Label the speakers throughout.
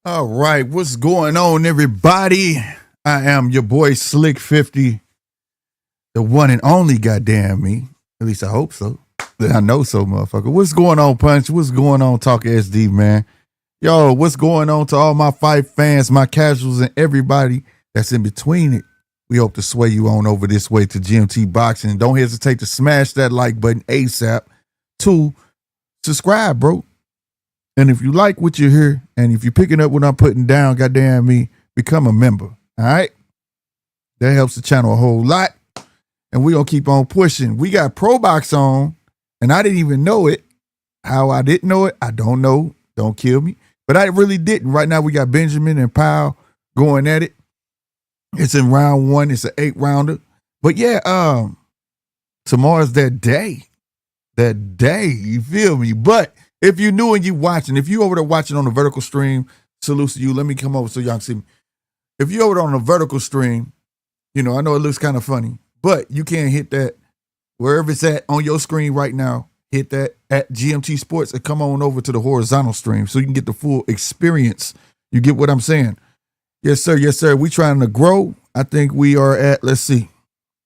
Speaker 1: All right, what's going on, everybody? I am your boy Slick 50, the one and only, goddamn me. At least I hope so. I know so, motherfucker. What's going on, Punch? What's going on, Talk SD, man? Yo, what's going on to all my fight fans, my casuals, and everybody that's in between it? We hope to sway you on over this way to GMT Boxing. Don't hesitate to smash that like button ASAP. 2, subscribe, bro. And if you like what you hear, and if you're picking up what I'm putting down, goddamn me, become a member. All right? That helps the channel a whole lot. And we're going to keep on pushing. We got Pro Box on, and I didn't even know it. How I didn't know it, I don't know. Don't kill me. But I really didn't. Right now, we got Benjamin and Powell going at it. It's in round 1. It's an 8-rounder. But yeah, tomorrow's that day. That day, you feel me? But if you're new and you watching, if you over there watching on the vertical stream, salute to you. Let me come over so y'all can see me. If you over there on the vertical stream, you know, I know it looks kind of funny, but you can't hit that wherever it's at on your screen right now. Hit that at GMT Sports and come on over to the horizontal stream so you can get the full experience. You get what I'm saying? Yes, sir. Yes, sir. We trying to grow. I think we are at, let's see,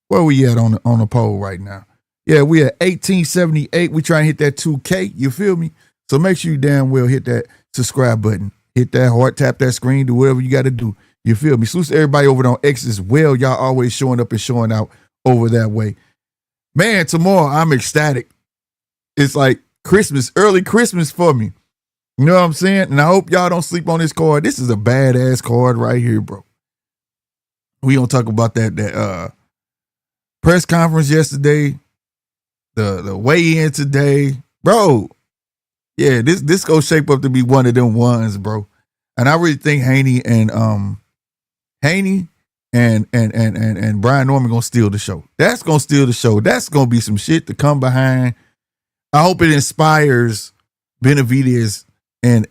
Speaker 1: where we at on the poll right now? Yeah, we at 1878. We trying to hit that 2K. You feel me? So make sure you damn well hit that subscribe button. Hit that heart, tap that screen, do whatever you got to do. You feel me? Salute to everybody over there on X as well. Y'all always showing up and showing out over that way. Man, tomorrow I'm ecstatic. It's like Christmas, early Christmas for me. You know what I'm saying? And I hope y'all don't sleep on this card. This is a badass card right here, bro. We gonna talk about that press conference yesterday, the weigh-in today, bro. Yeah, this gonna shape up to be one of them ones, bro. And I really think Haney and Brian Norman gonna steal the show. That's gonna steal the show. That's gonna be some shit to come behind. I hope it inspires Benavidez and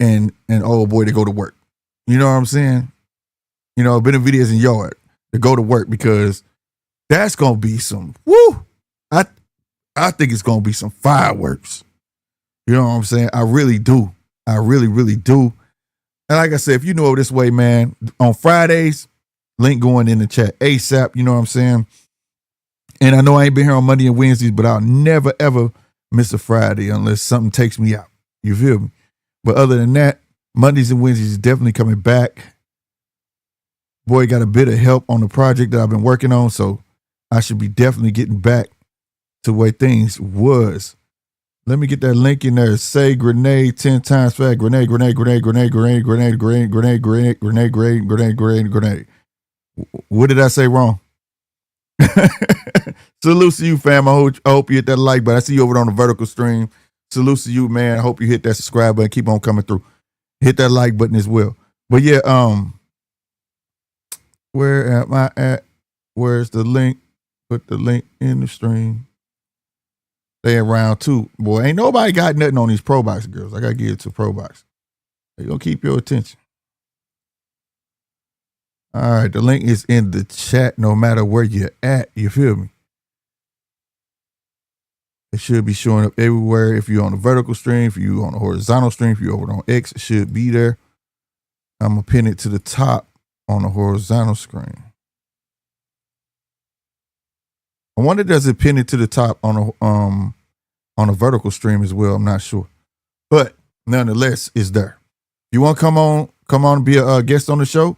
Speaker 1: old boy to go to work. You know what I'm saying? You know, Benavidez and Yard to go to work, because that's gonna be some woo. I think it's gonna be some fireworks. You know what I'm saying? I really do. I really, really do. And like I said, if you know this way, man, on Fridays, link going in the chat ASAP. You know what I'm saying? And I know I ain't been here on Monday and Wednesdays, but I'll never, ever miss a Friday unless something takes me out. You feel me? But other than that, Mondays and Wednesdays is definitely coming back. Boy, got a bit of help on the project that I've been working on, so I should be definitely getting back to where things was. Let me get that link in there. Say grenade 10 times fast. Grenade, grenade, grenade, grenade, grenade, grenade, grenade, grenade, grenade, grenade, grenade, grenade, grenade, grenade. What did I say wrong? Salute to you, fam. I hope you hit that like button. I see you over there on the vertical stream. Salute to you, man. I hope you hit that subscribe button. Keep on coming through. Hit that like button as well. But yeah, where am I at? Where's the link? Put the link in the stream. They in round 2. Boy, ain't nobody got nothing on these Pro Box girls. I gotta give it to Pro Box. They gonna keep your attention. All right, the link is in the chat no matter where you're at. You feel me? It should be showing up everywhere. If you're on the vertical stream, if you're on the horizontal stream, if you're over on X, it should be there. I'm gonna pin it to the top on the horizontal screen. I wonder, does it pin it to the top on a vertical stream as well? I'm not sure, but nonetheless, it's there. If you want to come on and be a guest on the show,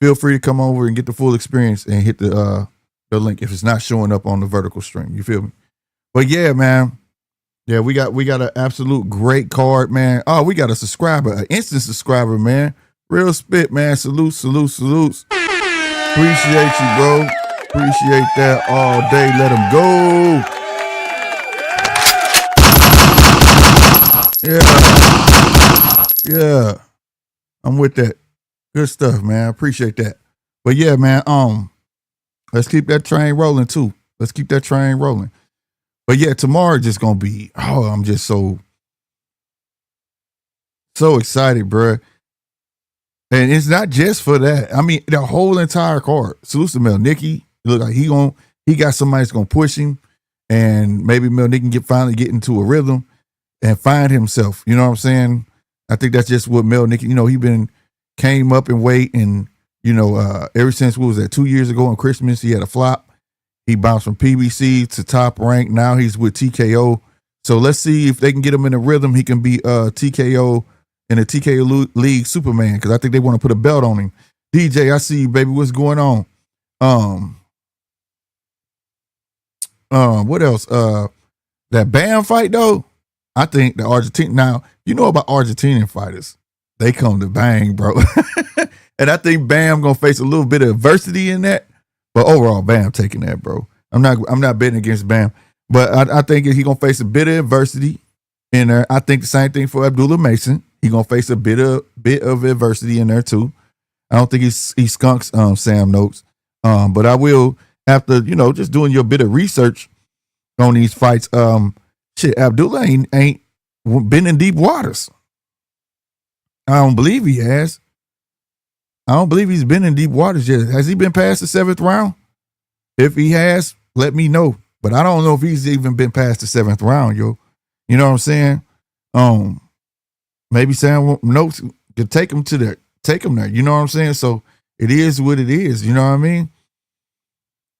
Speaker 1: feel free to come over and get the full experience and hit the link if it's not showing up on the vertical stream. You feel me? But yeah, man. Yeah, we got an absolute great card, man. Oh, we got a subscriber, an instant subscriber, man. Real spit, man. Salutes. Appreciate you, bro. Appreciate that all day. Let him go. Yeah. I'm with that. Good stuff, man. Appreciate that. But yeah, man, let's keep that train rolling too. Let's keep that train rolling. But yeah, tomorrow just gonna be, I'm just so excited, bro. And it's not just for that. I mean, the whole entire card. Salute to Mel Nicky. Look like he got somebody that's gonna push him, and maybe Mel Nicky can finally get into a rhythm and find himself. You know what I'm saying? I think that's just what Mel Nicky. He came up in weight, and ever since what was that 2 years ago on Christmas, he had a flop. He bounced from PBC to top rank. Now he's with TKO. So let's see if they can get him in a rhythm. He can be TKO in the TKO League Superman, because I think they want to put a belt on him. DJ, I see you, baby. What's going on? What else? That Bam fight though. I think the Argentine. Now you know about Argentinian fighters. They come to bang, bro. And I think Bam gonna face a little bit of adversity in that. But overall, Bam taking that, bro. I'm not betting against Bam, but I think he gonna face a bit of adversity in there. I think the same thing for Abdullah Mason. He gonna face a bit of adversity in there too. I don't think he skunks Sam Noakes. But I will, after just doing your bit of research on these fights. Abdullah ain't been in deep waters. I don't believe he has. I don't believe he's been in deep waters yet. Has he been past the 7th round? If he has, let me know. But I don't know if he's even been past the 7th round, yo. You know what I'm saying? Maybe Sam Noakes could take him there. You know what I'm saying? So it is what it is. You know what I mean?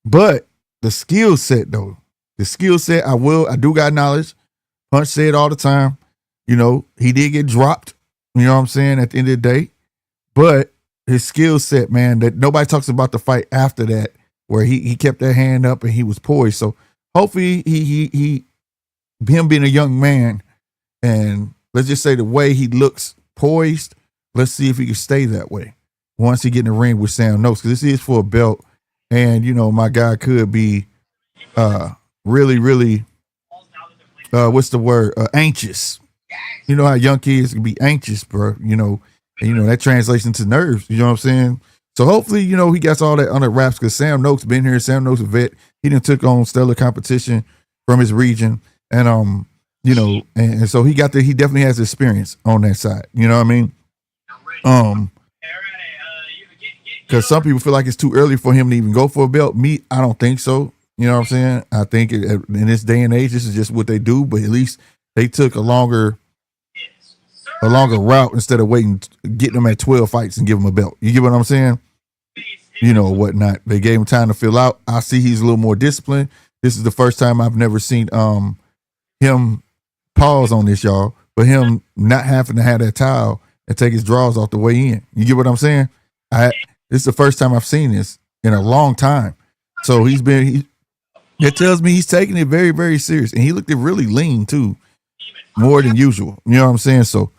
Speaker 1: But the skill set, though, I do got knowledge. Punch said all the time, he did get dropped. You know what I'm saying? At the end of the day, but his skill set, man, that nobody talks about the fight after that, where he kept that hand up and he was poised. So hopefully him being a young man, and let's just say the way he looks poised, let's see if he can stay that way once he get in the ring with Sam Noakes, because this is for a belt, and my guy could be really, really what's the word? Anxious. You know how young kids can be anxious, bro. And that translates into nerves. You know what I'm saying? So hopefully, he gets all that under wraps, because Sam Noakes been here. Sam Noakes a vet. He done took on stellar competition from his region. And and so he definitely has experience on that side. You know what I mean? Because some people feel like it's too early for him to even go for a belt. Me, I don't think so. You know what I'm saying? I think in this day and age, this is just what they do. But at least they took a longer route instead of getting them at 12 fights and give him a belt. You get what I'm saying? Whatnot. They gave him time to fill out. I see he's a little more disciplined. This is the first time I've never seen him pause on this, y'all, but him not having to have that towel and take his drawers off the way in. You get what I'm saying? This is the first time I've seen this in a long time. So it tells me he's taking it very, very serious. And he looked really lean too, more than usual. You know what I'm saying? So,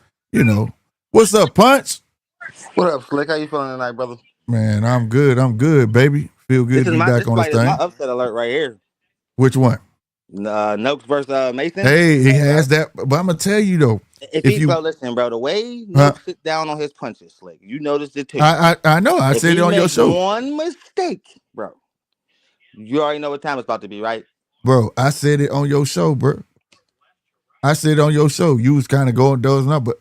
Speaker 1: what's up, Punch?
Speaker 2: What up, Slick? How you feeling tonight, brother?
Speaker 1: Man, I'm good, baby. Feel good to be back on this thing.
Speaker 2: This is my upset alert right here.
Speaker 1: Which one?
Speaker 2: Noakes versus Mason.
Speaker 1: Hey, he has that. But I'm going to tell you, though.
Speaker 2: Listen, bro, the way Noakes sit down on his punches, Slick, you noticed it too.
Speaker 1: I know. I said it on your show.
Speaker 2: One mistake, bro. You already know what time it's about to be, right?
Speaker 1: Bro, I said it on your show, bro. I said it on your show. You was kind of going dozing up, but,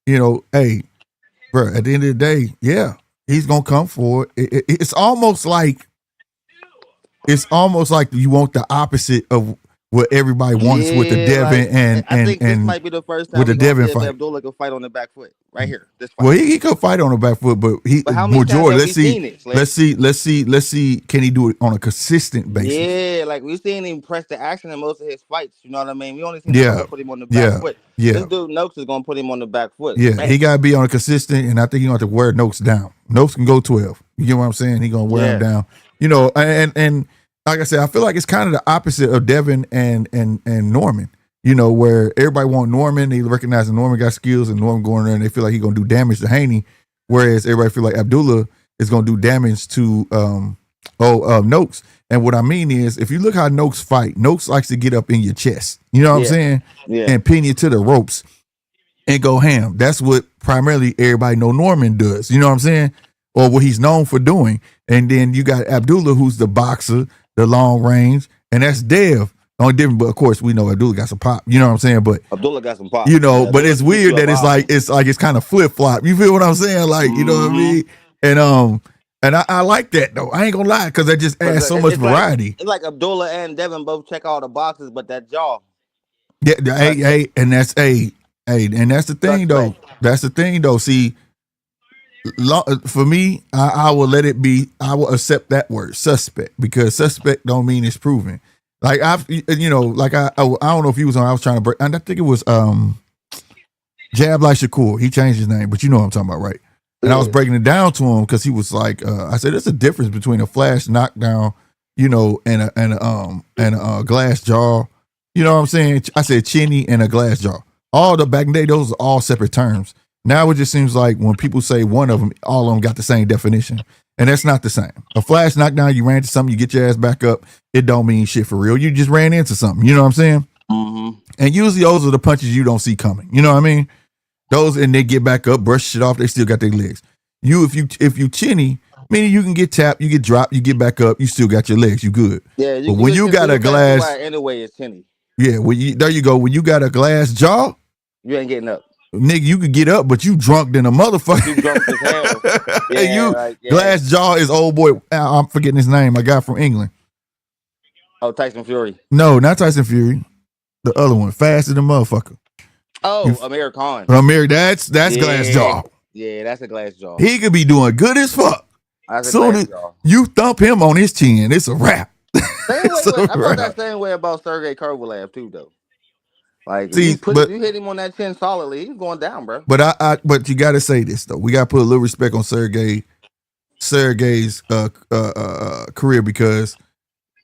Speaker 1: hey, bro, at the end of the day, yeah, he's going to come for it. It's almost like you want the opposite of what everybody wants with the Devin and
Speaker 2: I think this might be the first time
Speaker 1: with the Devin fight.
Speaker 2: Abdullah could fight on the back foot right here. This fight.
Speaker 1: Well, he could fight on the back foot, but
Speaker 2: how many times
Speaker 1: let's see. Can he do it on a consistent basis?
Speaker 2: Yeah, like we've seen him press the action in most of his fights. You know what I mean? We only seen him put him on the back foot.
Speaker 1: Yeah,
Speaker 2: this dude Noakes is gonna put him on the back foot.
Speaker 1: Yeah, man. He gotta be on a consistent, and I think he gonna have to wear Noakes down. Noakes can go 12. You get what I'm saying? He gonna wear him down. And like I said, I feel like it's kind of the opposite of Devin and Norman. You know, where everybody want Norman, they recognize that Norman got skills, and Norman going there and they feel like he's gonna do damage to Haney, whereas everybody feel like Abdullah is gonna do damage to Noakes. And what I mean is, if you look how Noakes fight, Noakes likes to get up in your chest. You know what I'm saying?
Speaker 2: Yeah.
Speaker 1: And pin you to the ropes and go ham. That's what primarily everybody know Norman does. You know what I'm saying? Or what he's known for doing. And then you got Abdullah, who's the boxer, the long range, and that's Dev. Only different, but of course we know Abdullah got some pop. You know what I'm saying? But
Speaker 2: Abdullah got some pop.
Speaker 1: You know, but it's weird that it's like it's kind of flip flop. You feel what I'm saying? Like, you know what I mean? And I like that though. I ain't gonna lie, because that just adds so much variety.
Speaker 2: It's like Abdullah and Devin both check all the boxes, but that jaw.
Speaker 1: Yeah, and that's and that's the thing though. That's the thing though. See, for me, I will let it be. I will accept that word, suspect, because suspect don't mean it's proven. Like like I don't know if he was on. I was trying to break, and I think it was Jab Like Shakur. He changed his name, but you know what I'm talking about, right? And I was breaking it down to him because he was like, I said, there's a difference between a flash knockdown, you know, and a glass jaw. You know what I'm saying? I said chinny and a glass jaw. All the back in the day, those are all separate terms. Now it just seems like when people say one of them, all of them got the same definition. And that's not the same. A flash knockdown, you ran into something, you get your ass back up. It don't mean shit for real. You just ran into something. You know what I'm saying?
Speaker 2: Mm-hmm.
Speaker 1: And usually those are the punches you don't see coming. You know what I mean? Those, and they get back up, brush shit off. They still got their legs. If you chinny, meaning you can get tapped, you get dropped, you get back up, you still got your legs. You good.
Speaker 2: Yeah.
Speaker 1: But when you got a glass,
Speaker 2: anyway, it's chinny.
Speaker 1: Yeah. There you go. When you got a glass jaw,
Speaker 2: you ain't getting up.
Speaker 1: Nigga, you could get up, but you drunk than a motherfucker.
Speaker 2: You drunk as hell. Yeah,
Speaker 1: glass jaw is old boy. I'm forgetting his name. I got from England.
Speaker 2: Oh, Tyson Fury.
Speaker 1: No, not Tyson Fury. The other one, faster than motherfucker.
Speaker 2: Oh, Amir Khan.
Speaker 1: Amir, that's glass jaw.
Speaker 2: Yeah, that's a glass jaw.
Speaker 1: He could be doing good as fuck.
Speaker 2: Soon as
Speaker 1: you thump him on his chin, it's a wrap.
Speaker 2: I felt that same way about Sergey Kovalev too, though. Like,
Speaker 1: see,
Speaker 2: you hit him on that chin solidly, he's going down, bro.
Speaker 1: But but you got to say this though. We got to put a little respect on Sergey's career, because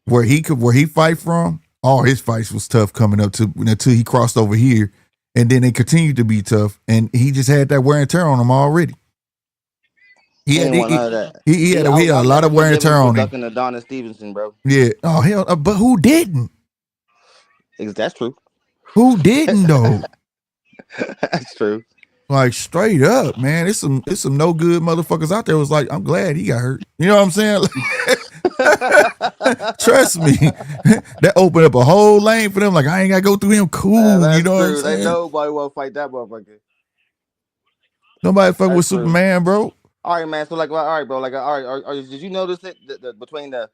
Speaker 1: where he fight from, all his fights was tough coming up until he crossed over here, and then they continued to be tough, and he just had that wear and tear on him already. He had a lot of wear and tear on him.
Speaker 2: Ducking Adonis Stevenson, bro.
Speaker 1: Yeah. Oh hell, but who didn't?
Speaker 2: That's true.
Speaker 1: Who didn't though?
Speaker 2: That's true.
Speaker 1: Like straight up, man. It's some no good motherfuckers out there. Was like, I'm glad he got hurt. You know what I'm saying? Trust me, that opened up a whole lane for them. Like, I ain't gotta go through him. Cool, you know what I'm saying?
Speaker 2: Nobody will fight that motherfucker.
Speaker 1: Nobody fuck with Superman, bro.
Speaker 2: All right, man. So like, all right, bro. Like, all right. Did you notice it between the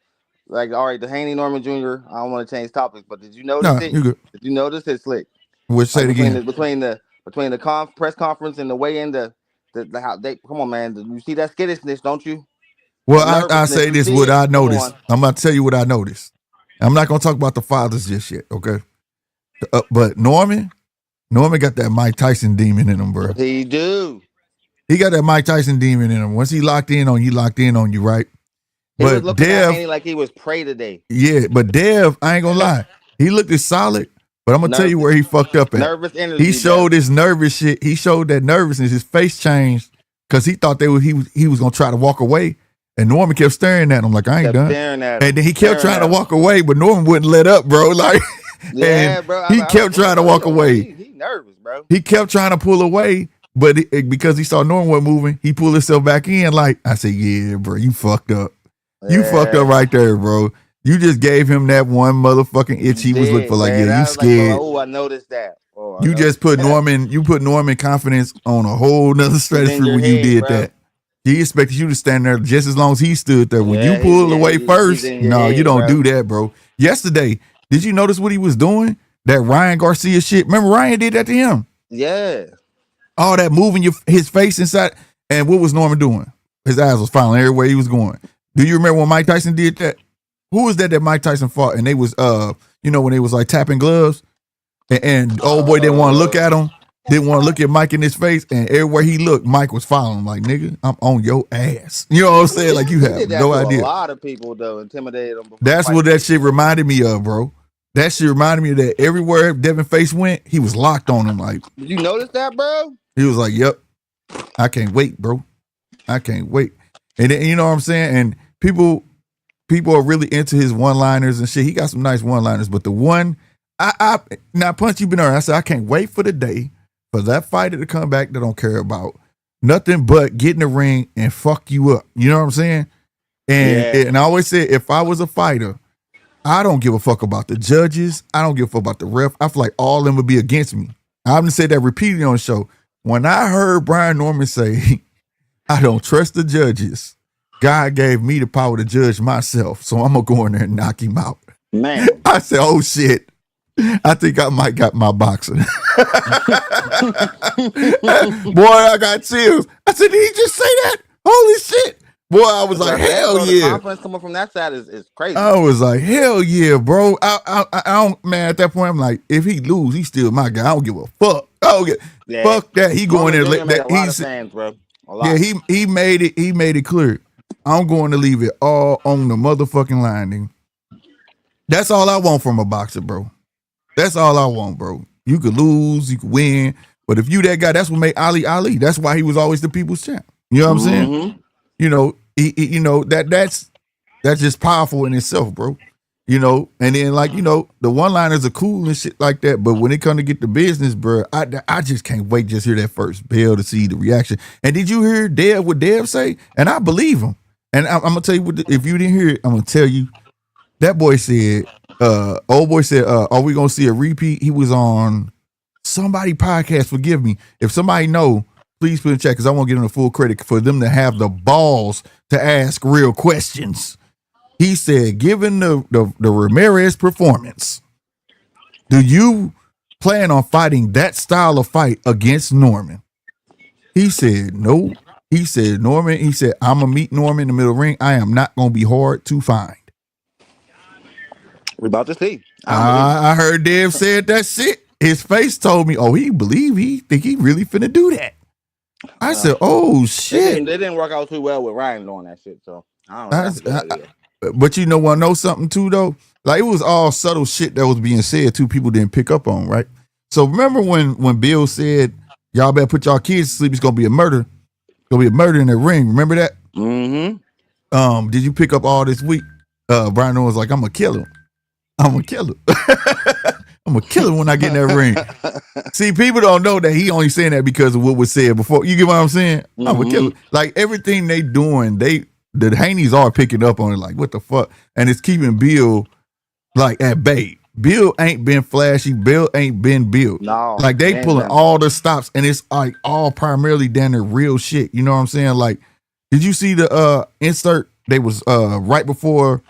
Speaker 2: the Haney Norman Jr.? I don't want to change topics, but did you notice it?
Speaker 1: You good.
Speaker 2: Did you notice it, Slick?
Speaker 1: Which say it again?
Speaker 2: Between the press conference and the weigh-in, how they come on, man. You see that skittishness, don't you?
Speaker 1: Well, I say this. What I noticed. I'm about to tell you what I noticed. I'm not gonna talk about the fathers just yet, okay? But Norman got that Mike Tyson demon in him, bro.
Speaker 2: He do.
Speaker 1: He got that Mike Tyson demon in him. Once he locked in on you, right?
Speaker 2: He was looking at Haney like he was prey today.
Speaker 1: Yeah, but Dev, I ain't gonna lie, he looked as solid. But I'm gonna tell you where he fucked up at.
Speaker 2: Nervous energy.
Speaker 1: He showed his nervous shit. He showed that nervousness. His face changed because he thought he was gonna try to walk away, and Norman kept staring at him like, I ain't done.
Speaker 2: And
Speaker 1: then he kept trying to walk away, but Norman wouldn't let up, bro. Like,
Speaker 2: yeah, bro.
Speaker 1: He kept trying to walk away.
Speaker 2: He nervous, bro.
Speaker 1: He kept trying to pull away. But because he saw Norman wasn't moving, he pulled himself back in. Like, I said, yeah, bro, you fucked up. You fucked up right there, bro. You just gave him that one motherfucking itch he was looking for. Like, yeah, you scared.
Speaker 2: Like, oh, I noticed that.
Speaker 1: You just put Norman. You put Norman confidence on a whole nother stratosphere when you did that. He expected you to stand there just as long as he stood there. When you pulled away first, no, you don't do that, bro. Yesterday, did you notice what he was doing? That Ryan Garcia shit. Remember, Ryan did that to him.
Speaker 2: Yeah.
Speaker 1: All that moving his face inside. And what was Norman doing? His eyes was following everywhere he was going. Do you remember when Mike Tyson did that? Who was that Mike Tyson fought? And they was when they was like tapping gloves, and old boy didn't want to look at him. Didn't want to look at Mike in his face, and everywhere he looked, Mike was following him like, nigga, I'm on your ass. You know what I'm saying? Like, you
Speaker 2: He
Speaker 1: have
Speaker 2: did that
Speaker 1: no
Speaker 2: to a
Speaker 1: idea.
Speaker 2: lot of people though, intimidated them before the
Speaker 1: That's
Speaker 2: fight.
Speaker 1: what that shit reminded me of, bro. That shit reminded me that everywhere Devin Face went, he was locked on him. Like,
Speaker 2: Did you notice that, bro?
Speaker 1: he was like, yep, I can't wait, bro. I can't wait. And then, you know what I'm saying? And people are really into his one-liners and shit. He got some nice one-liners, but the one, now Punch, you've been on. I said, I can't wait for the day for that fighter to come back that don't care about nothing but get in the ring and fuck you up. You know what I'm saying? And I always say, if I was a fighter, I don't give a fuck about the judges. I don't give a fuck about the ref. I feel like all of them would be against me. I'm gonna say that repeatedly on the show. When I heard Brian Norman say, I don't trust the judges, God gave me the power to judge myself, so I'm gonna go in there and knock him out.
Speaker 2: Man,
Speaker 1: I said, oh shit. I think I might got my boxing. Boy, I got chills. I said, did he just say that? Holy shit. Boy, I was like, hell yeah.
Speaker 2: The confidence coming from that side is crazy.
Speaker 1: I was like, hell yeah, bro. I don't, man, at that point, I'm like, if he lose, he's still my guy. I don't give a fuck. I don't give, fuck that. He going there.
Speaker 2: He's fans, bro.
Speaker 1: Yeah, he made it clear. I'm going to leave it all on the motherfucking line, nigga. That's all I want from a boxer, bro. That's all I want, bro. You could lose, you could win, but if you that guy, that's what made Ali Ali. That's why he was always the people's champ. You know what I'm saying? You know, you know that's just powerful in itself, bro. You know, and then like, you know, the one-liners are cool and shit like that, but when it come to get the business, bro, I just can't wait to just hear that first bell to see the reaction. And did you hear what Dev say? And I believe him. And I'm gonna tell you what, if you didn't hear it, I'm gonna tell you. That boy said, old boy said, are we gonna see a repeat? He was on somebody podcast, forgive me. If somebody know, please put in chat, because I won't get him the full credit for them to have the balls to ask real questions. He said, given the Ramirez performance, do you plan on fighting that style of fight against Norman? He said, no. He said, Norman, he said, I'm gonna meet Norman in the middle ring. I am not gonna be hard to find.
Speaker 2: We're about to see.
Speaker 1: I heard Dev said that shit. His face told me, oh, he think he really finna do that. I said, oh shit.
Speaker 2: They didn't work out too well with Ryan doing that shit, so I don't know.
Speaker 1: But you know, I know something too though. Like, it was all subtle shit that was being said too. People didn't pick up on, right? So remember when Bill said, y'all better put y'all kids to sleep. It's gonna be a murder. It's gonna be a murder in the ring. Remember that?
Speaker 2: Mm-hmm.
Speaker 1: Did you pick up all this week? Brian Norman was like, I'm gonna kill him. I'm gonna kill him. I'm gonna kill him when I get in that ring. See, people don't know that he only saying that because of what was said before. You get what I'm saying? I'm gonna kill him. Like, everything they doing, the Haneys are picking up on it. Like, what the fuck? And it's keeping Bill like at bay. Bill ain't been flashy. Bill ain't been Bill.
Speaker 2: No,
Speaker 1: like, they pulling all the stops, and it's like all primarily down to real shit. You know what I'm saying? Like, did you see the insert? They was right before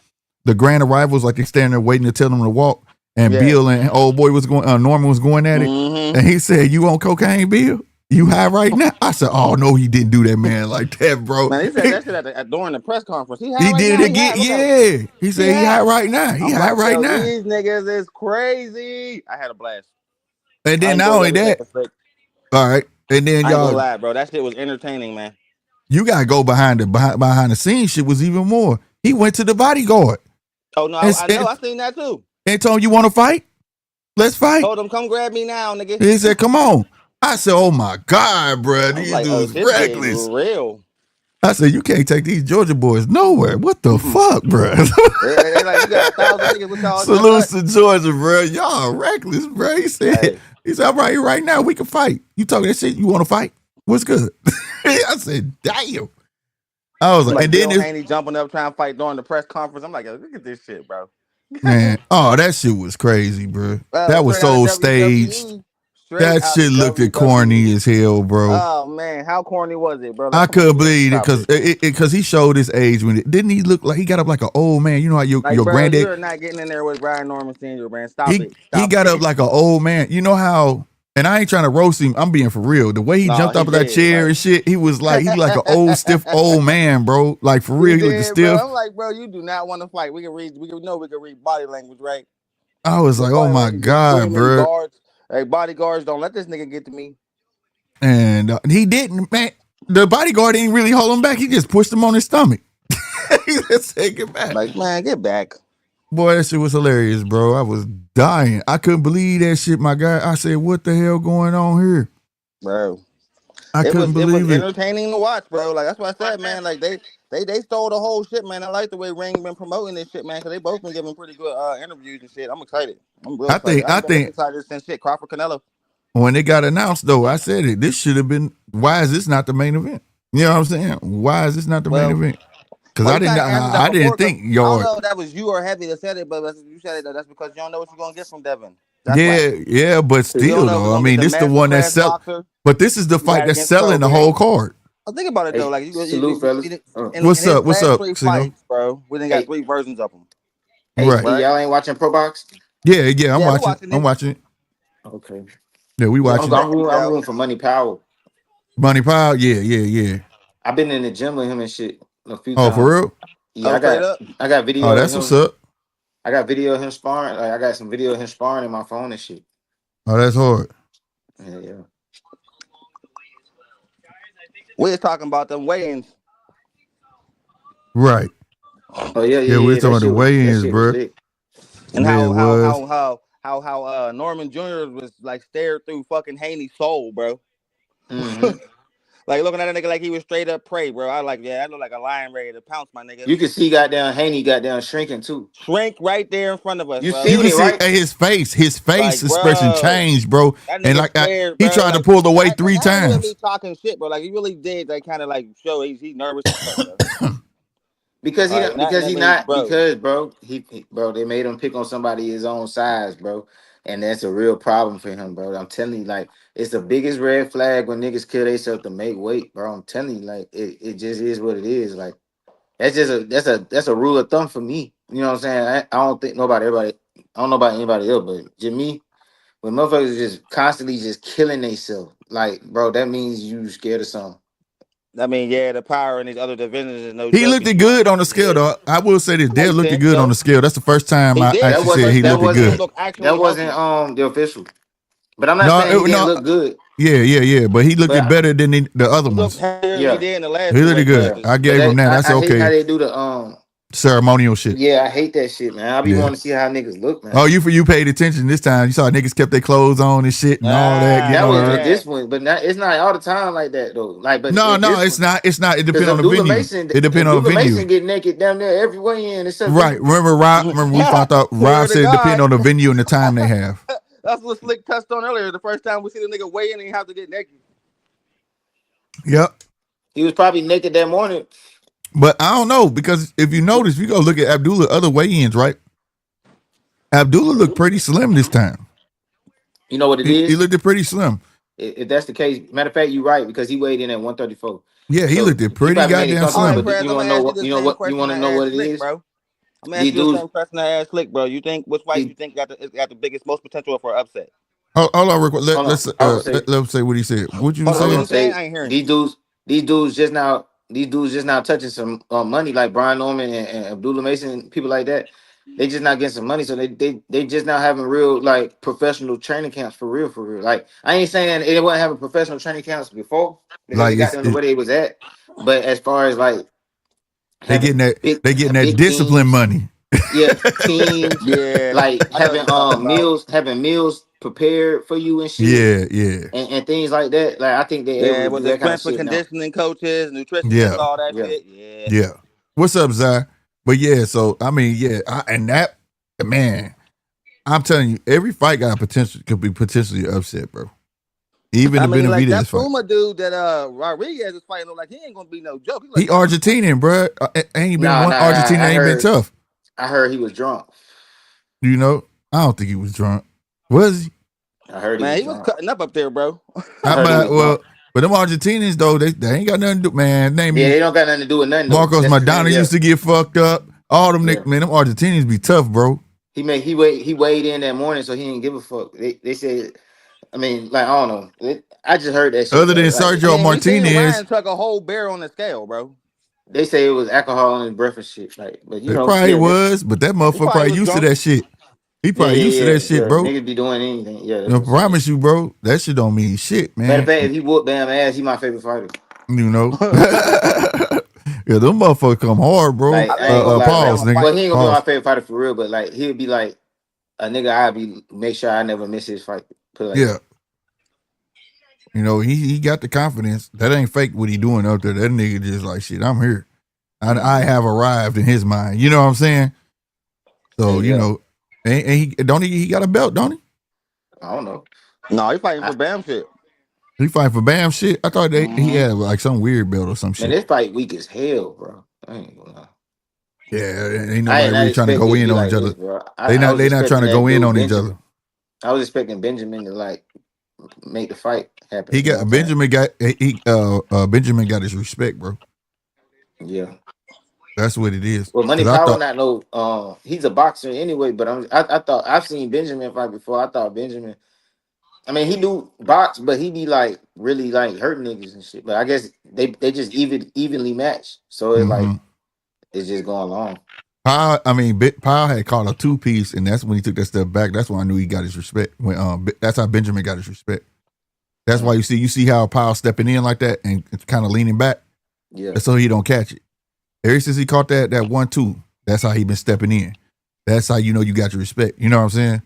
Speaker 1: the grand arrivals, like they standing there waiting to tell them to walk, and Bill and old boy was going, Norman was going at it, and he said, "You on cocaine, Bill? You high right now?" I said, "Oh no, he didn't do that, man, like that, bro."
Speaker 2: Man, he said that shit during the press conference. He
Speaker 1: did it again, yeah. He said he high right now. He high right now.
Speaker 2: These niggas is crazy. I had a blast.
Speaker 1: And then not only that, all right, and then
Speaker 2: I ain't
Speaker 1: y'all,
Speaker 2: gonna lie, bro, that shit was entertaining, man.
Speaker 1: You gotta go behind the scenes. Shit was even more. He went to the bodyguard.
Speaker 2: Oh no, I know. I seen that too.
Speaker 1: And told him, you want to fight? Let's fight.
Speaker 2: Told him, come grab me now, nigga.
Speaker 1: He said, come on. I said, oh my God, bro, these dudes reckless.
Speaker 2: Real.
Speaker 1: I said, you can't take these Georgia boys nowhere. What the fuck, bro?
Speaker 2: They like, you got 1,000 niggas with y'all.
Speaker 1: Salute to Georgia, bro. Y'all reckless, bro. He said, I'm right here right now. We can fight. You talking that shit? You want to fight? What's good? I said, damn. I was like, and then
Speaker 2: Haney jumping up trying to fight during the press conference. I'm like, look at this shit, bro.
Speaker 1: Man, that shit was crazy, bro. That was so staged. That shit looked corny as hell, bro.
Speaker 2: Oh man, how corny was it, bro?
Speaker 1: I couldn't believe it because he showed his age when didn't he look like he got up like an old man? You know how your granddad.
Speaker 2: You're not getting in there with Brian Norman Senior, man. Stop it.
Speaker 1: He got up like an old man. You know how. And I ain't trying to roast him. I'm being for real. The way he jumped off of that chair and shit, he was like an old stiff old man, bro. Like for real, he looked stiff.
Speaker 2: Bro. I'm like, bro, you do not want to fight. We can read body language, right?
Speaker 1: I was like, oh my God, bro.
Speaker 2: Hey, bodyguards, don't let this nigga get to me.
Speaker 1: And he didn't, man. The bodyguard didn't really hold him back. He just pushed him on his stomach. He just said, get back.
Speaker 2: Like, man, get back.
Speaker 1: Boy, that shit was hilarious, bro. I was dying. I couldn't believe that shit, my guy. I said, what the hell going on here?
Speaker 2: Bro.
Speaker 1: I couldn't believe
Speaker 2: it. Entertaining to watch, bro. Like, that's what I said, man. Like, they stole the whole shit, man. I like the way Ring been promoting this shit, man, because they both been giving pretty good interviews and shit. I'm excited. I'm real excited.
Speaker 1: I think
Speaker 2: excited since shit. Crawford Canelo.
Speaker 1: When it got announced, though, I said it. This should have been. Why is this not the main event? You know what I'm saying? Why is this not the main event? Because I didn't think y'all.
Speaker 2: I don't know if that was you or Heavy that said it, but you said it. That's because you don't know what you're gonna get from Devin.
Speaker 1: Yeah, but still though, I mean, this the one that's selling. But this is the fight that's selling the whole card.
Speaker 2: Think about it though, like
Speaker 3: salute, fellas.
Speaker 1: What's up? What's up,
Speaker 2: fights, bro? We done got 3 versions of them.
Speaker 3: Hey, right. Y'all ain't watching Pro Box?
Speaker 1: Yeah, I'm watching. I'm watching it.
Speaker 3: Okay.
Speaker 1: Yeah, we watching.
Speaker 3: I'm rooting for Money Powell.
Speaker 1: Money Powell, yeah.
Speaker 3: I've been in the gym with him and shit a few times.
Speaker 1: Oh, for real?
Speaker 3: Yeah, I got video.
Speaker 1: Oh, that's what's up.
Speaker 3: I got video of him sparring. Like, I got some video of him sparring in my phone and shit.
Speaker 1: Oh, that's hard.
Speaker 3: Yeah.
Speaker 2: We was talking about them weigh-ins.
Speaker 3: Right. Oh yeah.
Speaker 1: We're talking about the weigh-ins, bro.
Speaker 2: And how Norman Jr. was like stared through fucking Haney's soul, bro.
Speaker 3: Mm-hmm.
Speaker 2: Like looking at a nigga like he was straight up prey, bro. I look like a lion ready to pounce, my nigga.
Speaker 3: You can see Haney shrinking too.
Speaker 2: Shrink right there in front of us.
Speaker 3: You
Speaker 2: bro.
Speaker 3: can see
Speaker 1: right? His face expression changed, bro. And like scared, he tried to pull away 3 times.
Speaker 2: Really talking shit, bro. Like he really did. Like kind of like show he's nervous.
Speaker 3: Because they made him pick on somebody his own size, bro. And that's a real problem for him, bro. I'm telling you, like, it's the biggest red flag when niggas kill themselves to make weight, bro. I'm telling you, like, it just is what it is. Like, that's a rule of thumb for me. You know what I'm saying? I don't know about anybody else, but just me, when motherfuckers just constantly just killing themselves, like, bro, that means you scared of something.
Speaker 2: I mean, yeah, the power in these other divisions is no.
Speaker 1: He looked good on the scale, though. I will say this: Dale looked good on the scale. That's the first time I actually said he looked good.
Speaker 3: That wasn't the official, but I'm not saying he didn't look good.
Speaker 1: Yeah. But he looked better than the other ones.
Speaker 2: Yeah,
Speaker 1: he looked good. I gave him that. That's okay.
Speaker 3: Hate how they do the
Speaker 1: ceremonial shit.
Speaker 3: Yeah, I hate that shit, man. I be wanting to see how niggas look, man.
Speaker 1: Oh, you paid attention this time. You saw niggas kept their clothes on and shit and all that.
Speaker 3: That was this one, but it's not all the time like that though. Like, but
Speaker 1: no, it's not. It depends on the venue. It depends on the venue.
Speaker 3: Mason get naked down there every way in.
Speaker 1: Right. Remember we found out Rob said it depends on the venue and the time they have.
Speaker 2: That's what Slick touched on earlier. The first time we see the nigga weigh in and he have to get naked.
Speaker 1: Yep.
Speaker 3: He was probably naked that morning.
Speaker 1: But I don't know, because if you notice, you go look at Abdullah other weigh-ins, right? Abdullah looked pretty slim this time.
Speaker 3: You know what it is?
Speaker 1: He looked pretty slim.
Speaker 3: If that's the case, matter of fact, you're right, because he weighed in at 134.
Speaker 1: Yeah, he looked pretty goddamn slim.
Speaker 3: But you want to know what it is,
Speaker 2: bro? I'm asking you the same question I asked Slick, bro. You think which fight you think got the biggest, most potential for upset?
Speaker 1: Hold on, real quick. Let's say what he said. What you
Speaker 3: say? I ain't hearing these dudes just now touching some money, like Brian Norman and Abdullah Mason, people like that. They just not getting some money, so they just now having real like professional training camps for real. Like, I ain't saying they wasn't having professional training camps before because they got them to where they was at, but as far as like
Speaker 1: they getting that discipline teams, money.
Speaker 3: Yeah, teams. Yeah, like having meals prepared for you and shit.
Speaker 1: Yeah.
Speaker 3: And things like that. Like, I think they
Speaker 2: with the strength and conditioning coaches, nutritionists, all that shit.
Speaker 1: Yeah. What's up, Zai? But yeah, so I mean, and that, man, I'm telling you, every fight could be potentially upset, bro. Even the Benavidez
Speaker 2: like that
Speaker 1: fight.
Speaker 2: Puma dude that Rodriguez is fighting, like he ain't gonna be no joke.
Speaker 1: He Argentinian, bro. Ain't been one Argentina ain't been tough.
Speaker 3: I heard he was drunk.
Speaker 1: You know, I don't think he was drunk. Was he?
Speaker 3: I heard
Speaker 2: he was cutting up there, bro.
Speaker 1: But them Argentinians though, they ain't got nothing to do, man.
Speaker 3: They don't got nothing to do with nothing.
Speaker 1: Marcos Maidana used to get fucked up. All them niggas, man, them Argentinians be tough, bro.
Speaker 3: He weighed in that morning, so he didn't give a fuck. They said, I mean, like, I don't know. I just heard that shit.
Speaker 1: Other than Sergio Martinez,
Speaker 2: took a whole bear on the scale, bro.
Speaker 3: They say it was alcohol in his breath and shit. Like, but
Speaker 1: it probably was, but that motherfucker probably used to that shit. He probably used to that shit, bro.
Speaker 3: Niggas be doing anything. Yeah, that's
Speaker 1: I
Speaker 3: what's up.
Speaker 1: promise you, bro. That shit don't mean shit,
Speaker 3: Matter
Speaker 1: man.
Speaker 3: of fact, if he whoop Bam ass, he my favorite fighter.
Speaker 1: You know. Yeah, them motherfuckers come hard, bro.
Speaker 3: Like, I ain't gonna lie,
Speaker 1: Pause,
Speaker 3: like,
Speaker 1: nigga.
Speaker 3: well, he ain't gonna be
Speaker 1: Pause.
Speaker 3: my favorite fighter for real, but like he'll be like a nigga I be make sure I never miss his fight. Put it like that.
Speaker 1: You know, he got the confidence. That ain't fake what he doing out there. That nigga just like shit, I'm here. I have arrived in his mind. You know what I'm saying? So, you know, and he got a belt, don't he?
Speaker 3: I don't know.
Speaker 2: No, he fighting for Bam shit.
Speaker 1: He fighting for Bam shit. I thought he had like some weird belt or some shit.
Speaker 3: Man, this fight weak as hell, bro. I ain't gonna lie.
Speaker 1: Yeah, ain't nobody really trying to go in on each other. They not trying to go in on each other.
Speaker 3: I was expecting Benjamin to like make the fight happen.
Speaker 1: He got Benjamin got Benjamin got his respect, bro.
Speaker 3: Yeah,
Speaker 1: that's what it is.
Speaker 3: Well, Money Power not no. He's a boxer anyway, but I thought I've seen Benjamin fight before. I thought Benjamin. I mean, he do box, but he be like really like hurting niggas and shit. But I guess they just evenly matched, so it's like it's just going long.
Speaker 1: Powell had caught a 2-piece, and that's when he took that step back. That's when I knew he got his respect. When that's how Benjamin got his respect. That's why you see how Powell stepping in like that and kind of leaning back.
Speaker 3: Yeah,
Speaker 1: so he don't catch it. Ever since he caught that 1-2, that's how he been stepping in. That's how you know you got your respect. You know what I'm saying?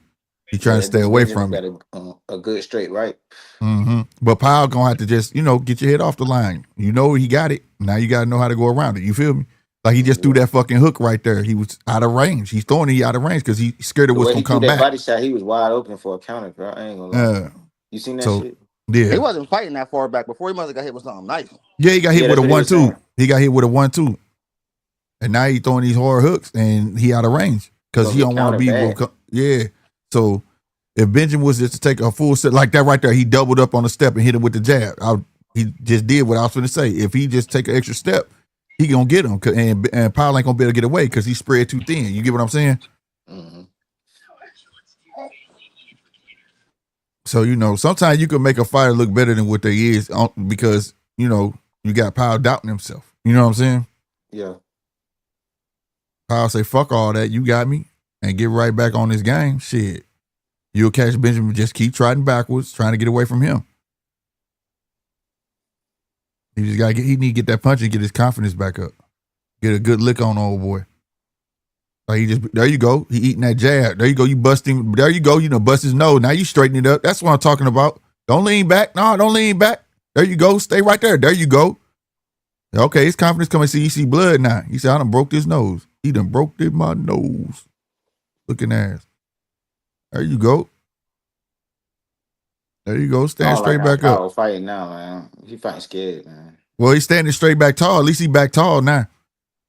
Speaker 1: He trying to stay away from it.
Speaker 3: Got a good straight right.
Speaker 1: But Powell gonna have to just get your head off the line. You know he got it. Now you gotta know how to go around it. You feel me? Like he just threw that fucking hook right there. He was out of range. He's throwing it out of range because he's scared of what's gonna come back.
Speaker 3: Body shot, he was wide open for a counter, bro. I ain't gonna lie. You seen that shit?
Speaker 1: Yeah.
Speaker 2: He wasn't fighting that far back before. He must have got hit with something nice.
Speaker 1: Yeah, he got hit with a 1-2. He got hit with a 1-2. And now he throwing these hard hooks and he out of range because he don't want to be. Yeah. So if Benjamin was just to take a full step like that right there, he doubled up on the step and hit him with the jab. He just did what I was going to say. If he just take an extra step, he gonna get him, and Powell ain't gonna be able to get away because he spread too thin. You get what I'm saying? So sometimes you can make a fighter look better than what they is because you got Powell doubting himself. You know what I'm saying?
Speaker 3: Yeah.
Speaker 1: Powell say, "Fuck all that, you got me," and get right back on this game. Shit, you'll catch Benjamin. Just keep trotting backwards, trying to get away from him. He just got he need to get that punch and get his confidence back up. Get a good lick on old boy. Like there you go. He eating that jab. There you go. You bust him. There you go. Bust his nose. Now you straighten it up. That's what I'm talking about. Don't lean back. No, don't lean back. There you go. Stay right there. There you go. Okay, his confidence coming. See, you see blood now. He said, I done broke his nose. He done broke my nose. Looking ass. There you go. There you go. Stand straight back up.
Speaker 3: Fighting now, man. He fighting scared, man.
Speaker 1: Well, he's standing straight back tall. At least he back tall now.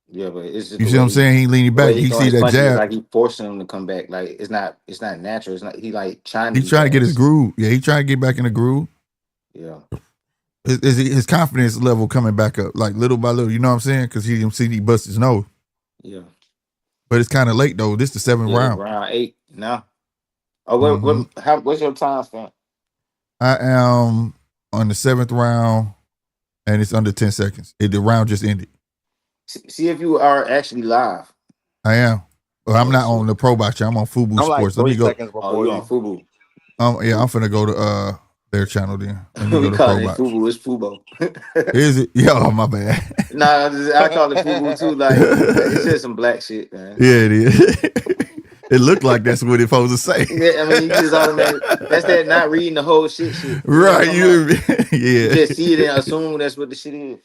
Speaker 3: Yeah, but it's just
Speaker 1: you see what I'm saying? He leaning back. He see that jab.
Speaker 3: Like he forcing him to come back. Like it's not natural. It's not. He like trying.
Speaker 1: He's trying to get his groove. Yeah, he trying to get back in the groove.
Speaker 3: Yeah.
Speaker 1: His confidence level coming back up, like little by little. You know what I'm saying? Because he didn't see he bust his nose.
Speaker 3: Yeah.
Speaker 1: But it's kind of late though. This is the 7th round.
Speaker 3: Round 8 now. Oh, what's your time stamp?
Speaker 1: I am on the 7th round, and it's under 10 seconds. The round just ended.
Speaker 3: See if you are actually live.
Speaker 1: I am. Well, I'm not on the Pro Box channel. I'm on Fubu Sports.
Speaker 2: Like 3
Speaker 1: Let me go.
Speaker 2: seconds before
Speaker 3: you on Fubu.
Speaker 1: Yeah, I'm finna go to their channel then. Let me
Speaker 3: we
Speaker 1: go to
Speaker 3: call
Speaker 1: Pro
Speaker 3: it
Speaker 1: Box.
Speaker 3: Fubu. It's Fubo.
Speaker 1: Is it? Yo, my bad.
Speaker 3: Nah, I call it Fubu too. Like it's just some black shit, man.
Speaker 1: Yeah, it is. It looked like that's what it's supposed to say.
Speaker 3: Yeah, I mean, you just automatic. That's that not reading the whole shit.
Speaker 1: Right,
Speaker 3: You
Speaker 1: yeah.
Speaker 3: just see it and assume that's what the shit is.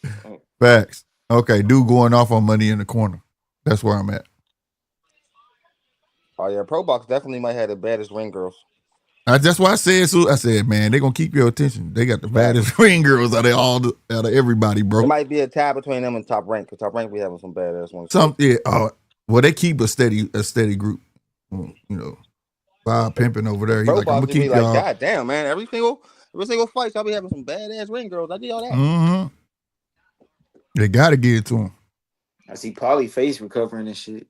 Speaker 1: Facts. Okay, dude going off on money in the corner. That's where I'm at.
Speaker 2: Oh yeah, Pro Box definitely might have the baddest ring girls.
Speaker 1: That's why I said, man, they're gonna keep your attention. They got the baddest ring girls out of everybody, bro.
Speaker 2: It might be a tie between them and Top Rank, because Top Rank we having some badass ones.
Speaker 1: Well, they keep a steady group. Bob pimping over there. He's like, I'm gonna keep y'all.
Speaker 2: God damn, man, every single fight, y'all be having some badass ring girls. I did all that.
Speaker 1: Mm-hmm. They gotta give it to him.
Speaker 3: I see Paulie face recovering and shit.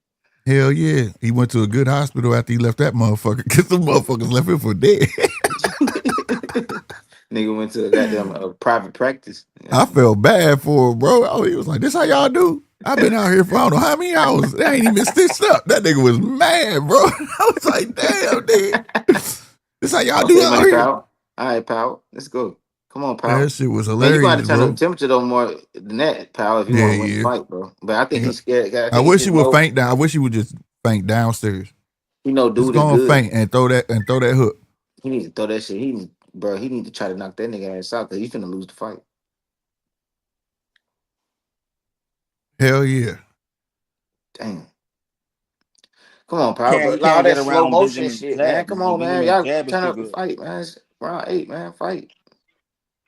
Speaker 1: Hell yeah. He went to a good hospital after he left that motherfucker, because the motherfuckers left him for dead.
Speaker 3: Nigga went to a goddamn private practice.
Speaker 1: I felt bad for him, bro. He was like, this how y'all do? I've been out here for I don't know how many hours. I ain't even stitched up. That nigga was mad, bro. I was like, damn, nigga. This how y'all do
Speaker 3: Okay,
Speaker 1: out
Speaker 3: money,
Speaker 1: here?
Speaker 3: pal. All right, pal. Let's go. Come on,
Speaker 1: That
Speaker 3: pal.
Speaker 1: shit was
Speaker 3: Man, you gonna have
Speaker 1: hilarious,
Speaker 3: to turn up the
Speaker 1: bro.
Speaker 3: temperature though more than that, pal, if you
Speaker 1: Yeah,
Speaker 3: want to win the
Speaker 1: yeah.
Speaker 3: fight, bro. But I think
Speaker 1: Yeah.
Speaker 3: he's scared. I
Speaker 1: I
Speaker 3: think he
Speaker 1: wish he
Speaker 3: just
Speaker 1: would
Speaker 3: know
Speaker 1: faint down. I wish he would just faint downstairs.
Speaker 3: he know
Speaker 1: Just
Speaker 3: dude is
Speaker 1: go and
Speaker 3: good.
Speaker 1: faint and throw that hook.
Speaker 3: He need to throw that shit. He need to try to knock that nigga ass out because he's finna lose the fight.
Speaker 1: Hell yeah.
Speaker 3: Damn. Come on, pal.
Speaker 2: Can't you
Speaker 3: But all
Speaker 2: can't
Speaker 3: that
Speaker 2: get
Speaker 3: slow
Speaker 2: around
Speaker 3: motion
Speaker 2: Benjamin's
Speaker 3: shit, man.
Speaker 2: jab.
Speaker 3: Come on, man.
Speaker 2: Benjamin's
Speaker 3: Y'all
Speaker 2: jab is
Speaker 3: turn
Speaker 2: too
Speaker 3: up the
Speaker 2: good.
Speaker 3: fight, man. It's round 8, man. Fight.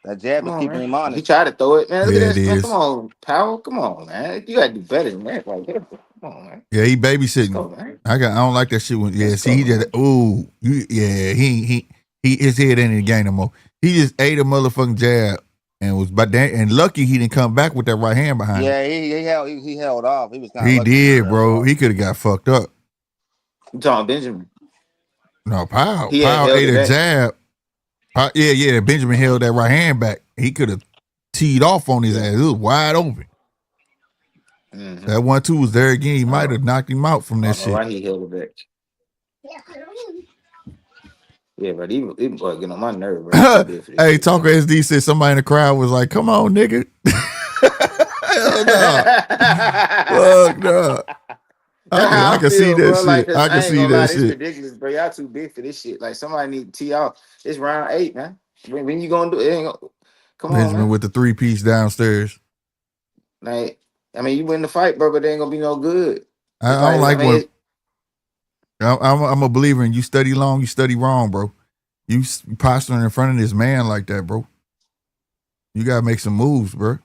Speaker 2: That jab
Speaker 3: Come
Speaker 2: is
Speaker 3: on,
Speaker 2: keeping
Speaker 3: man.
Speaker 2: him
Speaker 3: He
Speaker 2: honest.
Speaker 3: tried to throw it, man. Look at
Speaker 1: Yeah, it
Speaker 3: this, man. Come
Speaker 1: is.
Speaker 3: on, pal. Come on, man. You gotta do better than that. Like, come on, man.
Speaker 1: Yeah, he
Speaker 3: Let's
Speaker 1: babysitting.
Speaker 3: go, man.
Speaker 1: I don't like that shit when
Speaker 3: Let's
Speaker 1: see
Speaker 3: go,
Speaker 1: he just
Speaker 3: man.
Speaker 1: he his head ain't in the game no more. He just ate a motherfucking jab and was but that and lucky he didn't come back with that right hand behind it.
Speaker 2: Yeah, he held off. He was kind of
Speaker 1: He
Speaker 2: lucky when he
Speaker 1: did,
Speaker 2: held
Speaker 1: bro.
Speaker 2: off.
Speaker 1: He could have got fucked up.
Speaker 3: You talking Benjamin?
Speaker 1: No, Powell.
Speaker 3: He had
Speaker 1: Powell
Speaker 3: held
Speaker 1: ate
Speaker 3: it
Speaker 1: a
Speaker 3: back.
Speaker 1: jab. Yeah. Benjamin held that right hand back. He could have teed off on his ass. It was wide open.
Speaker 3: Mm-hmm.
Speaker 1: That 1-2 was there again. He might have knocked him out from
Speaker 3: I
Speaker 1: that
Speaker 3: don't know
Speaker 1: shit.
Speaker 3: why he held it back. Yeah, but he boy getting on my nerve, bro. He too big for this
Speaker 1: Hey,
Speaker 3: shit, man.
Speaker 1: Talker SD said somebody in the crowd was like, "Come on, nigga." Hell no. Fuck no.
Speaker 3: That's
Speaker 1: I
Speaker 3: how I
Speaker 1: can see
Speaker 3: feel,
Speaker 1: that
Speaker 3: bro. Like,
Speaker 1: shit.
Speaker 3: cause
Speaker 1: I can
Speaker 3: I ain't
Speaker 1: see
Speaker 3: gonna
Speaker 1: that
Speaker 3: lie, this
Speaker 1: shit.
Speaker 3: ridiculous, bro. Y'all too big for this shit. Like, somebody need to tee off. It's round 8, man. When you gonna do it? It ain't gonna, come on,
Speaker 1: Benjamin
Speaker 3: man.
Speaker 1: with the 3-piece downstairs.
Speaker 3: Like, I mean, you win the fight, bro, but it ain't gonna be no good.
Speaker 1: I
Speaker 3: It's
Speaker 1: don't
Speaker 3: like, I
Speaker 1: like
Speaker 3: mean,
Speaker 1: when I'm a believer in you study long, you study wrong, bro. You posturing in front of this man like that, bro. You gotta make some moves, bro.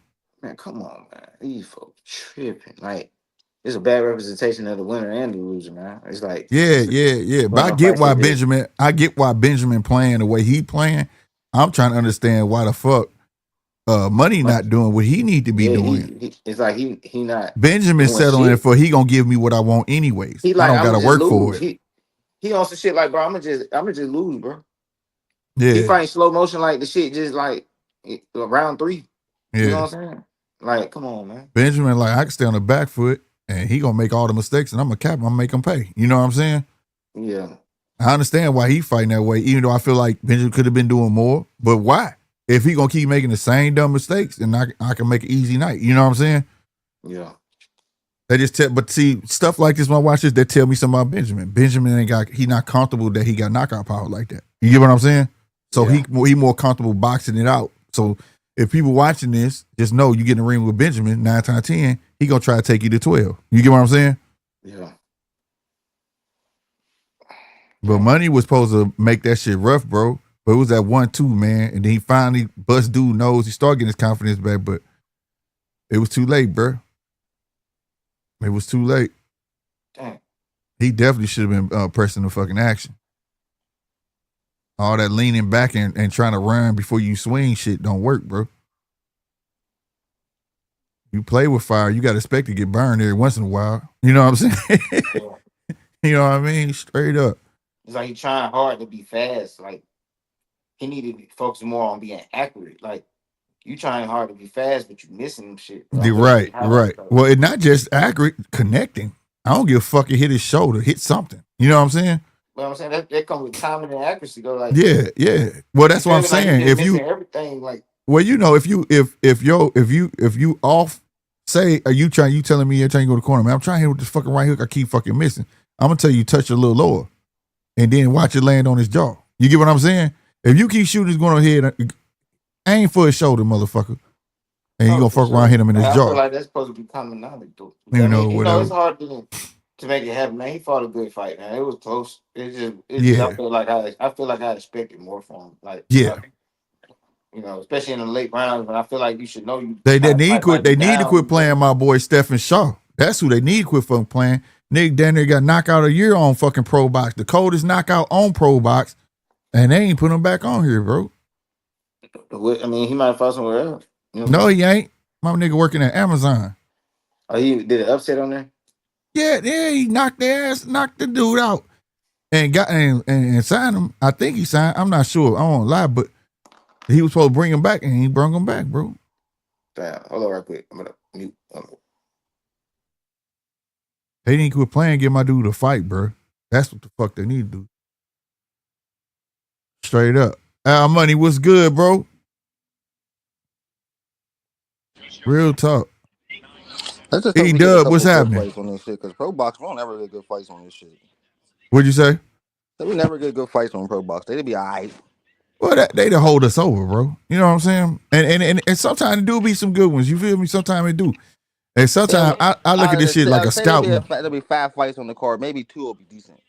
Speaker 3: man, come on, man. These folks tripping. Like, it's a bad representation of the winner and the loser, man. It's like,
Speaker 1: Yeah. But
Speaker 3: one of the fights they did.
Speaker 1: I get why Benjamin playing the way he playing. I'm trying to understand why the fuck Money not doing what he need to be
Speaker 3: Yeah,
Speaker 1: doing.
Speaker 3: it's like he not
Speaker 1: Benjamin
Speaker 3: doing
Speaker 1: settling
Speaker 3: shit.
Speaker 1: for he gonna give me what I want anyways.
Speaker 3: He
Speaker 1: I
Speaker 3: like,
Speaker 1: don't
Speaker 3: I'ma
Speaker 1: gotta
Speaker 3: just
Speaker 1: work for
Speaker 3: lose.
Speaker 1: it.
Speaker 3: He on some shit like, bro, I'ma just lose, bro. He
Speaker 1: Yeah,
Speaker 3: fighting slow motion like the shit just like round 3. You know
Speaker 1: yeah.
Speaker 3: what I'm saying? Like, come on, man.
Speaker 1: Benjamin, like, I can stay on the back foot and he gonna make all the mistakes and I'm gonna cap him, I'm gonna make him pay. You know what I'm saying?
Speaker 3: Yeah.
Speaker 1: I understand why he fighting that way, even though I feel like Benjamin could have been doing more. But why? If he gonna keep making the same dumb mistakes, then I can make an easy night. You know what I'm saying?
Speaker 3: Yeah.
Speaker 1: They just tell, but see, stuff like this when I watch this, they tell me something about Benjamin. Benjamin he not comfortable that he got knockout power like that. You get what I'm saying? So
Speaker 3: Yeah.
Speaker 1: he more comfortable boxing it out. So if people watching this, just know you get in the ring with Benjamin, 9 times 10, he gonna try to take you to 12. You get what I'm saying?
Speaker 3: Yeah.
Speaker 1: But Money was supposed to make that shit rough, bro. But it was that 1-2, man. And then he finally bust dude nose. He started getting his confidence back, but it was too late, bro. It was too late.
Speaker 3: Damn.
Speaker 1: He definitely should have been pressing the fucking action. All that leaning back and trying to run before you swing shit don't work, bro. You play with fire, you got to expect to get burned every once in a while. You know what I'm saying?
Speaker 3: Yeah.
Speaker 1: You know what I mean? Straight up.
Speaker 3: It's like he trying hard to be fast. Like, he needed to focus more on being accurate. Like, you trying hard to be fast, but you missing shit. Bro. I
Speaker 1: You're
Speaker 3: feel like he
Speaker 1: right,
Speaker 3: highlighted
Speaker 1: right.
Speaker 3: that.
Speaker 1: Well, it's not just accurate, connecting. I don't give a fuck it hit his shoulder, hit something. You know what I'm saying?
Speaker 3: But I'm saying that comes with timing and accuracy. Though, like,
Speaker 1: Yeah. Well,
Speaker 3: you
Speaker 1: that's what I'm
Speaker 3: feel like you
Speaker 1: saying.
Speaker 3: just
Speaker 1: If
Speaker 3: missing
Speaker 1: you
Speaker 3: everything. Like,
Speaker 1: Well, you know, if you off, say, are you telling me you're trying to go to the corner, man? I'm trying to hit with this fucking right hook. I keep fucking missing. I'm gonna tell you, touch it a little lower, and then watch it land on his jaw. You get what I'm saying? If you keep shooting, it's going ahead, aim for his shoulder, motherfucker, and you
Speaker 3: oh,
Speaker 1: gonna
Speaker 3: for
Speaker 1: fuck around,
Speaker 3: sure.
Speaker 1: hit him in his
Speaker 3: I feel
Speaker 1: jaw.
Speaker 3: like that's supposed to be common knowledge, though.
Speaker 1: You
Speaker 3: I
Speaker 1: know,
Speaker 3: mean, it's
Speaker 1: whatever.
Speaker 3: hard to make it happen, man. He fought a good fight, man. It was close.
Speaker 1: Yeah,
Speaker 3: I feel like I expected more from him. Like,
Speaker 1: yeah.
Speaker 3: especially in the late rounds when I feel like you should know you
Speaker 1: They
Speaker 3: kind of
Speaker 1: need
Speaker 3: fight
Speaker 1: quit.
Speaker 3: might be
Speaker 1: They need to
Speaker 3: down.
Speaker 1: quit playing my boy Stephen Shaw. That's who they need to quit fucking playing. Nick Danner got knocked out a year on fucking Pro Box, the coldest knockout on Pro Box, and they ain't put him back on here, bro.
Speaker 3: I mean, he might have fought somewhere else. You know what I'm
Speaker 1: No,
Speaker 3: saying?
Speaker 1: he ain't. My nigga working at Amazon.
Speaker 3: Oh, he did an upset on there?
Speaker 1: Yeah, he knocked the dude out and got and signed him. I think he signed. I'm not sure. I don't lie, but he was supposed to bring him back and he brought him back, bro.
Speaker 3: Damn. Hold on right quick. I'm gonna mute.
Speaker 1: They need to quit playing, get my dude a fight, bro. That's what the fuck they need to do. Straight up. Al Money, what's good, bro? Real talk.
Speaker 2: Let's just hope we get a
Speaker 1: E-Dub,
Speaker 2: couple
Speaker 1: what's
Speaker 2: good
Speaker 1: happening?
Speaker 2: fights on this shit, because Pro Box, we don't ever get good fights on this shit.
Speaker 1: What'd you say?
Speaker 2: So we never get good fights on Pro Box. They'd be all right.
Speaker 1: Well, they to hold us over, bro. You know what I'm saying? And sometimes it do be some good ones. You feel me? Sometimes it do. And sometimes I look at this shit like a scouting.
Speaker 2: There'll be 5 fights on the card. Maybe 2 will be decent.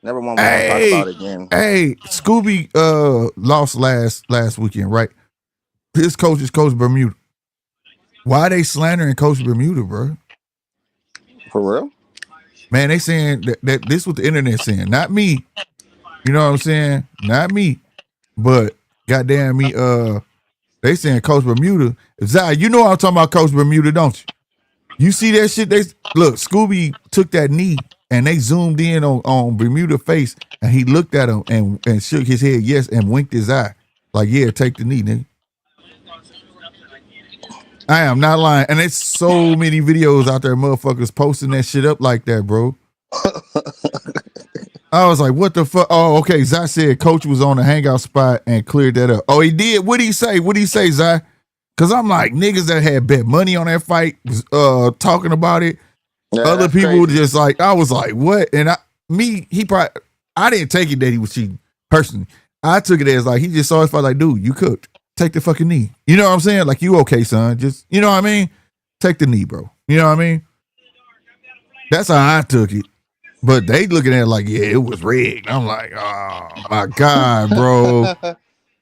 Speaker 2: Never one we're gonna talk
Speaker 1: Hey,
Speaker 2: about again.
Speaker 1: hey, Scooby lost last weekend, right? His coach is Coach Bermuda. Why they slandering Coach Bermuda, bro?
Speaker 2: For real?
Speaker 1: Man, they saying that this what the internet saying, not me. You know what I'm saying? Not me. But goddamn me, they saying Coach Bermuda. Zai, you know I'm talking about Coach Bermuda, don't you? You see that shit? They look, Scooby took that knee and they zoomed in on Bermuda's face and he looked at him and shook his head yes and winked his eye. Like, yeah, take the knee, nigga. I am not lying. And there's so many videos out there, motherfuckers posting that shit up like that, bro. I was like, what the fuck? Oh, okay. Zai said coach was on the hangout spot and cleared that up. Oh, he did? What'd he say? What'd he say, Zai? Because I'm like, niggas that had bet money on that fight was talking about it. Yeah, other people were just like, I was like, what? And I didn't take it that he was cheating, personally. I took it as like, he just saw his fight like, dude, you cooked. Take the fucking knee. You know what I'm saying? Like, you okay, son. Just, you know what I mean? Take the knee, bro. You know what I mean? That's how I took it. But they looking at it like, yeah, it was rigged. I'm like, oh my God, bro.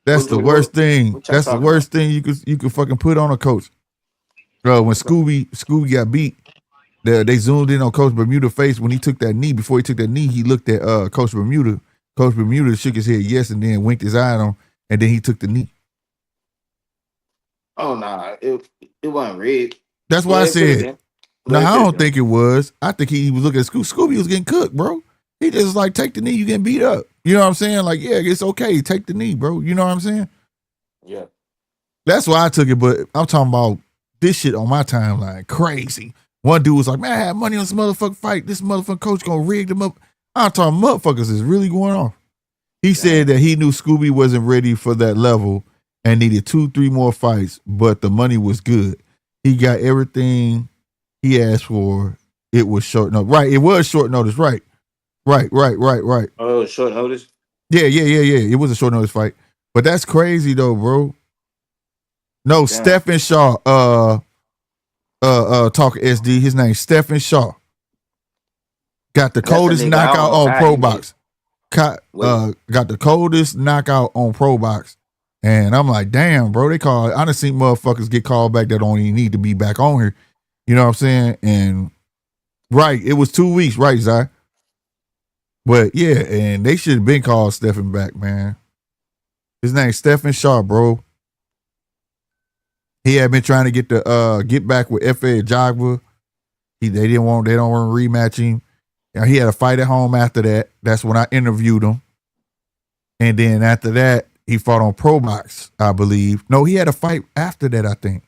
Speaker 1: That's the worst thing. That's the worst thing you could fucking put on a coach. Bro, when Scooby got beat, they zoomed in on Coach Bermuda's face when he took that knee. Before he took that knee, he looked at Coach Bermuda. Coach Bermuda shook his head yes and then winked his eye at him, and then he took the knee.
Speaker 3: Oh nah, it wasn't rigged.
Speaker 1: That's why I said. No, I don't think it was. I think he was looking at Scooby. Scooby was getting cooked, bro. He just like, take the knee, you getting beat up. You know what I'm saying? Like, yeah, it's okay. Take the knee, bro. You know what I'm saying?
Speaker 3: Yeah.
Speaker 1: That's why I took it, but I'm talking about this shit on my timeline. Crazy. One dude was like, man, I had money on this motherfucking fight. This motherfucking coach gonna rig them up. I'm talking motherfuckers is really going off. He said that he knew Scooby wasn't ready for that level and needed 2-3 more fights, but the money was good. He got everything he asked for. It was short notice. Right, it was short notice. Right. Oh, it
Speaker 3: was short notice?
Speaker 1: Yeah. It was a short notice fight. But that's crazy though, bro. No, Stephen Shaw, talk SD. His name's Stephen Shaw. Got the coldest knockout on Pro Box. Got the coldest knockout on Pro Box. And I'm like, damn, bro, I done seen motherfuckers get called back that don't even need to be back on here. You know what I'm saying? And right, it was 2 weeks, right, Zai? But yeah, and they should have been called Stephen back, man. His name's Stephen Shaw, bro. He had been trying to get back with F.A. Jagba. They don't want to rematch him. He had a fight at home after that. That's when I interviewed him. And then after that, he fought on Pro Box, I believe. No, he had a fight after that, I think.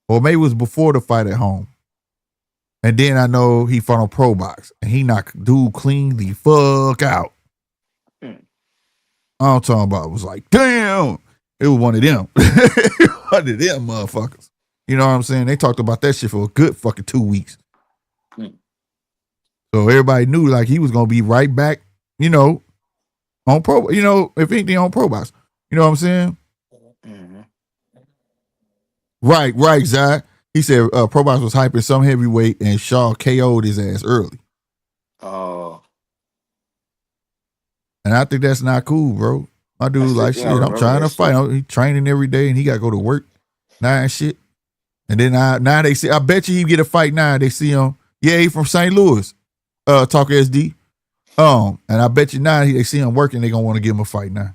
Speaker 1: Or maybe it was before the fight at home. And then I know he fought on Pro Box. And he knocked dude clean the fuck out. All I'm talking about was like, damn. It was one of them. One of them motherfuckers. You know what I'm saying? They talked about that shit for a good fucking 2 weeks. So everybody knew like he was gonna be right back, you know, on Pro, you know, if anything on Pro Box. You know what I'm saying? Mm-hmm. Right, Zach. He said Pro Box was hyping some heavyweight and Shaw KO'd his ass early. Oh. And I think that's not cool, bro. My dude like, shit, I'm trying to fight. He training every day and he got to go to work. Nah, and shit. And then now they see, I bet you he get a fight now. They see him. Yeah, he from St. Louis. Talk SD. And I bet you now they see him working, they gonna want to give him a fight now.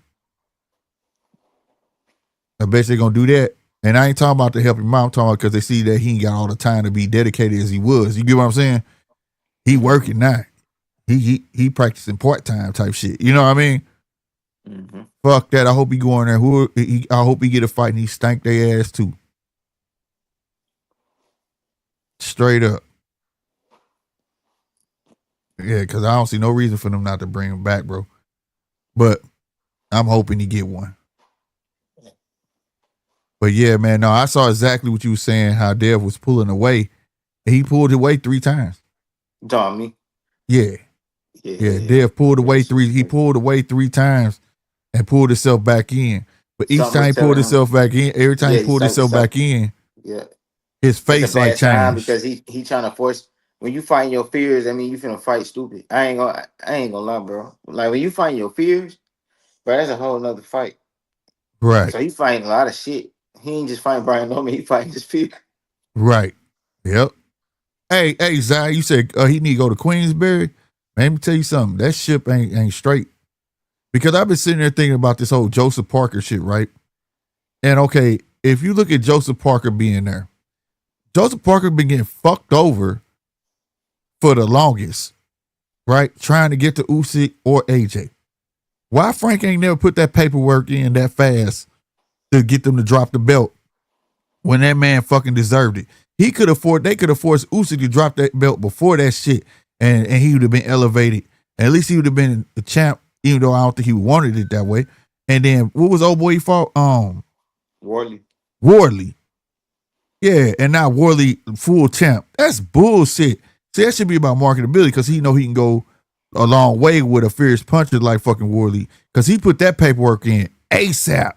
Speaker 1: I bet they're gonna do that. And I ain't talking about to help him out. I'm talking about because they see that he ain't got all the time to be dedicated as he was. You get what I'm saying? He working now. He practicing part-time type shit. You know what I mean? Mm-hmm. Fuck that. I hope he go in there. I hope he get a fight and he stank their ass too. Straight up. Yeah, because I don't see no reason for them not to bring him back, bro. But I'm hoping he get one. But yeah, man, no, I saw exactly what you were saying, how Dev was pulling away. And he pulled away 3 times.
Speaker 3: Tommy.
Speaker 1: Yeah. Yeah, Dev pulled away 3. He pulled away 3 times and pulled himself back in. But each time he pulled himself back in, every time he pulled himself back in, his face like changed.
Speaker 3: Because he trying to force. When you find your fears, I mean, you finna fight stupid. I ain't gonna lie, bro. Like when you find your fears, bro, that's a whole nother fight.
Speaker 1: Right.
Speaker 3: So he fighting a lot of shit. He ain't just fighting Brian Norman. He fighting his fear.
Speaker 1: Right. Yep. Hey, Zai, you said he need to go to Queensberry. Man, let me tell you something. That ship ain't straight. Because I've been sitting there thinking about this whole Joseph Parker shit, right? And okay, if you look at Joseph Parker being there, Joseph Parker been getting fucked over for the longest, right? Trying to get to Usyk or AJ. Why Frank ain't never put that paperwork in that fast to get them to drop the belt when that man fucking deserved it? They could have forced Usyk to drop that belt before that shit, and he would have been elevated. At least he would have been the champ, even though I don't think he wanted it that way. And then what was old boy he fought? Wardley. Yeah, and now Wardley full champ. That's bullshit. See, that should be about marketability because he know he can go a long way with a fierce puncher like fucking Wardley because he put that paperwork in ASAP.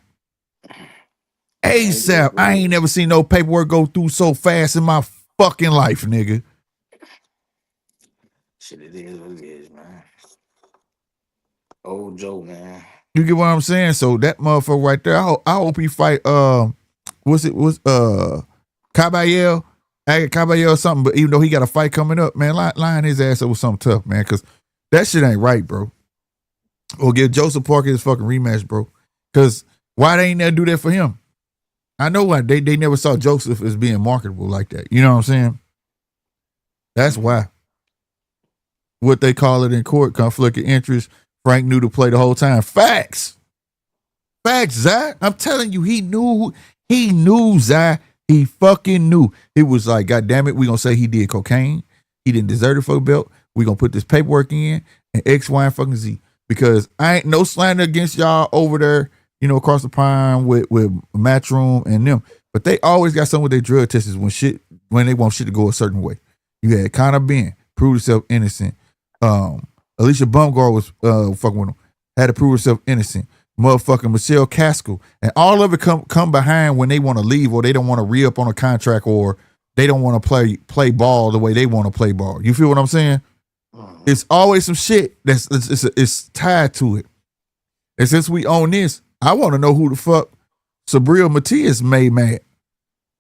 Speaker 1: ASAP. I ain't never seen no paperwork go through so fast in my fucking life, nigga.
Speaker 3: Shit, it is what it is, man. Old Joe, man.
Speaker 1: You get what I'm saying? So that motherfucker right there, I hope he fight Caballero? Caballero or something, but even though he got a fight coming up, man, line his ass up with something tough, man, because that shit ain't right, bro. Or give Joseph Parker his fucking rematch, bro. Because why they ain't never do that for him? I know why. They never saw Joseph as being marketable like that. You know what I'm saying? That's why. What they call it in court, conflict of interest. Frank knew to play the whole time. Facts, Zach. I'm telling you, he knew, Zach. He fucking knew. It was like, God damn it, we gonna say he did cocaine. He didn't deserve it for the belt. We gonna put this paperwork in and X, Y, and fucking Z. Because I ain't no slander against y'all over there, you know, across the pond with Matchroom and them. But they always got something with their drug tests when they want shit to go a certain way. You had Conor Ben, proved herself innocent. Alicia Bumgarner was fucking with him. Had to prove herself innocent. Motherfucking Michelle Caskell. And all of it come behind when they want to leave or they don't want to re-up on a contract or they don't want to play ball the way they want to play ball. You feel what I'm saying? It's always some shit it's tied to it. And since we own this, I want to know who the fuck Sabril Matias made mad.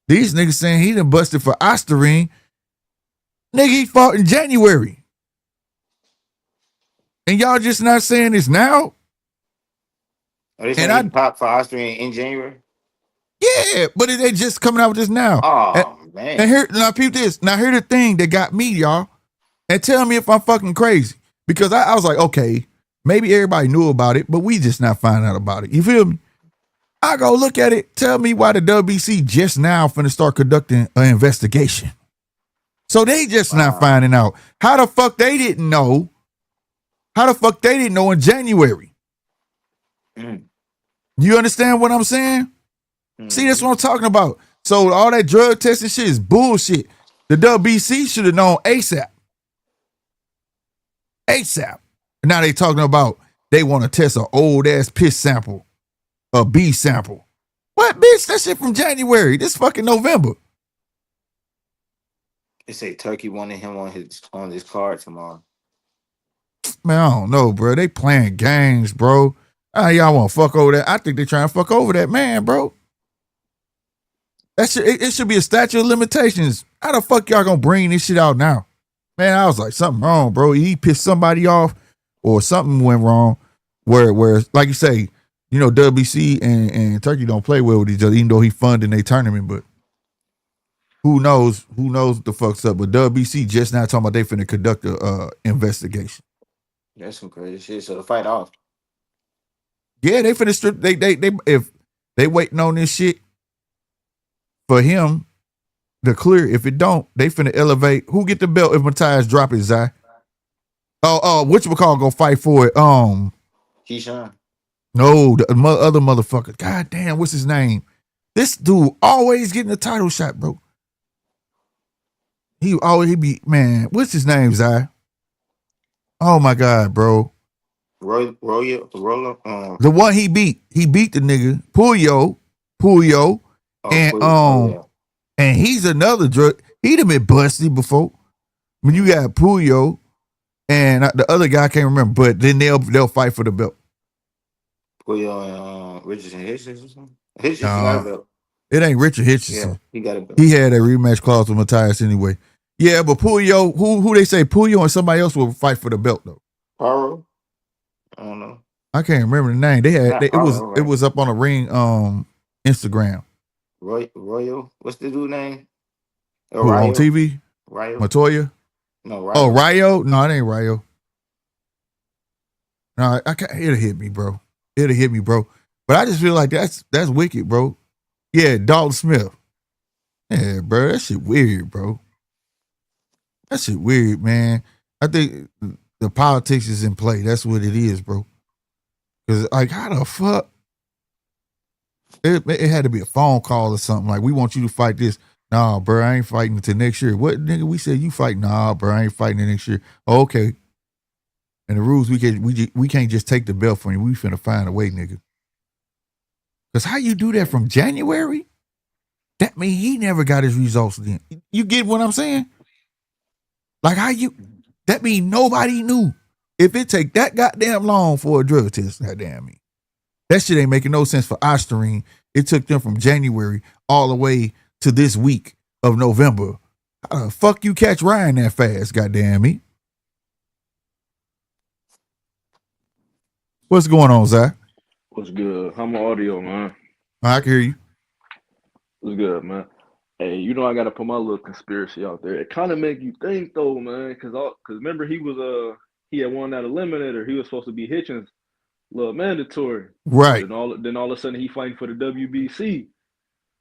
Speaker 1: These niggas saying he done busted for Osterine. Nigga, he fought in January. And y'all just not saying this now?
Speaker 3: Are they saying he popped for Austrian in January?
Speaker 1: Yeah, but they just coming out with this now.
Speaker 3: Oh, man.
Speaker 1: And here, now peep this. Now here's the thing that got me, y'all. And tell me if I'm fucking crazy. Because I was like, okay, maybe everybody knew about it, but we just not finding out about it. You feel me? I go look at it. Tell me why the WBC just now finna start conducting an investigation. So they just not finding out. How the fuck they didn't know? How the fuck they didn't know in January? You understand what I'm saying? See, that's what I'm talking about. So all that drug testing shit is bullshit. The WBC should have known ASAP. ASAP. Now they talking about they want to test an old ass piss sample, a B sample. What, bitch? That shit from January. This fucking November.
Speaker 3: They say Turkey wanted him on his card tomorrow.
Speaker 1: Man, I don't know, bro. They playing games, bro. Y'all want to fuck over that? I think they trying to fuck over that man, bro. It should be a statute of limitations. How the fuck y'all gonna bring this shit out now? Man, I was like, something wrong, bro. He pissed somebody off or something went wrong where like you say, you know, WBC and Turkey don't play well with each other, even though he funded their tournament, but who knows what the fuck's up. But WBC just now talking about they finna conduct a investigation.
Speaker 3: That's some crazy shit. So the fight off.
Speaker 1: Yeah, they finna strip. They if they waiting on this shit for him to clear. If it don't, they finna elevate. Who get the belt if Matthias drop his eye? whatchamacallit gonna fight for it?
Speaker 3: Keyshawn.
Speaker 1: No, the other motherfucker. God damn, what's his name? This dude always getting a title shot, bro. He be, man, what's his name, Zai? Oh my God, bro.
Speaker 3: Roller.
Speaker 1: The one he beat the nigga, Puyo, and
Speaker 3: Yeah.
Speaker 1: and he's another drug. He done been busted before. When you got Puyo and the other guy I can't remember, but then they'll fight for the belt.
Speaker 3: Puyo and Richardson Hitchens or something. Hitchens got a
Speaker 1: Uh,
Speaker 3: belt.
Speaker 1: it ain't Richard
Speaker 3: Yeah,
Speaker 1: Hitchison.
Speaker 3: he got a belt.
Speaker 1: He had a rematch clause with Matthias anyway. Yeah, but Puyo, who they say Puyo and somebody else will fight for the belt though.
Speaker 3: Paro? I don't know.
Speaker 1: I can't remember the name. It
Speaker 3: right?
Speaker 1: was up on a ring Instagram.
Speaker 3: Royal? What's the dude name?
Speaker 1: Who on TV?
Speaker 3: Ryo?
Speaker 1: Matoya?
Speaker 3: No, Ryo.
Speaker 1: Oh, Ryo? No, it ain't Ryo. No, I can't, it'll hit me, bro. It'll hit me, bro. But I just feel like that's wicked, bro. Yeah, Dalton Smith. Yeah, bro, that shit weird, bro. That shit weird, man. I think the politics is in play. That's what it is, bro. Because, like, how the fuck? It had to be a phone call or something. Like, we want you to fight this. Nah, bro, I ain't fighting until next year. What, nigga, we said you fight? Nah, bro, I ain't fighting it next year. Oh, okay. And the rules, we can't just take the belt from you. We finna find a way, nigga. Because how you do that from January? That mean he never got his results then. You get what I'm saying? Like that mean nobody knew. If it take that goddamn long for a drug test, goddamn me. That shit ain't making no sense for Osterine. It took them from January all the way to this week of November. How the fuck you catch Ryan that fast, goddamn me? What's going on, Zach?
Speaker 4: What's good? How my audio, man?
Speaker 1: I can hear you.
Speaker 4: What's good, man? Hey, you know I gotta put my little conspiracy out there. It kind of make you think though, man, because remember he had won that eliminator. He was supposed to be Hitchens' little mandatory.
Speaker 1: Right.
Speaker 4: Then all of a sudden he fighting for the WBC.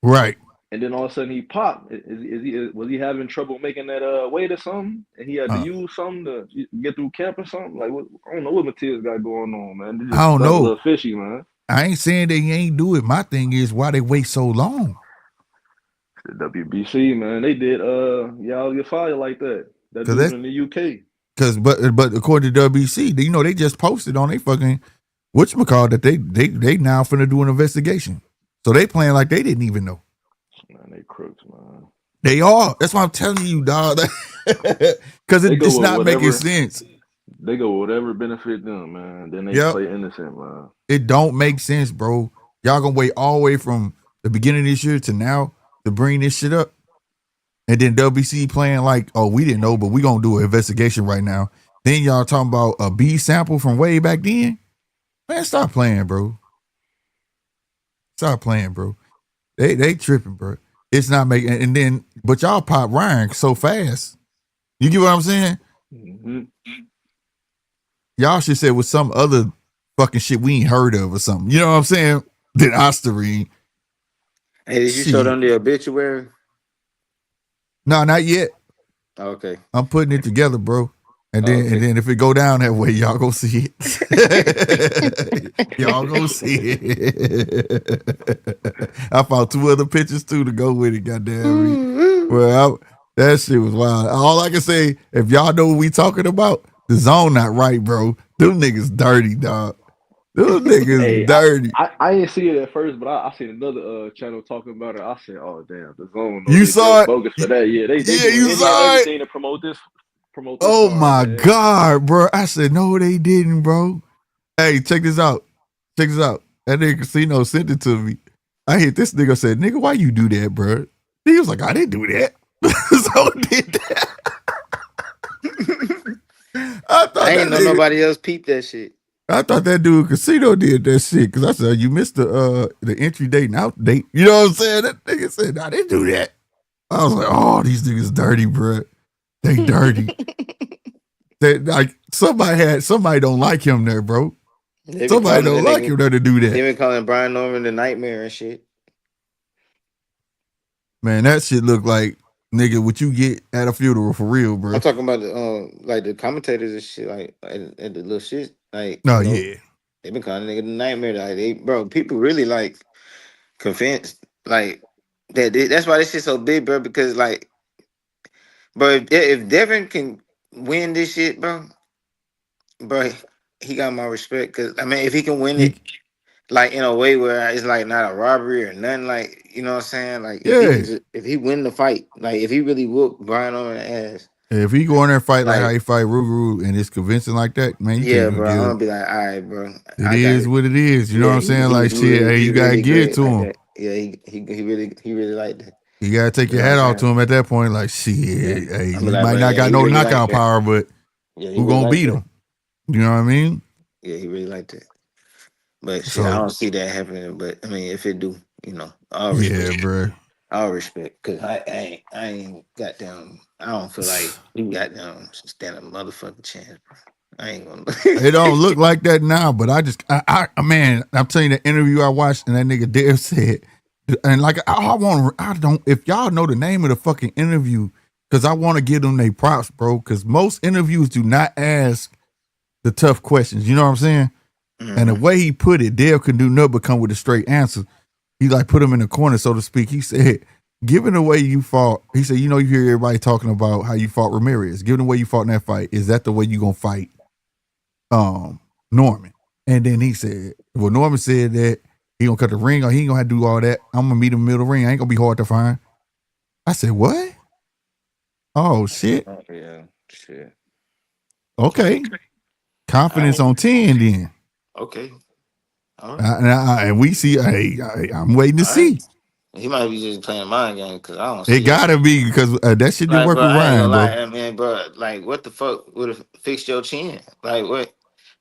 Speaker 1: Right.
Speaker 4: And then all of a sudden he popped. Was he having trouble making that weight or something? And he had to use something to get through camp or something? Like I don't know what Matias got going on, man. It just
Speaker 1: I don't know.
Speaker 4: A little fishy, man.
Speaker 1: I ain't saying they ain't do it. My thing is why they wait so long.
Speaker 4: The WBC, man, they did y'all get fired like that. That dude in the UK.
Speaker 1: But according to WBC, you know, they just posted on they fucking whatchamacallit that they now finna do an investigation. So they playing like they didn't even know.
Speaker 4: Man, they crooks, man.
Speaker 1: They are. That's why I'm telling you, dog. Because it's not making sense.
Speaker 4: They go whatever benefit them, man. Then they play innocent, man.
Speaker 1: It don't make sense, bro. Y'all gonna wait all the way from the beginning of this year to now to bring this shit up. And then WBC playing like, oh, we didn't know, but we gonna do an investigation right now. Then y'all talking about a B sample from way back then. Man, stop playing, bro. Stop playing, bro. They tripping, bro. It's not making, and then, but y'all pop Ryan so fast. You get what I'm saying?
Speaker 4: Mm-hmm.
Speaker 1: Y'all should say with some other fucking shit we ain't heard of or something. You know what I'm saying? Than Osterine.
Speaker 3: Hey, did you show them the obituary?
Speaker 1: No, not yet.
Speaker 3: Okay.
Speaker 1: I'm putting it together, bro. And then if it go down that way, y'all go see it. Y'all go see it. I found 2 other pictures too to go with it, goddamn me. Well, that shit was wild. All I can say, if y'all know what we talking about, the zone not right, bro. Them niggas dirty, dog. Them niggas dirty.
Speaker 4: I didn't see it at first, but I seen another channel talking about it. I said, "Oh damn, the zone."
Speaker 1: You saw it?
Speaker 4: Bogus for that. Yeah, they
Speaker 1: you saw
Speaker 4: everything to promote this.
Speaker 1: Oh my God, bro! I said no, they didn't, bro. Hey, check this out. Check this out. That nigga Casino sent it to me. I hit this nigga. Said, "Nigga, why you do that, bro?" He was like, "I didn't do that." So did that.
Speaker 3: I ain't know nobody else peeped that shit.
Speaker 1: I thought that dude Casino did that shit because I said you missed the entry date and out date. You know what I'm saying? That nigga said, "I didn't do that." I was like, "Oh, these niggas dirty, bro. They dirty." That like somebody don't like him there, bro. Somebody don't like him there to do that.
Speaker 3: They been calling Brian Norman the nightmare and shit.
Speaker 1: Man, that shit look like nigga, what you get at a funeral for real, bro?
Speaker 3: I'm talking about the like the commentators and shit, like at the little shit, like
Speaker 1: No, yeah.
Speaker 3: they been calling nigga the nightmare. Like people really like convinced like that's why this shit so big, bro. Because like, bro, if Devin can win this shit, bro, he got my respect. Cause I mean, if he can win
Speaker 1: He,
Speaker 3: it like in a way where it's like not a robbery or nothing, like you know what I'm saying, like if he
Speaker 1: yeah.
Speaker 3: can if he win the fight, like if he really whoop Brian on the ass,
Speaker 1: If he go in there and fight like how
Speaker 3: like
Speaker 1: he fight Ruru and it's convincing like that, man, you can't
Speaker 3: yeah,
Speaker 1: even
Speaker 3: bro, I'm
Speaker 1: give.
Speaker 3: gonna be like, all right, bro,
Speaker 1: It
Speaker 3: I got
Speaker 1: is
Speaker 3: it.
Speaker 1: what it is. You know what
Speaker 3: Yeah,
Speaker 1: I'm saying? Like shit, hey,
Speaker 3: he
Speaker 1: you gotta
Speaker 3: really
Speaker 1: give it
Speaker 3: great
Speaker 1: to
Speaker 3: like
Speaker 1: him.
Speaker 3: that. Yeah, he really like that.
Speaker 1: You gotta take
Speaker 3: You
Speaker 1: your
Speaker 3: know
Speaker 1: hat
Speaker 3: what I'm
Speaker 1: off to
Speaker 3: saying?
Speaker 1: him at that point. Like shit,
Speaker 3: Yeah,
Speaker 1: hey,
Speaker 3: I'm be
Speaker 1: he
Speaker 3: like,
Speaker 1: might
Speaker 3: bro,
Speaker 1: not
Speaker 3: yeah,
Speaker 1: got
Speaker 3: he
Speaker 1: no
Speaker 3: really like
Speaker 1: knockout
Speaker 3: that.
Speaker 1: power, but
Speaker 3: Yeah, he
Speaker 1: who
Speaker 3: really
Speaker 1: gonna
Speaker 3: like
Speaker 1: beat
Speaker 3: that.
Speaker 1: him? You know what I mean?
Speaker 3: Yeah, he really like that. But shit, I
Speaker 1: So
Speaker 3: don't see that happening. But I mean, if it do, all
Speaker 1: yeah,
Speaker 3: respect.
Speaker 1: bro.
Speaker 3: All respect, cause I ain't goddamn. I don't feel like you goddamn stand a motherfucking chance, bro. I ain't gonna.
Speaker 1: It don't look like that now, but man, I'm telling you the interview I watched and that nigga Dave said, and like I don't, if y'all know the name of the fucking interview, because I want to give them their props, bro, because most interviews do not ask the tough questions. You know what I'm saying? And the
Speaker 3: Mhm.
Speaker 1: way he put it, Dale could do nothing but come with a straight answer. He like put him in the corner, so to speak. He said, given the way you fought, he said, you hear everybody talking about how you fought Ramirez. Given the way you fought in that fight, is that the way you gonna fight Norman? And then he said, well, Norman said that he gonna cut the ring or he ain't gonna have to do all that. I'm gonna meet him in the middle of the ring. I ain't gonna be hard to find. I said, what? Oh shit.
Speaker 3: Yeah, shit.
Speaker 1: Okay.
Speaker 3: All
Speaker 1: Confidence
Speaker 3: right.
Speaker 1: on 10 then.
Speaker 3: Okay. All right.
Speaker 1: And we see, hey, I'm waiting to
Speaker 3: All right.
Speaker 1: see.
Speaker 3: He might be just playing mind game because I don't
Speaker 1: It
Speaker 3: see that
Speaker 1: gotta
Speaker 3: shit.
Speaker 1: be because that shit didn't
Speaker 3: Like,
Speaker 1: work
Speaker 3: bro,
Speaker 1: with
Speaker 3: I ain't gonna
Speaker 1: Ryan, bro.
Speaker 3: lie, man, bro. Like, what the fuck would have fixed your chin? Like, what?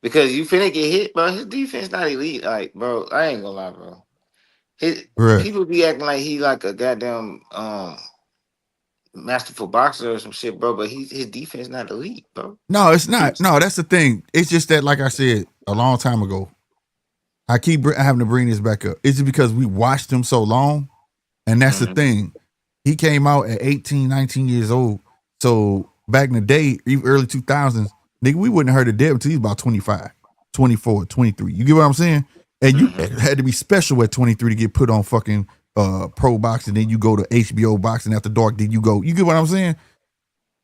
Speaker 3: Because you finna get hit, bro. His defense not elite. Like, bro, I ain't gonna lie, bro. His
Speaker 1: Bruh.
Speaker 3: people be acting like he like a goddamn masterful boxer or some shit, bro. But his defense not elite, bro.
Speaker 1: No, it's not. No, that's the thing. It's just that, like I said a long time ago, I keep having to bring this back up. It's just because we watched him so long. And that's the
Speaker 3: Mm-hmm.
Speaker 1: thing. He came out at 18, 19 years old. So back in the day, even early 2000s, nigga, we wouldn't have heard of Dev until he was about 25, 24, 23. You get what I'm saying? And you
Speaker 3: Mm-hmm.
Speaker 1: had to be special at 23 to get put on fucking pro boxing. Then you go to HBO boxing after dark. Then you go. You get what I'm saying?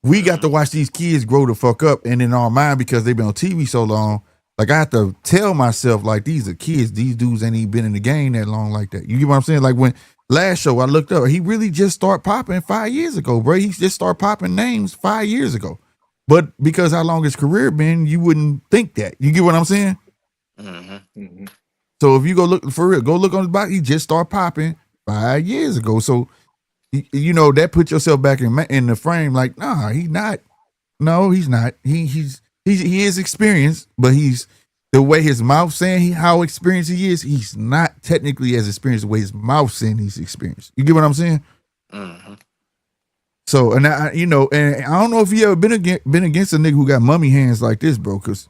Speaker 1: We got to watch these kids grow the fuck up, and in our mind, because they've been on TV so long, like I have to tell myself, like, these are kids. These dudes ain't even been in the game that long like that. You get what I'm saying? Like when last show I looked up, he really just started popping 5 years ago, bro. He just started popping names 5 years ago. But because how long his career been, you wouldn't think that. You get what I'm saying?
Speaker 3: Mm-hmm.
Speaker 4: Mm-hmm.
Speaker 1: So if you go look for real, go look on his body. He just started popping 5 years ago. So that put yourself back in the frame. Like, nah, he's not. No, he's not. He is experienced, but he's the way his mouth saying how experienced he is. He's not technically as experienced the way his mouth saying he's experienced. You get what I'm saying?
Speaker 3: Mm-hmm.
Speaker 1: So, and and I don't know if you ever been against a nigga who got mummy hands like this, bro. Because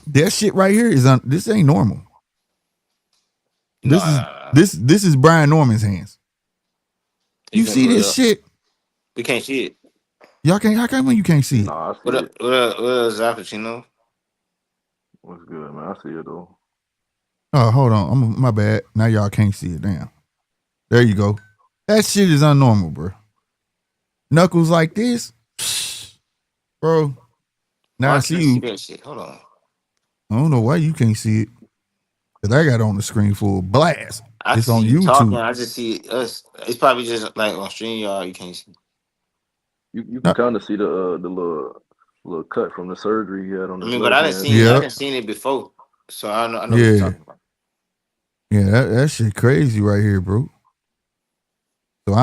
Speaker 1: that shit right here this ain't normal.
Speaker 3: No,
Speaker 1: This is this is Brian Norman's hands.
Speaker 3: you
Speaker 1: You
Speaker 3: can
Speaker 1: see
Speaker 3: put it
Speaker 1: this
Speaker 3: up.
Speaker 1: shit?
Speaker 3: We can't see it.
Speaker 1: Y'all can't. How come you can't see it?
Speaker 4: Nah, I see
Speaker 3: What up?
Speaker 4: it.
Speaker 3: What up, Zappuccino?
Speaker 4: What's good, man? I see it though.
Speaker 1: Oh, hold on. My bad. Now y'all can't see it. Damn. There you go. That shit is unnormal, bro. Knuckles like this, bro.
Speaker 3: Oh,
Speaker 1: Now
Speaker 3: I
Speaker 1: I see
Speaker 3: can't see
Speaker 1: you.
Speaker 3: that shit. Hold on.
Speaker 1: I don't know why you can't see it. Cause I got it on the screen full blast.
Speaker 3: I
Speaker 1: It's
Speaker 3: see
Speaker 1: on
Speaker 3: you talking.
Speaker 1: YouTube.
Speaker 3: I just see us. It's probably just like on StreamYard. You can't see.
Speaker 4: You can
Speaker 1: No,
Speaker 4: kind of see the little cut from the surgery he had on
Speaker 3: I
Speaker 4: his
Speaker 3: mean, but I
Speaker 4: left
Speaker 3: didn't
Speaker 4: hand
Speaker 3: see.
Speaker 4: too.
Speaker 3: I
Speaker 1: yeah,
Speaker 3: didn't seen it before, so I know what you're
Speaker 1: yeah,
Speaker 3: talking about.
Speaker 1: yeah. That shit crazy right here, bro. So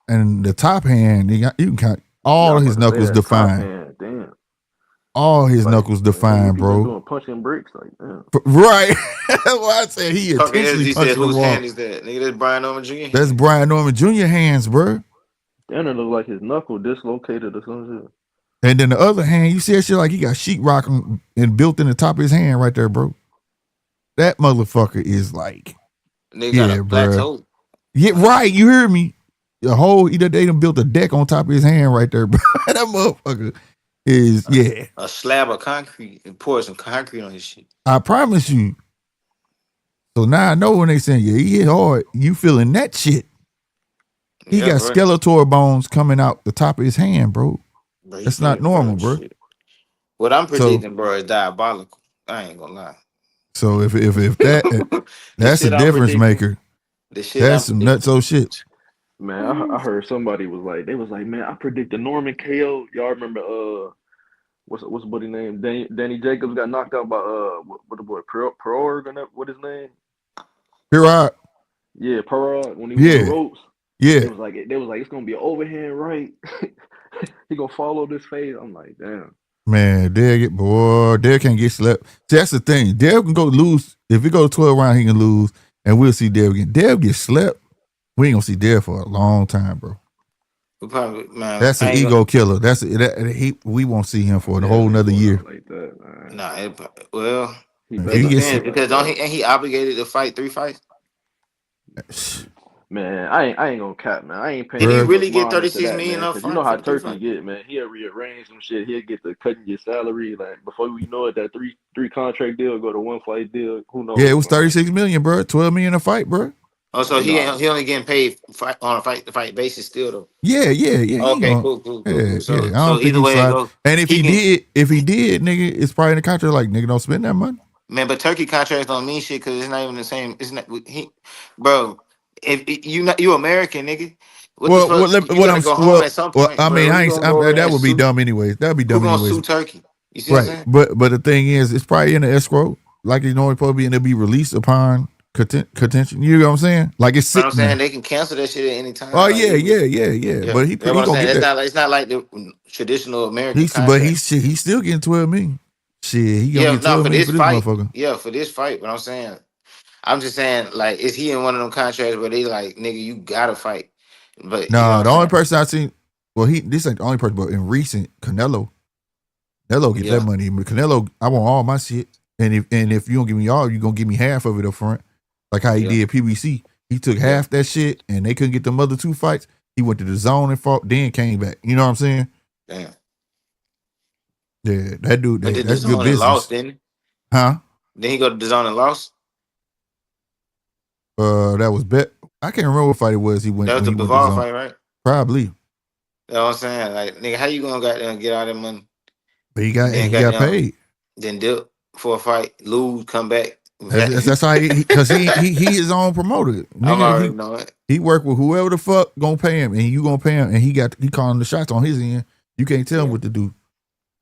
Speaker 1: and the top hand, you can count
Speaker 4: Yeah, I
Speaker 1: all
Speaker 4: was
Speaker 1: his
Speaker 4: about to say
Speaker 1: knuckles
Speaker 4: that top
Speaker 1: defined.
Speaker 4: hand. Damn.
Speaker 1: All his
Speaker 4: Like,
Speaker 1: knuckles
Speaker 4: man, what
Speaker 1: defined,
Speaker 4: you been
Speaker 1: bro.
Speaker 4: doing? Punching bricks? Like, damn.
Speaker 1: Right. That's why I said he
Speaker 3: Talking
Speaker 1: intentionally
Speaker 3: SG said,
Speaker 1: punching the
Speaker 3: "Whose
Speaker 1: wall.
Speaker 3: hand is that? Nigga, that's Brian Norman Jr.
Speaker 1: That's
Speaker 3: hand.
Speaker 1: Brian Norman Jr. hands, bro.
Speaker 4: Damn, it look like his knuckle dislocated or some shit.
Speaker 1: And then the other hand, you see that shit like he got sheetrock and built in the top of his hand right there, bro. That motherfucker is like,
Speaker 3: Nigga got a
Speaker 1: yeah,
Speaker 3: flat
Speaker 1: bro.
Speaker 3: toe.
Speaker 1: Yeah, right. You hear me? a whole. They done built a deck on top of his hand right there, bro. That motherfucker is
Speaker 3: a slab of concrete and pour some concrete on his shit.
Speaker 1: I promise you. So now I know when they saying he hit hard, you feeling that shit. He got
Speaker 3: bro.
Speaker 1: skeletal bones coming out the top of his hand, bro.
Speaker 3: Bro,
Speaker 1: That's not normal, bro.
Speaker 3: Shit. What I'm predicting, bro, is diabolical. I ain't gonna lie.
Speaker 1: So if that that's a difference maker. That's some nutso shit.
Speaker 4: Man, I heard somebody they was like, man, I predict the Norman KO. Y'all remember what's buddy name? Danny Jacobs got knocked out by what the boy Perog and what his name?
Speaker 1: Perog.
Speaker 4: Yeah, Perog when he was on the ropes.
Speaker 1: Yeah.
Speaker 4: They was like it's gonna be an overhand right. He gonna follow this phase. I'm like, damn.
Speaker 1: Man, Dare can't get slept. See, that's the thing. Dare can go lose. If he go 12 rounds, he can lose, and we'll see Dare again. Dare get slept. We ain't gonna see Dare for a long time, bro.
Speaker 3: Probably, man.
Speaker 1: That's an ego killer. We won't see him for a whole nother year.
Speaker 4: Like that, man.
Speaker 3: Well,
Speaker 4: because
Speaker 3: ain't he obligated to fight 3 fights?
Speaker 4: Man, I ain't gonna cap, man. I ain't paying.
Speaker 3: Did he really get 36 million off?
Speaker 4: You know how Turkey get, man. He'll rearrange some shit. He'll get the cutting your salary. Like before we know it, that three contract deal go to 1 fight deal. Who knows?
Speaker 1: Yeah, it was 36 million, bro. 12 million a fight, bro.
Speaker 3: Oh, so he only getting paid on a fight basis still though.
Speaker 1: Yeah.
Speaker 3: Okay, cool.
Speaker 1: So, I don't think
Speaker 3: either way it goes.
Speaker 1: And if he did, nigga, it's probably in the contract. Like, nigga, don't spend that money.
Speaker 3: Man, but Turkey contracts don't mean shit because it's not even the same. It's not bro. If you American, nigga. At some point.
Speaker 1: I mean, that would be dumb anyways. That'd be dumb
Speaker 3: anyways. Who gonna sue Turkey? You see what I'm saying?
Speaker 1: But the thing is, it's probably in the escrow, like it's normally supposed to be, and it'll be released upon contention. You know what I'm saying? Like it's sitting.
Speaker 3: I'm saying they can cancel that shit at any time.
Speaker 1: Oh yeah. But he gonna get that.
Speaker 3: It's not like the traditional American.
Speaker 1: But he's still getting 12 million. Shit, he gonna get 12 million for this motherfucker.
Speaker 3: Yeah, for this fight. But I'm just saying, like, is he in one of them contracts where they like, nigga, you gotta fight? But
Speaker 1: no, the only person I seen, this ain't the only person, but in recent, Canelo get that money. But Canelo, I want all my shit, and if you don't give me all, you gonna give me half of it up front, like how he did PBC. He took half that shit, and they couldn't get them other 2 fights. He went to the zone and fought, then came back. You know what I'm saying?
Speaker 3: Damn.
Speaker 1: Yeah, that dude. That's good business.
Speaker 3: Lost, didn't he?
Speaker 1: Huh?
Speaker 3: Then he go to the zone and lost.
Speaker 1: That was bet. I can't remember what fight it was. He went.
Speaker 3: That was the Bivol fight, right?
Speaker 1: Probably.
Speaker 3: That's what I'm saying. Like, nigga, how you gonna get all that money?
Speaker 1: But he got paid.
Speaker 3: Then dip for a fight, lose, come back.
Speaker 1: That's how because he his own promoter.
Speaker 3: I'm already know it.
Speaker 1: He worked with whoever the fuck gonna pay him, and you gonna pay him, and he calling the shots on his end. You can't tell him what to do.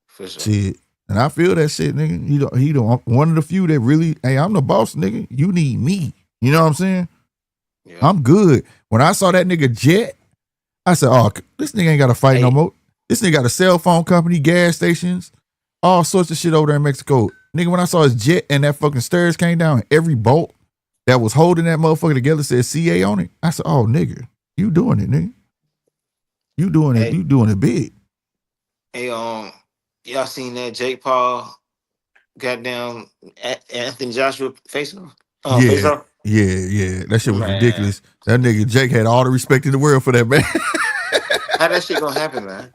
Speaker 3: For sure.
Speaker 1: Shit. And I feel that shit, nigga. He don't one of the few that really, hey, I'm the boss, nigga. You need me. You know what I'm saying? Yeah. I'm good. When I saw that nigga Jet, I said, oh, this nigga ain't got to fight no more. This nigga got a cell phone company, gas stations, all sorts of shit over there in Mexico. Nigga, when I saw his jet and that fucking stairs came down and every bolt that was holding that motherfucker together said CA on it, I said, oh, nigga, you doing it, nigga. You doing it. You doing it big.
Speaker 3: Hey, y'all seen that Jake Paul goddamn Anthony Joshua face off?
Speaker 1: Yeah. That shit was ridiculous. That nigga Jake had all the respect in the world for that, man.
Speaker 3: How that shit gonna happen, man?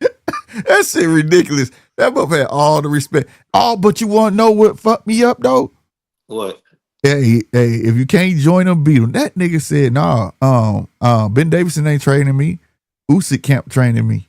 Speaker 1: That shit ridiculous. That motherfucker had all the respect. But you want to know what fucked me up, though?
Speaker 3: What?
Speaker 1: Hey, if you can't join them, beat them. That nigga said, nah, Ben Davidson ain't training me. Usyk can't training me.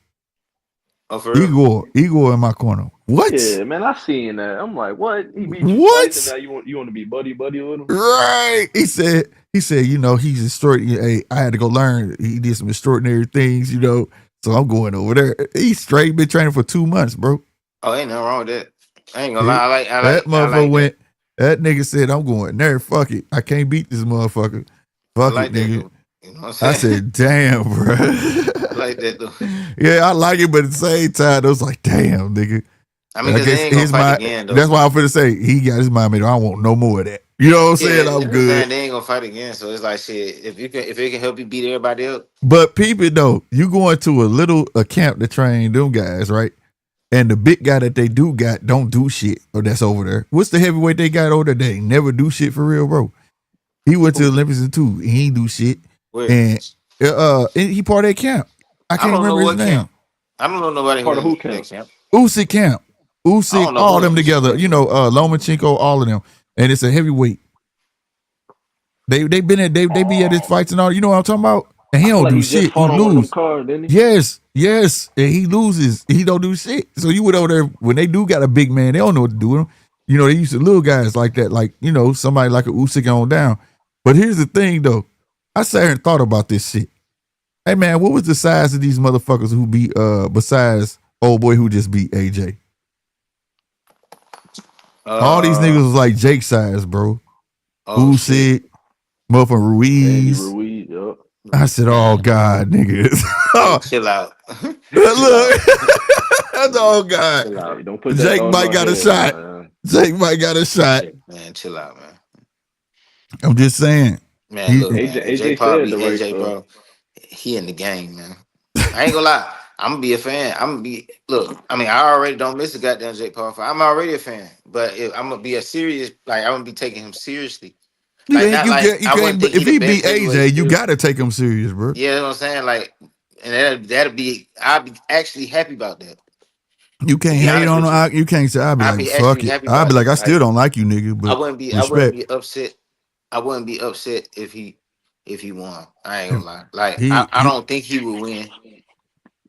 Speaker 3: Oh, for real?
Speaker 1: Igor in my corner. What?
Speaker 4: Yeah, man, I seen that. I'm like, what? He beat you twice, and now you want to be buddy with him?
Speaker 1: Right. He said, you know, he's extraordinary. Hey, I had to go learn. He did some extraordinary things, you know. So I'm going over there. He's straight been training for 2 months, bro.
Speaker 3: Oh, ain't nothing wrong with that. I ain't gonna lie. I like
Speaker 1: that motherfucker went. That nigga said, I'm going there. Fuck it. I can't beat this motherfucker. Fuck it, nigga.
Speaker 3: You know what I'm saying?
Speaker 1: I said, damn, bro.
Speaker 3: I like that though.
Speaker 1: Yeah, I like it, but at the same time, I was like, damn, nigga.
Speaker 3: I mean, because he ain't gonna fight again, though.
Speaker 1: That's why I'm finna say he got his mind made. I don't want no more of that. You know what I'm saying? I'm good.
Speaker 3: They ain't gonna fight again, so it's like shit. If it can help you beat everybody else.
Speaker 1: But people though, you going to a camp to train them guys, right? And the big guy that they don't do shit, or that's over there. What's the heavyweight they got over there? They ain't never do shit for real, bro. He went to the Olympics too. He ain't do shit.
Speaker 3: Where?
Speaker 1: And He part of that camp. I can't
Speaker 3: don't know
Speaker 1: remember his
Speaker 3: what
Speaker 1: name.
Speaker 3: camp. I don't know nobody
Speaker 4: Part of
Speaker 3: who
Speaker 4: who
Speaker 3: in that
Speaker 4: camp?
Speaker 3: camp.
Speaker 1: Usyk camp.
Speaker 3: I
Speaker 1: Usyk,
Speaker 3: don't know
Speaker 1: all
Speaker 3: who
Speaker 1: them
Speaker 3: in Usyk
Speaker 1: together.
Speaker 3: camp.
Speaker 1: You know, Lomachenko, all of them. And it's a heavyweight. They been at they be at his fights and all. You know what I'm talking about? And he
Speaker 4: I feel
Speaker 1: don't
Speaker 4: like
Speaker 1: do
Speaker 4: he just
Speaker 1: shit. He
Speaker 4: fought on one of them
Speaker 1: lose.
Speaker 4: cards, didn't he?
Speaker 1: Yes. And he loses. He don't do shit. So you went over there when they do got a big man, they don't know what to do with him. You know, they used to little guys like that, like, you know, somebody like a Usyk on down. But here's the thing though. I sat here and thought about this shit. Hey man, what was the size of these motherfuckers who beat besides old boy who just beat AJ? All these niggas was like Jake size, bro.
Speaker 3: Oh shit.
Speaker 1: Usyk, motherfucking
Speaker 4: Andy
Speaker 1: Ruiz.
Speaker 4: Ruiz, yup.
Speaker 1: I said, "Oh
Speaker 3: Man,
Speaker 1: God, niggas,
Speaker 3: hey, chill out. Chill out.
Speaker 1: look, that's all God.
Speaker 3: Chill
Speaker 4: Hey,
Speaker 3: out.
Speaker 4: don't put that
Speaker 1: Jake
Speaker 4: thought in
Speaker 1: might
Speaker 4: my
Speaker 1: got a
Speaker 4: head,
Speaker 1: shot.
Speaker 4: man.
Speaker 1: Jake might got a shot.
Speaker 3: Man, chill out, man.
Speaker 1: I'm just saying.
Speaker 3: Man, look,
Speaker 4: AJ
Speaker 3: man. If Jake
Speaker 4: AJ
Speaker 3: Paul
Speaker 4: said the
Speaker 3: beat
Speaker 4: right
Speaker 3: AJ,
Speaker 4: stuff.
Speaker 3: bro, he in the game, man. I ain't gonna lie. I'm gonna be a fan. I'm gonna be look. I mean, I already don't miss the goddamn Jake Paul fight. I'm already a fan, but if I'm gonna be a serious, like I'm gonna be taking him seriously.
Speaker 1: You
Speaker 3: Like
Speaker 1: ain't,
Speaker 3: not
Speaker 1: you
Speaker 3: like
Speaker 1: can't, you
Speaker 3: I wouldn't
Speaker 1: can't.
Speaker 3: think
Speaker 1: If
Speaker 3: he the
Speaker 1: he
Speaker 3: best
Speaker 1: beat
Speaker 3: heavyweight
Speaker 1: AJ, you
Speaker 3: still.
Speaker 1: gotta take him serious, bro.
Speaker 3: Yeah, you know what I'm saying? Like, and that'll be. I'll be actually happy about that.
Speaker 1: You
Speaker 3: To
Speaker 1: can't
Speaker 3: be
Speaker 1: hate
Speaker 3: honest
Speaker 1: on
Speaker 3: with you,
Speaker 1: him. You can't say, I'll be
Speaker 3: I'll
Speaker 1: like,
Speaker 3: be
Speaker 1: fuck
Speaker 3: actually
Speaker 1: it.
Speaker 3: happy
Speaker 1: I'll be
Speaker 3: about
Speaker 1: like, I
Speaker 3: that.
Speaker 1: still
Speaker 3: Like,
Speaker 1: don't like you, nigga,
Speaker 3: I
Speaker 1: but
Speaker 3: wouldn't be. I wouldn't
Speaker 1: respect.
Speaker 3: be upset. I wouldn't be upset if he won. I ain't
Speaker 1: If
Speaker 3: gonna lie. Like, I
Speaker 1: he
Speaker 3: don't think he would win.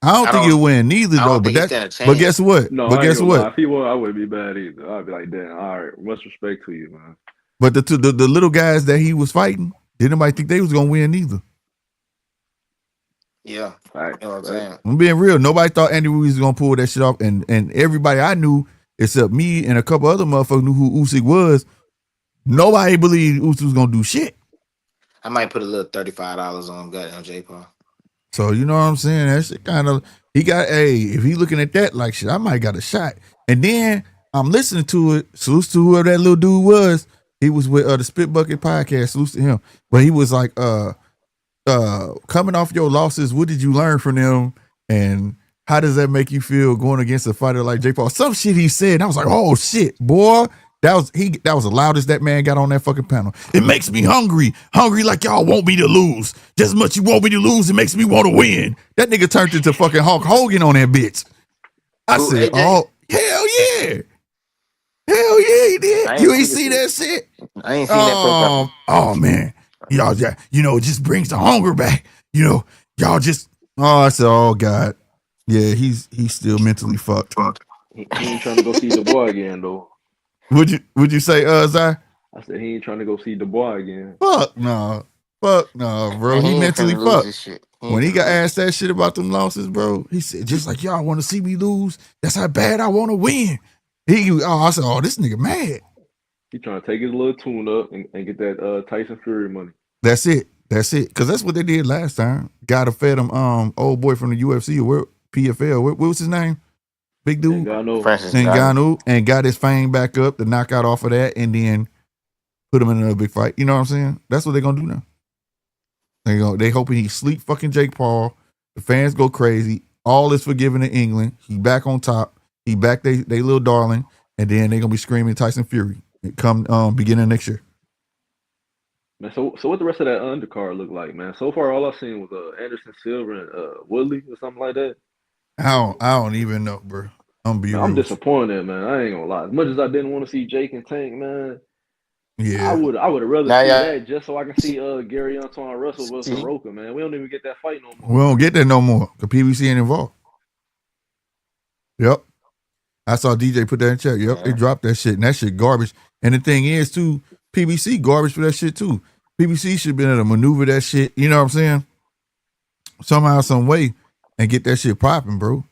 Speaker 1: I don't
Speaker 3: I
Speaker 1: think
Speaker 3: don't.
Speaker 1: he'll win neither
Speaker 3: I
Speaker 1: though.
Speaker 3: don't
Speaker 1: But
Speaker 3: think he
Speaker 1: that,
Speaker 3: stand a
Speaker 1: but guess
Speaker 3: chance.
Speaker 1: what?
Speaker 4: No,
Speaker 1: But
Speaker 4: I ain't
Speaker 1: guess
Speaker 4: gonna lie.
Speaker 1: what?
Speaker 4: If he won, I wouldn't be bad either. I'd be like, damn, all right, much respect to you, man.
Speaker 1: But the little guys that he was fighting, didn't nobody think they was gonna win either.
Speaker 3: Yeah,
Speaker 4: Facts,
Speaker 3: you know what I'm
Speaker 4: facts.
Speaker 3: saying.
Speaker 1: I'm being real. Nobody thought Andy Ruiz was gonna pull that shit off, and everybody I knew, except me and a couple other motherfuckers, knew who Usyk was. Nobody believed Usyk was gonna do shit.
Speaker 3: I might put a little $35 on goddamn J Paul.
Speaker 1: So you know what I'm saying? That shit kind of he got. Hey, if he looking at that like shit, I might got a shot. And then I'm listening to it. Salute to whoever that little dude was. He was with the Spit Bucket podcast. Salute to him. But he was like, coming off your losses, what did you learn from them? And how does that make you feel going against a fighter like Jake Paul? Some shit he said, and I was like, oh shit, boy. That was the loudest that man got on that fucking panel. It makes me hungry. Hungry like y'all want me to lose. Just as much you want me to lose, it makes me want to win. That nigga turned into fucking Hulk Hogan on that bitch. I
Speaker 3: Who
Speaker 1: said,
Speaker 3: AJ?
Speaker 1: oh, hell yeah. Hell yeah, he did.
Speaker 3: I ain't
Speaker 1: You ain't
Speaker 3: see the
Speaker 1: see
Speaker 3: shit.
Speaker 1: that shit?
Speaker 3: I ain't seen that press conference.
Speaker 1: Oh man. Y'all, yeah, you know, it just brings the hunger back. You know, y'all just I said, oh God. Yeah, he's still mentally fucked.
Speaker 4: He ain't trying to go see Dubois again, though.
Speaker 1: Would you say, Zai?
Speaker 4: I said he ain't trying to go see Dubois again.
Speaker 1: Fuck no. Fuck no, bro.
Speaker 3: Man, he
Speaker 1: He
Speaker 3: ain't
Speaker 1: mentally
Speaker 3: finna lose
Speaker 1: fucked.
Speaker 3: this shit. He
Speaker 1: When
Speaker 3: ain't
Speaker 1: he
Speaker 3: finna
Speaker 1: got
Speaker 3: lose.
Speaker 1: asked that shit about them losses, bro, he said, just like y'all want to see me lose, that's how bad I want to win. I said, oh, this nigga mad.
Speaker 4: He trying to take his little tune up and get that Tyson Fury money.
Speaker 1: That's it. Because that's what they did last time. Got to fed him old boy from the UFC or PFL. What was his name? Big dude.
Speaker 4: And God knows.
Speaker 3: Francis Ngannou.
Speaker 1: Ngannou, and got his fame back up, the knockout off of that, and then put him in another big fight. You know what I'm saying? That's what they're gonna do now. They hoping he sleep fucking Jake Paul. The fans go crazy. All is forgiven in England. He back on top. He back they little darling, and then they gonna be screaming Tyson Fury. It come beginning of next year.
Speaker 4: Man, so what the rest of that undercard look like, man? So far, all I've seen was Anderson Silva and Woodley or something like that.
Speaker 1: I don't even know, bro. I'm gonna be
Speaker 4: Man,
Speaker 1: real.
Speaker 4: I'm disappointed, man. I ain't gonna lie. As much as I didn't want to see Jake and Tank, man,
Speaker 1: Yeah.
Speaker 4: I would have rather
Speaker 3: Now,
Speaker 4: see
Speaker 3: y'all
Speaker 4: that just so I can see Gary Antoine Russell versus
Speaker 3: see,
Speaker 4: Roca, man. We don't even get that fight no
Speaker 1: We
Speaker 4: more.
Speaker 1: don't get that no more. The PBC ain't involved. Yep. I saw DJ put that in chat. Yep, they dropped that shit, and that shit garbage. And the thing is, too, PBC garbage for that shit too. PBC should have been able to maneuver that shit. You know what I'm saying? Somehow, some way, and get that shit popping, bro.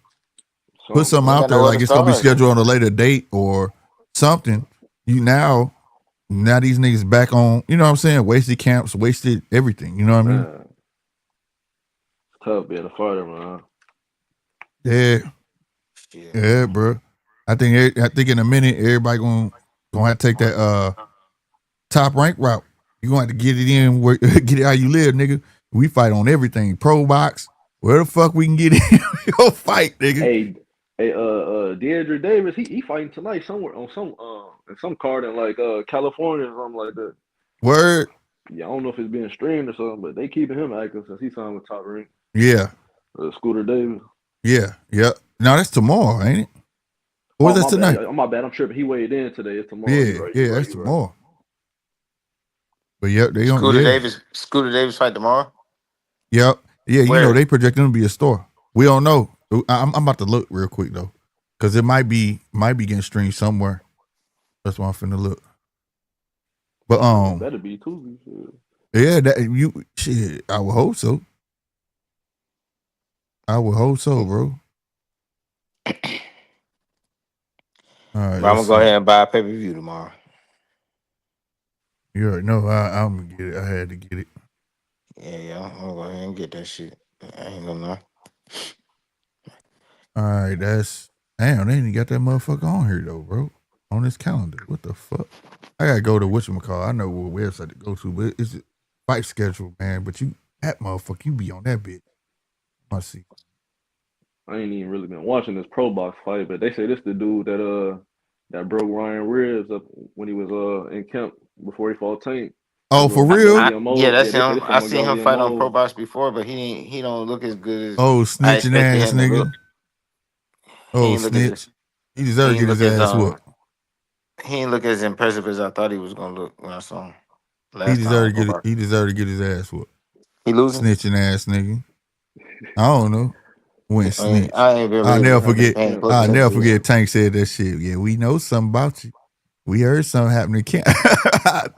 Speaker 1: Put
Speaker 4: So,
Speaker 1: something
Speaker 3: ain't
Speaker 1: out
Speaker 3: got
Speaker 1: there
Speaker 3: nowhere
Speaker 1: like
Speaker 3: to
Speaker 1: it's gonna be
Speaker 3: start.
Speaker 1: scheduled on a later date or something. Now these niggas back on. You know what I'm saying? Wasted camps, wasted everything. You know what I mean?
Speaker 4: man, it's tough being a fighter, man.
Speaker 1: Yeah,
Speaker 3: Shit.
Speaker 1: yeah, bro. I think in a minute everybody gonna have to take that top rank route. You gonna have to get it in where get it how you live, nigga. We fight on everything. Pro box, where the fuck we can get in, we go fight, nigga.
Speaker 4: Hey, Deandre Davis, he fighting tonight somewhere on some in some card in like California or something like that.
Speaker 1: Word.
Speaker 4: Yeah, I don't know if it's being streamed or something, but they keeping him active since he signed with Top Rank.
Speaker 1: Yeah.
Speaker 4: Scooter Davis.
Speaker 1: Yeah. Yep. No, that's tomorrow, ain't it? Or
Speaker 4: Oh,
Speaker 1: is that
Speaker 4: my bad.
Speaker 1: tonight?
Speaker 4: My bad. I'm tripping. He weighed in today. It's tomorrow. You
Speaker 1: Yeah.
Speaker 4: right.
Speaker 1: Yeah,
Speaker 4: You right.
Speaker 1: that's
Speaker 4: You right.
Speaker 1: tomorrow. But yep, they don't.
Speaker 3: Scooter
Speaker 1: Yeah.
Speaker 3: Davis. Scooter Davis fight tomorrow.
Speaker 1: Yep. Yeah. You know
Speaker 3: Where?
Speaker 1: they project him to be a star. We don't know. I'm about to look real quick though, because it might be getting streamed somewhere. That's why I'm finna look. But
Speaker 4: It better be Tuesday.
Speaker 1: yeah, that you shit. I would hope so. I would hope so, bro. All right,
Speaker 3: But I'm
Speaker 1: let's
Speaker 3: gonna go
Speaker 1: see.
Speaker 3: ahead and buy a pay per view tomorrow.
Speaker 1: You already know I'm gonna get it. I had to get it.
Speaker 3: Yeah, I'm gonna go ahead and get that shit. I ain't gonna lie.
Speaker 1: All right, that's damn. They ain't got that motherfucker on here though, bro. On this calendar. What the fuck? I gotta go to whatchamacallit. I know what website to go to, but it's a fight schedule, man. But you that motherfucker, you be on that bitch. I see.
Speaker 4: I ain't even really been watching this pro box fight, but they say this the dude that broke Ryan ribs up when he was in camp before he fought Tank. The
Speaker 1: Oh, for
Speaker 4: little
Speaker 1: real?
Speaker 4: Mongolian
Speaker 3: Yeah,
Speaker 4: mode.
Speaker 3: that's
Speaker 4: Yeah, this
Speaker 3: him.
Speaker 4: the
Speaker 3: I seen him
Speaker 4: Mongolian
Speaker 3: fight on Pro
Speaker 4: mode.
Speaker 3: Box before, but he don't look as good as
Speaker 1: Oh,
Speaker 3: I
Speaker 1: snitching
Speaker 3: expected
Speaker 1: ass
Speaker 3: him to look.
Speaker 1: nigga.
Speaker 3: He
Speaker 1: Oh,
Speaker 3: ain't look as
Speaker 1: snitch. He
Speaker 3: he
Speaker 1: deserved to
Speaker 3: ain't
Speaker 1: get his
Speaker 3: look as
Speaker 1: ass whooped.
Speaker 3: he ain't look as impressive as I thought he was gonna look when I saw him
Speaker 1: He
Speaker 3: last time on
Speaker 1: deserved to
Speaker 3: Pro
Speaker 1: get it.
Speaker 3: Box.
Speaker 1: He deserved to get his ass whooped.
Speaker 3: He losing?
Speaker 1: Snitching ass nigga. I don't know. Went snitch.
Speaker 3: I ain't been
Speaker 1: I'll
Speaker 3: really
Speaker 1: never
Speaker 4: Yeah,
Speaker 3: been
Speaker 1: forget.
Speaker 3: paying
Speaker 4: yeah.
Speaker 3: close
Speaker 1: I'll never
Speaker 3: attention to
Speaker 1: forget.
Speaker 3: it.
Speaker 1: Tank said that shit. Yeah, we know something about you. We heard something happening. Can't.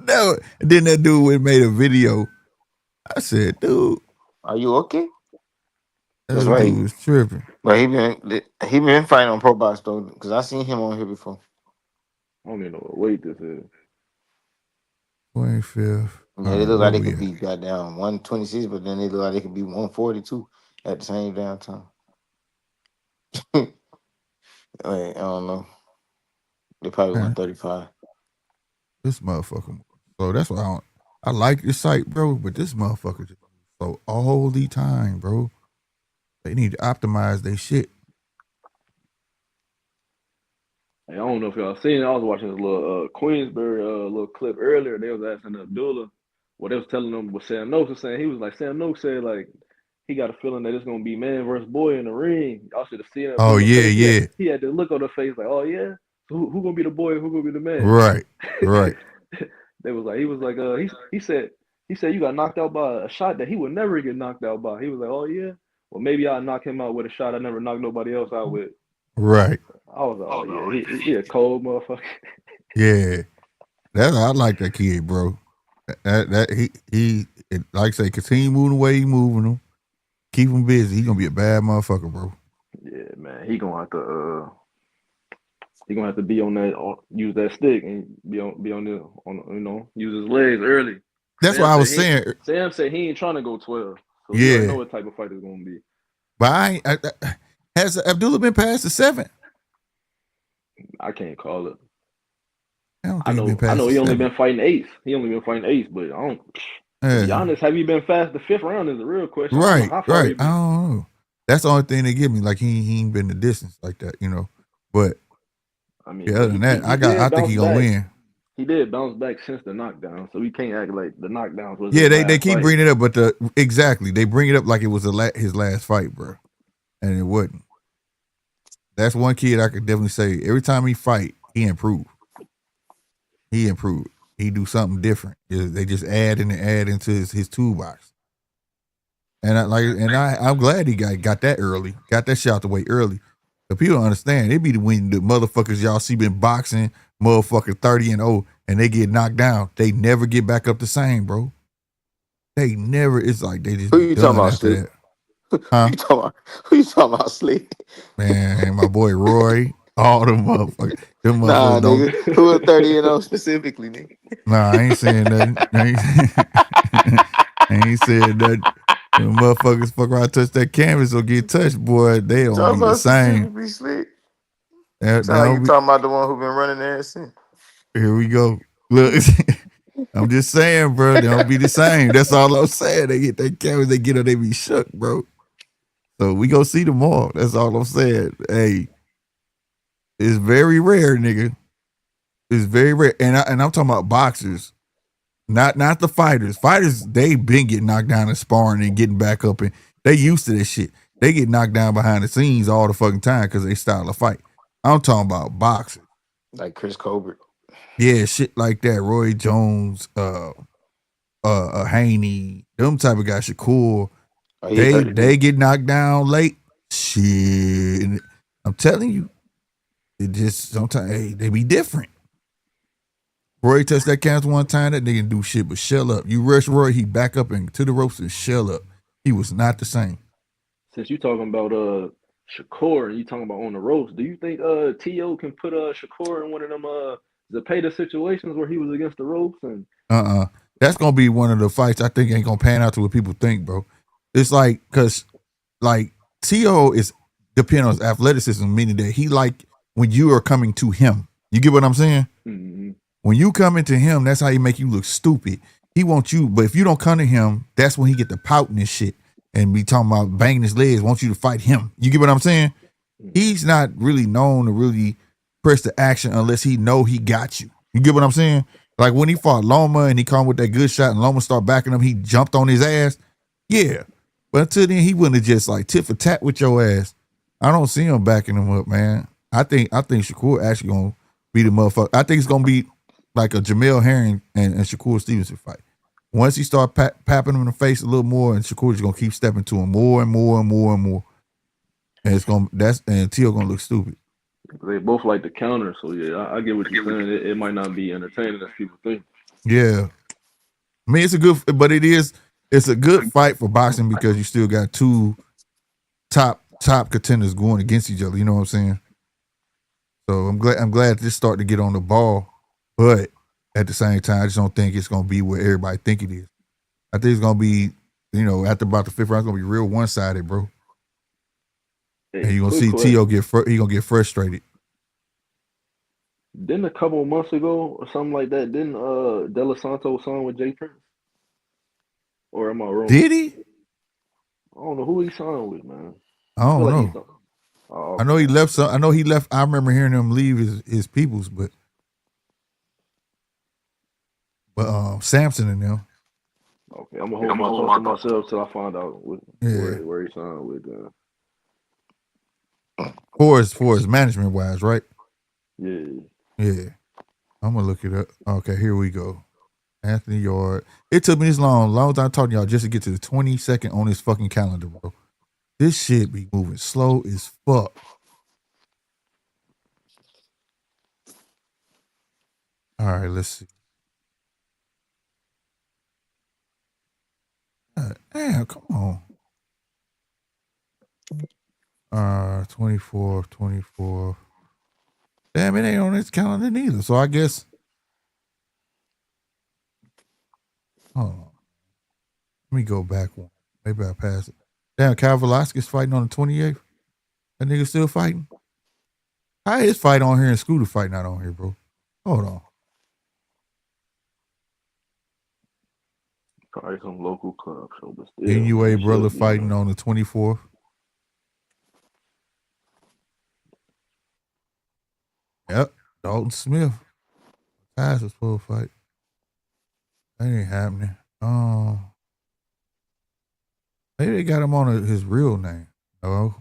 Speaker 1: No. And then that dude went and made a video. I said, dude,
Speaker 3: Are you okay? That's
Speaker 1: that dude
Speaker 3: right.
Speaker 1: was tripping.
Speaker 3: But he been fighting on Pro Box though, because I seen him on here before.
Speaker 4: I don't even know what weight this is.
Speaker 1: 25th.
Speaker 3: Yeah,
Speaker 1: All
Speaker 3: they
Speaker 1: right,
Speaker 3: look
Speaker 1: where
Speaker 3: like they
Speaker 1: we
Speaker 3: could
Speaker 1: at?
Speaker 3: be goddamn 126, but then they look like they could be 142 at the same damn time. Wait, I don't know. They probably
Speaker 1: Man,
Speaker 3: 135.
Speaker 1: this motherfucker. So that's why I like this site, bro. But this motherfucker just so all the time, bro. They need to optimize their shit.
Speaker 4: Hey, I don't know if y'all seen it. I was watching this little Queensberry little clip earlier. They was asking Abdullah what they was telling him what Sam Noakes was saying. He was like, Sam Noakes said like he got a feeling that it's gonna be man versus boy in the ring. Y'all should have seen
Speaker 1: Oh
Speaker 4: Abdullah's
Speaker 1: yeah,
Speaker 4: face.
Speaker 1: yeah.
Speaker 4: He had the look on the face like, oh yeah, so who gonna be the boy? Who gonna be the man?
Speaker 1: Right, right.
Speaker 4: They was like, he said you got knocked out by a shot that he would never get knocked out by. He was like, oh yeah, well maybe I'll knock him out with a shot I never knocked nobody else out with.
Speaker 1: Right.
Speaker 4: I was like, oh yeah, he a cold motherfucker.
Speaker 1: Yeah. That's I like that kid, bro. Like I say, continue moving the way he moving him. Keep him busy. He gonna be a bad motherfucker, bro.
Speaker 4: Yeah, man, he gonna have to be on that, use that stick and be on use his legs early.
Speaker 1: That's what I was saying.
Speaker 4: Sam said he ain't trying to go 12, so we already
Speaker 1: Yeah,
Speaker 4: know what type of fight it's gonna be.
Speaker 1: but has Abdullah been past the 7?
Speaker 4: I can't call it.
Speaker 1: I don't think he's been
Speaker 4: I
Speaker 1: past
Speaker 4: know
Speaker 1: the
Speaker 4: he only
Speaker 1: 7.
Speaker 4: been fighting eighth. He only been fighting eighth, but I don't. To be
Speaker 1: Yeah.
Speaker 4: honest, have you been fast the 5th round is the real question. I don't know
Speaker 1: Right,
Speaker 4: how far
Speaker 1: right.
Speaker 4: he
Speaker 1: I
Speaker 4: been.
Speaker 1: don't know. That's the only thing they give me. Like he ain't been the distance like that, you know. But
Speaker 4: I mean,
Speaker 1: yeah,
Speaker 4: but
Speaker 1: other than that,
Speaker 4: he
Speaker 1: I
Speaker 4: did
Speaker 1: think
Speaker 4: bounce
Speaker 1: he gonna
Speaker 4: back.
Speaker 1: win.
Speaker 4: He did bounce back since the knockdown, so we can't act like the knockdowns was
Speaker 1: Yeah,
Speaker 4: his
Speaker 1: they
Speaker 4: last
Speaker 1: keep
Speaker 4: fight.
Speaker 1: bringing it up, but exactly they bring it up like it was his last fight, bro, and it wasn't. That's one kid I could definitely say. Every time he fight, he improved. He improved. He do something different. They just add into his toolbox. And I'm glad he got that early, got that shot out the way early. But people don't understand. It be when the motherfuckers y'all see been boxing, motherfucker 30-0, and they get knocked down. They never get back up the same, bro. They never. It's like they just
Speaker 3: Who
Speaker 1: be
Speaker 3: you talking
Speaker 1: done
Speaker 3: about,
Speaker 1: after
Speaker 3: Slick?
Speaker 1: that, huh?
Speaker 3: Who you talking about, Slick?
Speaker 1: Man, my boy Roy, all them motherfuckers. Them
Speaker 3: Nah,
Speaker 1: motherfuckers don't.
Speaker 3: nigga. Who are 30-0 specifically, nigga?
Speaker 1: Nah, I ain't saying nothing. I ain't saying nothing. Them motherfuckers fuck around, touch that canvas or get touched, boy. They
Speaker 3: You
Speaker 1: don't
Speaker 3: talking
Speaker 1: be the
Speaker 3: about
Speaker 1: same.
Speaker 3: specifically, Slick?
Speaker 1: They
Speaker 3: Sound like you
Speaker 1: don't be.
Speaker 3: talking about the one who been running there since.
Speaker 1: Here we go. Look, I'm just saying, bro. They don't be the same. That's all I'm saying. They get that canvas, they get up, they be shook, bro. So we go see them all. That's all I'm saying. Hey, it's very rare, nigga. It's very rare, and I'm talking about boxers. Not the fighters. Fighters, they been getting knocked down and sparring and getting back up, and they used to this shit. They get knocked down behind the scenes all the fucking time because they style of fight. I'm talking about boxing.
Speaker 3: Like Chris Colbert.
Speaker 1: Yeah, shit like that. Roy Jones, Haney, them type of guys. Shakur,
Speaker 3: Oh,
Speaker 1: they get knocked down late. Shit, and I'm telling you, it just sometimes they be different. Roy touched that cancer one time. That nigga do shit but shell up. You rush Roy, he back up and to the ropes and shell up. He was not the same.
Speaker 4: Since you talking about Shakur and you talking about on the ropes, do you think T.O. can put Shakur in one of them Zepeda situations where he was against the ropes and
Speaker 1: that's gonna be one of the fights I think ain't gonna pan out to what people think, bro. It's like cause like T.O. is depending on his athleticism, meaning that he like when you are coming to him. You get what I'm saying?
Speaker 4: mm-hmm.
Speaker 1: When you come into him, that's how he make you look stupid. He wants you, but if you don't come to him, that's when he get the pouting and shit and be talking about banging his legs, wants you to fight him. You get what I'm saying? He's not really known to really press the action unless he know he got you. You get what I'm saying? Like when he fought Loma and he come with that good shot and Loma start backing him, he jumped on his ass. Yeah. But until then, he wouldn't have just like tit for tat with your ass. I don't see him backing him up, man. I think Shakur actually gonna be the motherfucker. I think it's gonna be like a Jamel Herring and Shakur Stevenson fight. Once he start papping him in the face a little more, and Shakur's gonna keep stepping to him more and more and more and more, and and Tio gonna look stupid.
Speaker 4: They both like the counter, so yeah, I get what you're saying. It might not be entertaining as people think.
Speaker 1: Yeah, I mean it's a good fight for boxing because you still got two top contenders going against each other. You know what I'm saying? So I'm glad this starting to get on the ball, but at the same time, I just don't think it's gonna be where everybody think it is. I think it's gonna be, after about the fifth round, it's gonna be real one sided, bro.
Speaker 4: Hey,
Speaker 1: and you're gonna see T.O. he gonna get frustrated.
Speaker 4: Didn't a couple of months ago or something like that, didn't De La Santo sign with Jay Prince? Or am I wrong?
Speaker 1: Did he?
Speaker 4: I don't know who he signed with, man.
Speaker 1: I don't know. I know he left some. I know he left. I remember hearing him leave his peoples, but Samson and them.
Speaker 4: Okay, I'm gonna hold my thoughts to myself till I find out where he signed with.
Speaker 1: For his management wise, right?
Speaker 4: Yeah.
Speaker 1: I'm gonna look it up. Okay, here we go. Anthony Yard. It took me this long as I talked to y'all just to get to the 22nd on his fucking calendar, bro. This shit be moving slow as fuck. All right, let's see. Damn, come on. 24. Damn, it ain't on his calendar neither. So I guess. Hold on. Let me go back one. Maybe I passed it. Damn, Cal Velasquez fighting on the 28th. That nigga still fighting? How his fight on here and Scooter fight not on here, bro? Hold on.
Speaker 4: Probably some local club show, but still.
Speaker 1: NUA brother fighting on the 24th. Yep, Dalton Smith. That's a full fight. That ain't happening. Maybe they got him on his real name. Oh.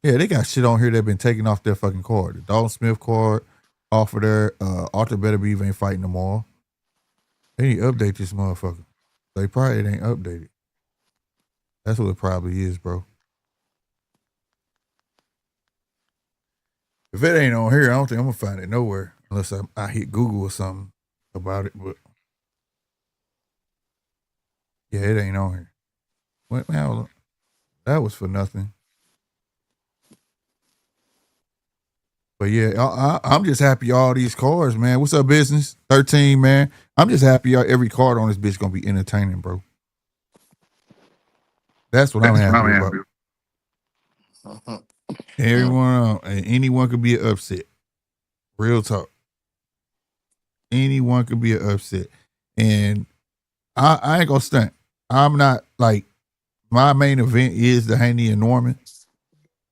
Speaker 1: Yeah, they got shit on here that been taken off their fucking card. The Dalton Smith card off of their Arthur Better Beef ain't fighting them all. They need to update this motherfucker. They probably ain't updated. That's what it probably is, bro. If it ain't on here, I don't think I'm gonna find it nowhere unless I hit Google or something about it. But yeah, it ain't on here. What man? That was for nothing. But yeah, I'm just happy all these cards, man. What's up, business? 13, man. I'm just happy every card on this bitch gonna be entertaining, bro. That's what I'm happy about. Anyone could be an upset. Real talk. Anyone could be an upset. And I ain't gonna stunt. I'm not like, my main event is the Haney and Norman.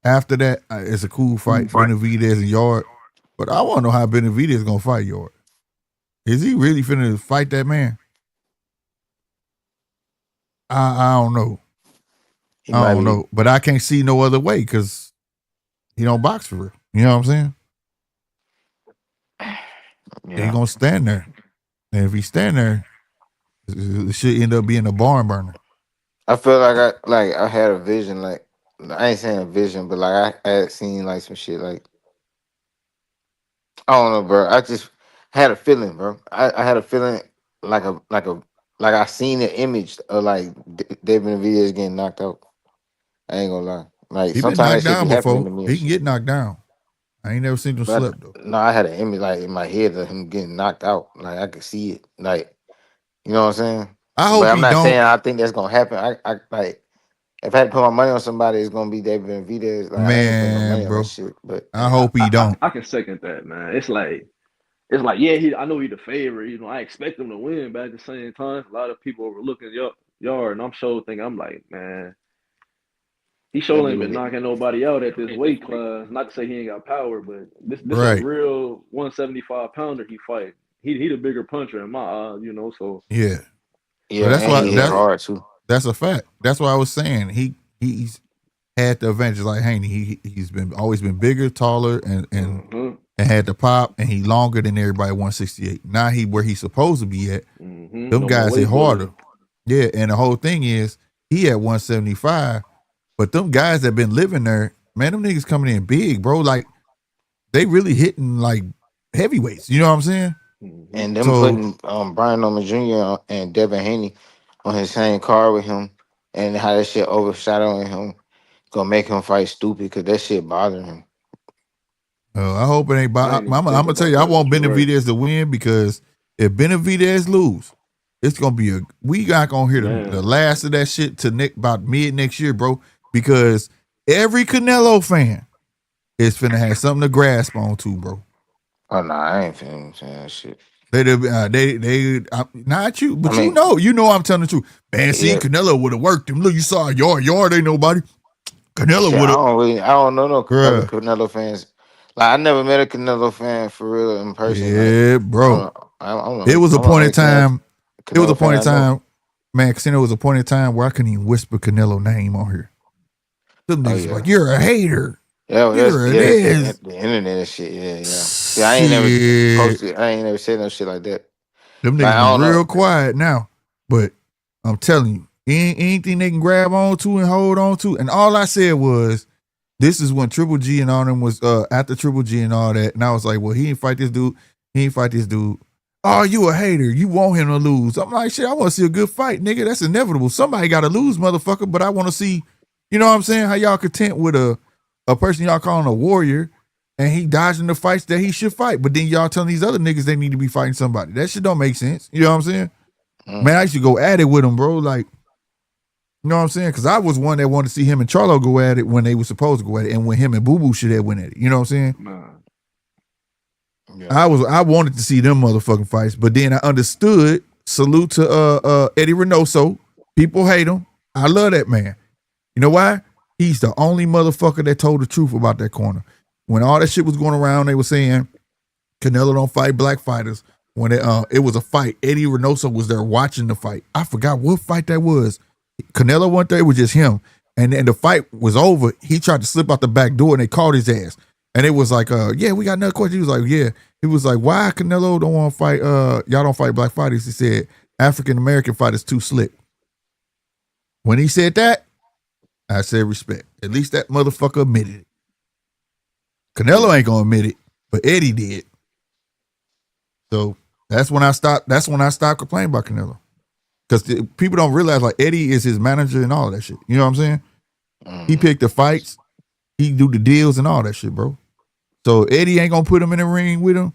Speaker 1: After that, it's a cool fight. Benavidez and Yard. But I want to know how Benavidez is going to fight Yard. Is he really finna fight that man? I don't know.
Speaker 3: He
Speaker 1: I
Speaker 3: might
Speaker 1: don't
Speaker 3: be.
Speaker 1: know. But I can't see no other way because he don't box for real. You know what I'm saying? He
Speaker 3: Yeah.
Speaker 1: gonna stand there. And if he stand there, it should end up being a barn burner.
Speaker 3: I feel like I had a vision. Like I ain't saying a vision, but like I had seen like some shit. Like I don't know, bro. I just had a feeling, bro. I had a feeling like like I seen the image of like David Benavidez getting knocked out. I ain't gonna lie. Like
Speaker 1: He been
Speaker 3: sometimes that
Speaker 1: knocked
Speaker 3: shit be
Speaker 1: down
Speaker 3: happening
Speaker 1: before.
Speaker 3: to me and
Speaker 1: He can
Speaker 3: shit.
Speaker 1: get knocked down. I ain't never seen him
Speaker 3: But
Speaker 1: slip though.
Speaker 3: no, I had an image like in my head of him getting knocked out. Like I could see it. Like you know what I'm saying?
Speaker 1: I
Speaker 3: But
Speaker 1: hope
Speaker 3: I'm
Speaker 1: he
Speaker 3: not
Speaker 1: don't.
Speaker 3: saying I think that's gonna happen. I like if I had to put my money on somebody, it's gonna be David Benavidez. Like I ain't putting no money
Speaker 1: Man,
Speaker 3: on that
Speaker 1: bro.
Speaker 3: shit. But
Speaker 1: I hope he don't.
Speaker 4: I can second that, man. It's like, yeah, I know he's the favorite. You know, I expect him to win, but at the same time, a lot of people overlooking yard, and I'm sure thinking, I'm like, man, he
Speaker 3: that
Speaker 4: sure ain't been
Speaker 3: dude,
Speaker 4: knocking nobody out at this weight class. Not to say he ain't got power, but this a
Speaker 1: Right.
Speaker 4: real 175 pounder he fight. He the bigger puncher in my eyes, you know. So
Speaker 1: Yeah. But
Speaker 3: yeah,
Speaker 1: that's
Speaker 3: and
Speaker 1: why
Speaker 3: he hit
Speaker 4: yeah,
Speaker 3: hard too.
Speaker 1: that's a fact. That's why I was saying he's had the advantage like Haney. He's been always been bigger, taller, and had the pop, and he longer than everybody 168. Now he where he's supposed to be at. Them
Speaker 4: no more
Speaker 1: guys hit
Speaker 4: weight
Speaker 1: harder.
Speaker 4: bullying.
Speaker 1: Yeah, and the whole thing is he at 175, but them guys that been living there, man, them niggas coming in big, bro. Like they really hitting like heavyweights. You know what I'm saying?
Speaker 3: And them
Speaker 1: So
Speaker 3: putting Brian Norman Jr. and Devin Haney on his same card with him, and how that shit overshadowing him, gonna make him fight stupid because that shit bothering him.
Speaker 1: I hope it ain't.
Speaker 4: I
Speaker 1: I'm
Speaker 4: ain't even think
Speaker 1: gonna tell
Speaker 4: about
Speaker 1: you, I
Speaker 4: that,
Speaker 1: want
Speaker 4: but you're right,
Speaker 1: Benavidez to win because if Benavidez lose, it's gonna be we not gonna hear the
Speaker 4: man.
Speaker 1: last of that shit to about mid next year, bro. Because every Canelo fan is finna have something to grasp on too, bro.
Speaker 3: Oh no, I ain't feeling saying that shit.
Speaker 1: Not you,
Speaker 3: I
Speaker 1: but
Speaker 3: mean,
Speaker 1: you know I'm telling the truth. Man, see,
Speaker 3: yeah,
Speaker 1: Canelo would have worked him. Look, you saw yard ain't nobody. Canelo
Speaker 3: shit.
Speaker 1: would have,
Speaker 3: I don't know no other
Speaker 1: bruh.
Speaker 3: Canelo fans. Like I never met a Canelo fan for real in person. Like
Speaker 1: Yeah,
Speaker 3: I
Speaker 1: bro.
Speaker 3: don't know. I don't
Speaker 1: It
Speaker 3: know.
Speaker 1: was a
Speaker 3: I'm the
Speaker 1: point in
Speaker 3: only
Speaker 1: time. It was a
Speaker 3: Canelo
Speaker 1: point
Speaker 3: fan
Speaker 1: in
Speaker 3: I know.
Speaker 1: time, man. Casino was a point in time where I couldn't even whisper Canelo name on here. Them
Speaker 3: Oh
Speaker 1: niggas was
Speaker 3: yeah.
Speaker 1: like, "You're a hater.
Speaker 3: Yeah, well,
Speaker 1: You're a
Speaker 3: that's
Speaker 1: this."
Speaker 3: the internet and shit. Yeah, yeah. See, I ain't never
Speaker 1: Shit,
Speaker 3: posted. I ain't never said no shit like that.
Speaker 1: them
Speaker 3: Like
Speaker 1: niggas
Speaker 3: I
Speaker 1: been
Speaker 3: don't know.
Speaker 1: real quiet now. But I'm telling you, anything they can grab onto and hold on to. And all I said was, this is when Triple G and all them was after Triple G and all that. And I was like, well, he didn't fight this dude. He didn't fight this dude. Oh, you a hater. You want him to lose. I'm like, shit, I want to see a good fight, nigga. That's inevitable. Somebody got to lose, motherfucker. But I want to see, you know what I'm saying? How y'all content with a person y'all calling a warrior and he dodging the fights that he should fight. But then y'all telling these other niggas they need to be fighting somebody. That shit don't make sense. You know what I'm saying?
Speaker 3: Mm.
Speaker 1: Man, I used to go at it with him, bro. Like, you know what I'm saying? Because I was one that wanted to see him and Charlo go at it when they were supposed to go at it, and when him and Boo Boo should have went at it. You know what I'm saying?
Speaker 4: Man.
Speaker 3: Yeah.
Speaker 1: I wanted to see them motherfucking fights, but then I understood. Salute to Eddie Reynoso. People hate him. I love that man. You know why? He's the only motherfucker that told the truth about that corner. When all that shit was going around, they were saying Canelo don't fight black fighters. When it was a fight, Eddie Reynoso was there watching the fight. I forgot what fight that was. Canelo went there, it was just him. And then the fight was over. He tried to slip out the back door and they caught his ass. And it was like, yeah, we got another question. He was like, yeah. He was like, why Canelo don't want to fight, y'all don't fight black fighters? He said, African American fighters too slick. When he said that, I said respect. At least that motherfucker admitted it. Canelo ain't gonna admit it, but Eddie did. So that's when I stopped complaining about Canelo. Because people don't realize like Eddie is his manager and all that shit. You know what I'm saying? He picked the fights, he do the deals and all that shit, bro. So Eddie ain't gonna put him in the ring with him.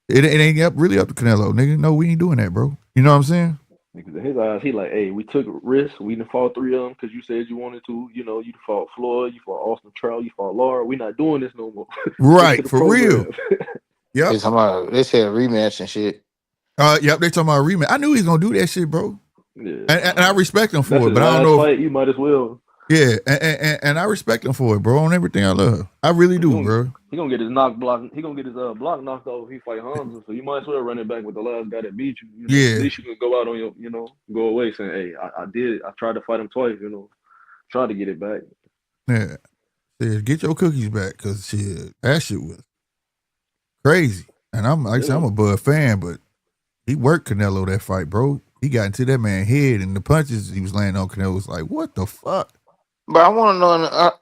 Speaker 1: It ain't really up to Canelo, nigga. No, we ain't doing that, bro. You know what I'm saying?
Speaker 4: Because in his eyes, he like, hey, we took risks. We done fought 3 of them because you said you wanted to. You know, you fought Floyd, you fought Austin Trout, you fought Laura. We not doing this no more. Stick to
Speaker 1: Right,
Speaker 4: the
Speaker 1: for real.
Speaker 4: program.
Speaker 1: Yep.
Speaker 3: They said a rematch and shit.
Speaker 1: Yep, they talking about a rematch. I knew he was gonna do that shit, bro.
Speaker 4: Yeah,
Speaker 1: And I respect him
Speaker 4: that's
Speaker 1: for it,
Speaker 4: his
Speaker 1: but I don't
Speaker 4: last
Speaker 1: know if
Speaker 4: fight. You might as well.
Speaker 1: Yeah, and I respect him for it, bro. On everything I love, I really do, bro.
Speaker 4: He gonna get his block. He gonna get his block knocked off if he fight Hamza. So you might as well run it back with the last guy that beat you. You know, at
Speaker 1: Yeah,
Speaker 4: least you can go out on your, go away saying, "Hey, I did it. I tried to fight him twice. Tried to get it back."
Speaker 1: yeah. Shit, get your cookies back, cause shit, that shit was crazy. And I'm like I said, I'm a Bud fan, but he worked Canelo that fight, bro. He got into that man's head, and the punches he was landing on Canelo was like, what the fuck?
Speaker 3: But I want to know, I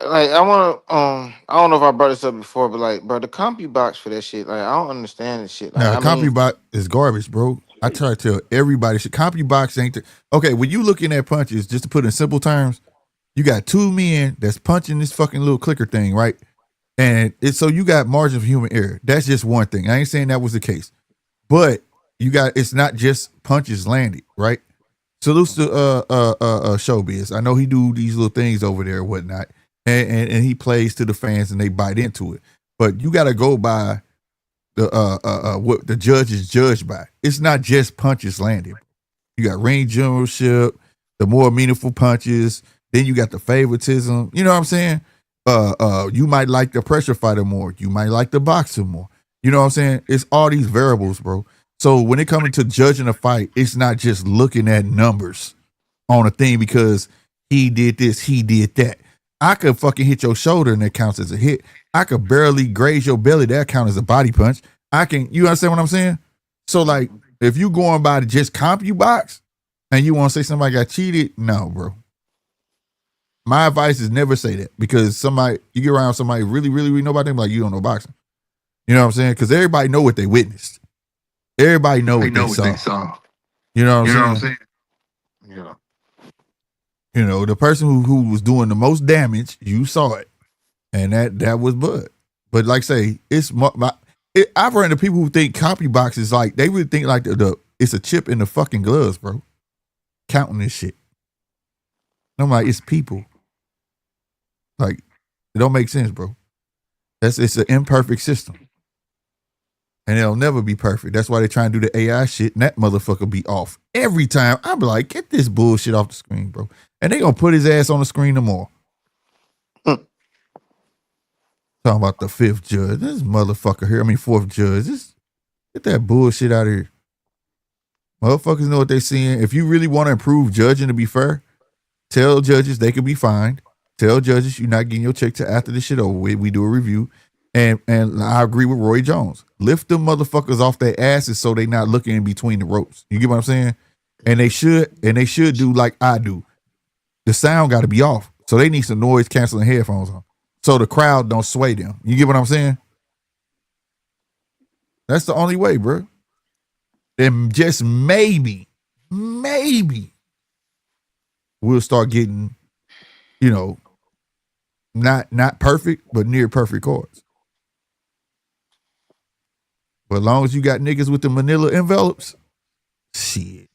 Speaker 3: don't know if I brought this up before, but like, bro, the CompuBox for that shit, like, I don't understand this shit. Like,
Speaker 1: Now,
Speaker 3: I mean,
Speaker 1: CompuBox is garbage, bro. I try to tell everybody, shit, CompuBox ain't okay. When you looking at punches, just to put it in simple terms, you got two men that's punching this fucking little clicker thing, right? And it's so you got margin of human error. That's just one thing. I ain't saying that was the case, but it's not just punches landed, right? Salutes to Showbiz. I know he do these little things over there and whatnot, and he plays to the fans and they bite into it. But you got to go by the what the judge is judged by. It's not just punches landed. You got ring generalship, the more meaningful punches. Then you got the favoritism. You know what I'm saying? You might like the pressure fighter more. You might like the boxer more. You know what I'm saying? It's all these variables, bro. So when it comes to judging a fight, it's not just looking at numbers on a thing because he did this, he did that. I could fucking hit your shoulder and that counts as a hit. I could barely graze your belly, that counts as a body punch. You understand what I'm saying? So like, if you going by the just CompuBox and you want to say somebody got cheated, no, bro. My advice is never say that because you get around somebody really, really, really know about them, like you don't know boxing. You know what I'm saying? Because everybody know what they witnessed. Everybody know what they saw. You know what I'm saying?
Speaker 3: yeah.
Speaker 1: You know, the person who was doing the most damage, you saw it. And that was Bud. But like I say, I've run into people who think CompuBox is like, they really think like it's a chip in the fucking gloves, bro. Counting this shit. And I'm like, it's people. Like, it don't make sense, bro. It's an imperfect system. And it'll never be perfect. That's why they try and do the AI shit, and that motherfucker be off every time. I be like, get this bullshit off the screen, bro. And they gonna put his ass on the screen tomorrow. Talking about the fifth judge. This motherfucker here, fourth judge. Get that bullshit out of here. Motherfuckers know what they seeing. If you really want to improve judging, to be fair, tell judges they could be fined. Tell judges you're not getting your check till after this shit over with. We do a review. And I agree with Roy Jones. Lift them motherfuckers off their asses so they not looking in between the ropes. You get what I'm saying? And they should do like I do. The sound got to be off. So they need some noise canceling headphones on. So the crowd don't sway them. You get what I'm saying? That's the only way, bro. Then just maybe we'll start getting, not perfect, but near perfect cards. But as long as you got niggas with the manila envelopes, shit.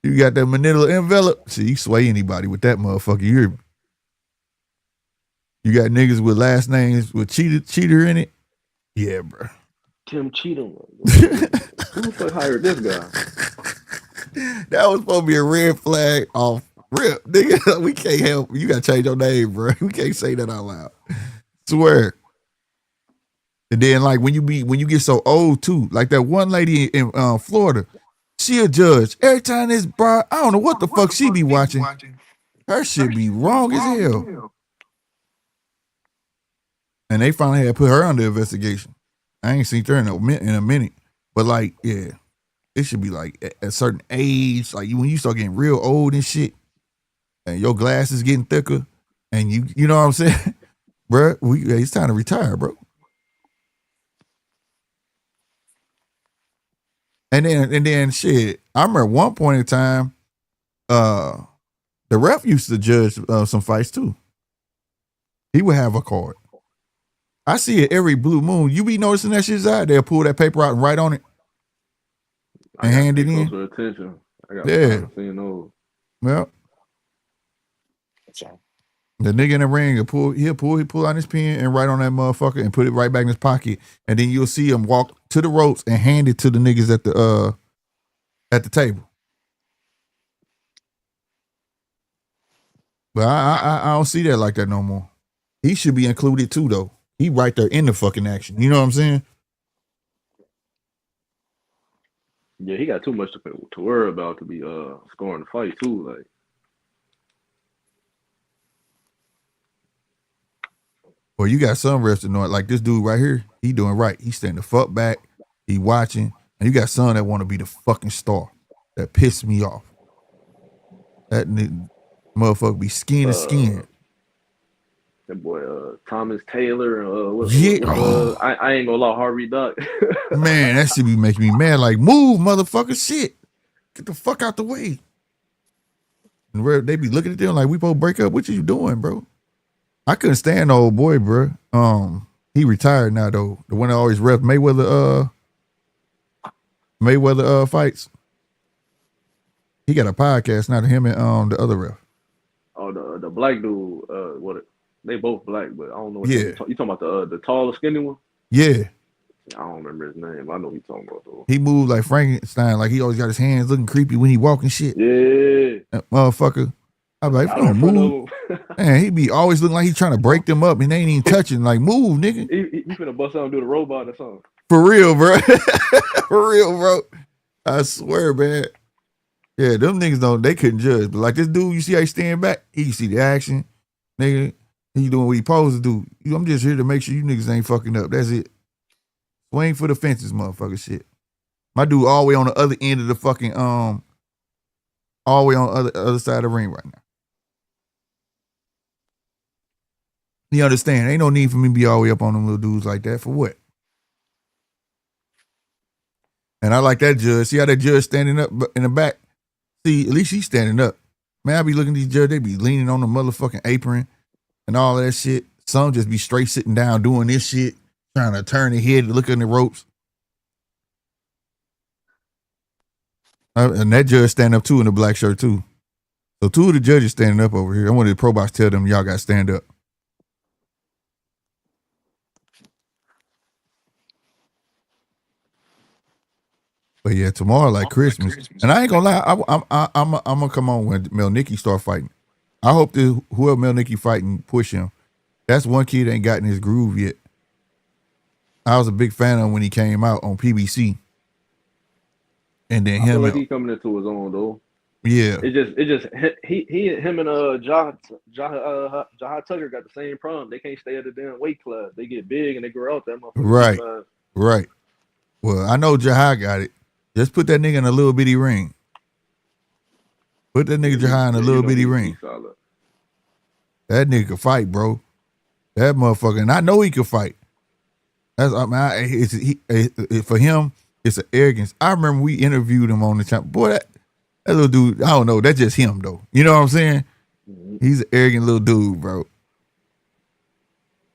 Speaker 1: You got that manila envelope, see, you sway anybody with that motherfucker. You got niggas with last names with cheater in it. Yeah, bro.
Speaker 4: Tim Cheatham. Who the fuck hired this guy?
Speaker 1: That was supposed to be a red flag off rip. Nigga, we can't help. You gotta change your name, bro. We can't say that out loud. Swear. And then like when you get so old too, like that one lady in Florida, she a judge. Every time this bro, I don't know what the fuck she be watching. Her shit be wrong as hell. And they finally had to put her under investigation. I ain't seen her in a minute. But like, yeah, it should be like at a certain age, like when you start getting real old and shit, and your glasses getting thicker, and you know what I'm saying, bro? It's time to retire, bro. And then shit, I remember one point in time, the ref used to judge some fights too. He would have a card. I see it every blue moon. You be noticing that shit's out. They'll pull that paper out and write on it and hand it in.
Speaker 4: Attention. I got seeing those.
Speaker 1: Well, the nigga in the ring he'll pull out his pen and write on that motherfucker and put it right back in his pocket, and then you'll see him walk to the ropes and hand it to the niggas at the table. But I don't see that like that no more. He should be included too, though. He right there in the fucking action. You know what I'm saying?
Speaker 4: Yeah, he got too much to worry about to be scoring the fight too. Like,
Speaker 1: Or you got some refs that know it. Like this dude right here, he doing right. He standing the fuck back. He watching. And you got some that want to be the fucking star. That piss me off. That motherfucker be skin to skin.
Speaker 4: that boy Thomas Taylor.
Speaker 1: Yeah.
Speaker 4: I ain't gonna lie, Harvey Duck.
Speaker 1: Man, that shit be making me mad. Like, move, motherfucker, shit. Get the fuck out the way. And they be looking at them like, we both break up. What you doing, bro? I couldn't stand the old boy, bro. He retired now though. The one that always ref Mayweather fights. He got a podcast now to him and the other ref.
Speaker 4: Oh, the black dude. They both black, but I don't know. What
Speaker 1: Yeah.
Speaker 4: you talking about the taller, skinny one?
Speaker 1: Yeah.
Speaker 4: I don't remember his name. I know what you talking about though.
Speaker 1: He moved like Frankenstein, like he always got his hands looking creepy when he walking shit.
Speaker 4: Yeah.
Speaker 1: That motherfucker. I'm like, if you don't move, man, he be always looking like he's trying to break them up and they ain't even touching. Like, move, nigga.
Speaker 4: He finna bust out and do the robot or something.
Speaker 1: For real, bro. For real, bro. I swear, man. Yeah, them niggas they couldn't judge. But like this dude, you see how he stand back? He see the action. Nigga, he doing what he supposed to do. I'm just here to make sure you niggas ain't fucking up. That's it. Swing for the fences, motherfucker shit. My dude all the way on the other end of the fucking, all the way on the other side of the ring right now. You understand? Ain't no need for me to be all the way up on them little dudes like that. For what? And I like that judge. See how that judge standing up in the back? See, at least he's standing up. Man, I be looking at these judges, they be leaning on the motherfucking apron and all that shit. Some just be straight sitting down doing this shit, trying to turn their head to look in the ropes. And that judge standing up too in the black shirt too. So two of the judges standing up over here. I wanted the pro box tell them y'all got to stand up. But yeah, tomorrow like Christmas, and I ain't gonna lie, I'm gonna come on when Melnicki start fighting. I hope that whoever Melnicki fighting push him. That's one kid that ain't gotten his groove yet. I was a big fan of him when he came out on PBC, and then
Speaker 4: I feel like he coming into his own though.
Speaker 1: Yeah,
Speaker 4: him and Jahad Tucker got the same problem. They can't stay at the damn weight class. They get big and they grow out that motherfucker.
Speaker 1: Right. Well, I know Jahad got it. Just put that nigga in a little bitty ring. Put that nigga Jahad in a little bitty ring. That nigga can fight, bro. That motherfucker, and I know he can fight. That's for him. It's an arrogance. I remember we interviewed him on the channel. Boy, that little dude. I don't know. That's just him though. You know what I'm saying? Mm-hmm. He's an arrogant little dude, bro.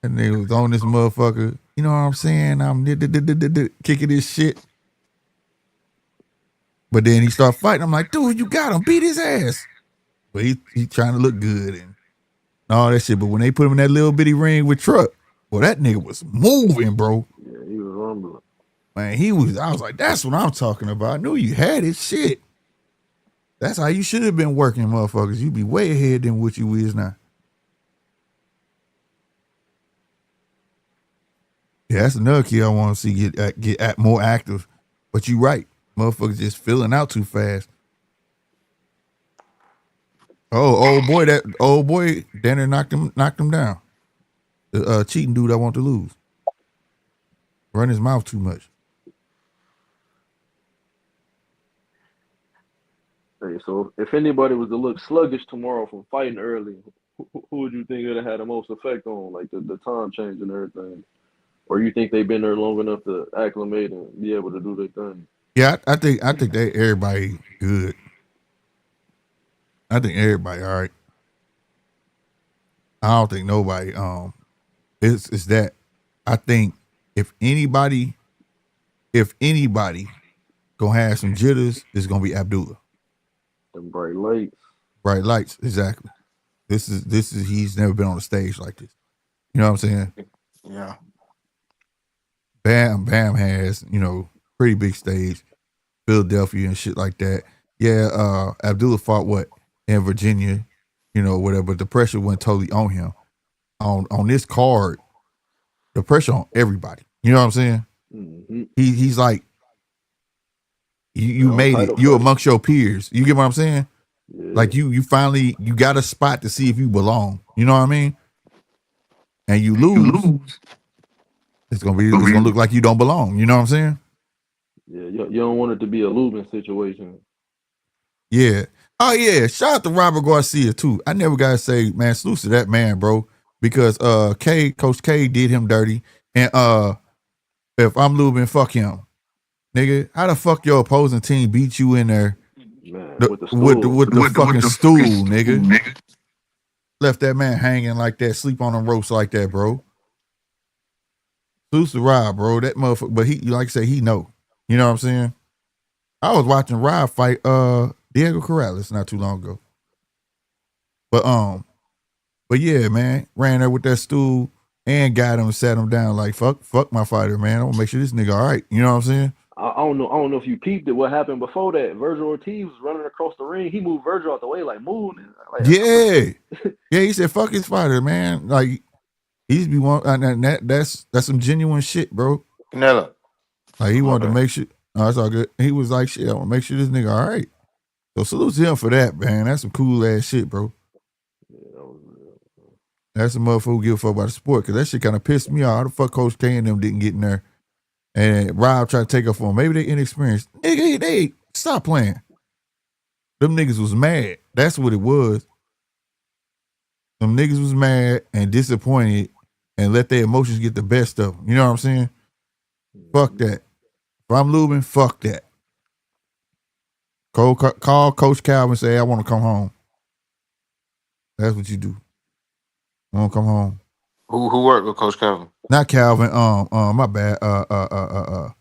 Speaker 1: And they was on this motherfucker. You know what I'm saying? I'm kicking this shit. But then he start fighting. I'm like, dude, you got him. Beat his ass. But he trying to look good and all that shit. But when they put him in that little bitty ring with Truck, well, that nigga was moving, bro.
Speaker 4: Yeah, he was rumbling.
Speaker 1: Man, I was like, that's what I'm talking about. I knew you had it. Shit. That's how you should have been working, motherfuckers. You be way ahead than what you is now. Yeah, that's another kid I want to see get more active. But you right. Motherfuckers just filling out too fast. Oh, old boy, Danner knocked him down. The cheating dude I want to lose. Run his mouth too much.
Speaker 4: Hey, so if anybody was to look sluggish tomorrow from fighting early, who would you think would have had the most effect on, like the time change and everything? Or you think they've been there long enough to acclimate and be able to do their thing?
Speaker 1: Yeah, I think everybody good. I think everybody all right. I don't think nobody it's that. I think if anybody gonna have some jitters, it's gonna be Abdullah.
Speaker 4: Them bright lights.
Speaker 1: Bright lights, exactly. This is he's never been on a stage like this. You know what I'm saying?
Speaker 3: Yeah.
Speaker 1: Bam has, pretty big stage, Philadelphia and shit like that. Yeah, Abdullah fought in Virginia, whatever. But the pressure wasn't totally on him. On this card, the pressure on everybody. You know what I'm saying?
Speaker 4: Mm-hmm.
Speaker 1: He's like, you made it. You amongst your peers. You get what I'm saying?
Speaker 4: Yeah.
Speaker 1: Like you finally you got a spot to see if you belong. You know what I mean? And you lose, it's gonna look like you don't belong. You know what I'm saying?
Speaker 4: Yeah, you don't want it to be a losing situation.
Speaker 1: Yeah. Oh yeah. Shout out to Robert Garcia too. I never gotta say, man, salute to that man, bro. Because Coach K did him dirty. And if I'm losing, fuck him. Nigga, how the fuck your opposing team beat you in there?
Speaker 4: Man,
Speaker 1: with the fucking stool, nigga. Left that man hanging like that, sleep on them ropes like that, bro. Salute to Rob, bro. That motherfucker, but he, like I say, he know. You know what I'm saying? I was watching Rob fight Diego Corrales not too long ago. But yeah, man, ran there with that stool and got him and sat him down like fuck my fighter, man. I want to make sure this nigga all right. You know what I'm saying?
Speaker 4: I don't know if you peeped it. What happened before that? Virgil Ortiz was running across the ring. He moved Virgil out the way, like moving. Like,
Speaker 1: yeah, yeah. He said, "Fuck his fighter, man." Like he's be one. That's some genuine shit, bro.
Speaker 3: Canelo.
Speaker 1: Like he wanted to make sure. No, it's all good. He was like, "Shit, I want to make sure this nigga all right." So salute to him for that, man. That's some cool ass shit, bro. That's a motherfucker who give a fuck about the sport, because that shit kind of pissed me off. How the fuck Coach K and them didn't get in there? And Rob tried to take up for him. Maybe they inexperienced. Nigga, they stop playing. Them niggas was mad. That's what it was. Them niggas was mad and disappointed and let their emotions get the best of them. You know what I'm saying? Fuck that. If I'm losing, fuck that. Call Coach Calvin and say, I want to come home. That's what you do. I want to come home.
Speaker 3: Who worked with Coach Calvin?
Speaker 1: Not Calvin. My bad. I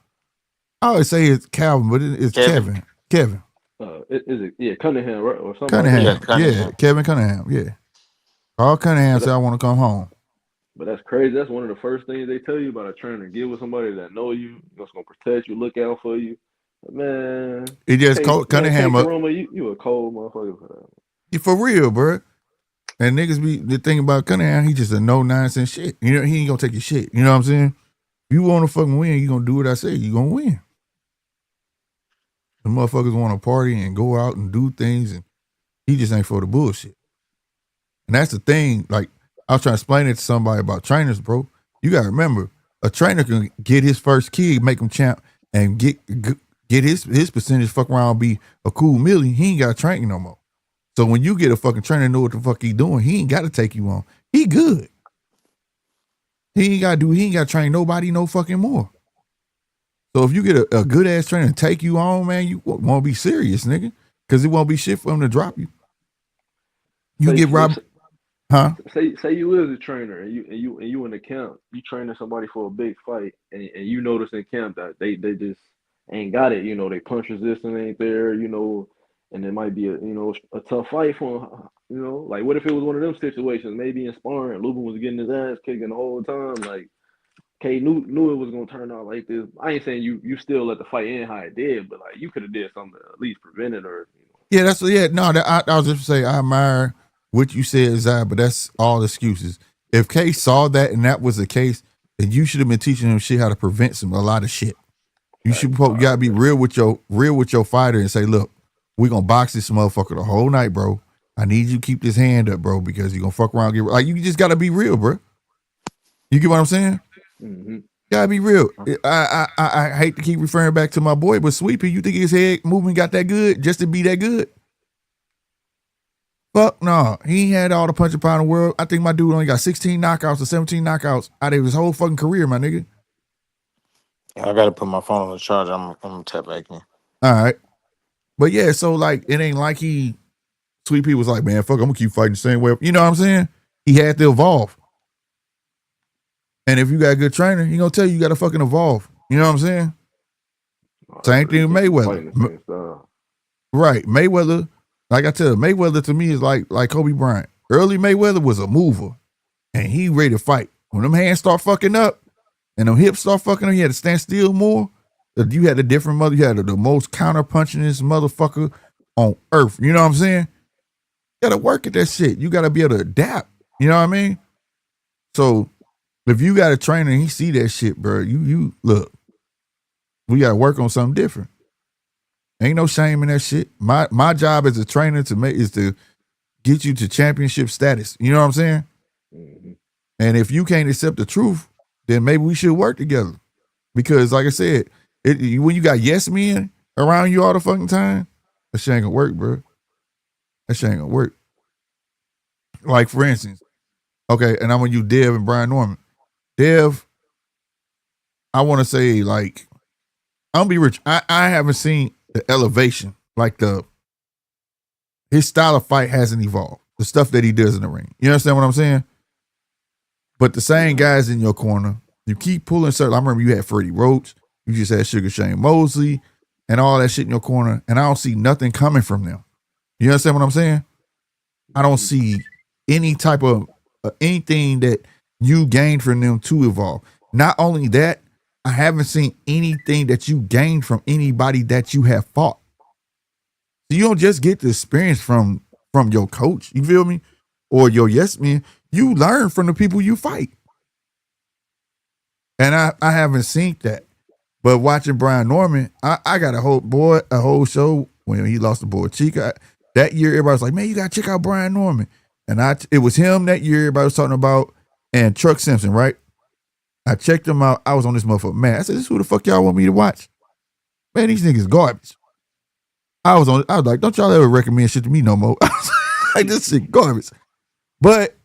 Speaker 1: always say it's Calvin, but it's Kevin. Kevin.
Speaker 4: Is it Cunningham, right? Or something?
Speaker 1: Cunningham.
Speaker 3: Like Cunningham.
Speaker 1: Yeah, Kevin Cunningham. Yeah. Call Cunningham said I want to come home.
Speaker 4: But that's crazy. That's one of the first things they tell you about a trainer. Get with somebody that know you, that's gonna protect you, look out for you. Man,
Speaker 1: It just Cunningham up.
Speaker 4: You a cold motherfucker for that.
Speaker 1: For real, bro. And niggas be the thing about Cunningham, he just a no nonsense shit. You know, he ain't gonna take your shit. You know what I'm saying? You want to fucking win, you gonna do what I say. You gonna win. The motherfuckers want to party and go out and do things, and he just ain't for the bullshit. And that's the thing. Like I was trying to explain it to somebody about trainers, bro. You gotta remember, a trainer can get his first kid, make him champ, and get his percentage. Fuck around, be a cool million. He ain't got to train no more. So when you get a fucking trainer know what the fuck he doing, he ain't got to take you on. He good. He ain't got to train nobody no fucking more. So if you get a good ass trainer and take you on, man, you won't be serious, nigga. Because it won't be shit for him to drop you. You get Rob, huh?
Speaker 4: Say you is a trainer and you in the camp, you training somebody for a big fight, and you notice in camp that they just ain't got it. You know, they punch resistance ain't there. You know. And it might be a tough fight for him, like what if it was one of them situations, maybe in sparring, Lubin was getting his ass kicking the whole time, like K knew it was gonna turn out like this. I ain't saying you still let the fight end how it did, but like you could have did something to at least prevent it or.
Speaker 1: Yeah, I was just say I admire what you said, Zai, but that's all excuses. If K saw that and that was the case, then you should have been teaching him shit how to prevent a lot of shit. You gotta be real with your fighter and say, look, we gonna box this motherfucker the whole night, bro. I need you to keep this hand up, bro, because you're gonna fuck around. You just gotta be real, bro. You get what I'm saying?
Speaker 4: Mm-hmm.
Speaker 1: Gotta be real. I hate to keep referring back to my boy, but Sweepy, you think his head movement got that good just to be that good? Fuck no. He ain't had all the punch and pound in the world. I think my dude only got 16 knockouts or 17 knockouts out of his whole fucking career, my nigga.
Speaker 3: I gotta put my phone on the charger. I'm gonna tap back in.
Speaker 1: All right. But yeah, so like it ain't like Sweet Pea was like, man, fuck, I'm gonna keep fighting the same way. You know what I'm saying? He had to evolve. And if you got a good trainer, he gonna tell you gotta fucking evolve. You know what I'm saying? Same thing with Mayweather. Right. Mayweather, like I tell you, Mayweather to me is like Kobe Bryant. Early Mayweather was a mover. And he ready to fight. When them hands start fucking up and them hips start fucking up, he had to stand still more. You had a different mother. You had the most counter punchingest motherfucker on earth. You know what I'm saying? gotta work at that shit. You gotta be able to adapt. You know what I mean? So if you got a trainer and he see that shit, bro, you look, we gotta work on something different. Ain't no shame in that shit. My job as a trainer is to get you to championship status. You know what I'm saying?
Speaker 4: Mm-hmm.
Speaker 1: And if you can't accept the truth, then maybe we should work together. Because like I said, when you got yes men around you all the fucking time, that shit ain't gonna work, bro. That shit ain't gonna work. Like for instance, okay, and I'm gonna use Dev and Brian Norman. Dev, I want to say like I'm gonna be rich. I haven't seen the elevation, like his style of fight hasn't evolved. The stuff that he does in the ring. You understand what I'm saying? But the same guys in your corner, you keep pulling certain. I remember you had Freddie Roach, you just had Sugar Shane Mosley, and all that shit in your corner, and I don't see nothing coming from them. You understand what I'm saying? I don't see any type of anything that you gained from them to evolve. Not only that, I haven't seen anything that you gained from anybody that you have fought. So you don't just get the experience from your coach, you feel me? Or your yes man. You learn from the people you fight. And I haven't seen that. But watching Brian Norman, I got a whole show when he lost the boy Chica. That year, everybody was like, man, you got to check out Brian Norman. And it was him that year everybody was talking about, and Truck Simpson, right? I checked him out. I was on this motherfucker. Man, I said, this is who the fuck y'all want me to watch? Man, these niggas garbage. I was like, don't y'all ever recommend shit to me no more. Like, this shit garbage. But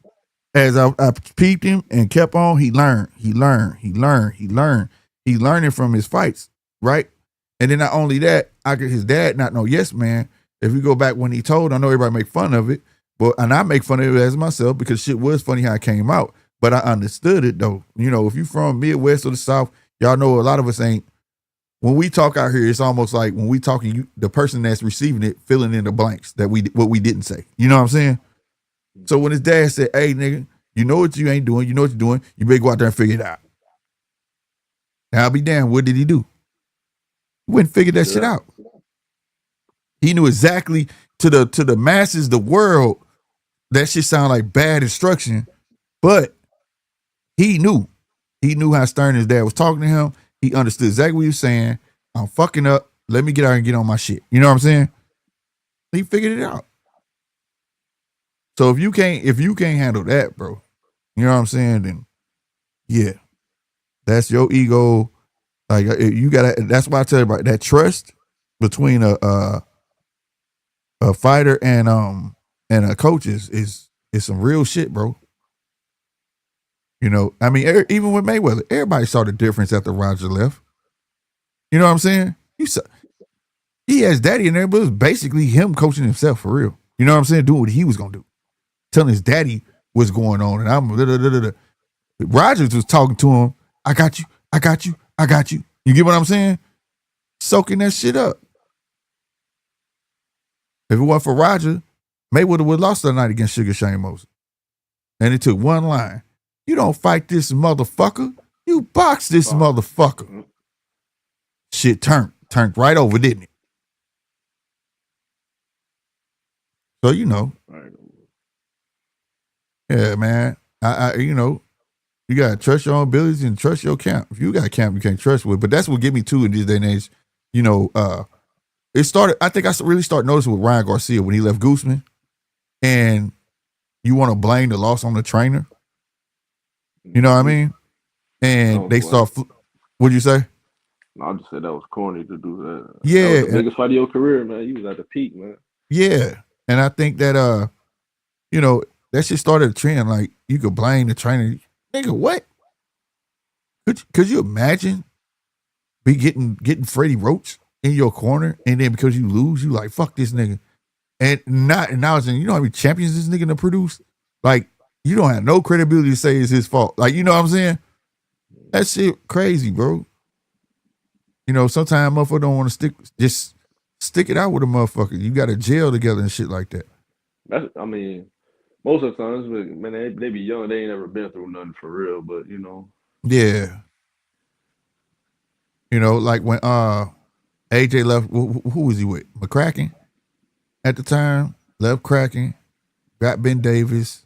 Speaker 1: as I peeped him and kept on, he learned. He learning from his fights, right? And then not only that, I get his dad not no yes man. If we go back when he told, I know everybody make fun of it, and I make fun of it as myself because shit was funny how it came out. But I understood it though. You know, if you from Midwest or the South, y'all know a lot of us ain't. When we talk out here, it's almost like when we talking, the person that's receiving it filling in the blanks that what we didn't say. You know what I'm saying? So when his dad said, "Hey nigga, you know what you ain't doing, you know what you're doing, you better go out there and figure it out." Now I'll be damned, what did he do? He went and figured that shit out. He knew exactly to the masses, the world, that shit sound like bad instruction, but he knew. He knew how stern his dad was talking to him. He understood exactly what he was saying. I'm fucking up. Let me get out and get on my shit. You know what I'm saying? He figured it out. So if you can't handle that, bro, you know what I'm saying? Then yeah, that's your ego. Like you gotta. That's why I tell you about that trust between a fighter and a coach is some real shit, bro. You know, I mean, even with Mayweather, everybody saw the difference after Roger left. You know what I'm saying? He has daddy in there, but it was basically him coaching himself for real. You know what I'm saying? Doing what he was gonna do, telling his daddy what's going on, and I'm Rogers was talking to him. I got you. I got you. I got you. You get what I'm saying? Soaking that shit up. If it wasn't for Roger, Mayweather would have lost that night against Sugar Shane Mosley. And it took one line. You don't fight this motherfucker. You box this motherfucker. Shit turned right over, didn't it? So, you know. Yeah, man. I you know, you gotta trust your own abilities and trust your camp. If you got a camp you can't trust with, but that's what get me to in this day and age. You know, it started. I think I really started noticing with Ryan Garcia when he left Gooseman, and you want to blame the loss on the trainer. You know what I mean? And they start. What'd you say?
Speaker 4: I just said that was corny to do that.
Speaker 1: Yeah,
Speaker 4: that was the biggest fight of your career, man. You was at the peak, man.
Speaker 1: Yeah, and I think that you know, that shit started a trend. Like you could blame the trainer. Nigga, what? Could you imagine getting Freddie Roach in your corner, and then because you lose, you like fuck this nigga, and now it's you know how many champions this nigga to produce? Like you don't have no credibility to say it's his fault. Like you know what I'm saying? That shit crazy, bro. You know, sometimes motherfucker don't want to stick it out with a motherfucker. You got to jail together and shit like that.
Speaker 4: I mean, most of the times, man, they be young. They ain't never been through nothing for real. But you know,
Speaker 1: yeah. You know, like when AJ left, who was he with? McCracken at the time left Kraken, got Ben Davis,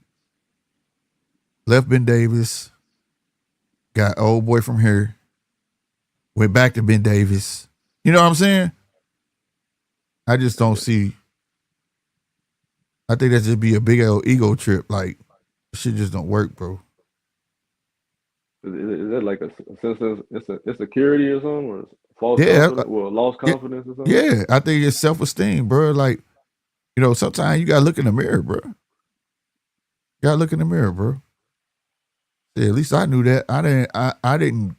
Speaker 1: left Ben Davis, got old boy from here, went back to Ben Davis. You know what I'm saying? I just don't see. I think that just be a big old ego trip. Like, shit just don't work, bro.
Speaker 4: Is that like a sense of it's a insecurity or something, or false
Speaker 1: Yeah,
Speaker 4: confidence, well, lost confidence or something?
Speaker 1: yeah. I think it's self esteem, bro. Like, sometimes you gotta look in the mirror, bro. You gotta look in the mirror, bro. Yeah, at least I knew that. I didn't.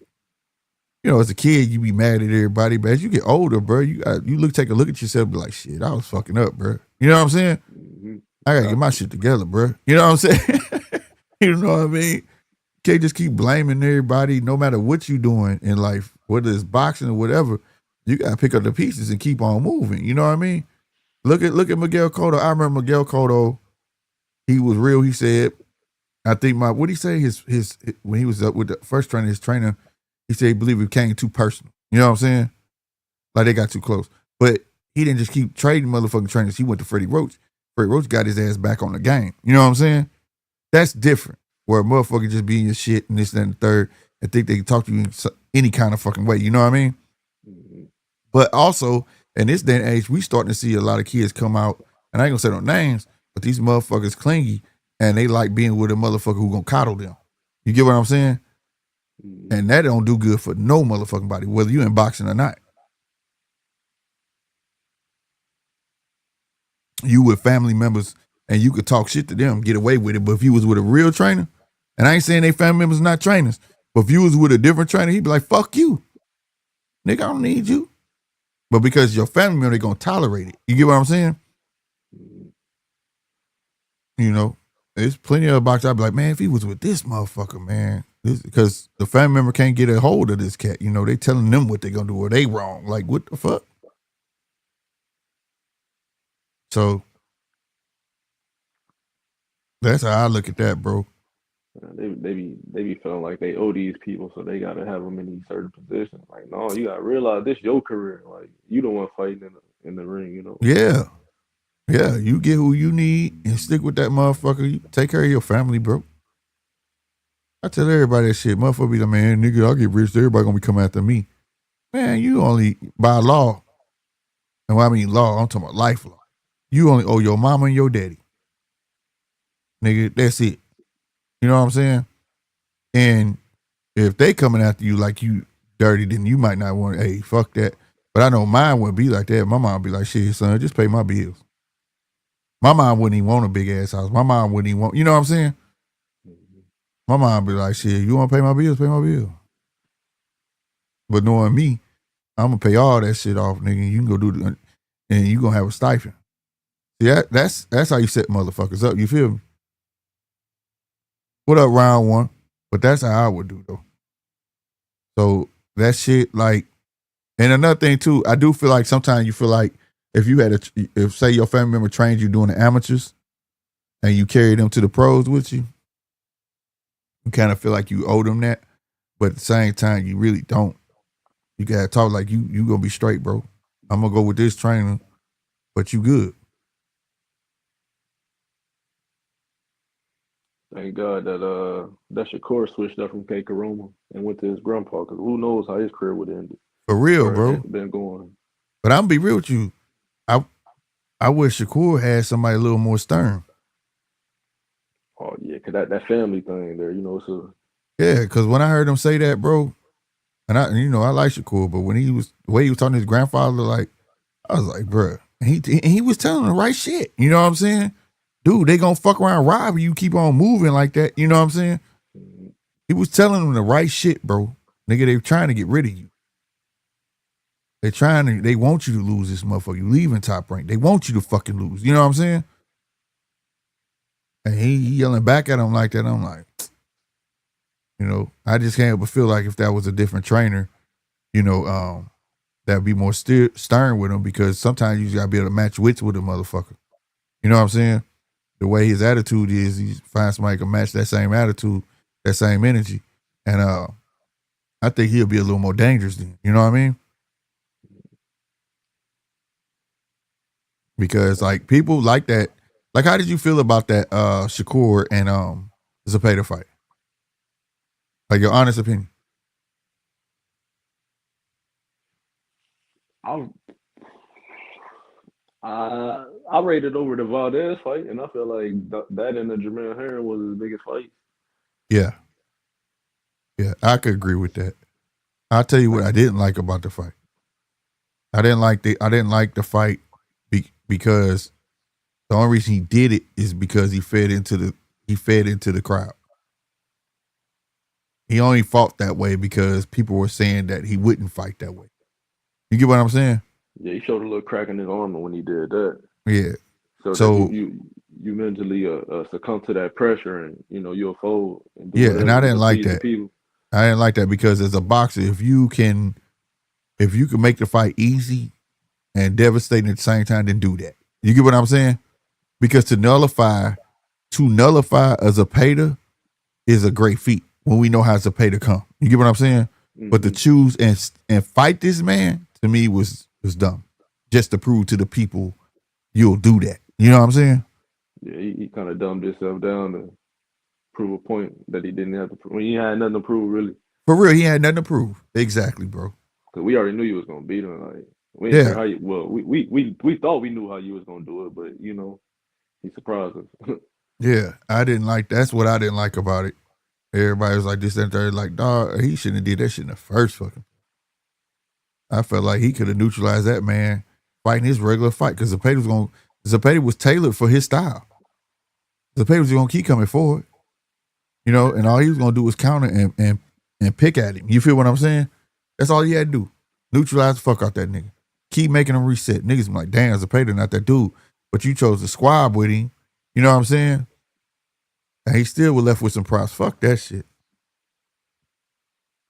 Speaker 1: As a kid, you be mad at everybody, but as you get older, bro, take a look at yourself, and be like, shit, I was fucking up, bro. You know what I'm saying?
Speaker 4: Mm-hmm.
Speaker 1: I gotta get my shit together, bro. You know what I'm saying? You know what I mean? Can't just keep blaming everybody, no matter what you doing in life, whether it's boxing or whatever. You gotta pick up the pieces and keep on moving. You know what I mean? Look at Miguel Cotto. I remember Miguel Cotto. He was real. He said, I think what he say? His when he was up with the first trainer, his trainer, he said he believed it became too personal. You know what I'm saying? Like they got too close. But he didn't just keep trading motherfucking trainers. He went to Freddie Roach. Freddie Roach got his ass back on the game. You know what I'm saying? That's different. Where a motherfucker just be in your shit and this, that, and the third, and think they can talk to you in any kind of fucking way. You know what I mean?
Speaker 4: Mm-hmm.
Speaker 1: But also, in this day and age, we starting to see a lot of kids come out, and I ain't gonna say no names, but these motherfuckers clingy, and they like being with a motherfucker who gonna coddle them. You get what I'm saying?
Speaker 4: Mm-hmm.
Speaker 1: And that don't do good for no motherfucking body, whether you in boxing or not. You with family members, and you could talk shit to them, get away with it. But if you was with a real trainer, and I ain't saying they family members not trainers, but if you was with a different trainer, he'd be like, fuck you. Nigga, I don't need you. But because your family member, they gonna tolerate it. You get what I'm saying? There's plenty of boxers I'd be like, man, if he was with this motherfucker, man, because the family member can't get a hold of this cat. They telling them what they gonna do or they wrong. Like, what the fuck? So that's how I look at that, bro.
Speaker 4: They be feeling like they owe these people, so they gotta have them in these certain positions. Like, no, you gotta realize this your career. Like, you the one fighting in the ring.
Speaker 1: Yeah. Yeah, you get who you need and stick with that motherfucker. You take care of your family, bro. I tell everybody that shit. Motherfucker be like, man, nigga, I'll get rich. Everybody gonna be coming after me. Man, you only, by law, and when I mean law, I'm talking about life law. You only owe your mama and your daddy. Nigga, that's it. You know what I'm saying? And if they coming after you like you dirty, then you might not want, hey, fuck that. But I know mine wouldn't be like that. My mom would be like, shit, son, just pay my bills. My mom wouldn't even want a big ass house. My mom wouldn't even want, you know what I'm saying? My mom be like, shit, you want to pay my bills? Pay my bills. But knowing me, I'm going to pay all that shit off, nigga. You can go do the, and you going to have a stipend. See, that's how you set motherfuckers up. You feel me? What up, round one? But that's how I would do, though. So that shit, like, and another thing, too, I do feel like sometimes you feel like if say your family member trained you doing the amateurs and you carry them to the pros with you, you kind of feel like you owe them that. But at the same time, you really don't. You gotta talk like you gonna be straight, bro. I'm gonna go with this trainer, but you good.
Speaker 4: Thank God that Shakur switched up from K Karuma and went to his grandpa, because who knows how his career would end
Speaker 1: For real,
Speaker 4: or
Speaker 1: bro.
Speaker 4: been going.
Speaker 1: But I'm gonna be real with you. I wish Shakur had somebody a little more stern.
Speaker 4: Oh yeah, cause that family thing there, so
Speaker 1: Yeah, because when I heard him say that, bro, and I like Shakur, but when the way he was talking to his grandfather, like, I was like, bro, and he was telling the right shit. You know what I'm saying? Dude, they gonna fuck around rob you, keep on moving like that. You know what I'm saying?
Speaker 4: mm-hmm.
Speaker 1: He was telling them the right shit, bro. Nigga, they trying to get rid of you. They want you to lose this motherfucker. You leaving Top Rank. They want you to fucking lose. You know what I'm saying? And he yelling back at him like that. I'm like, I just can't help but feel like if that was a different trainer, that'd be more stern with him, because sometimes you just gotta be able to match wits with a motherfucker. You know what I'm saying? The way his attitude is, he finds somebody who can match that same attitude, that same energy. And I think he'll be a little more dangerous then. You know what I mean? Because like people like that, Like, how did you feel about that Shakur and Zepeda fight? Like, your honest opinion.
Speaker 4: I I rated over the Valdez fight, and I feel like that and the Jermaine Herring was his biggest fight.
Speaker 1: Yeah. Yeah, I could agree with that. I'll tell you what I didn't like about the fight. I didn't like the fight because the only reason he did it is because he fed into the crowd. He only fought that way because people were saying that he wouldn't fight that way. You get what I'm saying?
Speaker 4: Yeah, he showed a little crack in his armor when he did that.
Speaker 1: Yeah.
Speaker 4: So
Speaker 1: So
Speaker 4: that you mentally succumb to that pressure, and you'll fold and do
Speaker 1: yeah,
Speaker 4: whatever
Speaker 1: and I
Speaker 4: to
Speaker 1: didn't like
Speaker 4: appease the
Speaker 1: that.
Speaker 4: people.
Speaker 1: I didn't like that because as a boxer, if you can make the fight easy and devastating at the same time, then do that. You get what I'm saying? Because to nullify a Zepeda is a great feat when we know how Zepeda come. You get what I'm saying?
Speaker 4: Mm-hmm.
Speaker 1: But to choose and fight this man, to me was dumb. Just to prove to the people you'll do that. You know what I'm saying?
Speaker 4: Yeah, he kind of dumbed himself down to prove a point that he didn't have to prove. He had nothing to prove, really.
Speaker 1: For real, he had nothing to prove. Exactly, bro.
Speaker 4: Because we already knew you was gonna beat him. Like we didn't care how you. Well, we thought we knew how you was gonna do it, but he surprised us.
Speaker 1: Yeah, I didn't like. That's what I didn't like about it. Everybody was like this and that. Like, dog, he shouldn't have did that shit in the first fucking. I felt like he could have neutralized that man fighting his regular fight because Zepeda was tailored for his style. Zepeda was gonna keep coming forward, and all he was gonna do was counter and pick at him. You feel what I'm saying? That's all he had to do. Neutralize the fuck out that nigga. Keep making him reset. Niggas be like, damn, Zepeda not that dude, but you chose to squab with him. You know what I'm saying? And he still was left with some props. Fuck that shit.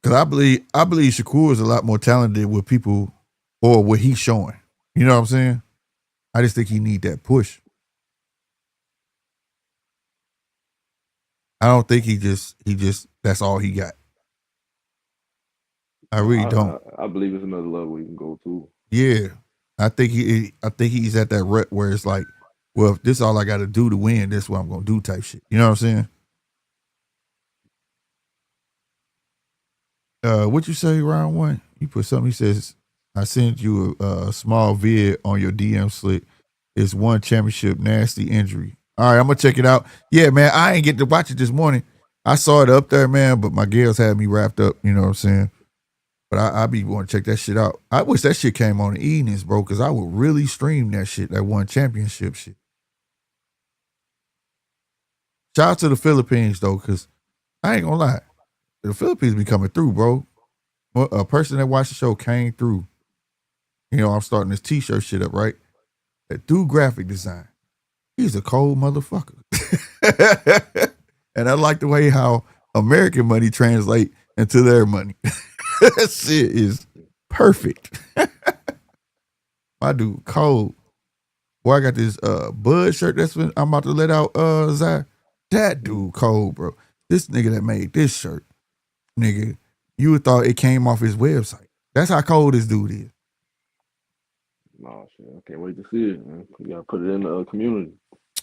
Speaker 1: Cause I believe Shakur is a lot more talented with people or what he's showing. You know what I'm saying? I just think he need that push. I don't think he just that's all he got. I really don't.
Speaker 4: I believe it's another level he can go to.
Speaker 1: Yeah. I think he's at that rut where it's like, well, if this is all I gotta do to win, this is what I'm gonna do type shit. You know what I'm saying? What you say, round one? You put something, he says, I sent you a small vid on your DM slick. It's one championship, nasty injury. All right, I'm gonna check it out. Yeah, man, I ain't get to watch it this morning. I saw it up there, man, but my girls had me wrapped up, you know what I'm saying? But I be want to check that shit out. I wish that shit came on the evenings, bro, because I would really stream that shit, that one championship shit. Shout out to the Philippines, though, because I ain't gonna lie. The Philippines be coming through, bro. A person that watched the show came through. I'm starting this t-shirt shit up, right? That dude graphic design. He's a cold motherfucker. And I like the way how American money translate into their money. That shit is perfect. My dude, cold. Boy, I got this Bud shirt that's when I'm about to let out Zai. That dude cold, bro. This nigga that made this shirt, nigga, you would thought it came off his website. That's how cold this dude is.
Speaker 4: Oh shit! I can't wait to see it, man. You gotta put it in the community.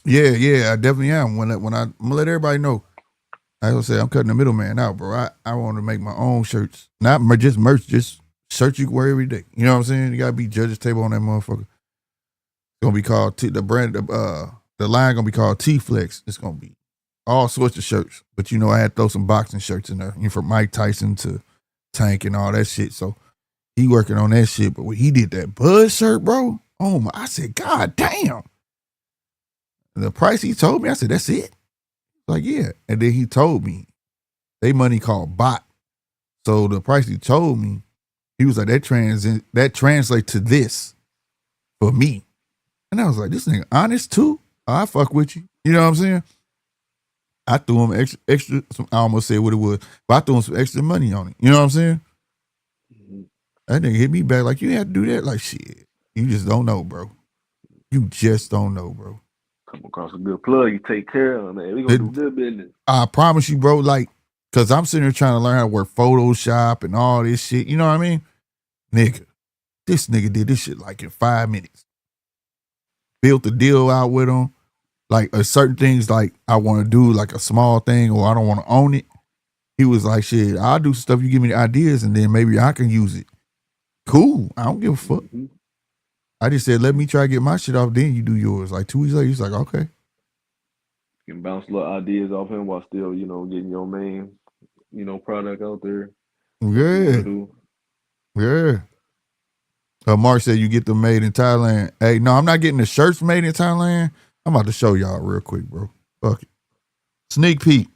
Speaker 1: Yeah, I definitely am. When I'm gonna let everybody know. I was say I'm cutting the middleman out, bro. I want to make my own shirts, not just merch, just shirts you can wear every day. You know what I'm saying? You gotta be judge's table on that motherfucker. It's gonna be called the brand. The line gonna be called T-Flex. It's gonna be all sorts of shirts, but I had to throw some boxing shirts in there, from Mike Tyson to Tank and all that shit. So he working on that shit. But when he did that Bud shirt, bro, oh my! I said, God damn. The price he told me, I said, that's it. Like, yeah. And then he told me they money called bot. So the price he told me, he was like, that translates to this for me. And I was like, this nigga honest too? I fuck with you. You know what I'm saying? I threw him extra I almost said what it was, but I threw him some extra money on it. You know what I'm saying? Mm-hmm. That nigga hit me back like, you had to do that? Like, shit. You just don't know, bro. You just don't know, bro.
Speaker 4: Come across a good plug, you take care of, man. We gonna do good business.
Speaker 1: I promise you, bro. Like, cause I'm sitting here trying to learn how to work Photoshop and all this shit. You know what I mean? Nigga, this nigga did this shit like in 5 minutes. Built the deal out with him. like certain things like I want to do like a small thing or I don't want to own it. He was like, shit, I'll do stuff. You give me the ideas and then maybe I can use it. Cool. I don't give a fuck.
Speaker 4: Mm-hmm.
Speaker 1: I just said, let me try to get my shit off. Then you do yours. Like 2 weeks later, he's like, okay.
Speaker 4: You can bounce little ideas off him while still, getting your main, product out there.
Speaker 1: Yeah. Yeah. Mark said you get them made in Thailand. Hey, no, I'm not getting the shirts made in Thailand. I'm about to show y'all real quick, bro. Fuck it. Sneak peek.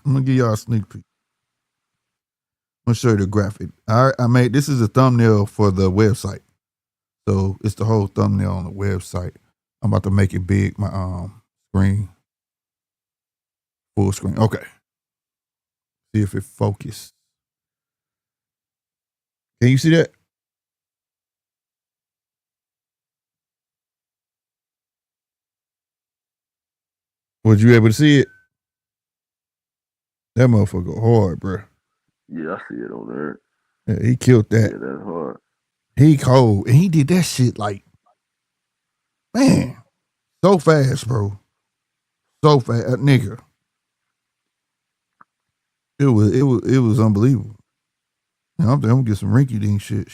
Speaker 1: I'm gonna give y'all a sneak peek. I'm gonna show you the graphic. I made this is a thumbnail for the website. So it's the whole thumbnail on the website. I'm about to make it big, my screen. Full screen. Okay. See if it focus. Can you see that? Was you able to see it? That motherfucker hard, bro.
Speaker 4: Yeah, I see it on there.
Speaker 1: Yeah, he killed that.
Speaker 4: Yeah, that's hard.
Speaker 1: He cold. And he did that shit like, man, so fast, bro. So fast. Nigga. It was unbelievable. I'm gonna get some rinky dink shit.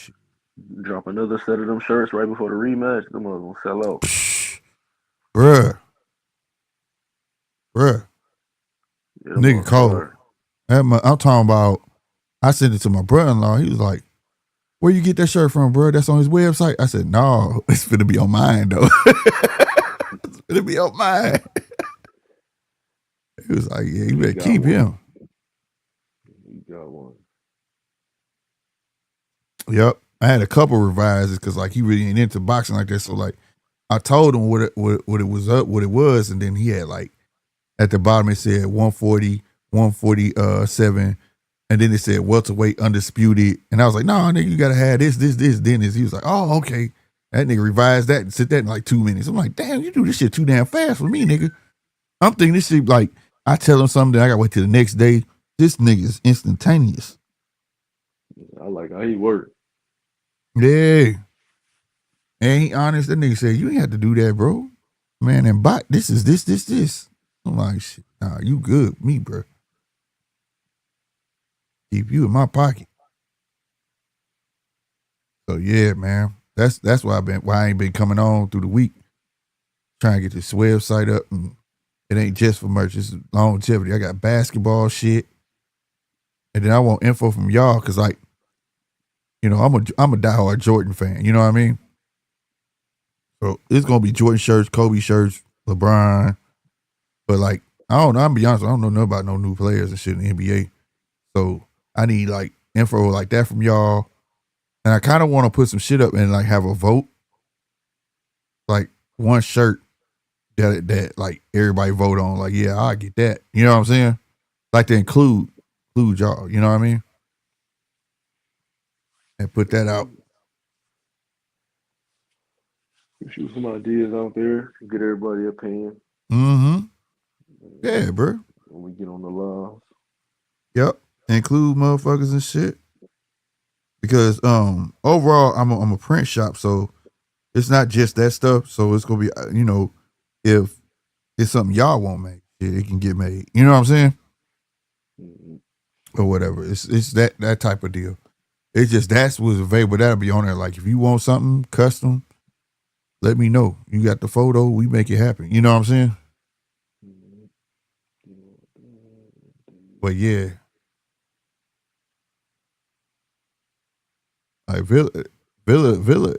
Speaker 4: Drop another set of them shirts right before the rematch. Them ones gonna sell out.
Speaker 1: Bruh.
Speaker 4: Yeah,
Speaker 1: Nigga cold. I'm talking about, I sent it to my brother-in-law. He was like, where you get that shirt from, bro? That's on his website. I said, no, it's gonna be on mine though. It's gonna be on mine. He was like, yeah, you better keep him.
Speaker 4: You got one.
Speaker 1: Yep. I had a couple revises because like he really ain't into boxing like that. So like I told him what it was, and then he had like at the bottom it said 140, 147, and then it said welterweight undisputed. And I was like, no, nigga, you gotta have this, then this. He was like, oh, okay. That nigga revised that and said that in like 2 minutes. I'm like, damn, you do this shit too damn fast for me, nigga. I'm thinking this shit like I tell him something, then I gotta wait till the next day. This nigga is instantaneous.
Speaker 4: I like how he worked.
Speaker 1: Yeah. And he honest, that nigga said, you ain't have to do that, bro. Man, and bot, this is this. I'm like, shit, nah, you good, me, bro. Keep you in my pocket. So yeah, man. That's why I ain't been coming on through the week. Trying to get this website up, and it ain't just for merch, it's longevity. I got basketball shit. And then I want info from y'all, cause like, I'm a diehard Jordan fan, you know what I mean? So it's gonna be Jordan shirts, Kobe shirts, LeBron. But like, I don't know, I'm gonna be honest, I don't know nothing about no new players and shit in the NBA. So I need like info like that from y'all. And I kind of want to put some shit up and like have a vote. Like one shirt that like everybody vote on. Like, yeah, I get that. You know what I'm saying? Like to include y'all, you know what I mean? And put that out.
Speaker 4: Shoot some ideas out there. Get everybody opinion.
Speaker 1: Mm-hmm. Yeah, bro.
Speaker 4: When we get on the live.
Speaker 1: Yep. Include motherfuckers and shit. Because overall I'm a print shop, so it's not just that stuff. So it's gonna be, if it's something y'all won't make, it can get made. You know what I'm saying?
Speaker 4: Mm-hmm.
Speaker 1: Or whatever. It's that type of deal. It's just that's what's available. That'll be on there. Like if you want something custom, let me know. You got the photo, we make it happen. You know what I'm saying? But yeah. Like Villa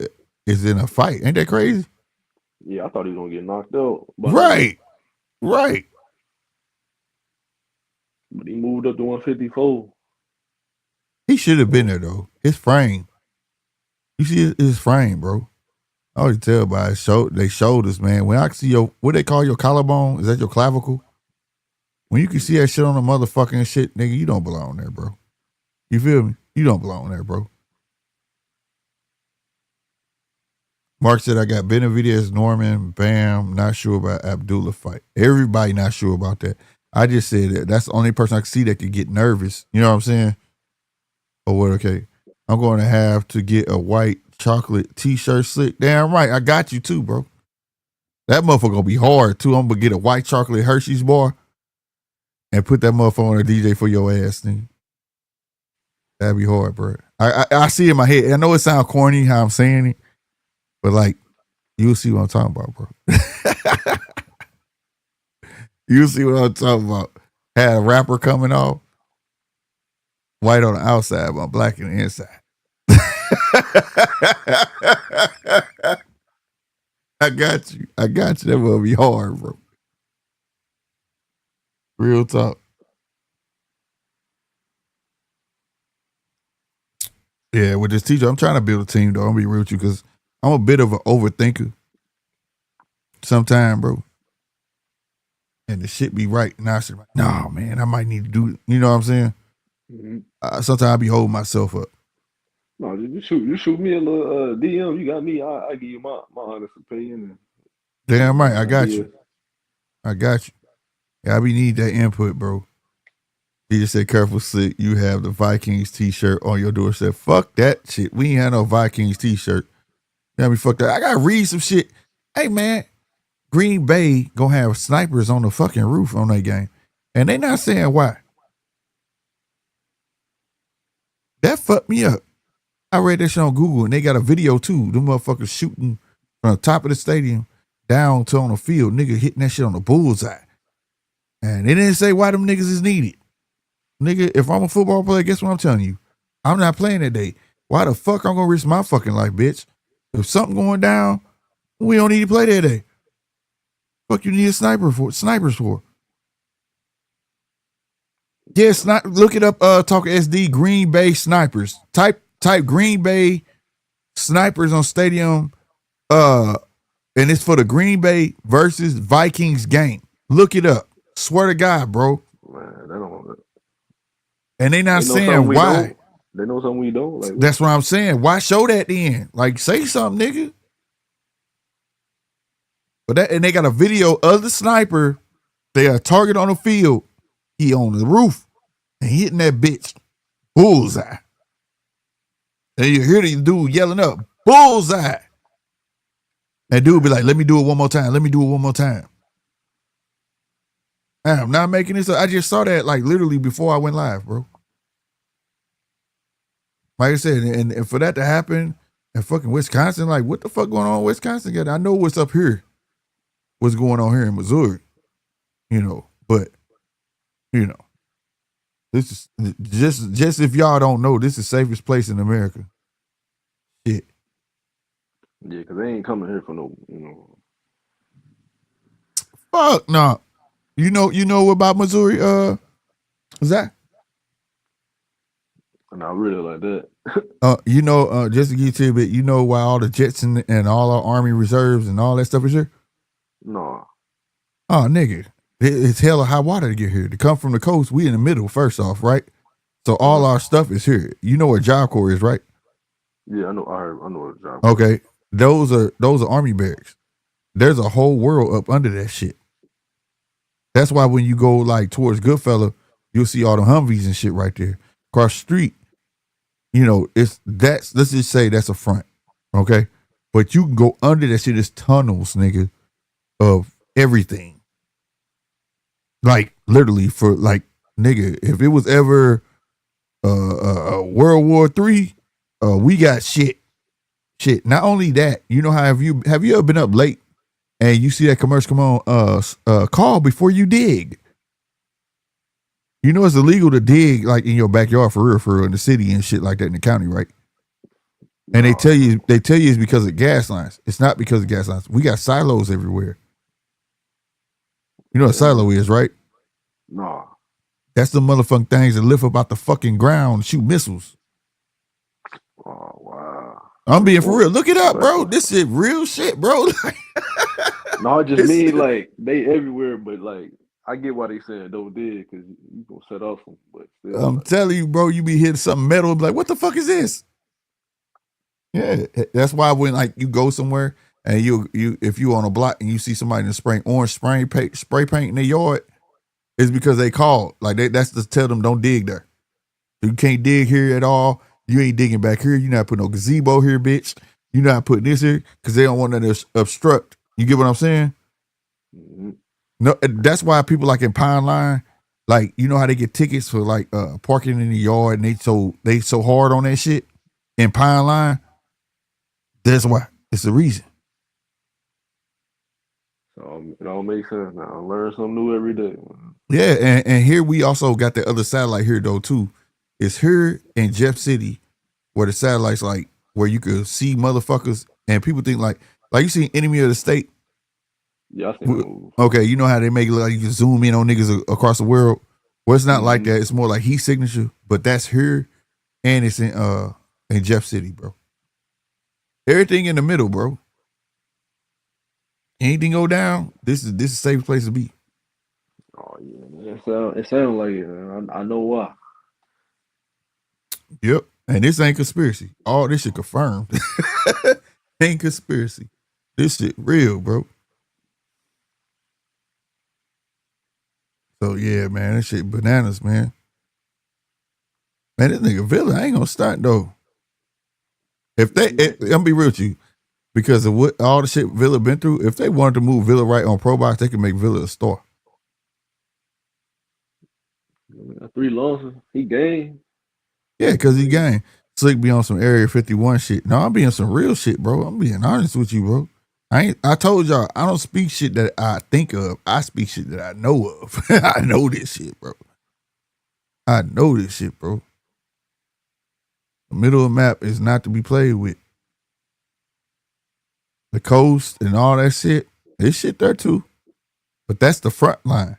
Speaker 1: is in a fight. Ain't that crazy?
Speaker 4: Yeah, I thought he was gonna get knocked out.
Speaker 1: Right.
Speaker 4: But he moved up to 154.
Speaker 1: He should have been there though. His frame. You see his frame, bro. I always tell by his they shoulders, man. When I see what they call your collarbone, is that your clavicle? When you can see that shit on the motherfucking shit, nigga, you don't belong there, bro. You feel me? You don't belong there, bro. Mark said, I got Benavidez, Norman, Bam, not sure about Abdullah fight. Everybody not sure about that. I just said that that's the only person I can see that could get nervous. You know what I'm saying? Or what, okay. I'm going to have to get a white chocolate t-shirt slick. Damn right. I got you too, bro. That motherfucker gonna be hard too. I'm gonna get a white chocolate Hershey's bar and put that motherfucker on a DJ for your ass, nigga. That'd be hard, bro. I see it in my head. I know it sounds corny how I'm saying it, but like you'll see what I'm talking about, bro. You'll see what I'm talking about. Had a rapper coming off, white on the outside, but black on the inside. I got you. That will be hard, bro. Real talk. Yeah, with this teacher, I'm trying to build a team, though. I'm gonna be real with you because I'm a bit of an overthinker sometimes, bro. And the shit be right. And I said, no, man, I might need to do it. You know what I'm saying?
Speaker 4: Mm-hmm.
Speaker 1: Sometimes I be holding myself up.
Speaker 4: No, you shoot me a little DM. You got me. I give you my honest opinion. And,
Speaker 1: damn right, I got you. Yeah, I be need that input, bro. He just said, careful, Slick. You have the Vikings t-shirt on your doorstep. Fuck that shit. We ain't had no Vikings t-shirt. You got me fucked up. I gotta read some shit. Hey, man, Green Bay gonna have snipers on the fucking roof on that game. And they not saying why. That fucked me up. I read that shit on Google and they got a video too. Them motherfuckers shooting from the top of the stadium down to on the field. Nigga hitting that shit on the bullseye. And they didn't say why them niggas is needed. Nigga, if I'm a football player, guess what I'm telling you? I'm not playing that day. Why the fuck I'm gonna risk my fucking life, bitch? If something going down, we don't need to play that day. Fuck you need a snipers for. Yes, look it up, talk SD Green Bay snipers. Type Green Bay snipers on stadium, and it's for the Green Bay versus Vikings game. Look it up. Swear to God, bro.
Speaker 4: Man, they don't.
Speaker 1: And they not saying why.
Speaker 4: They know something we don't. Like,
Speaker 1: that's what I'm saying. Why show that then? Like, say something, nigga. But that, and they got a video of the sniper. They are target on the field. He on the roof and hitting that bitch bullseye. And you hear the dude yelling up, bullseye. And dude be like, let me do it one more time. Let me do it one more time. I'm not making this up. I just saw that like literally before I went live, bro. Like I said, and for that to happen in fucking Wisconsin, like what the fuck going on in Wisconsin? I know what's up here, what's going on here in Missouri, you know, but you know, this is just if y'all don't know, this is the safest place in America. Shit.
Speaker 4: Yeah, because they ain't coming here for no, you know.
Speaker 1: Fuck no. You know about Missouri, Zach?
Speaker 4: Not really like that.
Speaker 1: Just to give you a bit, you know why all the jets and all our Army reserves and all that stuff is here?
Speaker 4: No.
Speaker 1: Oh, nigga. It's hella high water to get here. To come from the coast, we in the middle, first off, right? So all our stuff is here. You know where Job Corps is, right?
Speaker 4: Yeah, I know. I know what Job Corps.
Speaker 1: Okay. Those are Army barracks. There's a whole world up under that shit. That's why when you go like towards Goodfella, you'll see all the Humvees and shit right there. Across the street, you know, let's just say that's a front. Okay. But you can go under that shit. There's tunnels, nigga, of everything. Like literally for like, nigga, if it was ever World War III, we got shit. Not only that, you know how have you ever been up late and you see that commercial come on, call before you dig? You know it's illegal to dig like in your backyard for real in the city and shit like that in the county, right? And they tell you it's because of gas lines. It's not because of gas lines. We got silos everywhere. You know what a silo is, right?
Speaker 4: No.
Speaker 1: That's the motherfucking things that lift up out the fucking ground and shoot missiles.
Speaker 4: Oh wow.
Speaker 1: I'm being for real. Look it up, bro. This is real shit, bro.
Speaker 4: No, I just mean like they everywhere, but like I get why they saying don't dig because you gonna set off them. But still,
Speaker 1: I'm telling you, bro, you be hitting something metal and be like, what the fuck is this? Yeah, that's why when like you go somewhere and you if you on a block and you see somebody in spraying orange spray paint in their yard, it's because they called. Like that's to tell them don't dig there. You can't dig here at all. You ain't digging back here. You're not putting no gazebo here, bitch. You're not putting this here because they don't want to obstruct. You get what I'm saying?
Speaker 4: Mm-hmm.
Speaker 1: No, that's why people like in Pine Line, like you know how they get tickets for like parking in the yard, and they so hard on that shit in Pine Line. That's why. It's the reason.
Speaker 4: So it all makes sense now. I learn something new every day, man.
Speaker 1: Yeah, and here we also got the other satellite here though too. It's here in Jeff City where the satellite's like where you could see motherfuckers and people think like you see Enemy of the State.
Speaker 4: Yeah, I seen that movie before.
Speaker 1: Okay, you know how they make it look like you can zoom in on niggas across the world. Well, it's not like
Speaker 4: Mm-hmm.
Speaker 1: that. It's more like heat signature, but that's here and it's in Jeff City, bro. Everything in the middle, bro. Anything go down, this is a safe place to be.
Speaker 4: Oh yeah, man. It sound like it, man. I know why.
Speaker 1: Yep. And this ain't conspiracy. All this shit confirmed. Ain't conspiracy. This shit real, bro. So yeah, man, this shit bananas, man. Man, this nigga Villa ain't gonna stunt though. If they, I'm gonna be real with you, because of what all the shit Villa been through. If they wanted to move Villa right on Pro Box, they could make Villa a star.
Speaker 4: 3 losses. He gained.
Speaker 1: Yeah, because he gang. Slick be on some Area 51 shit. No, I'm being some real shit, bro. I'm being honest with you, bro. I told y'all, I don't speak shit that I think of. I speak shit that I know of. I know this shit, bro. I know this shit, bro. The middle of the map is not to be played with. The coast and all that shit, there's shit there too. But that's the front line.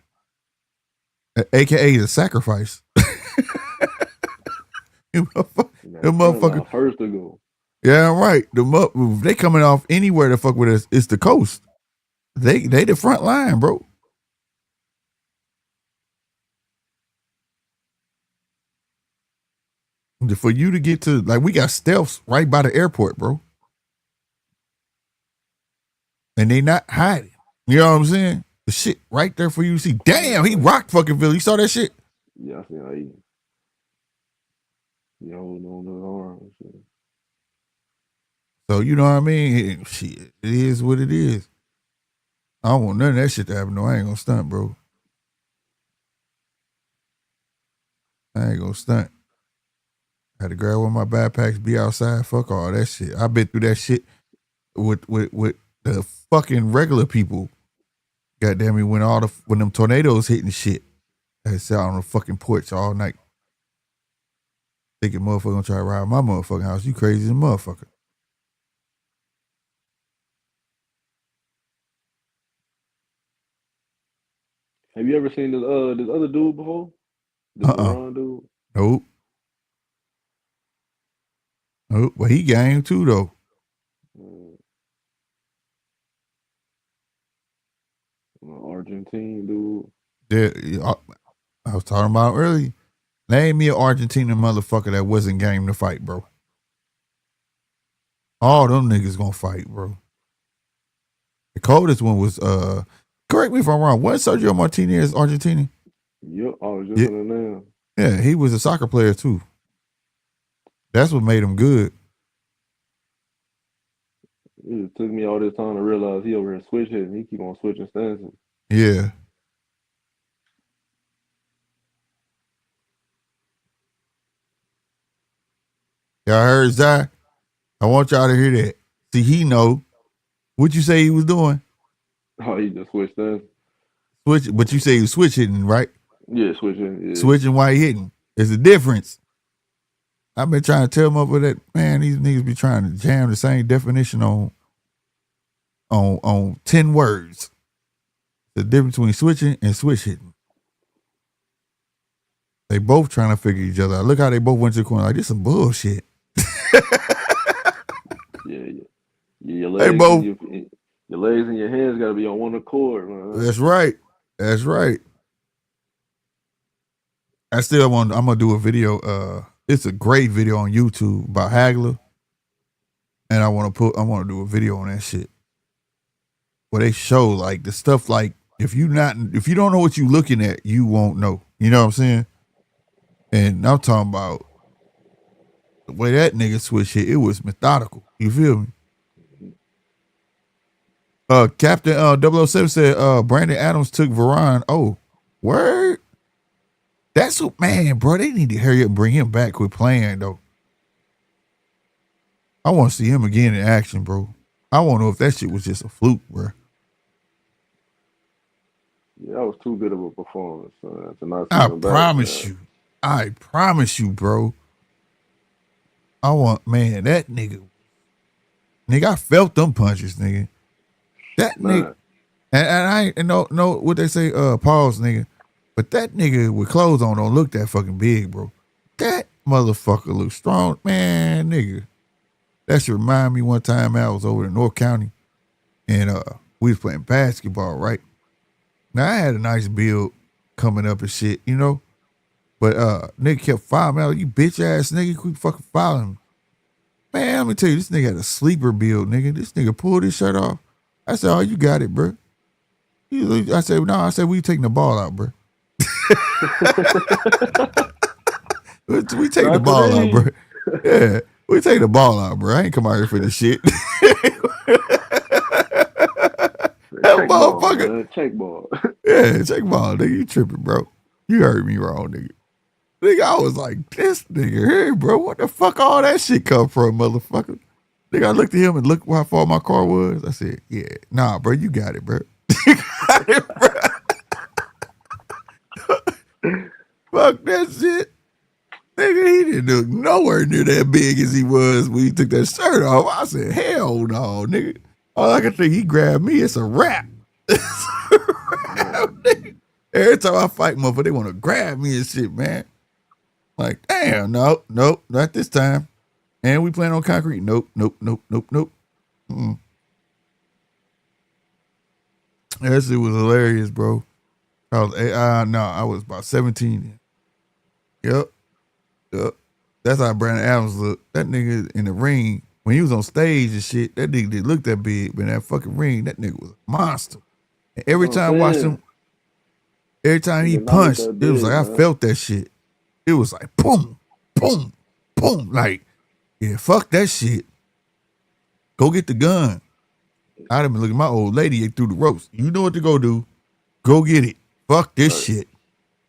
Speaker 1: AKA the sacrifice. Them motherfucker.
Speaker 4: First to go.
Speaker 1: Yeah, I'm right. They coming off anywhere to fuck with us. It's the coast. They the front line, bro. For you to get to, like, we got stealths right by the airport, bro. And they not hiding. You know what I'm saying? The shit right there for you to see. Damn, he rocked fucking Philly. You saw that shit?
Speaker 4: Yeah, I seen how he holding on to his arm and shit.
Speaker 1: So you know what I mean? Shit, it is what it is. I don't want none of that shit to happen. No, I ain't gonna stunt, bro. I ain't gonna stunt. I had to grab one of my backpacks, be outside. Fuck all that shit. I've been through that shit with the fucking regular people. Goddamn me, when them tornadoes hitting shit, I sat on the fucking porch all night. Thinking motherfucker gonna try to ride my motherfucking house. You crazy as a motherfucker.
Speaker 4: Have you ever seen this other dude before? This LeBron dude?
Speaker 1: Nope. Nope. But he game too though.
Speaker 4: Argentine dude.
Speaker 1: Yeah, I was talking about earlier. Name me an Argentinian motherfucker that wasn't game to fight, bro. All them niggas gonna fight, bro. The coldest one was correct me if I'm wrong. Wasn't Sergio Martinez Argentinian?
Speaker 4: Yep, I was just in there.
Speaker 1: Yeah, he was a soccer player too. That's what made him good.
Speaker 4: It just took me all this time to realize he over here switch hitting. He keep on switching stances.
Speaker 1: Yeah. Y'all heard Zai? I want y'all to hear that. See, he know. What you say he was doing?
Speaker 4: Oh, he just switched stances.
Speaker 1: But you say he was switch hitting, right?
Speaker 4: Yeah, switching. Yeah.
Speaker 1: Switching while he hitting. There's a difference. I've been trying to tell them over that, man, these niggas be trying to jam the same definition on 10 words. The difference between switching and switch hitting. They both trying to figure each other out. Look how they both went to the corner. Like, this some bullshit.
Speaker 4: Yeah. Your legs and your hands got to be on one accord, man.
Speaker 1: That's right. That's right. I'm gonna do a video. It's a great video on YouTube about Hagler, and I want to do a video on that shit where they show like the stuff like if you don't know what you looking at, you won't know. You know what I'm saying? And I'm talking about the way that nigga switch hit. It was methodical. You feel me? Captain 007 said Brandon Adams took Veron. Oh, word. That's what, man, bro. They need to hurry up and bring him back. Quit playing though. I want to see him again in action, bro. I want to know if that shit was just a fluke, bro.
Speaker 4: Yeah, that was too good of a performance to not see
Speaker 1: I
Speaker 4: him back,
Speaker 1: promise
Speaker 4: man.
Speaker 1: you. I promise you, bro. I want, man, that nigga. Nigga, I felt them punches, nigga. That nigga.
Speaker 4: Man,
Speaker 1: And I ain't know what they say, pause, nigga. But that nigga with clothes on don't look that fucking big, bro. That motherfucker look strong. Man, nigga. That should remind me one time I was over in North County and we was playing basketball, right? Now I had a nice build coming up and shit, you know? But nigga kept following me. Like, you bitch ass nigga, quit fucking following me. Man, let me tell you, this nigga had a sleeper build, nigga. This nigga pulled his shirt off. I said, oh, you got it, bro. I said, no, I said, we taking the ball out, bro. We take the ball out, bro. Yeah, we take the ball out, bro. I ain't come out here for this shit. That
Speaker 4: check ball,
Speaker 1: motherfucker.
Speaker 4: man. Check ball.
Speaker 1: Yeah, check ball, nigga. You tripping, bro. You heard me wrong, nigga. Nigga, I was like, this nigga here, bro. What the fuck all that shit come from, motherfucker? Nigga, I looked at him and looked how far my car was. I said, yeah, nah, bro, you got it, bro. You got it, bro. Fuck that shit. Nigga, he didn't look nowhere near that big as he was when he took that shirt off. I said, hell no, nigga. All I can think, he grabbed me, it's a wrap. It's a wrap, nigga. Every time I fight motherfucker, they want to grab me and shit, man. Like, damn, nope, not this time. And we playing on concrete. Nope. Mm-mm. That shit was hilarious, bro. I was about 17. Yep. That's how Brandon Adams looked. That nigga in the ring, when he was on stage and shit, that nigga didn't look that big, but in that fucking ring, that nigga was a monster. And every time I watched him, every time he punched, it was like, I felt that shit. It was like, boom, boom, boom. Like, yeah, fuck that shit. Go get the gun. I'd have been looking at my old lady through the ropes. You know what to go do. Go get it. Fuck this shit.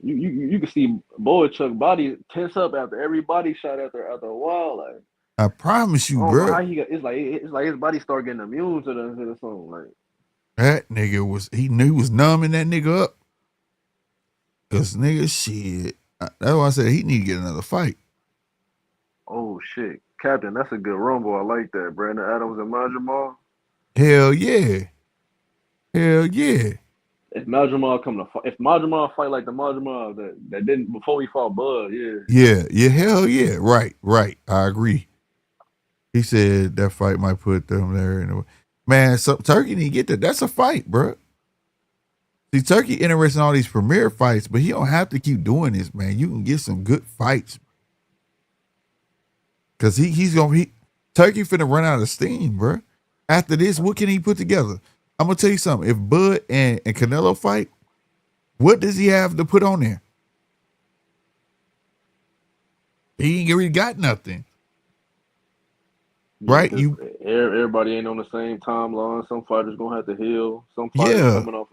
Speaker 4: You can see Boychuk body tense up after every body shot after a while. Like,
Speaker 1: I promise you, bro.
Speaker 4: It's like his body start getting immune to the song. Like,
Speaker 1: that nigga he knew he was numbing that nigga up. Cause nigga, shit. That's why I said he need to get another fight.
Speaker 4: Oh shit, Captain, that's a good rumble. I like that. Brandon Adams and Majamal.
Speaker 1: Hell yeah.
Speaker 4: If Majamal fight like the Majamal that didn't before he fought Bud, yeah.
Speaker 1: Yeah, hell yeah. Right. I agree. He said that fight might put them there. Man, so Turkey need to get that. That's a fight, bro. See, Turkey interested in all these premier fights, but he don't have to keep doing this, man. You can get some good fights. Cause Turkey finna run out of steam, bro. After this, what can he put together? I'm gonna tell you something. If Bud and Canelo fight, what does he have to put on there? He ain't really got nothing.
Speaker 4: Yeah,
Speaker 1: right?
Speaker 4: Everybody ain't on the same timeline. Some fighters gonna have to heal. Some fighters coming off,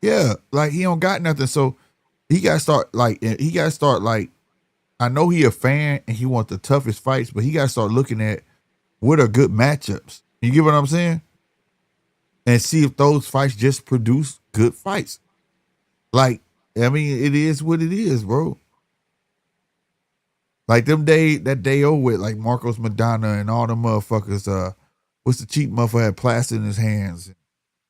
Speaker 1: Yeah, like he don't got nothing. So he gotta start like I know he a fan and he want the toughest fights, but he gotta start looking at what are good matchups. You get what I'm saying? And see if those fights just produce good fights. Like, I mean, it is what it is, bro. Like that day over with, like Marcos Madonna and all the motherfuckers, what's the cheap motherfucker had plaster in his hands?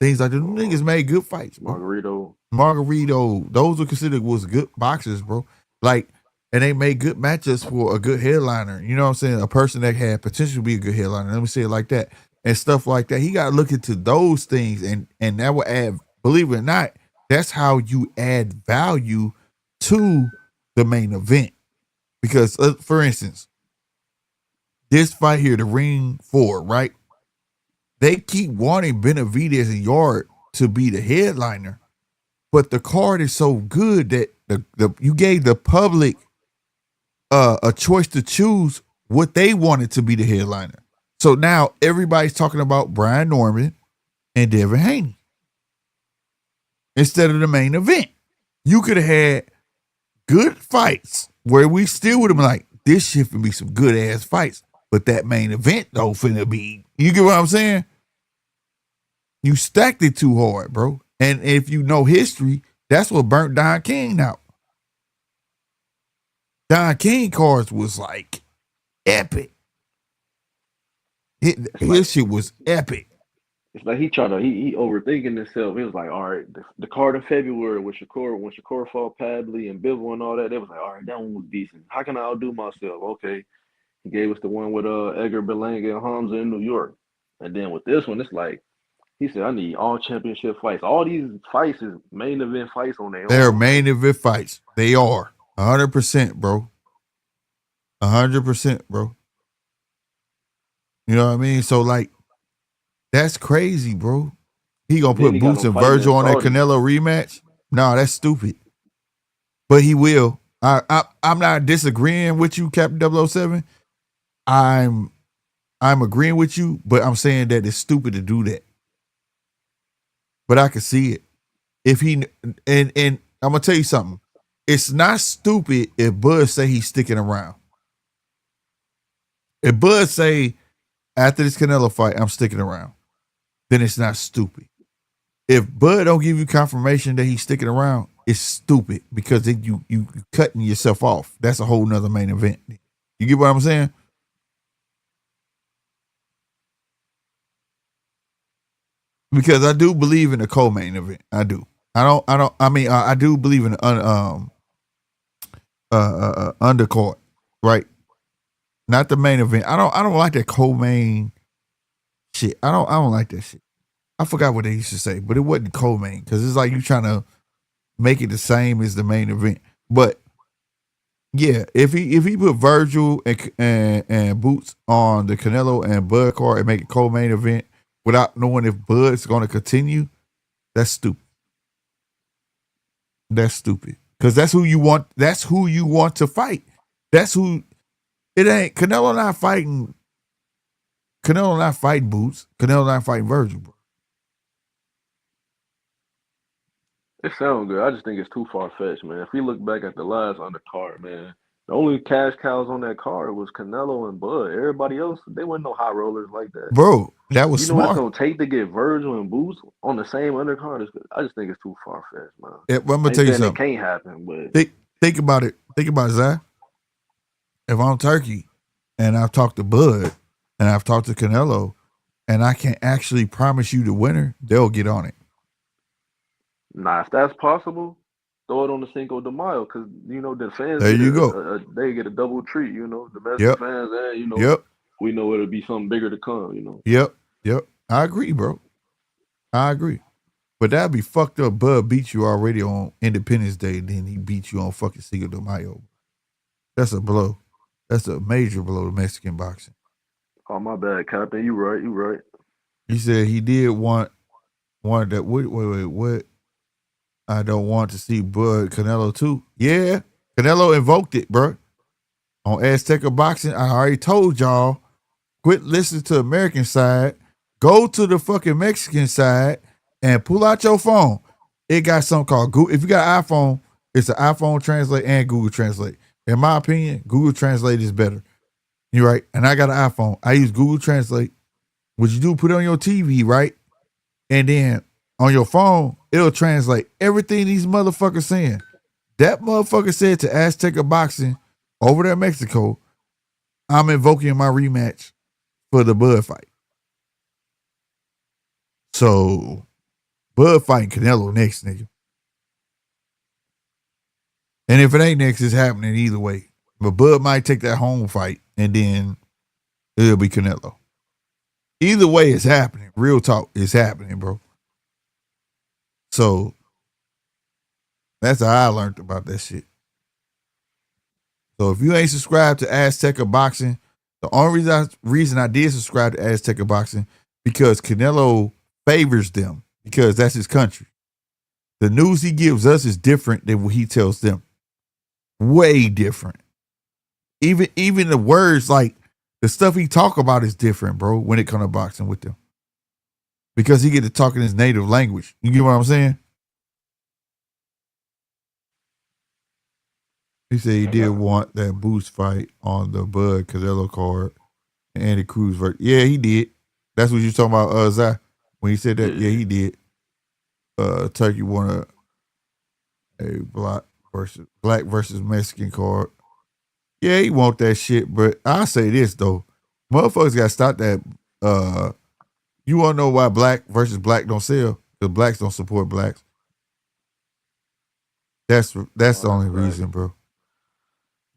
Speaker 1: Things like that. Niggas made good fights, bro. Margarito. Those were considered was good boxers, bro. Like, and they made good matches for a good headliner. You know what I'm saying? A person that had potential to be a good headliner. Let me say it like that. And stuff like that. He got to look into those things, and that will add, believe it or not, that's how you add value to the main event. Because, for instance, this fight here, the Ring 4, right? They keep wanting Benavidez and Yard to be the headliner, but the card is so good that you gave the public a choice to choose what they wanted to be the headliner. So now everybody's talking about Brian Norman, and Devin Haney instead of the main event. You could have had good fights where we still would have been like, this shit would be some good ass fights. But that main event though finna be, you get what I'm saying? You stacked it too hard, bro. And if you know history, that's what burnt Don King out. Don King cards was like epic. His shit was epic.
Speaker 4: It's like he overthinking himself. He was like, all right, the card in February with Shakur fought Padley and Bivol and all that, they was like, all right, that one was decent. How can I outdo myself? Okay. He gave us the one with Edgar Berlanga and Hamza in New York. And then with this one, it's like, he said, I need all championship fights. All these fights is main event fights on their own.
Speaker 1: They're main event fights. They are. 100%, bro. 100%, bro. You know what I mean? So, like, that's crazy, bro. He gonna put Boots and Virgil on that Canelo rematch? No, that's stupid. But he will. I'm not disagreeing with you, Captain 007. I'm agreeing with you, but I'm saying that it's stupid to do that. But I can see it. If he and I'm gonna tell you something. It's not stupid if Bud say he's sticking around. If Bud say after this Canelo fight, I'm sticking around, then it's not stupid. If Bud don't give you confirmation that he's sticking around, it's stupid because then you cutting yourself off. That's a whole nother main event. You get what I'm saying? Because I do believe in the co-main event. I do. I do believe in the undercard, right? Not the main event. I don't like that co-main shit. I don't like that shit. I forgot what they used to say, but it wasn't co-main because it's like you trying to make it the same as the main event. But yeah, if he put Virgil and Boots on the Canelo and Bud card and make it co-main event without knowing if Bud's going to continue, that's stupid. That's stupid because that's who you want. That's who you want to fight. That's who. It ain't Canelo not fighting. Canelo not fighting Boots. Canelo not fighting Virgil, bro.
Speaker 4: It sounds good. I just think it's too far fetched, man. If we look back at the last undercard, man, the only cash cows on that card was Canelo and Bud. Everybody else, they weren't no high rollers like that.
Speaker 1: Bro, that was smart.
Speaker 4: What it's gonna take to get Virgil and Boots on the same undercard? I just think it's too far fetched, man.
Speaker 1: Yeah, well, I'm gonna tell you something.
Speaker 4: It can't happen, but
Speaker 1: think about it. Think about it, Zach. If I'm Turkey and I've talked to Bud and I've talked to Canelo and I can actually promise you the winner, they'll get on it.
Speaker 4: Nah, if that's possible, throw it on the Cinco de Mayo because the fans.
Speaker 1: There you go.
Speaker 4: They get a double treat. Domestic fans, and we know it'll be something bigger to come.
Speaker 1: Yep. I agree, bro. I agree. But that'd be fucked up. Bud beat you already on Independence Day, then he beat you on fucking Cinco de Mayo. That's a blow. That's a major blow to Mexican boxing.
Speaker 4: Oh, my bad, Captain. You right.
Speaker 1: He said he did want that. Wait. What? I don't want to see Bud Canelo too. Yeah, Canelo invoked it, bro. On Azteca Boxing, I already told y'all, quit listening to the American side. Go to the fucking Mexican side and pull out your phone. It got something called Google. If you got an iPhone, it's an iPhone Translate and Google Translate. In my opinion, Google Translate is better. You're right. And I got an iPhone. I use Google Translate. What you do, put it on your TV, right? And then on your phone, it'll translate everything these motherfuckers saying. That motherfucker said to Azteca Boxing over there in Mexico, I'm invoking my rematch for the Bud fight. So, Bud fighting Canelo next, nigga. And if it ain't next, it's happening either way. But Bud might take that home fight, and then it'll be Canelo. Either way, it's happening. Real talk, it's happening, bro. So, that's how I learned about that shit. So, if you ain't subscribed to Azteca Boxing, the only reason I did subscribe to Azteca Boxing because Canelo favors them because that's his country. The news he gives us is different than what he tells them. Way different. Even the words, like the stuff he talk about is different, bro, when it comes to boxing with them. because he get to talk in his native language. You get what I'm saying? He said he did want that boost fight on the Bud Canelo card and Andy Cruz versus. Yeah, he did. That's what you talking about, Zai. When he said that, yeah, he did. Turkey won a black versus Mexican card. Yeah, he want that shit, but I say this though, motherfuckers got to stop that. You want to know why black versus black don't sell? Because blacks don't support blacks. That's the only reason, bro.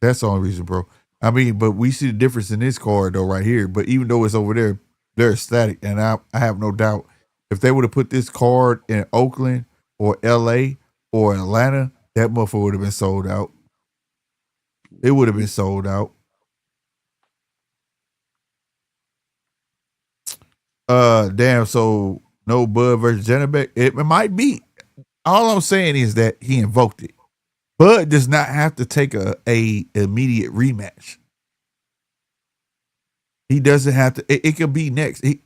Speaker 1: That's the only reason, bro. I mean, but we see the difference in this card though, right here. But even though it's over there, they're ecstatic, and I have no doubt if they would have put this card in Oakland or L.A. or Atlanta, that motherfucker would have been sold out. It would have been sold out. Damn. So no Bud versus Janabek. It might be. All I'm saying is that he invoked it. Bud does not have to take a immediate rematch. He doesn't have to. It could be next. It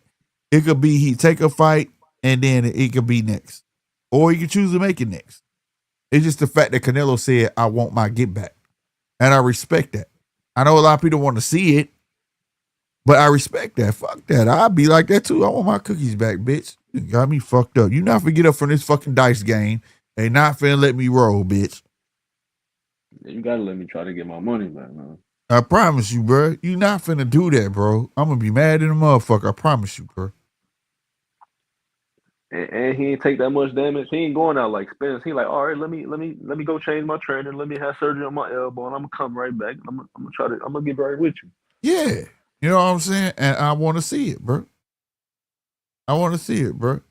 Speaker 1: could be he take a fight and then it could be next, or he could choose to make it next. It's just the fact that Canelo said, "I want my get back," and I respect that. I know a lot of people want to see it, but I respect that. Fuck that. I'd be like that too. I want my cookies back, bitch. You got me fucked up. You not finna get up from this fucking dice game and not finna let me roll, bitch.
Speaker 4: You gotta let me try to get my money back, man.
Speaker 1: I promise you, bro. You not finna do that, bro. I'm gonna be mad at the motherfucker. I promise you, bro.
Speaker 4: And he ain't take that much damage. He ain't going out like Spence. He like, all right, let me go change my trainer. Let me have surgery on my elbow, and I'm gonna come right back. I'm gonna get right with you.
Speaker 1: Yeah, you know what I'm saying. And I want to see it, bro. I want to see it, bro.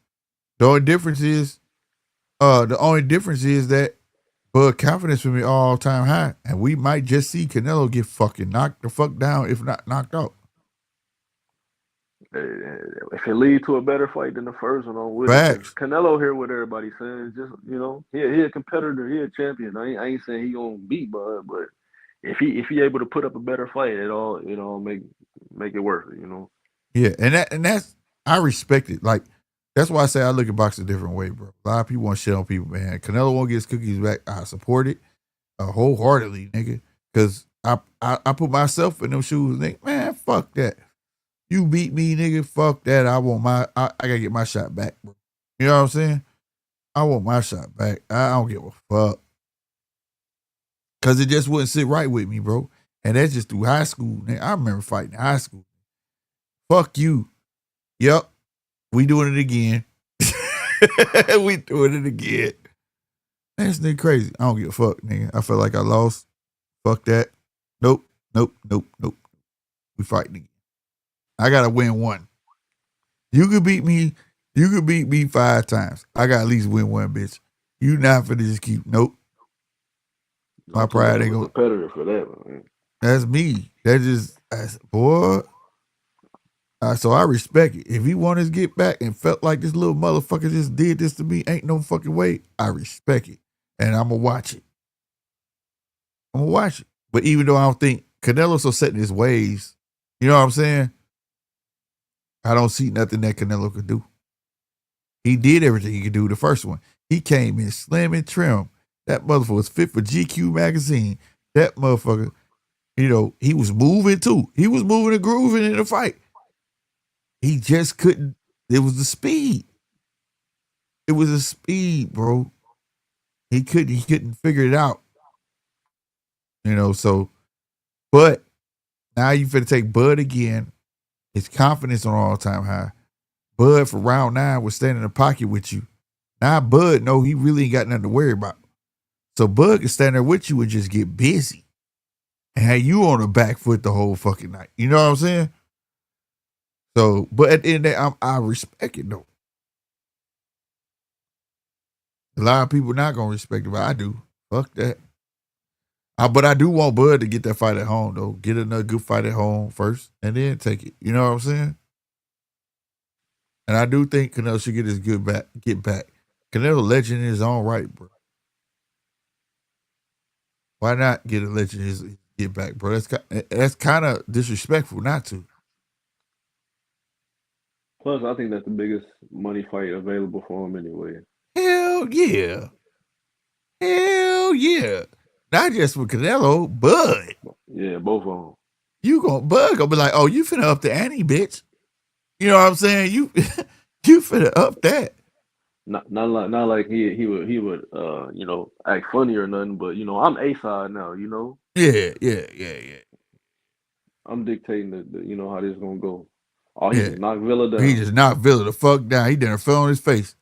Speaker 1: The only difference is that Bud confidence will be all time high, and we might just see Canelo get fucking knocked the fuck down, if not knocked out.
Speaker 4: If it leads to a better fight than the first one, I'm with it. Canelo here, what everybody saying, just he a competitor, he a champion. I ain't saying he gonna beat Bud, but if he able to put up a better fight, it all make it worth it,
Speaker 1: Yeah, and that's I respect it. Like that's why I say I look at boxing a different way, bro. A lot of people want to shit on people, man. Canelo won't get his cookies back. I support it wholeheartedly, nigga, because I put myself in them shoes, nigga. Man, fuck that. You beat me, nigga. Fuck that. I gotta get my shot back, bro. You know what I'm saying? I want my shot back. I don't give a fuck. Cause it just wouldn't sit right with me, bro. And that's just through high school. Nigga. I remember fighting in high school. Fuck you. Yep. We doing it again. We doing it again. Man, this nigga crazy. I don't give a fuck, nigga. I feel like I lost. Fuck that. Nope. We fighting again. I gotta win one. You could beat me. You could beat me 5 times. I got at least win one, bitch. You not finna just keep. Nope. My pride ain't gonna.
Speaker 4: Competitor for that, man.
Speaker 1: That's me. That's boy. So I respect it. If he wanted to get back and felt like this little motherfucker just did this to me, ain't no fucking way. I respect it, and I'm gonna watch it. But even though I don't think Canelo's so set in his ways, you know what I'm saying? I don't see nothing that Canelo could do. He did everything he could do the first one. He came in slim and trim. That motherfucker was fit for GQ magazine. That motherfucker, he was moving too. He was moving and grooving in the fight. He just couldn't. It was the speed. It was the speed, bro. He couldn't figure it out. So, but now you finna take Bud again. His confidence on all-time high. Bud for round 9 was standing in the pocket with you. Now Bud know he really ain't got nothing to worry about. So Bud can stand there with you and just get busy. And have you on the back foot the whole fucking night. You know what I'm saying? So, but at the end of the day, I respect it though. A lot of people not gonna respect it, but I do. Fuck that. But I do want Bud to get that fight at home though. Get another good fight at home first, and then take it. You know what I'm saying? And I do think Canelo should get his get back. Canelo legend in his own right, bro. Why not get a legend his get back, bro? That's kind of disrespectful not to.
Speaker 4: Plus, I think that's the biggest money fight available for him anyway.
Speaker 1: Hell yeah. Hell yeah. Not just with Canelo, Bud.
Speaker 4: Yeah, both of them.
Speaker 1: You Bud gonna be like, oh, you finna up the ante, bitch. You know what I'm saying? You you finna up that.
Speaker 4: Not like he would act funny or nothing, but I'm A side now,
Speaker 1: Yeah.
Speaker 4: I'm dictating how this gonna go. Oh, he
Speaker 1: Yeah.
Speaker 4: just knocked Villa
Speaker 1: He
Speaker 4: down.
Speaker 1: just knocked Villa the fuck down. He done fell on his face.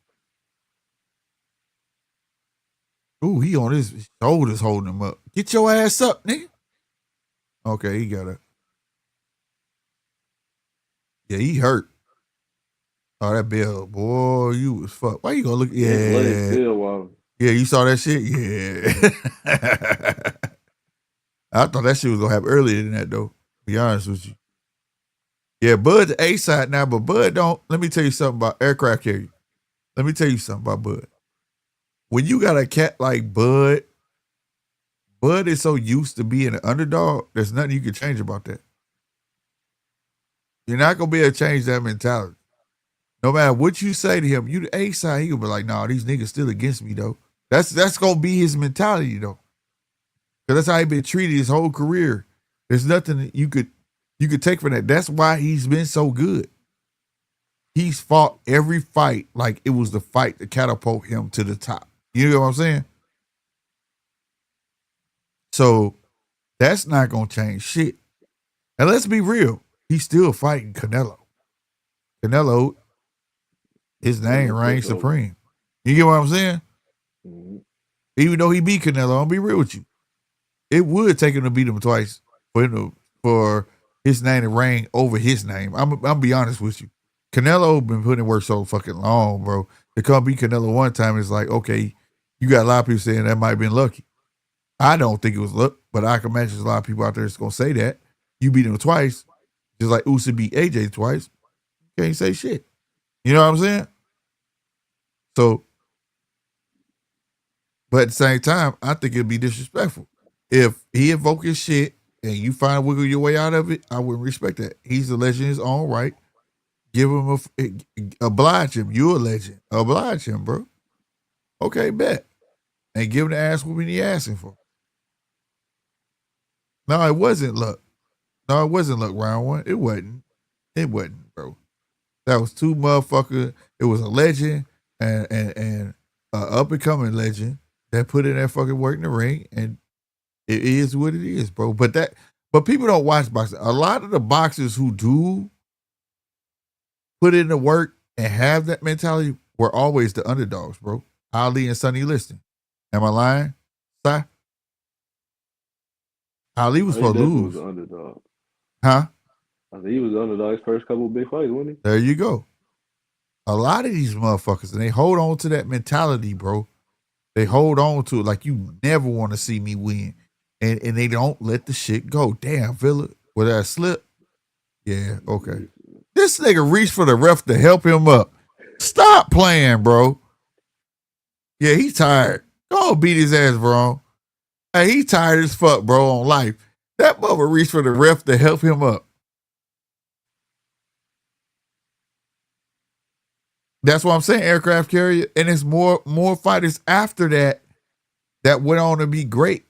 Speaker 1: Ooh, he on his shoulders holding him up. Get your ass up, nigga. Okay, he got it. Yeah, he hurt. Oh, that bell, boy, you was fuck. Why you gonna look?
Speaker 4: His legs
Speaker 1: Yeah.
Speaker 4: still wild.
Speaker 1: Yeah, you saw that shit? Yeah. I thought that shit was gonna happen earlier than that, though. Be honest with you. Yeah, Bud's A side now, but Bud don't. Let me tell you something about aircraft carrier. Let me tell you something about Bud. When you got a cat like Bud, Bud is so used to being an underdog, there's nothing you can change about that. You're not gonna be able to change that mentality. No matter what you say to him, you the A side, he gonna be like, nah, these niggas still against me though. That's gonna be his mentality though. Cause that's how he been treated his whole career. There's nothing that you could take from that. That's why he's been so good. He's fought every fight like it was the fight to catapult him to the top. You know what I'm saying? So that's not gonna change shit. And let's be real, he's still fighting Canelo. Canelo, his name reigns supreme. You get what I'm saying?
Speaker 4: Mm-hmm.
Speaker 1: Even though he beat Canelo, I'll be real with you. It would take him to beat him twice for his name to reign over his name. I'm be honest with you. Canelo been putting in work so fucking long, bro. To come beat Canelo one time is like, okay, you got a lot of people saying that might have been lucky. I don't think it was luck, but I can imagine there's a lot of people out there that's gonna say that. You beat him twice, just like Usyk beat AJ twice. You can't say shit. You know what I'm saying? So, but at the same time, I think it'd be disrespectful. If he invoke his shit and you find wiggle your way out of it, I wouldn't respect that. He's a legend in his own right. Give him oblige him. You're a legend. Oblige him, bro. Okay, bet. And give him the ass whooping he asking for. No, it wasn't luck. No, it wasn't luck round one. It wasn't. It wasn't, bro. That was two motherfuckers. It was a legend and up and coming legend that put in that fucking work in the ring, and it is what it is, bro. But people don't watch boxing. A lot of the boxers who do put in the work and have that mentality were always the underdogs, bro. Ali and Sonny Liston. Am I lying? Si? Ali was supposed to lose.
Speaker 4: Was the underdog.
Speaker 1: Huh?
Speaker 4: I think he was the underdog his first couple of big fights, wasn't he?
Speaker 1: There you go. A lot of these motherfuckers, and they hold on to that mentality, bro. They hold on to it like you never want to see me win. And they don't let the shit go. Damn, Villa, with that slip? Yeah, okay. This nigga reached for the ref to help him up. Stop playing, bro. Yeah, he tired. Go beat his ass, bro. Hey, he tired as fuck, bro, on life. That mother reached for the ref to help him up. That's what I'm saying, aircraft carrier. And it's more fighters after that went on to be great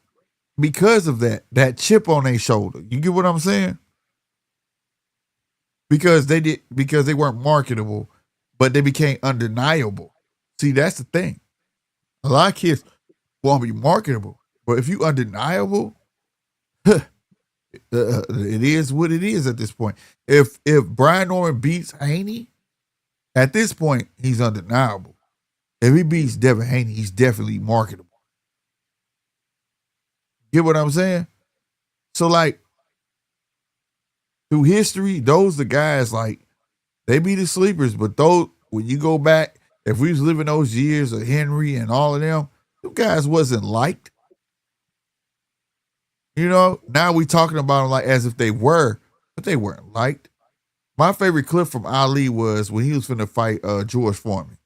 Speaker 1: because of that chip on their shoulder. You get what I'm saying? Because they weren't marketable, but they became undeniable. See, that's the thing. A lot of kids want to be marketable, but if you undeniable, it is what it is at this point. If Brian Norman beats Haney, at this point, he's undeniable. If he beats Devin Haney, he's definitely marketable. Get what I'm saying? So, like, through history, those the guys, like, they be the sleepers, but those, when you go back, if we was living those years of Henry and all of them guys wasn't liked. You know, now we talking about them like as if they were, but they weren't liked. My favorite clip from Ali was when he was finna fight George Foreman,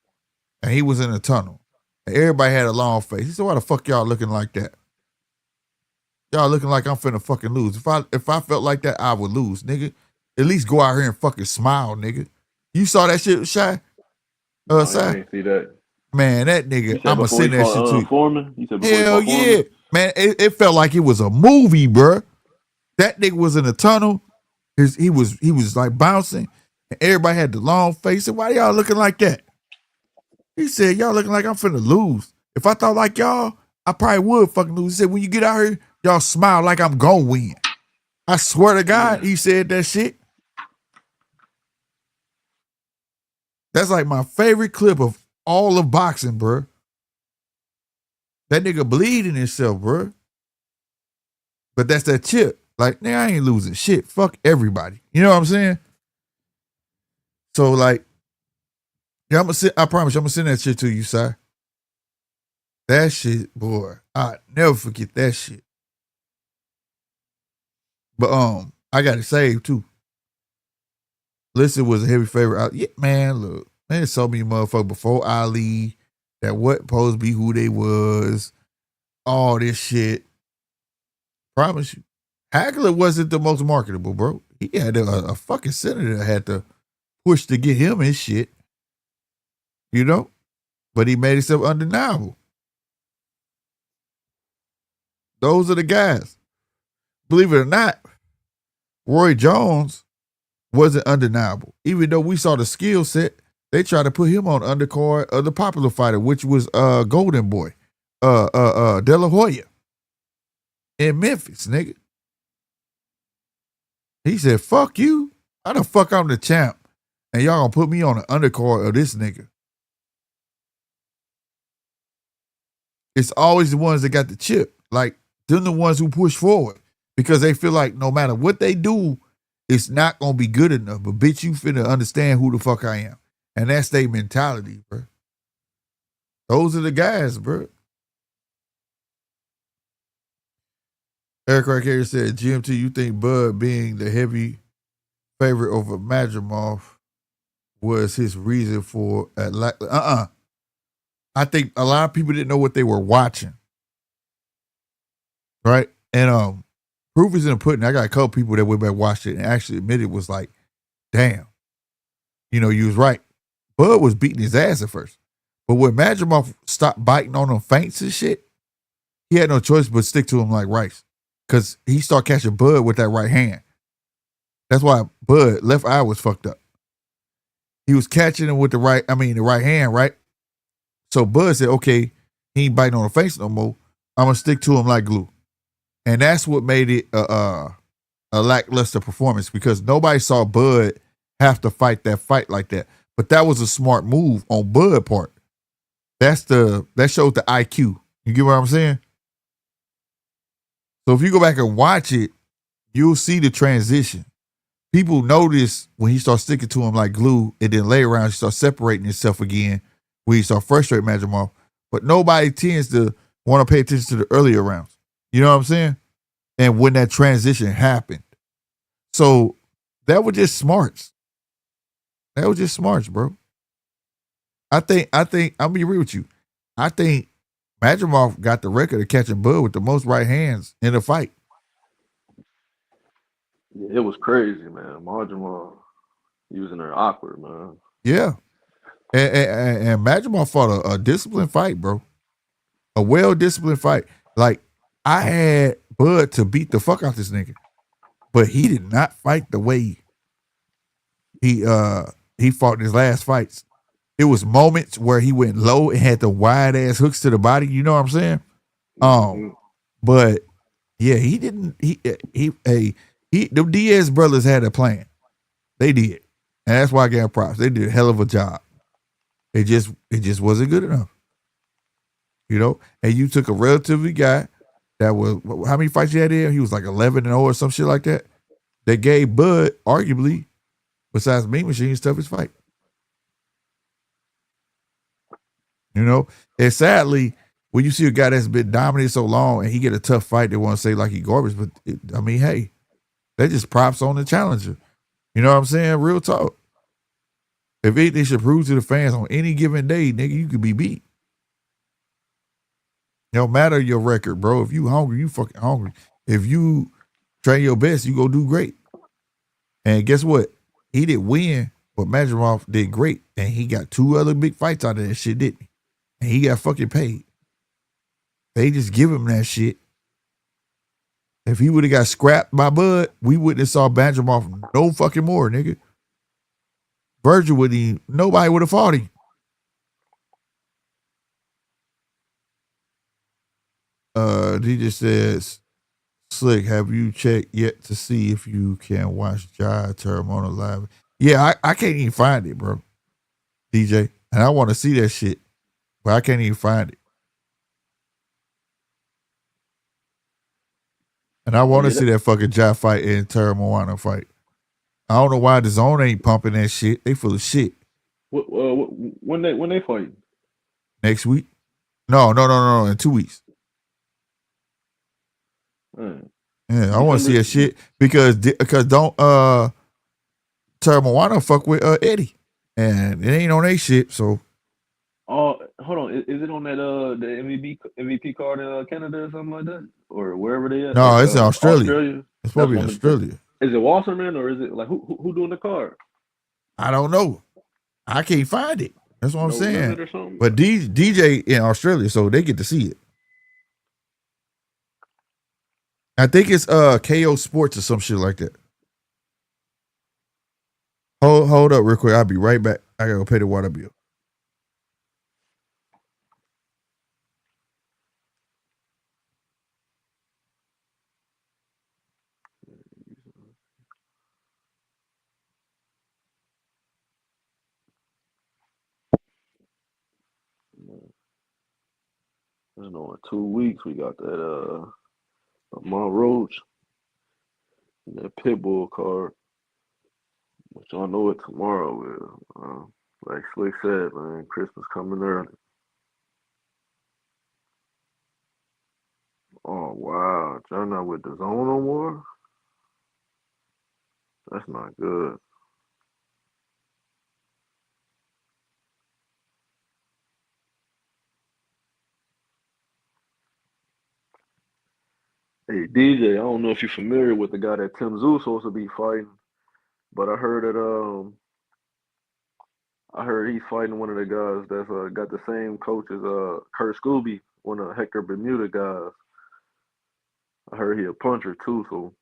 Speaker 1: and he was in a tunnel, and everybody had a long face. He said, "Why the fuck y'all looking like that? Y'all looking like I'm finna fucking lose. If I felt like that, I would lose, nigga. At least go out here and fucking smile, nigga. You saw that shit, Shy?
Speaker 4: No,
Speaker 1: Si?
Speaker 4: I ain't see that.
Speaker 1: Man, that nigga,
Speaker 4: You said
Speaker 1: I'ma
Speaker 4: before he
Speaker 1: send that shit to
Speaker 4: fought
Speaker 1: you.
Speaker 4: Foreman? You said before he
Speaker 1: Hell
Speaker 4: fought Foreman?
Speaker 1: yeah. Man, it felt like it was a movie, bruh. That nigga was in a tunnel. He was like bouncing, and everybody had the long face. And why y'all looking like that? He said, y'all looking like I'm finna lose. If I thought like y'all, I probably would fucking lose. He said, when you get out here, y'all smile like I'm gonna win. I swear to God, he said that shit. That's like my favorite clip of all of boxing, bro. That nigga bleeding himself, bro. But that's that chip. Like, nigga, I ain't losing shit. Fuck everybody. You know what I'm saying? So, like, yeah, I promise you, I'm gonna send that shit to you, Si. That shit, boy, I never forget that shit. But I got it saved too. Listen was a heavy favorite. Yeah, man, look, there's so many motherfuckers before Ali that wasn't supposed to be who they was. All this shit. Promise you. Hagler wasn't the most marketable, bro. He had a fucking senator that had to push to get him his shit. You know? But he made himself undeniable. Those are the guys. Believe it or not, Roy Jones wasn't undeniable. Even though we saw the skill set, they tried to put him on undercard of the popular fighter, which was Golden Boy, De La Hoya in Memphis, nigga. He said, fuck you. How the fuck I'm the champ? And y'all gonna put me on the undercard of this nigga. It's always the ones that got the chip. Like, them the ones who push forward. Because they feel like no matter what they do, it's not gonna be good enough. But bitch, you finna understand who the fuck I am. And that's their mentality, bro. Those are the guys, bro. Eric Rackhair said, GMT, you think Bud being the heavy favorite over Madrimov was his reason for I think a lot of people didn't know what they were watching. Right? And proof is in the pudding. I got a couple people that went back and watched it and actually admitted it was like, damn. You know, you was right. Bud was beating his ass at first. But when Madrimov stopped biting on them feints and shit, he had no choice but stick to him like rice. Because he started catching Bud with that right hand. That's why Bud left eye was fucked up. He was catching him with the right hand, right? So Bud said, okay, he ain't biting on the face no more. I'm going to stick to him like glue. And that's what made it a lackluster performance because nobody saw Bud have to fight that fight like that. But that was a smart move on Bud part. That showed the IQ. You get what I'm saying? So if you go back and watch it, you'll see the transition. People notice when he starts sticking to him like glue, and then later around he starts separating himself again, when he starts frustrating Madrimov. But nobody tends to want to pay attention to the earlier rounds. You know what I'm saying? And when that transition happened. So that was just smarts. That was just smarts, bro. I think I'm be real with you. I think Madrimov got the record of catching Bud with the most right hands in a fight.
Speaker 4: Yeah, it was crazy, man. Madrimov using her awkward, man.
Speaker 1: Yeah. And Madrimov fought a disciplined fight, bro. A well-disciplined fight. Like, I had Bud to beat the fuck out this nigga. But he did not fight the way he fought in his last fights. It was moments where he went low and had the wide ass hooks to the body. You know what I'm saying? But yeah, he didn't. The Diaz brothers had a plan. They did, and that's why I gave them props. They did a hell of a job. It just wasn't good enough. You know, and you took a relatively guy that was how many fights you had in? He was like 11-0 or some shit like that. They gave Bud arguably, besides Mean Machine's toughest fight. You know, and sadly, when you see a guy that's been dominated so long and he get a tough fight, they want to say like he garbage. But hey, they just props on the challenger. You know what I'm saying? Real talk. If anything should prove to the fans on any given day, nigga, you could be beat. No matter your record, bro. If you hungry, you fucking hungry. If you train your best, you go do great. And guess what? He didn't win, But Madrimov did great, and he got 2 other big fights out of that shit, didn't he? And he got fucking paid. They just give him that shit. If he would have got scrapped by Bud, we wouldn't have saw Madrimov no fucking more, nigga. Virgil wouldn't even, nobody would have fought him. DJ says, Slick, have you checked yet to see if you can watch Jai Term on a live? Yeah, I can't even find it, bro. DJ. And I want to see that shit, but I can't even find it. And I want to see that fucking Jai fight and Terra Moana fight. I don't know why the zone ain't pumping that shit. They full of shit.
Speaker 4: When they fight?
Speaker 1: Next week? No. In 2 weeks. Yeah, I want to see that shit because don't Terra Moana fuck with Eddie, and it ain't on that shit. So,
Speaker 4: hold on, is it on that the MVP card in Canada or something like that, or wherever they at?
Speaker 1: No, it's in Australia. It's supposed to be in Australia.
Speaker 4: Is it Wasserman or is it like who doing the card?
Speaker 1: I don't know. I can't find it. That's what I'm saying. But DJ in Australia, so they get to see it. I think it's KO Sports or some shit like that. Hold up real quick. I'll be right back. I gotta go pay the water bill.
Speaker 4: I know in 2 weeks we got that Lamont Roach and that Pitbull card, which I know it tomorrow will. Like Slick said, man, Christmas coming early. Oh wow, y'all not with the zone no more? That's not good. Hey DJ, I don't know if you're familiar with the guy that Tim Tszyu supposed to be fighting, but I heard that he's fighting one of the guys that's got the same coach as Kurt Scooby, one of Hector Bermuda guys. I heard he a puncher too, so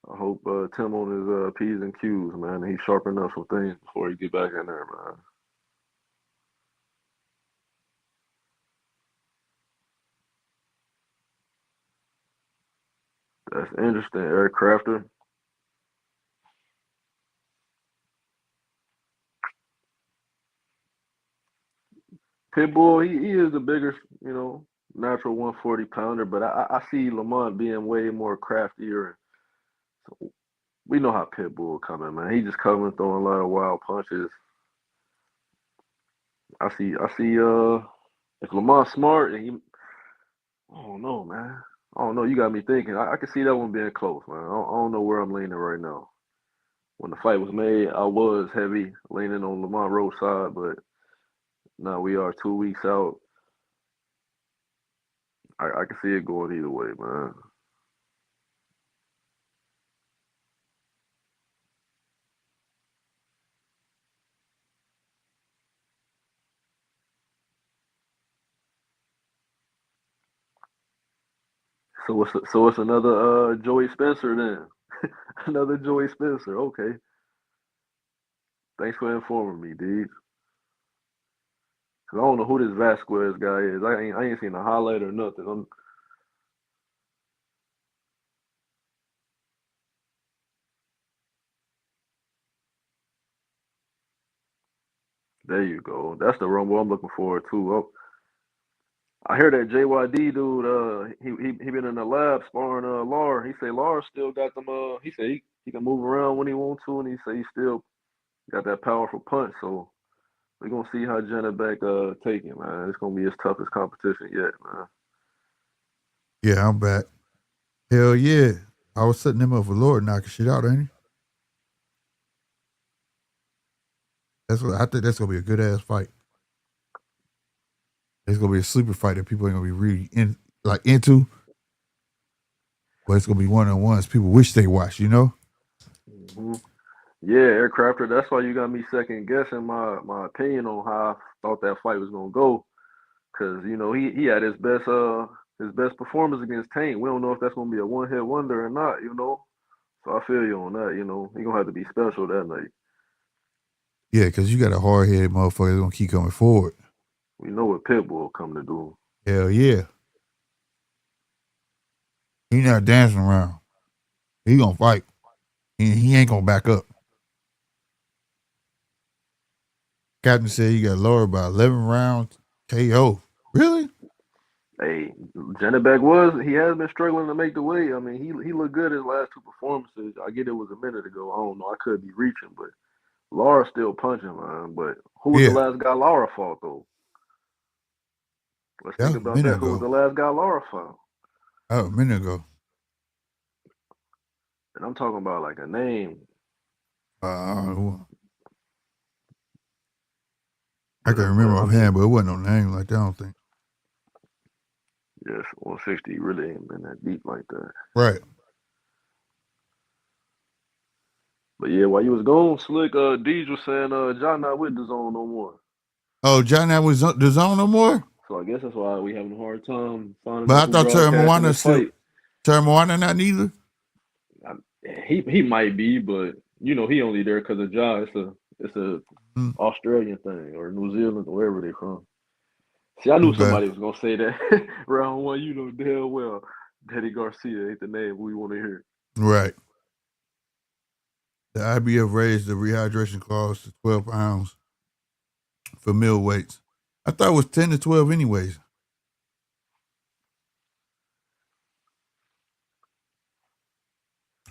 Speaker 4: I hope Tim on his P's and Q's, man, and he sharpen up some things before he get back in there, man. That's interesting, Eric Crafter. Pitbull, he is the bigger, natural 140 pounder, but I see Lamont being way more craftier. So we know how Pitbull coming, man. He just coming throwing a lot of wild punches. I see if Lamont's smart and I don't know, man. I don't know. You got me thinking. I can see that one being close, man. I don't know where I'm leaning right now. When the fight was made, I was heavy leaning on Lamont Roach's side, but now we are 2 weeks out. I can see it going either way, man. So it's another Joey Spencer then. Another Joey Spencer. Okay. Thanks for informing me, dude. Cause I don't know who this Vasquez guy is. I ain't seen a highlight or nothing. There you go. That's the rumble I'm looking forward to. Oh, I hear that JYD dude. He been in the lab sparring Lar. He say Lar still got them. He say he can move around when he wants to, and he say he still got that powerful punch. So we're gonna see how Janet back take it, man. It's gonna be his toughest competition yet, man.
Speaker 1: Yeah, I'm back. Hell yeah. I was setting him up for Lord knocking shit out, ain't he? I think that's gonna be a good ass fight. It's gonna be a sleeper fight that people ain't gonna be really into. But it's gonna be one-on-ones people wish they watched,
Speaker 4: Mm-hmm. Yeah, aircrafter. That's why you got me second guessing my opinion on how I thought that fight was gonna go. Cause he had his best performance against Tank. We don't know if that's gonna be a one hit wonder or not. So I feel you on that. He gonna have to be special that night.
Speaker 1: Yeah, because you got a hard headed motherfucker that's gonna keep coming forward.
Speaker 4: We know what Pitbull come to do.
Speaker 1: Hell yeah. He not dancing around. He gonna fight. He ain't gonna back up. Captain said he got lowered by 11 rounds KO. Really?
Speaker 4: Hey, Janabek he has been struggling to make the weight. I mean, he looked good his last two performances. I get it was a minute ago. I don't know. I could be reaching, but Laura's still punching, man. But who was the
Speaker 1: Yeah.
Speaker 4: last guy Laura fought though? Let's
Speaker 1: That
Speaker 4: think
Speaker 1: was a
Speaker 4: about
Speaker 1: minute
Speaker 4: that. Who was
Speaker 1: ago.
Speaker 4: the last guy Laura fought?
Speaker 1: That was a minute ago.
Speaker 4: And I'm talking about like a name.
Speaker 1: I
Speaker 4: But
Speaker 1: can remember
Speaker 4: I
Speaker 1: offhand,
Speaker 4: mean,
Speaker 1: but it wasn't no name like that, I don't think.
Speaker 4: yes, 160 really ain't been that deep like that.
Speaker 1: Right.
Speaker 4: But yeah, while you was gone, Slick, Deej was saying, John not with the zone no more.
Speaker 1: Oh, John, that was the zone no more?
Speaker 4: So I guess that's why we having a hard time finding
Speaker 1: But
Speaker 4: out
Speaker 1: I
Speaker 4: who
Speaker 1: thought Terry
Speaker 4: broadcasting
Speaker 1: Moana
Speaker 4: this
Speaker 1: still.
Speaker 4: fight.
Speaker 1: Terry Moana not neither?
Speaker 4: He might be, but he only there because of Ja. It's a Australian thing or New Zealand or wherever they from. See, I knew somebody was gonna say that round one. You know damn well, Teddy Garcia ain't the name we want to hear.
Speaker 1: Right. The IBF raised the rehydration clause to 12 pounds for middleweights. I thought it was 10 to 12 anyways.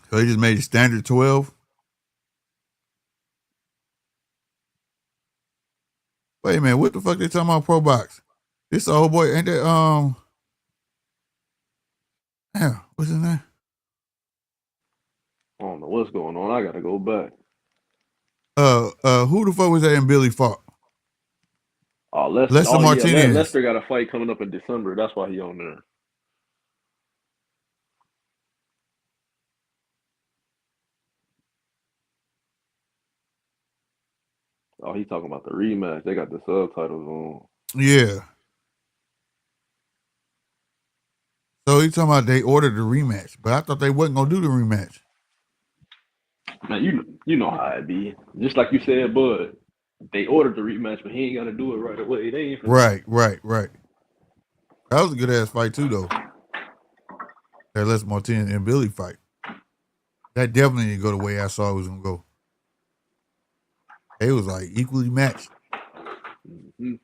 Speaker 1: So they just made it standard 12? Wait a minute, what the fuck they talking about pro box? This old boy, ain't that, damn, what's his name?
Speaker 4: I don't know what's going on. I gotta go back.
Speaker 1: Who the fuck was that in Billy fought?
Speaker 4: Oh, Lester.
Speaker 1: Lester
Speaker 4: Oh yeah,
Speaker 1: Martinez.
Speaker 4: Lester got a fight coming up in December. That's why he on there. Oh, he talking about the rematch. They got the subtitles on.
Speaker 1: Yeah. So he talking about they ordered the rematch, but I thought they wasn't gonna do the rematch.
Speaker 4: Man, you know how it be. Just like you said, Bud. They ordered the rematch, but he ain't got to do it right away. They ain't
Speaker 1: Right. That was a good ass fight too, though. That Lester Martinez and Billy fight. That definitely didn't go the way I saw it was gonna go. It was like equally matched.
Speaker 4: Mm-hmm.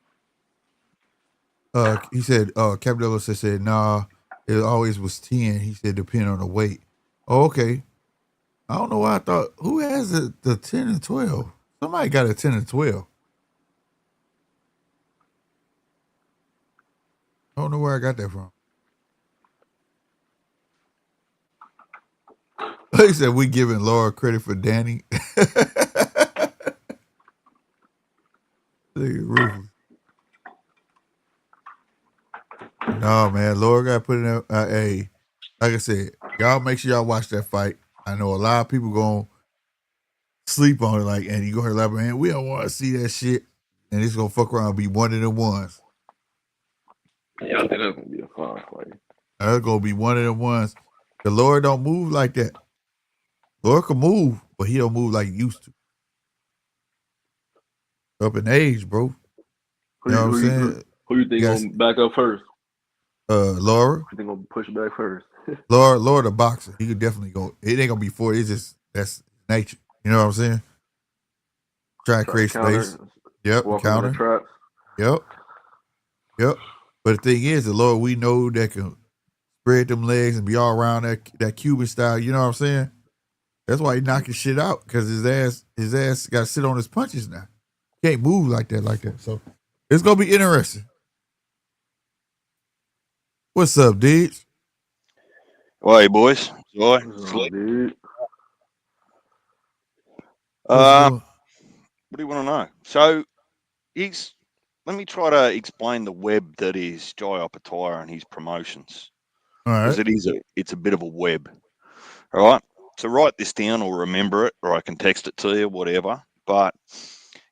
Speaker 1: He said, Captain Douglas said, nah, it always was 10. He said, depending on the weight. Oh, okay. I don't know why I thought, who has the 10 and 12? Somebody got a 10 and 12. I don't know where I got that from. He said, we giving Laura credit for Danny. Rufus. No, man. Laura got put in a, like I said, y'all make sure y'all watch that fight. I know a lot of people going to sleep on it, and you go here like, man, we don't want to see that shit. And it's going to fuck around and be one of them ones.
Speaker 4: Yeah, I think that's going to be a fun fight.
Speaker 1: That's going to be one of them ones. The Laura don't move like that. Laura can move, but he don't move like he used to. Up in age, bro. You know what I'm saying?
Speaker 4: Who you think gonna back up first?
Speaker 1: Laura.
Speaker 4: You think gonna push back first?
Speaker 1: Laura the boxer. He could definitely go. It ain't gonna be 40. It's just that's nature. You know what I'm saying? Try to create space. Yep. Counter.
Speaker 4: Traps.
Speaker 1: Yep. But the thing is, the Laura we know that can spread them legs and be all around that Cuban style. You know what I'm saying? That's why he knocking shit out, because his ass got to sit on his punches now. Can't move like that. So it's gonna be interesting. What's up, Deej?
Speaker 5: Well, hey, boys. Joy.
Speaker 4: Dude.
Speaker 5: What do you want to know? So, let me try to explain the web that is Jai Opataya and his promotions.
Speaker 1: All right.
Speaker 5: Because it's a bit of a web. All right. So write this down or remember it, or I can text it to you, whatever. But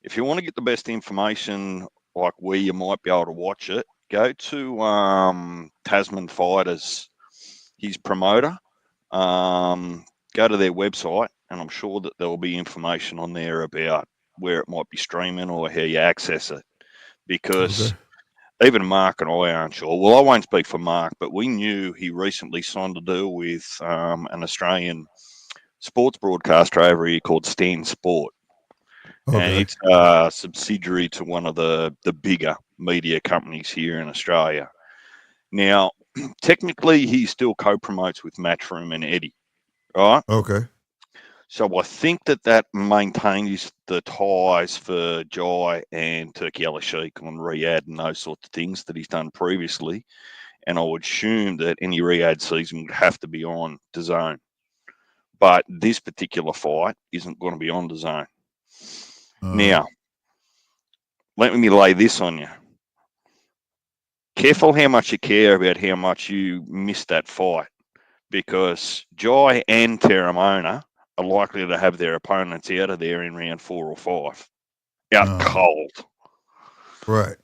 Speaker 5: if you want to get the best information, like where you might be able to watch it, go to Tasman Fighters, his promoter. Go to their website, and I'm sure that there will be information on there about where it might be streaming or how you access it. Because even Mark and I aren't sure. Well, I won't speak for Mark, but we knew he recently signed a deal with an Australian sports broadcaster over here called Stan Sport. And it's a subsidiary to one of the bigger media companies here in Australia. Now, technically, he still co-promotes with Matchroom and Eddie, right?
Speaker 1: Okay.
Speaker 5: So I think that maintains the ties for Jai and Turkey Al Sheikh on Riyadh and those sorts of things that he's done previously. And I would assume that any Riyadh season would have to be on DAZN. But this particular fight isn't going to be on DAZN. Now, let me lay this on you. Careful how much you care about how much you missed that fight, because Jai and Terramona are likely to have their opponents out of there in round 4 or 5. Out cold.
Speaker 1: Right.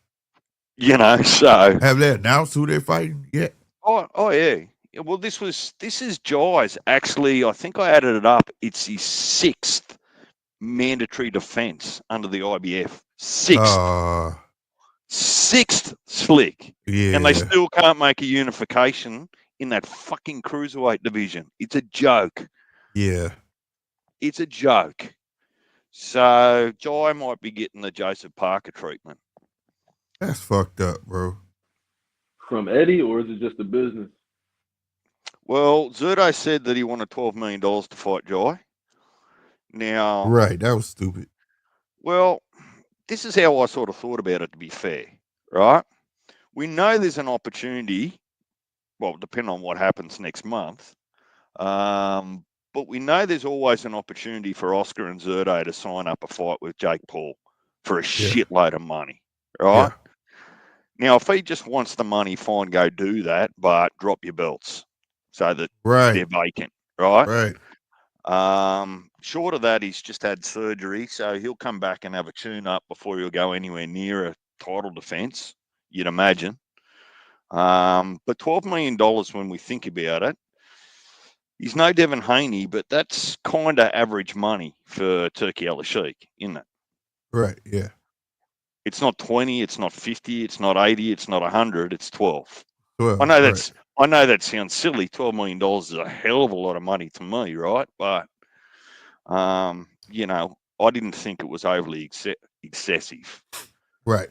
Speaker 5: You know, so
Speaker 1: have they announced who they're fighting yet?
Speaker 5: Oh yeah. Well, this is Jai's. Actually, I think I added it up. It's his 6th mandatory defense under the IBF. 6th. 6th, Slick.
Speaker 1: Yeah.
Speaker 5: And they still can't make a unification in that fucking cruiserweight division. It's a joke.
Speaker 1: Yeah.
Speaker 5: It's a joke. So Jai might be getting the Joseph Parker treatment.
Speaker 1: That's fucked up, bro.
Speaker 4: From Eddie, or is it just a business?
Speaker 5: Well, Zerdo said that he wanted $12 million to fight Jai. Now,
Speaker 1: right, that was stupid.
Speaker 5: Well, this is how I sort of thought about it, to be fair, right? We know there's an opportunity, well, depending on what happens next month, but we know there's always an opportunity for Oscar and Zerdo to sign up a fight with Jake Paul for a shitload of money, right?
Speaker 1: Yeah.
Speaker 5: Now, if he just wants the money, fine, go do that, but drop your belts so that they're vacant, right?
Speaker 1: Right.
Speaker 5: Short of that, he's just had surgery, so he'll come back and have a tune-up before he'll go anywhere near a title defense, you'd imagine. But $12 million, when we think about it, he's no Devin Haney, but that's kind of average money for Turkey Al Sheikh, isn't it?
Speaker 1: Right, yeah.
Speaker 5: It's not 20, it's not 50, it's not 80, it's not 100, it's 12.
Speaker 1: 12,
Speaker 5: I know that sounds silly. $12 million is a hell of a lot of money to me, right? But you know, I didn't think it was overly excessive.
Speaker 1: Right.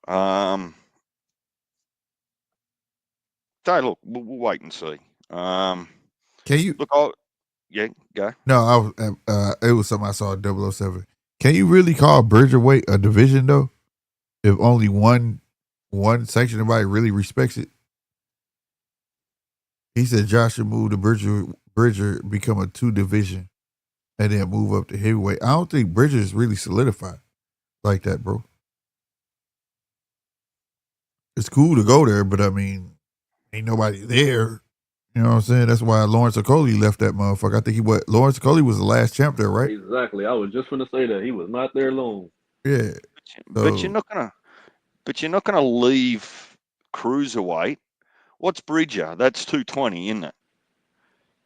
Speaker 5: So look, we'll wait and see.
Speaker 1: Can you
Speaker 5: look? Yeah, go.
Speaker 1: No, it was something I saw at 007. Can you really call Bridgerweight a division though? If only one section of everybody really respects it. He said Josh should move to Bridger become a 2 division and then move up to heavyweight. I don't think Bridger is really solidified like that, bro. It's cool to go there, but I mean, ain't nobody there. You know what I'm saying? That's why Lawrence Okoli left that motherfucker. I think Lawrence Okoli was the last champ there, right?
Speaker 4: Exactly. I was just going to say that he was not there long.
Speaker 1: Yeah.
Speaker 5: But you're not gonna leave cruiserweight. What's Bridger? That's 220, isn't it?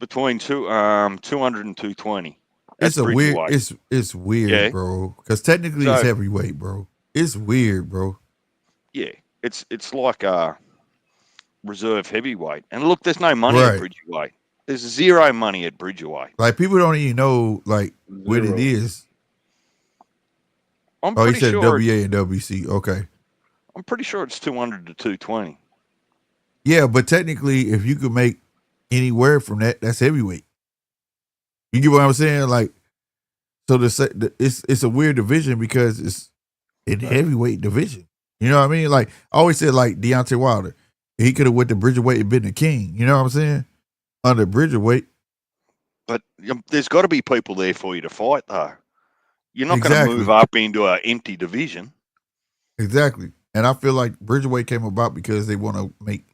Speaker 5: Between 200 and 220. That's
Speaker 1: it's a weird. It's weird, bro. Because technically it's heavyweight, bro. It's weird, bro.
Speaker 5: Yeah, it's like a reserve heavyweight. And look, there's no money at Bridgerweight. There's zero money at Bridgerweight.
Speaker 1: Like people don't even know what it is.
Speaker 5: I'm pretty
Speaker 1: he said
Speaker 5: sure
Speaker 1: WA and WC. Okay.
Speaker 5: I'm pretty sure it's 200 to 220.
Speaker 1: Yeah, but technically, if you could make anywhere from that, that's heavyweight. You get what I'm saying? Like, so it's a weird division because it's in heavyweight division. You know what I mean? Like, I always said, like Deontay Wilder, he could have went to Bridgerweight and been the king. You know what I'm saying? Under Bridgerweight.
Speaker 5: But there's got to be people there for you to fight, though. You're not going to move up into an empty division.
Speaker 1: Exactly. And I feel like Bridgerweight came about because they want to make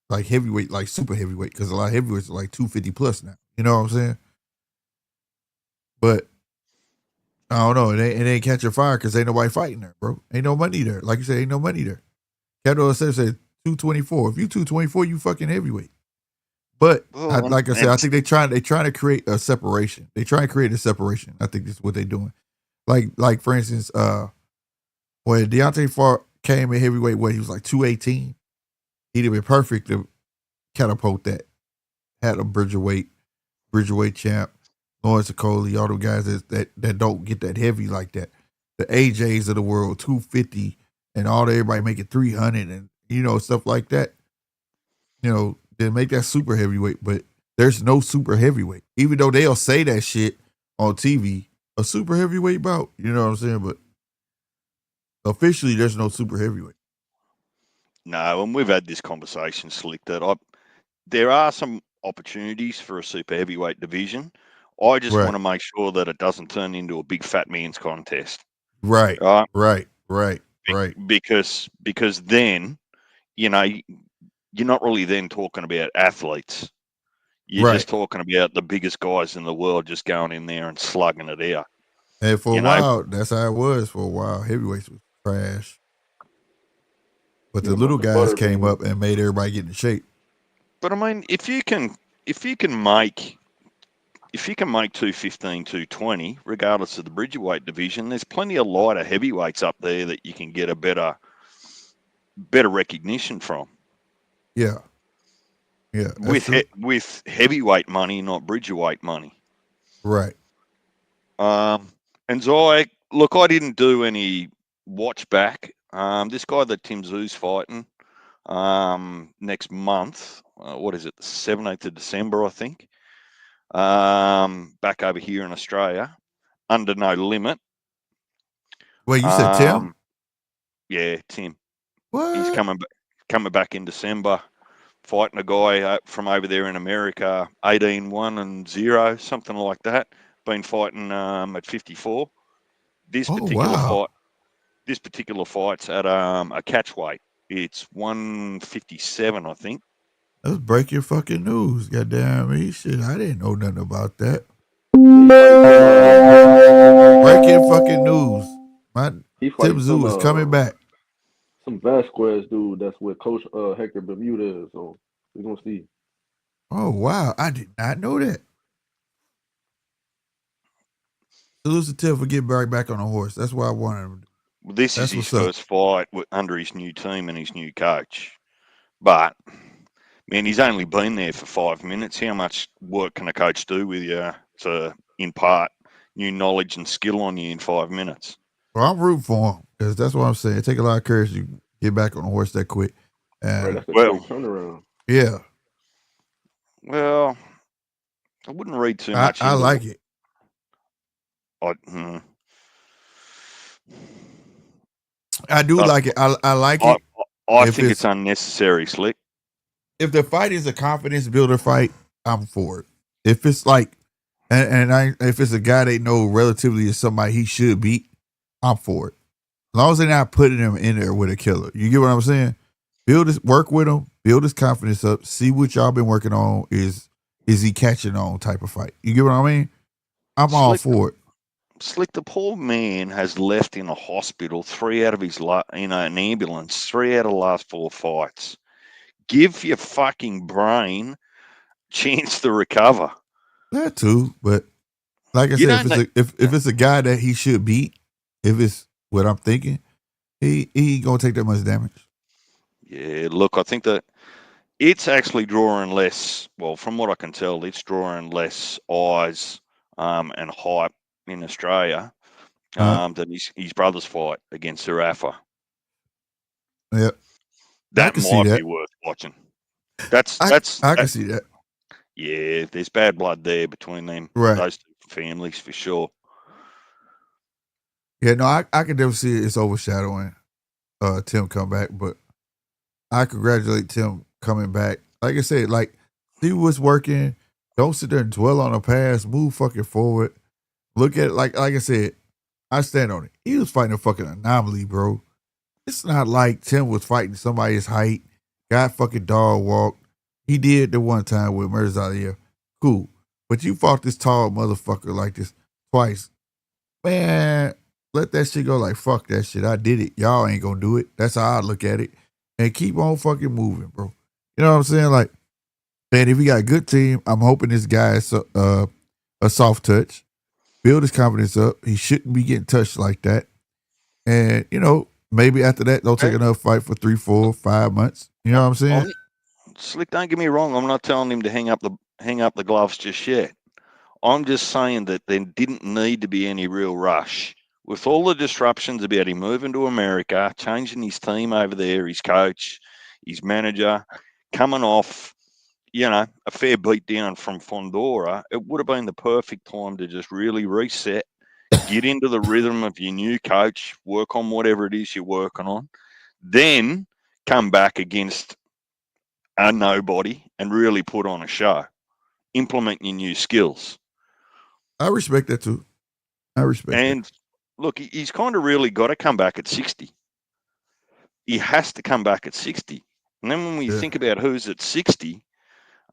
Speaker 1: like heavyweight, like super heavyweight, because a lot of heavyweights are like 250 plus now. You know what I'm saying? But I don't know. It ain't catching fire because ain't nobody fighting there, bro. Ain't no money there. Like you said, ain't no money there. Canelo said 224. If you 224, you fucking heavyweight. But like I said, I think they trying to create a separation. They try to create a separation. I think that's what they're doing. Like for instance, when Deontay fought came in heavyweight, what he was like 218. He'd have been perfect to catapult that. Had a Bridgerweight champ, Lawrence Okoli, all those guys that don't get that heavy like that. The AJs of the world, 250, and everybody making 300 and stuff like that. They make that super heavyweight, but there's no super heavyweight. Even though they'll say that shit on TV, a super heavyweight bout, you know what I'm saying? But officially, there's no super heavyweight.
Speaker 5: No, and we've had this conversation, Slick, that there are some opportunities for a super heavyweight division. I just want to make sure that it doesn't turn into a big fat man's contest.
Speaker 1: Right.
Speaker 5: Because then, you're not really then talking about athletes. You're just talking about the biggest guys in the world just going in there and slugging it out.
Speaker 1: And for a while, that's how it was for a while. Heavyweights was trash. But the little guys came up and made everybody get in shape.
Speaker 5: But I mean, if you can make 215, 220, regardless of the Bridgerweight division, there's plenty of lighter heavyweights up there that you can get a better recognition from.
Speaker 1: Yeah. Yeah.
Speaker 5: With heavyweight money, not Bridgerweight money.
Speaker 1: Right.
Speaker 5: And so I didn't do any watch back. This guy that Tim Zoo's fighting next month, what is it, the 17th of December, I think, back over here in Australia, under no limit.
Speaker 1: Wait, you said Tim?
Speaker 5: Yeah, Tim.
Speaker 1: What?
Speaker 5: He's coming back in December, fighting a guy from over there in America, 18-1-0, something like that. Been fighting at 54. This particular fight's at a catch weight. It's 157, I think.
Speaker 1: Let's break your fucking news. Goddamn me. Shit, I didn't know nothing about that. Breaking fucking news. Tim Zoo is coming back.
Speaker 4: Some Vasquez dude that's with Coach Hector Bermudez. So we're going to see.
Speaker 1: Oh, wow. I did not know that. Salute to Tim for getting back on a horse. That's what I wanted him to do.
Speaker 5: Well, this is his first fight under his new team and his new coach. But, man, he's only been there for 5 minutes. How much work can a coach do with you to impart new knowledge and skill on you in 5 minutes?
Speaker 1: Well, I'm rooting for him because that's what I'm saying. It takes a lot of courage to get back on a horse that quick. And,
Speaker 4: that's a quick turnaround.
Speaker 1: Yeah.
Speaker 5: Well, I wouldn't read too much into
Speaker 1: I like it. I do like it. I like it.
Speaker 5: I think it's unnecessary, Slick.
Speaker 1: If the fight is a confidence builder fight, I'm for it. If it's like, if it's a guy they know relatively is somebody he should beat, I'm for it. As long as they're not putting him in there with a killer. You get what I'm saying? Work with him, build his confidence up, see what y'all been working on. Is he catching on type of fight? You get what I mean? I'm all for it.
Speaker 5: Slick, the poor man has left in a hospital 3 out of his an ambulance 3 out of the last 4 fights. Give your fucking brain a chance to recover.
Speaker 1: That too, but like I said, if it's a guy that he should beat, if it's what I'm thinking, he gonna take that much damage.
Speaker 5: Yeah, look, I think that it's actually drawing less. Well, from what I can tell, it's drawing less eyes and hype in Australia than his brother's fight against Zerafa.
Speaker 1: Yeah,
Speaker 5: that might be worth watching. I
Speaker 1: can see that.
Speaker 5: Yeah, there's bad blood there between them, those two families for sure.
Speaker 1: Yeah, no, I can definitely see it's overshadowing Tim come back, but I congratulate Tim coming back. Like I said, like see what's working. Don't sit there and dwell on the past. Move fucking forward. Look at it like I said, I stand on it. He was fighting a fucking anomaly, bro. It's not like Tim was fighting somebody's height Got fucking dog walked. He did the one time with Mirza. Cool. But you fought this tall motherfucker like this twice. Man, let that shit go like, fuck that shit. I did it. Y'all ain't gonna do it. That's how I look at it. And keep on fucking moving, bro. You know what I'm saying? Like, and if he got a good team, I'm hoping this guy is a soft touch. Build his confidence up. He shouldn't be getting touched like that. And, maybe after that, they'll take another fight for 3, 4, 5 months. You know what I'm saying?
Speaker 5: Slick, don't get me wrong. I'm not telling him to hang up the gloves just yet. I'm just saying that there didn't need to be any real rush. With all the disruptions about him moving to America, changing his team over there, his coach, his manager, coming off, a fair beat down from Fondora, it would have been the perfect time to just really reset, get into the rhythm of your new coach, work on whatever it is you're working on, then come back against a nobody and really put on a show, implement your new skills.
Speaker 1: I respect that too. I respect that.
Speaker 5: And look, he's kind of really got to come back at 60. He has to come back at 60. And then when we think about who's at 60,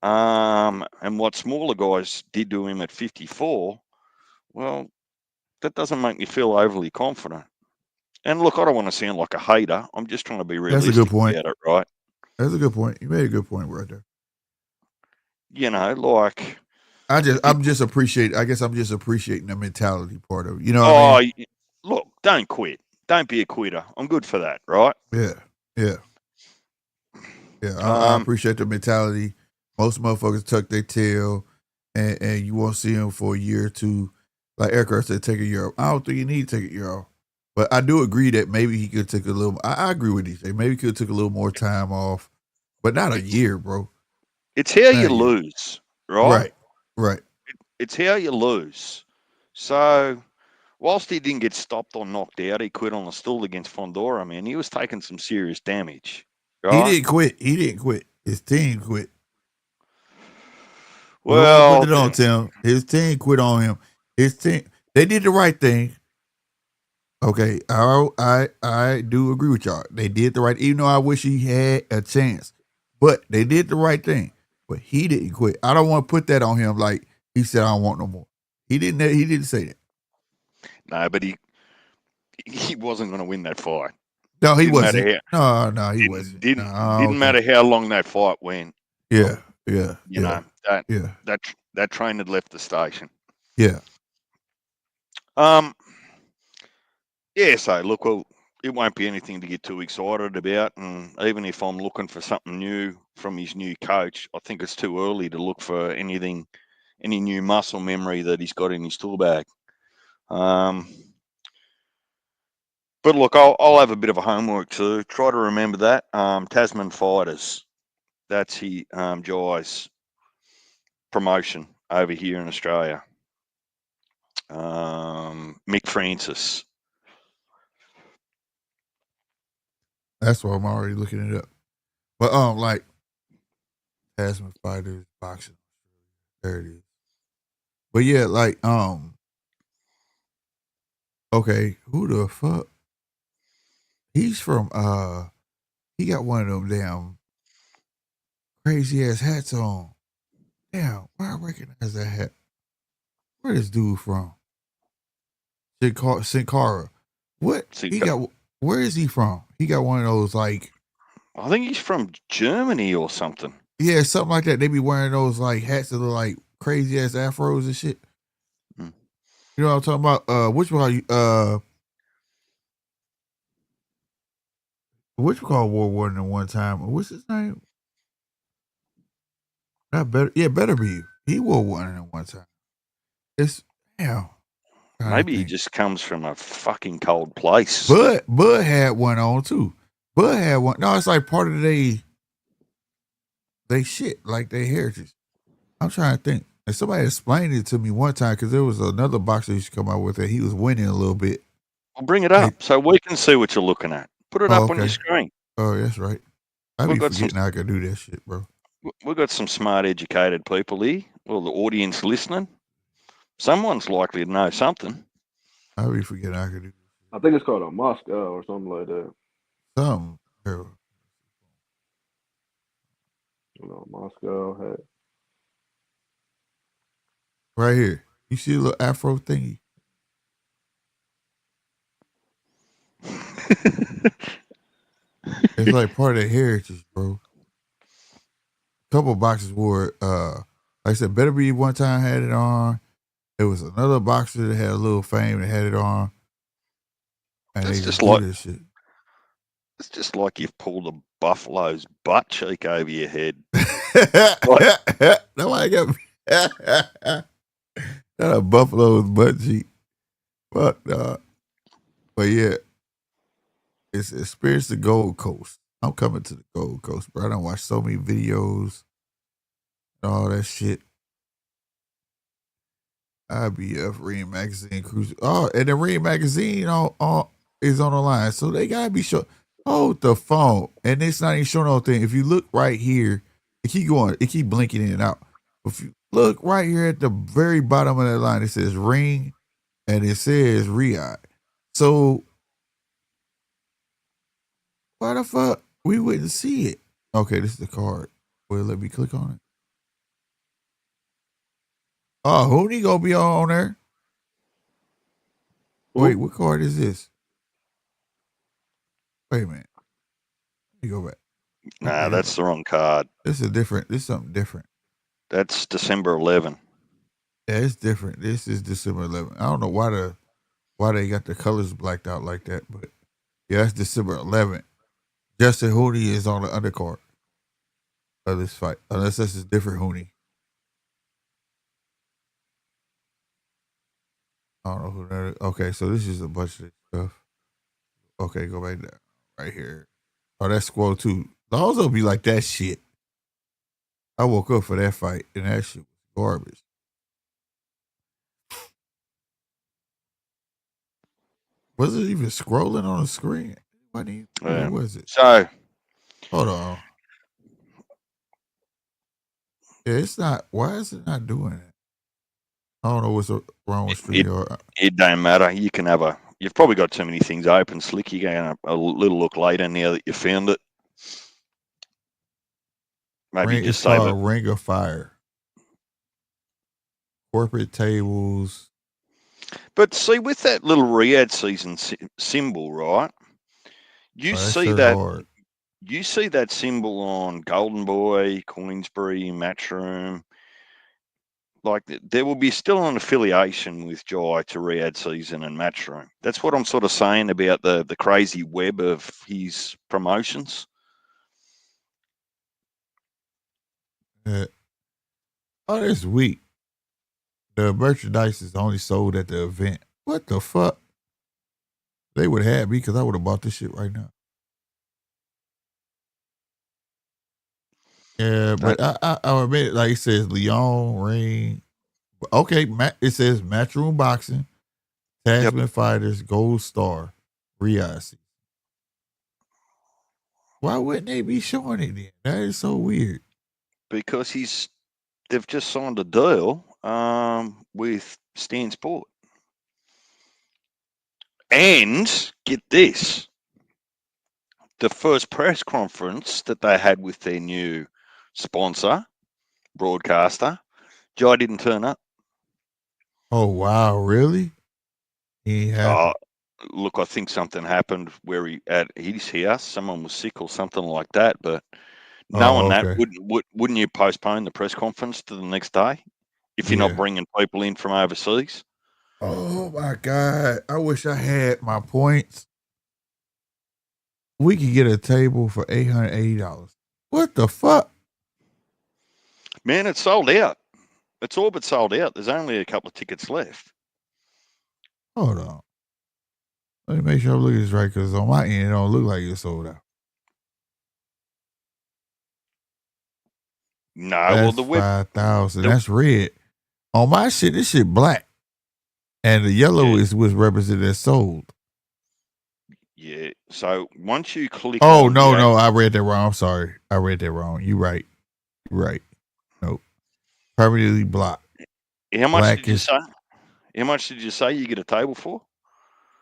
Speaker 5: and what smaller guys did to him at 54, well, that doesn't make me feel overly confident. And look, I don't want to sound like a hater. I'm just trying to be
Speaker 1: That's a
Speaker 5: realistic
Speaker 1: good point.
Speaker 5: about it, right?
Speaker 1: That's a good point. You made a good point right there.
Speaker 5: Like
Speaker 1: I'm just appreciating the mentality part of it. You know what I mean?
Speaker 5: Look, don't quit. Don't be a quitter. I'm good for that, right?
Speaker 1: Yeah. I appreciate the mentality. Most motherfuckers tuck their tail, and you won't see them for a year or two. Like Eric said, take a year off. I don't think you need to take a year off. But I do agree that maybe he could take a little. I agree with DJ. Maybe he could have took a little more time off, but not a year, bro.
Speaker 5: It's how you lose, right?
Speaker 1: Right.
Speaker 5: It's how you lose. So, whilst he didn't get stopped or knocked out, he quit on the stool against Fondora, man. He was taking some serious damage, right?
Speaker 1: He didn't quit. His team quit.
Speaker 5: Well,
Speaker 1: put it on Tim. His team quit on him. His team, they did the right thing. Okay, I do agree with y'all. They did the right, even though I wish he had a chance, but they did the right thing. But he didn't quit. I don't want to put that on him. Like he said, I don't want no more. He didn't. He didn't say that.
Speaker 5: No, but he wasn't going to win that fight.
Speaker 1: No, he wasn't. No, he wasn't.
Speaker 5: Didn't matter how long that fight went.
Speaker 1: Yeah.
Speaker 5: That train had left the station.
Speaker 1: Yeah.
Speaker 5: So look, well, it won't be anything to get too excited about. And even if I'm looking for something new from his new coach, I think it's too early to look for any new muscle memory that he's got in his tool bag. But look, I'll have a bit of a homework too. Try to remember that. Tasman Fighters, that's Jai's promotion over here in Australia. Mick Francis.
Speaker 1: That's why I'm already looking it up. But like Tasman Fighters boxing. There it is. But yeah, like okay, who the fuck? He's from he got one of them damn crazy ass hats on. Damn, where I recognize that hat? Where this dude from? Sin Cara. What? He got where is he from? He got one of those like
Speaker 5: I think he's from Germany or something.
Speaker 1: Yeah, something like that. They be wearing those like hats that look like crazy ass afros and shit. You know what I'm talking about? Which call War Warden at one time? What's his name? Better be you. He wore one at one time. It's damn.
Speaker 5: Maybe he just comes from a fucking cold place.
Speaker 1: Bud had one on too. Bud had one. No, it's like part of they shit, like their heritage. I'm trying to think. And somebody explained it to me one time because there was another boxer who used to come out with it. He was winning a little bit.
Speaker 5: Well, bring it up so we can see what you're looking at. Put it up on your screen.
Speaker 1: Oh, that's right. I be forgetting I can do that shit, bro.
Speaker 5: We've got some smart, educated people here. Well, the audience listening. Someone's likely to know something.
Speaker 1: I be forgetting I could do.
Speaker 4: I think it's called a Moscow or something like that.
Speaker 1: Something.
Speaker 4: Moscow hat.
Speaker 1: Right here. You see a little afro thingy? It's like part of their heritage, bro. Couple boxers wore it. Like I said, Better Be one time had it on. There was another boxer that had a little fame that had it on. And
Speaker 5: It's
Speaker 1: they
Speaker 5: just
Speaker 1: just do
Speaker 5: like
Speaker 1: this shit.
Speaker 5: it's just like you've pulled a buffalo's butt cheek over your head.
Speaker 1: Nobody got me. Not a buffalo's butt cheek. But yeah, it's Experience the Gold Coast. I'm coming to the Gold Coast, bro. I done watched so many videos and all that shit. IBF Ring Magazine Cruise. Oh, and the Ring Magazine all is on the line. So they gotta be sure. Hold the phone. And it's not even showing no thing. If you look right here, it keep going, it keep blinking in and out. If you look right here at the very bottom of that line, it says Ring and it says Riyadh. So why the fuck we wouldn't see it? Okay, this is the card. Well, let me click on it. Oh, Hooney gonna be on there. Wait, what card is this? Wait a minute. Let me go back.
Speaker 5: Nah, that's the wrong card.
Speaker 1: This is different. This is something different.
Speaker 5: That's December 11.
Speaker 1: Yeah, it's different. This is December 11th. I don't know why they got the colors blacked out like that, but yeah, that's December 11th. Justin Hooney is on the undercard of this fight, unless this is different Hooney. I don't know who that is. Okay, so this is a bunch of stuff. Okay, go back there. Right here. Oh, that's Squall 2. Those will be like that shit. I woke up for that fight, and that shit was garbage. Was it even scrolling on the screen? What was it?
Speaker 5: So,
Speaker 1: hold on. Yeah, it's not. Why is it not doing it? I don't know what's wrong with StreamYard.
Speaker 5: It don't matter. You can have a. You've probably got too many things open, Slick. You going a little look later now that you found it. Maybe just save it.
Speaker 1: Ring of Fire. Corporate tables.
Speaker 5: But see, with that little Riyadh season symbol, right? You see that.
Speaker 1: Hard.
Speaker 5: You see that symbol on Golden Boy, Queensbury, Matchroom. Like there will be still an affiliation with Jai to Riyadh season and Matchroom. That's what I'm sort of saying about the crazy web of his promotions.
Speaker 1: Oh, that's weak. The merchandise is only sold at the event. What the fuck? They would have me because I would have bought this shit right now. Yeah, but I admit, like it says Leon Ring. Okay, it says Matchroom Boxing, Tasman Fighters, Gold Star, Riyadh. Why wouldn't they be showing it then? That is so weird.
Speaker 5: Because they've just signed a deal with Stan Sport. And get this, the first press conference that they had with their new sponsor, broadcaster, Jai didn't turn up.
Speaker 1: Oh, wow, really? He happened.
Speaker 5: Look, I think something happened where at his house, someone was sick or something like that. But knowing that, wouldn't you postpone the press conference to the next day if you're not bringing people in from overseas?
Speaker 1: Oh my God! I wish I had my points. We could get a table for $880. What the fuck?
Speaker 5: Man, it's sold out. It's all but sold out. There's only a couple of tickets left.
Speaker 1: Hold on. Let me make sure I'm looking at this right, because on my end, it don't look like it's sold out.
Speaker 5: No,
Speaker 1: that's
Speaker 5: well, the web
Speaker 1: 5,000. That's red. On my shit, this shit black, and the yellow is what's represented as sold.
Speaker 5: Yeah. So once you click.
Speaker 1: Oh no, I read that wrong. I'm sorry, I read that wrong. You right. Nope. Permanently blocked.
Speaker 5: How much did you say? How much did you say you get a table for?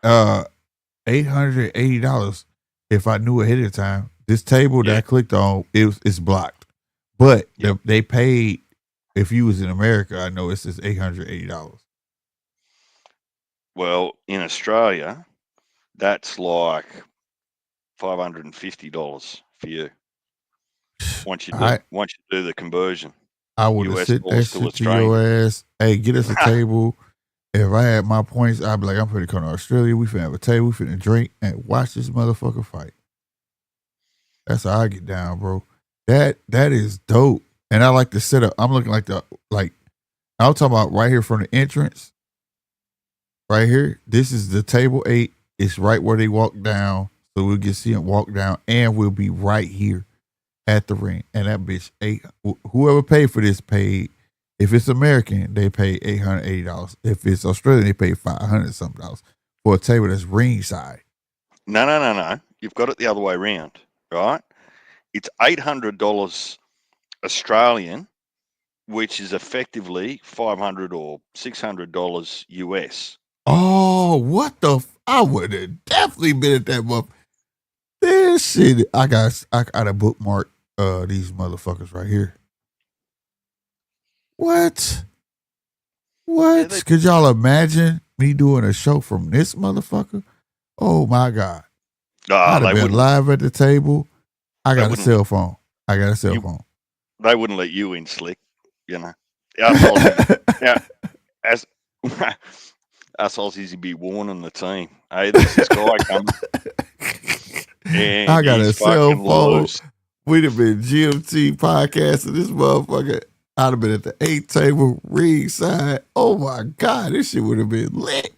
Speaker 1: $880. If I knew ahead of time, this table that I clicked on, it's blocked. But
Speaker 5: Yep.
Speaker 1: they paid. If you was in America, I know it says $880.
Speaker 5: Well, in Australia, that's like $550 for you once you
Speaker 1: I
Speaker 5: do the conversion,
Speaker 1: I would have
Speaker 5: US
Speaker 1: sent that
Speaker 5: dollars to
Speaker 1: shit to your
Speaker 5: Australian.
Speaker 1: ass. Hey, get us a table. If I had my points, I'd be like, I'm finna come to Australia. We finna have a table. We finna drink and watch this motherfucker fight. That's how I get down, bro. That is dope. And I like the setup. I'm looking like I'm talking about right here from the entrance. Right here. This is the table 8. It's right where they walk down. So we'll get see them walk down, and we'll be right here at the ring. And that bitch whoever paid for this paid. If it's American, they pay $880. If it's Australian, they pay $500 something for a table that's ringside.
Speaker 5: No. You've got it the other way around, right? It's $800 Australian, which is effectively $500 or $600 US.
Speaker 1: Oh, what the? I would have definitely been at that motherfucker. This shit, I got a bookmark these motherfuckers right here. What? What?
Speaker 5: Yeah,
Speaker 1: Could y'all imagine me doing a show from this motherfucker? Oh my God. I'd have been live at the table. I got a cell phone.
Speaker 5: They wouldn't let you in, Slick. You know, us Aussies, yeah, as us Aussies would be warning the team. Hey, there's this guy coming, and
Speaker 1: I got a cell phone.
Speaker 5: Loose.
Speaker 1: We'd have been GMT podcasting this motherfucker. I'd have been at the 8 table ringside. Oh my God, this shit would have been lit.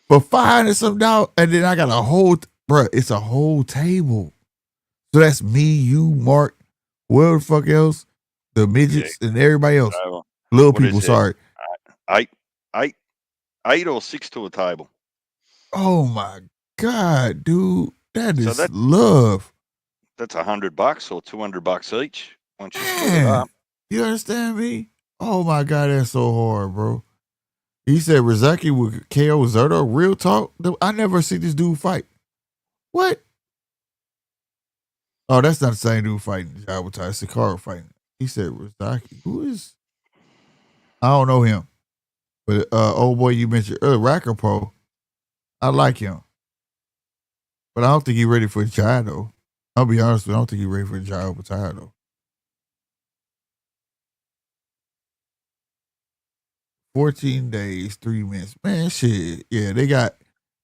Speaker 1: For $500 something, and then I got a whole, it's a whole table. So that's me, you, Mark, whoever the fuck else, the midgets, and everybody else. Little people, sorry.
Speaker 5: 8 or 6 to a table.
Speaker 1: Oh my God, dude. That is love.
Speaker 5: That's $100 or $200 each once you split it up.
Speaker 1: You understand me? Oh my God, that's so hard, bro. He said Rizaki with KO Zerto. Real talk. I never see this dude fight. What? Oh, that's not the same dude fighting Jabutai. It's Sakara fighting. He said Rizaki. Who is? I don't know him. But old boy you mentioned earlier, Rakapo, I like him. But I don't think he's ready for Jai, though. I'll be honest with you, I don't think he's ready for Jai Obutai, though. 14 days, 3 minutes. Man, shit. Yeah, they got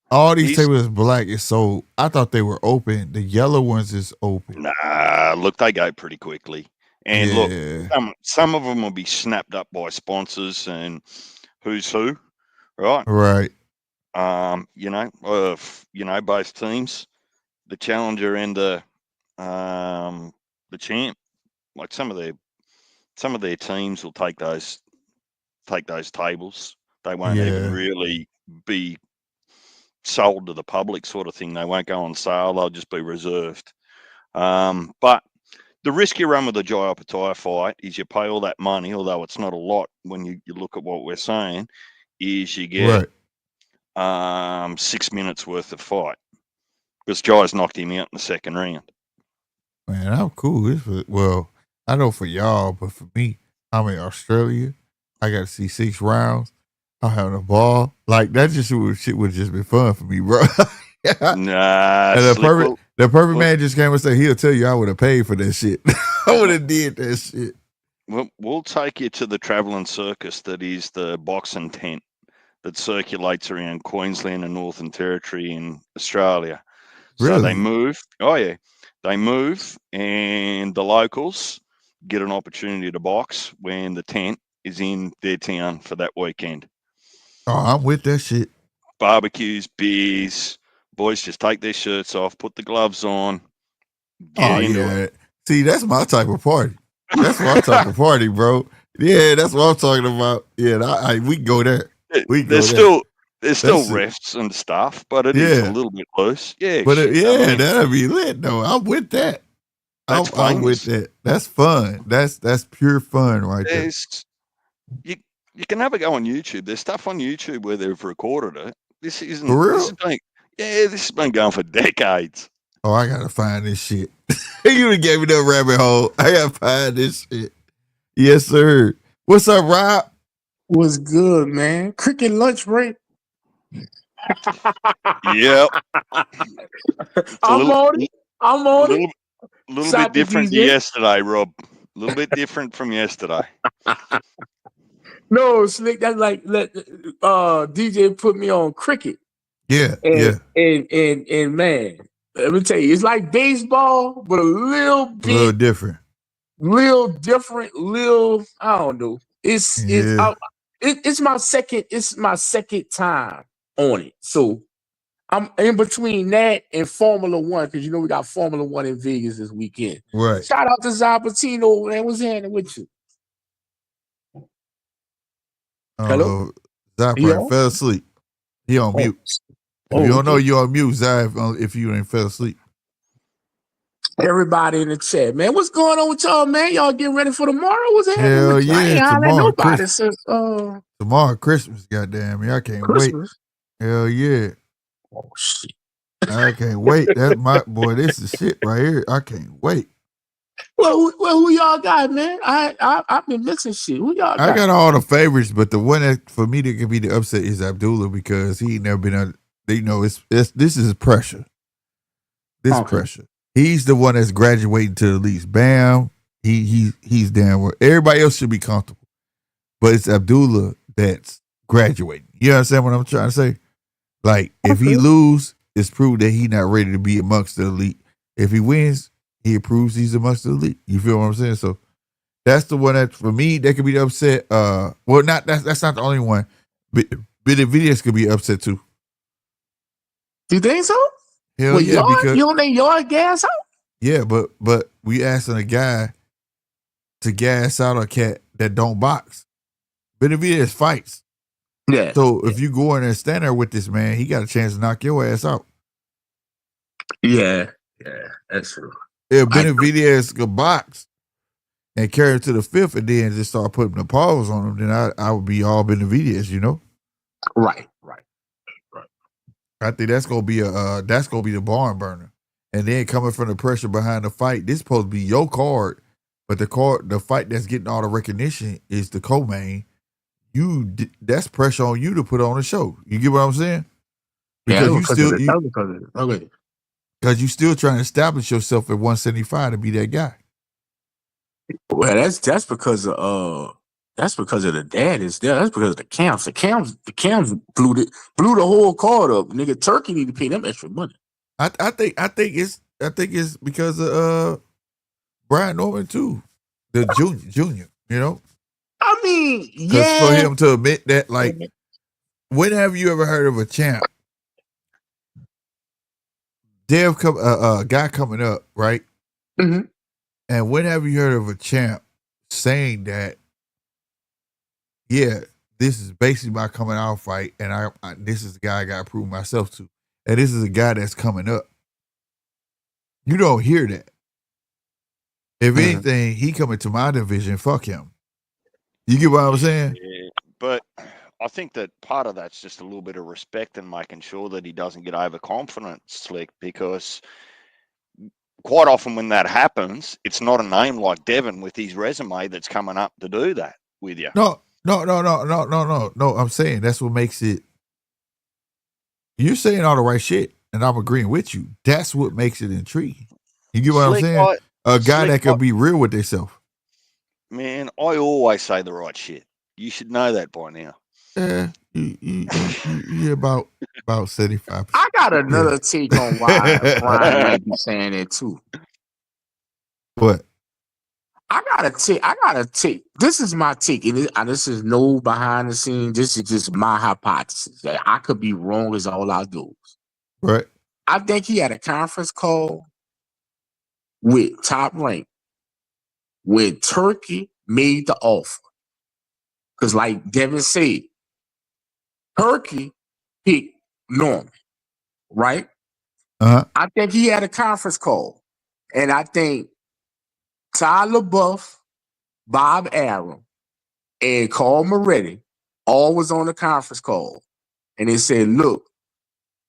Speaker 1: all these tables black is sold. I thought they were open. The yellow ones is open.
Speaker 5: Nah, look, they go pretty quickly. And look, some of them will be snapped up by sponsors and who's who, right?
Speaker 1: Right.
Speaker 5: Both teams, the challenger and the champ. Like some of their teams will take those tables. They won't even really be sold to the public, sort of thing. They won't go on sale. They'll just be reserved. But the risk you run with the Jai Opetaia fight is you pay all that money, although it's not a lot when you look at what we're saying, is you get 6 minutes worth of fight. Because Jai's knocked him out in the second round.
Speaker 1: Man, I'm cool. Well, I know for y'all, but for me, I'm in Australia. I got to see 6 rounds. I'm having a ball. Like, that shit would just be fun for me, bro.
Speaker 5: Nah.
Speaker 1: And the perfect man just came and said, he'll tell you I would have paid for that shit. I would have did that shit.
Speaker 5: We'll take you to the travelling circus that is the boxing tent that circulates around Queensland and Northern Territory in Australia.
Speaker 1: Really?
Speaker 5: So they move. Oh, yeah. They move, and the locals get an opportunity to box when the tent is in their town for that weekend.
Speaker 1: Oh, I'm with that shit.
Speaker 5: Barbecues, beers, boys just take their shirts off, put the gloves on, get into it.
Speaker 1: See, that's my type of party. That's my type of party, bro. Yeah, that's what I'm talking about. Yeah, we can go there.
Speaker 5: There's still refs and stuff, but it is a little bit loose. Yeah,
Speaker 1: but that'd be lit though. I'm with that. I'm with that. That's fun. That's pure fun right there.
Speaker 5: You can have a go on YouTube. There's stuff on YouTube where they've recorded it. This isn't
Speaker 1: for real.
Speaker 5: This has been going for decades.
Speaker 1: Oh, I gotta find this shit. You done gave me that rabbit hole. I gotta find this shit. Yes, sir. What's up, Rob?
Speaker 6: Was good, man. Cricket lunch break.
Speaker 5: Yep. It's a
Speaker 6: I'm on it. I'm on it.
Speaker 5: little
Speaker 6: Shout
Speaker 5: bit
Speaker 6: to
Speaker 5: different to
Speaker 6: DJ.
Speaker 5: yesterday, Rob. A little bit different from yesterday.
Speaker 6: No, Slick, that's like DJ put me on cricket.
Speaker 1: Yeah,
Speaker 6: And,
Speaker 1: yeah.
Speaker 6: and man, let me tell you, it's like baseball, but a little
Speaker 1: A little
Speaker 6: bit,
Speaker 1: different.
Speaker 6: little different, I don't know. It's my second time on it. So I'm in between that and Formula One, because we got Formula One in Vegas this weekend.
Speaker 1: Right.
Speaker 6: Shout out to Zapatino, man. What's happening with you? Hello?
Speaker 1: Zai
Speaker 6: You
Speaker 1: probably
Speaker 6: on?
Speaker 1: fell asleep. He on mute. If you don't know, you on mute, Zai, if you ain't fell asleep.
Speaker 6: Everybody in the chat, man. What's going on with y'all, man? Y'all getting ready for tomorrow? What's happening
Speaker 1: Hell
Speaker 6: with you? I
Speaker 1: yeah,
Speaker 6: ain't hollering at
Speaker 1: tomorrow,
Speaker 6: nobody since
Speaker 1: tomorrow Christmas, goddamn me. I can't wait.
Speaker 6: Christmas.
Speaker 1: Hell yeah.
Speaker 6: Oh shit.
Speaker 1: I can't wait. That's my boy. This is shit right here. I can't wait.
Speaker 6: Well, who y'all got, man? I've been missing shit. Who y'all got?
Speaker 1: I got all the favorites, but the one that for me that can be the upset is Abdullah because he never been this is pressure. This pressure. He's the one that's graduating to the least. Bam. He's down where everybody else should be comfortable. But it's Abdullah that's graduating. You understand what I'm trying to say? Like, if he lose, it's proof that he's not ready to be amongst the elite. If he wins, he proves he's amongst the elite. You feel what I'm saying? So that's the one that, for me, that could be the upset. Well, not that's not the only one. But Benavidez could be upset too.
Speaker 6: You think so?
Speaker 1: Hell yeah, because
Speaker 6: you don't think yard gas out?
Speaker 1: Yeah, but we asking a guy to gas out a cat that don't box. Benavidez fights.
Speaker 6: Yeah.
Speaker 1: So if you go in there and stand there with this man, he got a chance to knock your ass out.
Speaker 6: Yeah, that's true.
Speaker 1: If Benavidez could box and carry him to the fifth and then just start putting the paws on him, then I would be all Benavidez, you know?
Speaker 6: Right.
Speaker 1: I think that's gonna be the barn burner. And then coming from the pressure behind the fight, this supposed to be your card, but the fight that's getting all the recognition is the co-main. That's pressure on you to put on a show. You get what I'm saying? Because because you still trying to establish yourself at 175 to be that guy.
Speaker 6: Well, that's because of the dad is there. That's because of the camps. The camps blew the whole card up. Nigga, Turkey need to pay them extra money.
Speaker 1: I think it's because of Brian Norman too, the junior. You know.
Speaker 6: I mean,
Speaker 1: because for him to admit that, like, when have you ever heard of a champ? Guy coming up, right?
Speaker 6: Mm-hmm.
Speaker 1: And when have you heard of a champ saying that? Yeah, this is basically my coming out fight, and I this is the guy I got to prove myself to, and this is a guy that's coming up. You don't hear that. If anything, he coming to my division. Fuck him. You get what I'm saying?
Speaker 5: Yeah, but I think that part of that's just a little bit of respect and making sure that he doesn't get overconfident, Slick, because quite often when that happens, it's not a name like Devin with his resume that's coming up to do that with you.
Speaker 1: No. I'm saying that's what makes it. You're saying all the right shit, and I'm agreeing with you. That's what makes it intriguing. You get what I'm saying? A guy that can be real with themselves.
Speaker 5: Man, I always say the right shit. You should know that by now.
Speaker 1: Yeah, you about 75%.
Speaker 6: I got another take on why Brian might be saying that too.
Speaker 1: What?
Speaker 6: I gotta take. This is my take, and this is no behind the scenes. This is just my hypothesis. That I could be wrong as all I do.
Speaker 1: Right.
Speaker 6: I think he had a conference call with Top Rank when Turkey made the offer. Because like Devin said, Turkey picked Norman, right?
Speaker 1: Uh-huh.
Speaker 6: I think he had a conference call. And I think Tyler Buff, Bob Arum, and Carl Moretti all was on the conference call. And they said, look,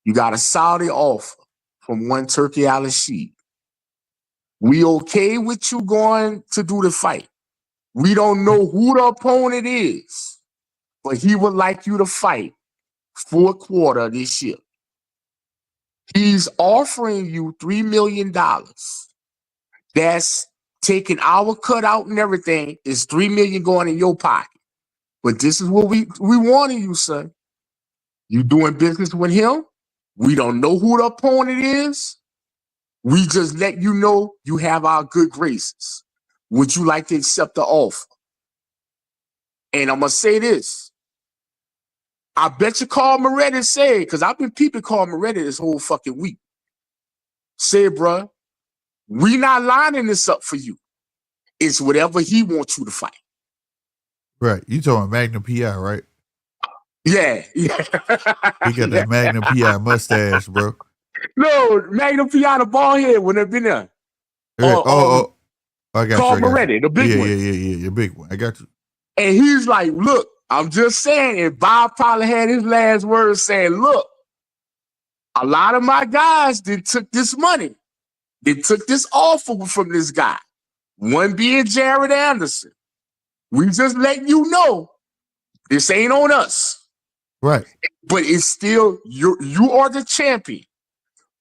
Speaker 6: you got a Saudi offer from one Turkey Al-Rashid. We okay with you going to do the fight. We don't know who the opponent is, but he would like you to fight fourth quarter this year. He's offering you $3 million. That's taking our cut out and everything. Is $3 million going in your pocket. But this is what we wanting you, son. You doing business with him. We don't know who the opponent is. We just let you know you have our good graces. Would you like to accept the offer? And I'm going to say this. I bet you Carl Moretti said, because I've been peeping Carl Moretti this whole fucking week. Say, bro, we not lining this up for you. It's whatever he wants you to fight.
Speaker 1: Right. You talking Magnum PI, right?
Speaker 6: Yeah.
Speaker 1: He got that Magnum PI mustache, bro.
Speaker 6: No, Magnum PI, the ball head when they've been there.
Speaker 1: I got
Speaker 6: Carl
Speaker 1: you.
Speaker 6: Moretti, the big one.
Speaker 1: Yeah, the big one. I got you.
Speaker 6: And he's like, look, I'm just saying, and Bob probably had his last words saying, look, a lot of my guys took this money. They took this offer from this guy. One being Jared Anderson. We just letting you know this ain't on us.
Speaker 1: Right.
Speaker 6: But it's still, you are the champion.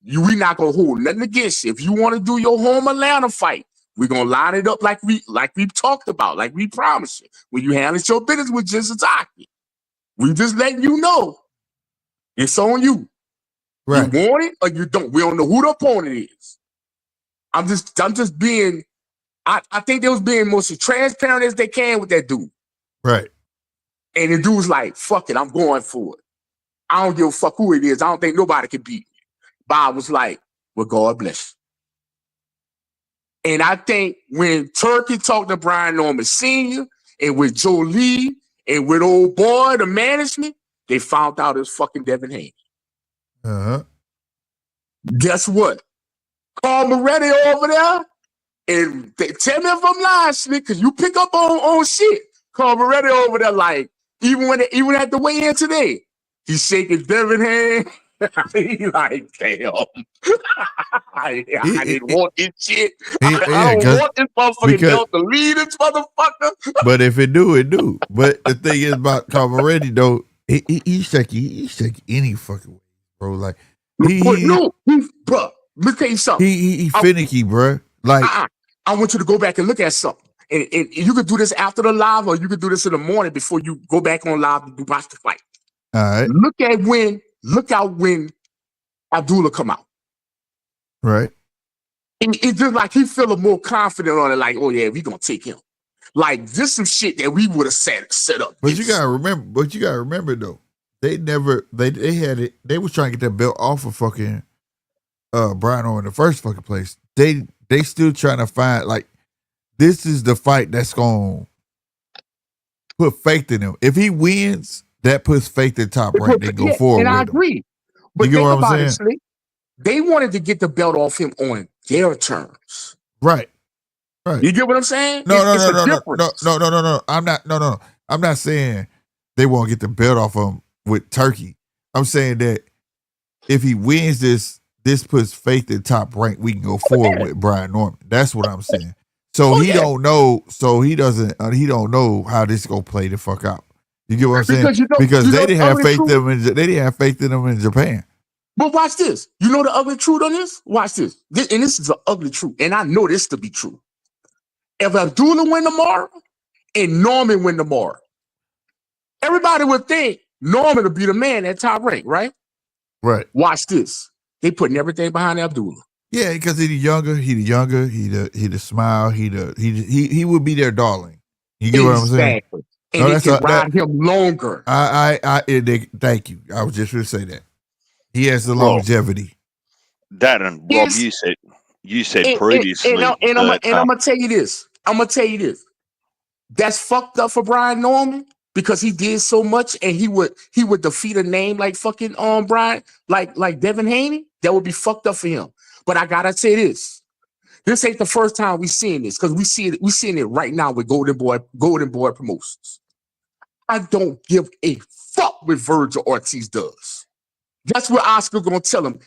Speaker 6: We not gonna hold nothing against you. If you want to do your home Atlanta fight, we're gonna line it up like we've talked about, like we promised you. When you handle your business with Jizataki. We just letting you know it's on you.
Speaker 1: Right.
Speaker 6: You want it or you don't. We don't know who the opponent is. I'm just being, I think they was being most transparent as they can with that dude.
Speaker 1: Right.
Speaker 6: And the dude's like, fuck it, I'm going for it. I don't give a fuck who it is. I don't think nobody can beat me. Bob was like, well, God bless you. And I think when Turkey talked to Brian Norman Sr. and with Joe Lee and with old boy, the management, they found out it was fucking Devin Haney.
Speaker 1: Uh-huh.
Speaker 6: Guess what? Carl Moretti over there, and tell me if I'm lying, Slick, because you pick up on shit. Carl Moretti over there, like, even at the weigh-in today, he's shaking Devin hand. He like, damn. I didn't want this shit. I don't want this motherfucking belt to lead this motherfucker.
Speaker 1: But if it do, it do. But the thing is about Carl Moretti, though, he shake any fucking way, bro. Like,
Speaker 6: bro, let me tell you something.
Speaker 1: He finicky, bro. Like,
Speaker 6: I want you to go back and look at something. And you could do this after the live, or you could do this in the morning before you go back on live to watch the fight.
Speaker 1: All right.
Speaker 6: Look out when Abdullah come out.
Speaker 1: Right.
Speaker 6: And it's just like he feeling more confident on it, like, oh yeah, we gonna take him. Like, this some shit that we would have set up.
Speaker 1: But you gotta remember though, they had it, they was trying to get that belt off of fucking Brian Orr in the first fucking place. They still trying to find, like, this is the fight that's gonna put faith in him. If he wins, that puts faith in Top Rank. They go forward.
Speaker 6: And I
Speaker 1: with
Speaker 6: agree.
Speaker 1: him.
Speaker 6: But
Speaker 1: you get
Speaker 6: think
Speaker 1: what I'm
Speaker 6: about
Speaker 1: saying?
Speaker 6: it, Slick. They wanted to get the belt off him on their terms.
Speaker 1: Right. Right.
Speaker 6: You get what I'm saying?
Speaker 1: No. I'm not saying they won't get the belt off him with Turkey. I'm saying that if he wins this puts faith in Top Rank. We can go forward with Brian Norman. That's what I'm saying. So don't know. So he don't know how this is gonna play the fuck out. You get what I'm saying? Because they didn't have faith in him. They didn't have faith in him in Japan.
Speaker 6: But watch this. You know the ugly truth on this? Watch this. And this is the ugly truth. And I know this to be true. If Abdullah win tomorrow and Norman win tomorrow, everybody would think Norman would be the man at Top Rank, right?
Speaker 1: Right.
Speaker 6: Watch this. They putting everything behind Abdullah.
Speaker 1: Yeah, because he the smile, he would be their darling. You get what I'm saying?
Speaker 6: Exactly. And they can ride him longer.
Speaker 1: Thank you. I was just going to say that. He has the longevity.
Speaker 5: That and Rob, you said previously.
Speaker 6: And I'm gonna tell you this. That's fucked up for Brian Norman because he did so much, and he would defeat a name like fucking Brian, like Devin Haney. That would be fucked up for him. But I gotta say this. This ain't the first time we seeing this, because we seeing it right now with Golden Boy Promotions. I don't give a fuck what Virgil Ortiz does. That's what Oscar gonna tell him.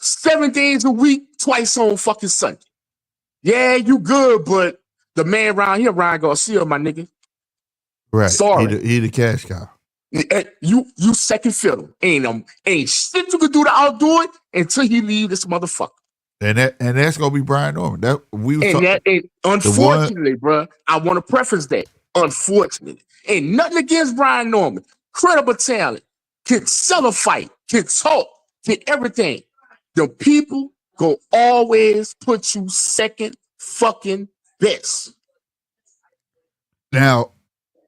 Speaker 6: 7 days a week, twice on fucking Sunday. Yeah, you good, but the man around here, Ryan Garcia, my nigga.
Speaker 1: Right.
Speaker 6: Sorry.
Speaker 1: He the cash cow.
Speaker 6: You second fiddle. Ain't shit you can do to outdo it until he leave this motherfucker.
Speaker 1: And that's gonna be Brian Norman. That we was
Speaker 6: And unfortunately, bro, I want to preface that. Unfortunately, ain't nothing against Brian Norman. Credible talent, can sell a fight, can talk, can everything. The people go always put you second fucking best.
Speaker 1: Now,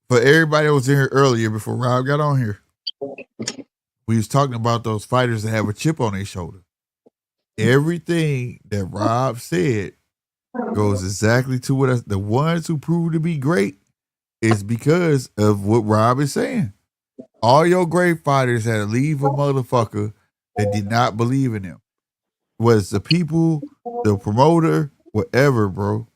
Speaker 1: for everybody that was in here earlier before Rob got on here, we was talking about those fighters that have a chip on their shoulder. Everything that Rob said goes exactly to what the ones who prove to be great is because of what Rob is saying. All your great fighters had to leave a motherfucker that did not believe in them. Was the people, the promoter, whatever, bro.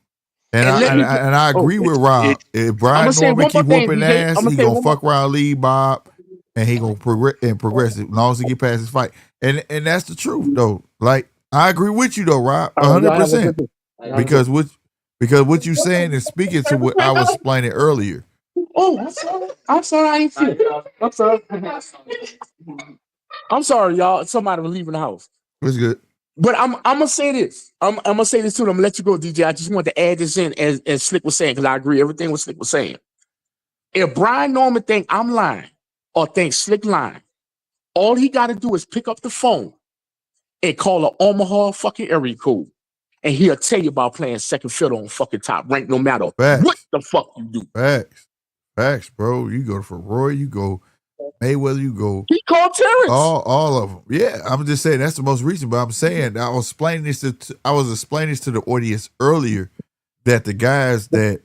Speaker 1: And I agree with Rob. If Brian Norman keep whooping ass, he gonna fuck around, leave Bob, and he gonna progress as long as he get past his fight. And that's the truth, though. Like, I agree with you, though, Rob, 100%. Because what you saying is speaking to what I was explaining earlier.
Speaker 6: Oh, I'm sorry. I ain't see it. I'm sorry. I'm sorry, y'all. Somebody was leaving the house.
Speaker 1: It's good.
Speaker 6: But I'm gonna say this. I'm gonna say this too. I'm gonna let you go, DJ. I just want to add this in as Slick was saying, because I agree everything what Slick was saying. If Brian Norman think I'm lying or think Slick lying, all he got to do is pick up the phone and call an Omaha fucking area code, and he'll tell you about playing second fiddle on fucking Top Rank, no matter what the fuck you do.
Speaker 1: Facts, bro. You go for Roy, you go Mayweather, you go.
Speaker 6: He called Terrence.
Speaker 1: All of them. Yeah, I'm just saying that's the most recent. But I'm saying I was explaining this to the audience earlier that the guys that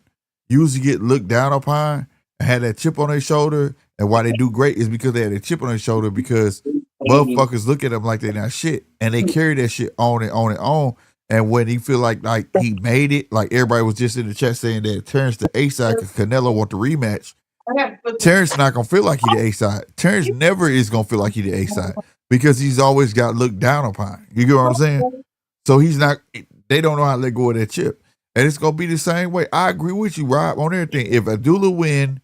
Speaker 1: usually get looked down upon and had that chip on their shoulder, and why they do great is because they had a chip on their shoulder because motherfuckers look at them like they're not shit, and they carry that shit on and on and on. And when he feel like he made it, like everybody was just in the chat saying that Terrence the A side because Canelo want the rematch. Terrence not gonna feel like he the A side. Terrence never is gonna feel like he the A side because he's always got looked down upon. You get what I'm saying? So he's not. They don't know how to let go of that chip, and it's gonna be the same way. I agree with you, Rob, on everything. If Abdullah win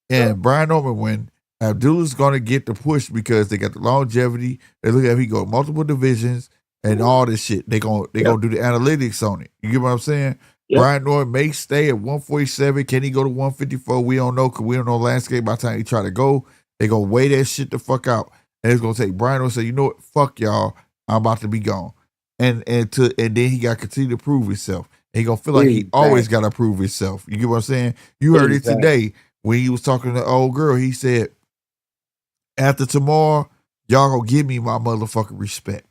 Speaker 1: and Brian Norman win, Abdullah's gonna get the push because they got the longevity. They look at he go multiple divisions and all this shit. They gonna do the analytics on it. You get what I'm saying? Yep. Brian Norman may stay at 147. Can he go to 154? We don't know because we don't know landscape. By the time he try to go, they gonna weigh that shit the fuck out, and it's gonna take Brian Norman say, you know what, fuck y'all, I'm about to be gone, and then he got to continue to prove himself. And he gonna feel like he always got to prove himself. You get what I'm saying? You heard it today when he was talking to the old girl. He said, after tomorrow, y'all gonna give me my motherfucking respect.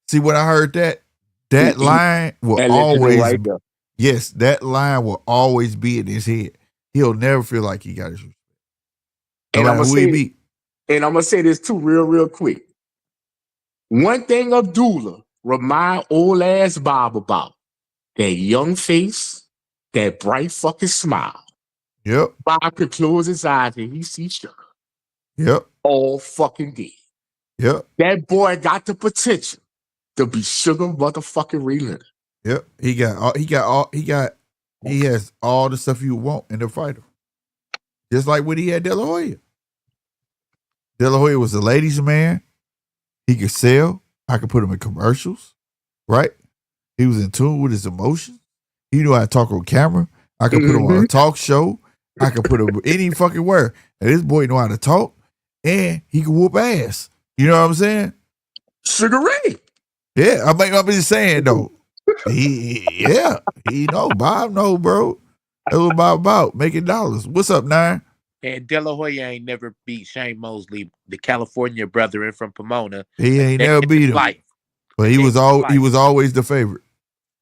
Speaker 1: See, when I heard that line will always, yes, that line will always be in his head. He'll never feel like he got his respect. No matter who he beat.
Speaker 6: And I'm gonna say this too, real quick. One thing Abdullah remind old ass Bob about: that young face, that bright fucking smile.
Speaker 1: Yep.
Speaker 6: Bob could close his eyes and he see sugar.
Speaker 1: Yep.
Speaker 6: All fucking day.
Speaker 1: Yep.
Speaker 6: That boy got the potential to be Sugar motherfucking Ray Leonard.
Speaker 1: Yep. He has all the stuff you want in a fighter. Just like when he had De La Hoya. De La Hoya was a ladies' man. He could sell. I could put him in commercials. Right? He was in tune with his emotions. He knew how to talk on camera. I could put him on a talk show. I could put him any fucking where. And this boy know how to talk. And he can whoop ass. You know what I'm saying?
Speaker 6: Sugar Ray.
Speaker 1: Yeah, I'm just saying though. He know. Bob know, bro. That's what Bob about, making dollars. What's up, Nine?
Speaker 7: And De La Hoya ain't never beat Shane Mosley, the California brethren from Pomona.
Speaker 1: He ain't never beat him. Life. But he was always the favorite.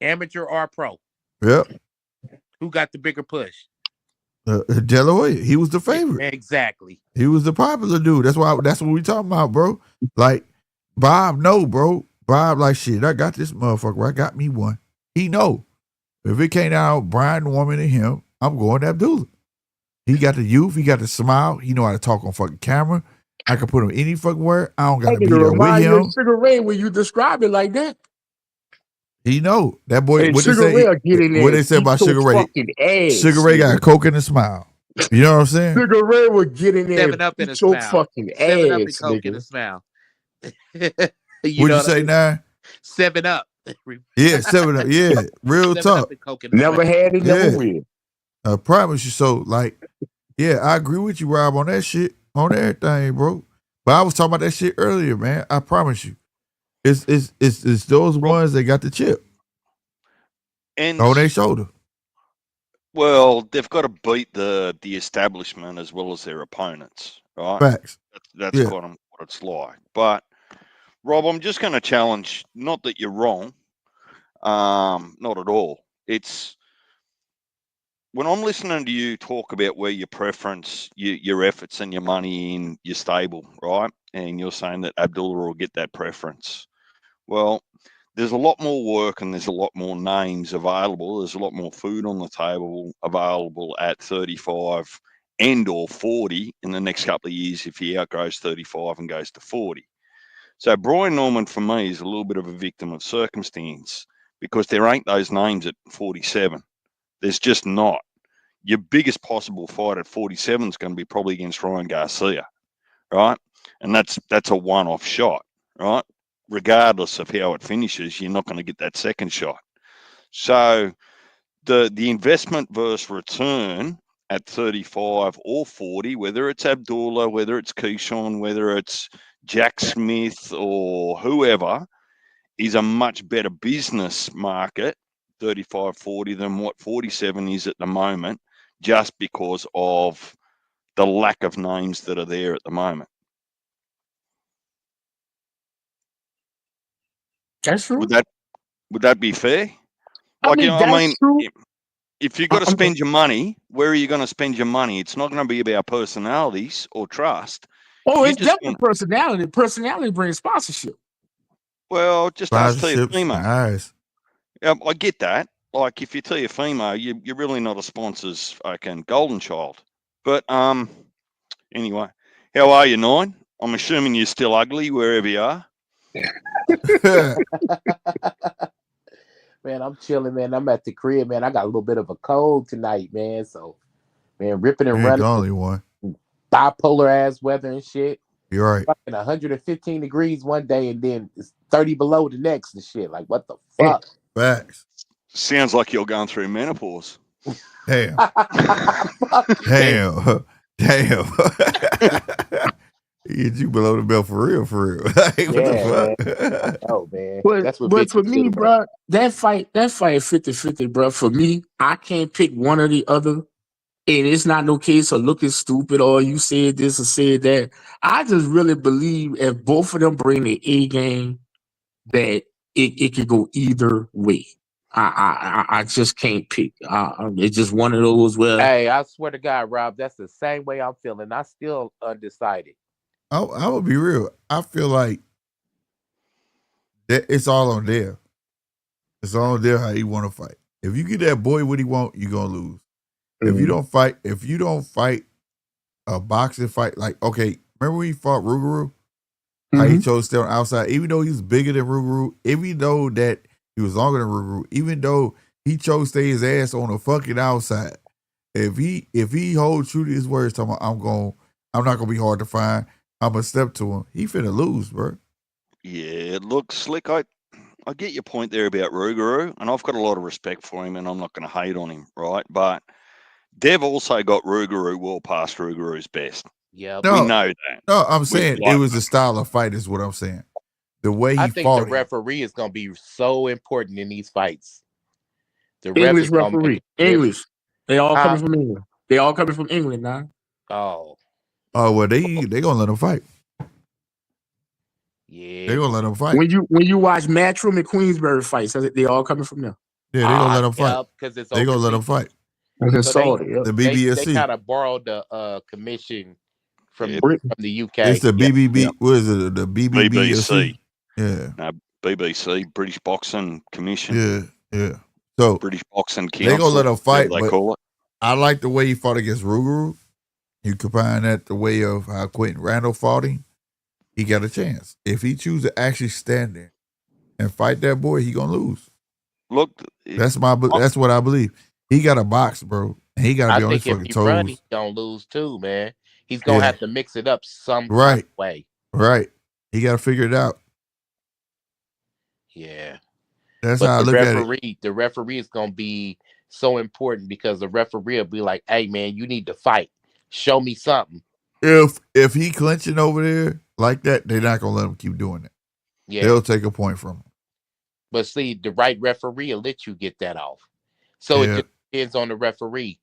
Speaker 7: Amateur or pro.
Speaker 1: Yep.
Speaker 7: Who got the bigger push?
Speaker 1: De La Hoya. He was the favorite.
Speaker 7: Exactly.
Speaker 1: He was the popular dude. That's what we talking about, bro. Like, Bob know, bro. Bob like, shit, I got this motherfucker. I got me one. He know. If it came out Brian Norman and him, I'm going to Abdullah. He got the youth. He got the smile. He know how to talk on fucking camera. I can put him any fucking word. I don't
Speaker 6: That
Speaker 1: gotta be
Speaker 6: nigga
Speaker 1: there with
Speaker 6: remind you of
Speaker 1: him.
Speaker 6: Sugar Ray when you describe it like that.
Speaker 1: He know that boy.
Speaker 6: And
Speaker 1: What they
Speaker 6: Sugar Ray
Speaker 1: say?
Speaker 6: will get in
Speaker 1: What
Speaker 6: there
Speaker 1: they
Speaker 6: and
Speaker 1: say
Speaker 6: beat
Speaker 1: about
Speaker 6: your
Speaker 1: Sugar Ray?
Speaker 6: fucking
Speaker 1: Sugar
Speaker 6: ass,
Speaker 1: Ray got
Speaker 6: nigga.
Speaker 1: a coke in a smile. You know what I'm saying?
Speaker 6: Sugar Ray will get in there
Speaker 7: 7
Speaker 6: and
Speaker 7: Up in
Speaker 6: beat
Speaker 7: a
Speaker 6: your
Speaker 7: smile.
Speaker 6: fucking
Speaker 7: 7 Up and
Speaker 6: ass,
Speaker 7: Coke in a
Speaker 6: nigga.
Speaker 7: smile. You
Speaker 1: What'd
Speaker 7: know
Speaker 1: you
Speaker 7: what I
Speaker 1: say
Speaker 7: mean?
Speaker 1: now?
Speaker 7: 7 Up.
Speaker 1: Yeah, 7 Up. Yeah, real
Speaker 7: 7 Up
Speaker 1: talk.
Speaker 7: and Coke in a
Speaker 6: Never
Speaker 7: smile.
Speaker 6: had it, never
Speaker 1: Yeah,
Speaker 6: will.
Speaker 1: I promise you. So, like, yeah, I agree with you, Rob, on that shit, on everything, bro. But I was talking about that shit earlier, man. I promise you, it's those
Speaker 5: Rob,
Speaker 1: ones that got the chip
Speaker 5: and
Speaker 1: on their shoulder.
Speaker 5: well, they've got to beat the establishment as well as their opponents, right?
Speaker 1: Facts.
Speaker 5: That's
Speaker 1: Yeah.
Speaker 5: kind of what it's like. But Rob, I'm just going to challenge. Not that you're wrong, not at all. It's when I'm listening to you talk about where your preference, your efforts, and your money in your stable, right? And you're saying that Abdullah will get that preference. Well, there's a lot more work and there's a lot more names available. There's a lot more food on the table available at 35 and or 40 in the next couple of years if he outgrows 35 and goes to 40. So Brian Norman for me is a little bit of a victim of circumstance because there ain't those names at 47. There's just not. Your biggest possible fight at 47 is going to be probably against Ryan Garcia, right? And that's a one-off shot, right? Regardless of how it finishes, you're not going to get that second shot. So the investment versus return at 35 or 40, whether it's Abdullah, whether it's Keyshawn, whether it's Jack Smith or whoever, is a much better business market, 35, 40, than what 47 is at the moment, just because of the lack of names that are there at the moment.
Speaker 6: That's true.
Speaker 5: Would that be fair?
Speaker 6: I
Speaker 5: Like,
Speaker 6: mean, that's true.
Speaker 5: if you've got to
Speaker 6: I'm-
Speaker 5: spend your money, where are you going to spend your money? It's not going to be about personalities or trust.
Speaker 6: Oh,
Speaker 5: You
Speaker 6: it's
Speaker 5: just
Speaker 6: definitely
Speaker 5: want,
Speaker 6: personality. Personality brings sponsorship.
Speaker 5: well, just ask Tia
Speaker 1: Sponsorships,
Speaker 5: Fimo.
Speaker 1: nice.
Speaker 5: I get that. Like, if you're Tia Fimo, you're really not a sponsor's fucking golden child. But anyway, how are you, Nine? I'm assuming you're still ugly wherever you are.
Speaker 7: Man, I'm chilling, man. I'm at the crib, man. I got a little bit of a cold tonight, man. So, man, ripping and
Speaker 1: You ain't the
Speaker 7: running,
Speaker 1: only one.
Speaker 7: bipolar ass weather and shit.
Speaker 1: You're right.
Speaker 7: Fucking 115 degrees one day and then it's 30 below the next and shit. Like, what the
Speaker 6: Yeah.
Speaker 7: fuck?
Speaker 1: Facts.
Speaker 5: Sounds like you're going through menopause.
Speaker 1: Damn.
Speaker 7: Fuck you.
Speaker 1: Damn. Damn. Get you below the belt for real, for real. Like, what
Speaker 7: Yeah, man.
Speaker 1: the fuck?
Speaker 7: Oh, man.
Speaker 6: But
Speaker 7: That's what
Speaker 6: but for
Speaker 7: bitches
Speaker 6: me,
Speaker 7: do, man.
Speaker 6: bro, that fight 50-50, bro. For me, I can't pick one or the other. And it's not no case of looking stupid or you said this or said that. I just really believe if both of them bring the A game, that it could go either way. I just can't pick. It's just one of those where
Speaker 7: Hey, I swear to God, Rob, that's the same way I'm feeling. I still undecided.
Speaker 1: I would be real. I feel like that it's all on there. It's all on there how he want to fight. If you get that boy what he want, you're gonna lose. If you don't fight a boxing fight, like, okay, remember when he fought Rougarou? How he chose to stay on the outside, even though he was bigger than Rougarou, even though that he was longer than Rougarou, even though he chose to stay his ass on the fucking outside. If he holds true to his words, talking about, I'm not gonna be hard to find. I'm gonna step to him. He finna lose, bro.
Speaker 5: Yeah, look, Slick, I get your point there about Rougarou, and I've got a lot of respect for him, and I'm not going to hate on him, right? But Dev also got Rougarou well past Rougarou's best.
Speaker 7: Yeah.
Speaker 5: We
Speaker 1: No,
Speaker 5: know that.
Speaker 1: no, I'm saying it was the style of fight, is what I'm saying. The way
Speaker 7: I
Speaker 1: he
Speaker 7: think the
Speaker 1: fought him.
Speaker 7: referee is going to be so important in these fights. The ref
Speaker 6: English
Speaker 7: is going to make
Speaker 6: referee.
Speaker 7: a difference.
Speaker 6: English. They all
Speaker 7: Huh?
Speaker 6: coming from England. They all coming from England now.
Speaker 7: Oh,
Speaker 1: Oh well, they gonna let him fight.
Speaker 7: yeah.
Speaker 1: They gonna let him fight.
Speaker 6: When you watch Matchroom and Queensberry fights, they all coming from there.
Speaker 1: Yeah, they gonna let him fight.
Speaker 7: Yeah, because it's
Speaker 1: They gonna let him
Speaker 7: overseas.
Speaker 1: fight.
Speaker 6: That's in
Speaker 7: So
Speaker 6: Saudi. Yep.
Speaker 1: The
Speaker 7: they
Speaker 1: BBSC.
Speaker 7: kind of borrowed the commission from
Speaker 5: Yeah,
Speaker 6: Britain.
Speaker 7: the UK.
Speaker 1: It's the
Speaker 7: Yeah.
Speaker 1: BBB. What is it? The BBBSC.
Speaker 5: BBC.
Speaker 1: Yeah,
Speaker 5: No, BBC, British Boxing Commission,
Speaker 1: yeah, yeah. So
Speaker 5: British Boxing
Speaker 1: they gonna let
Speaker 5: Council,
Speaker 1: him fight,
Speaker 5: whatever they
Speaker 1: but
Speaker 5: call it.
Speaker 1: I like the way he fought against Rougarou. You combine that the way of how Quentin Randall fought him, he got a chance. If he chooses to actually stand there and fight that boy, he gonna lose.
Speaker 5: Look,
Speaker 1: That's what I believe. He got a box, bro. And he got to
Speaker 7: I
Speaker 1: be on his
Speaker 7: think if
Speaker 1: fucking
Speaker 7: he run, he's
Speaker 1: toes.
Speaker 7: gonna lose too, man. He's gonna
Speaker 1: Yeah,
Speaker 7: have to mix it up some kind
Speaker 1: right,
Speaker 7: of way.
Speaker 1: right. He got to figure it out.
Speaker 7: Yeah.
Speaker 1: That's
Speaker 7: But
Speaker 1: how I look at it.
Speaker 7: the referee is gonna be so important because the referee will be like, "Hey, man, you need to fight. Show me something."
Speaker 1: If he clinching over there like that, they're not gonna let him keep doing it.
Speaker 7: Yeah.
Speaker 1: They'll take a point from him.
Speaker 7: But see, the right referee will let you get that off. So it just depends on the referee.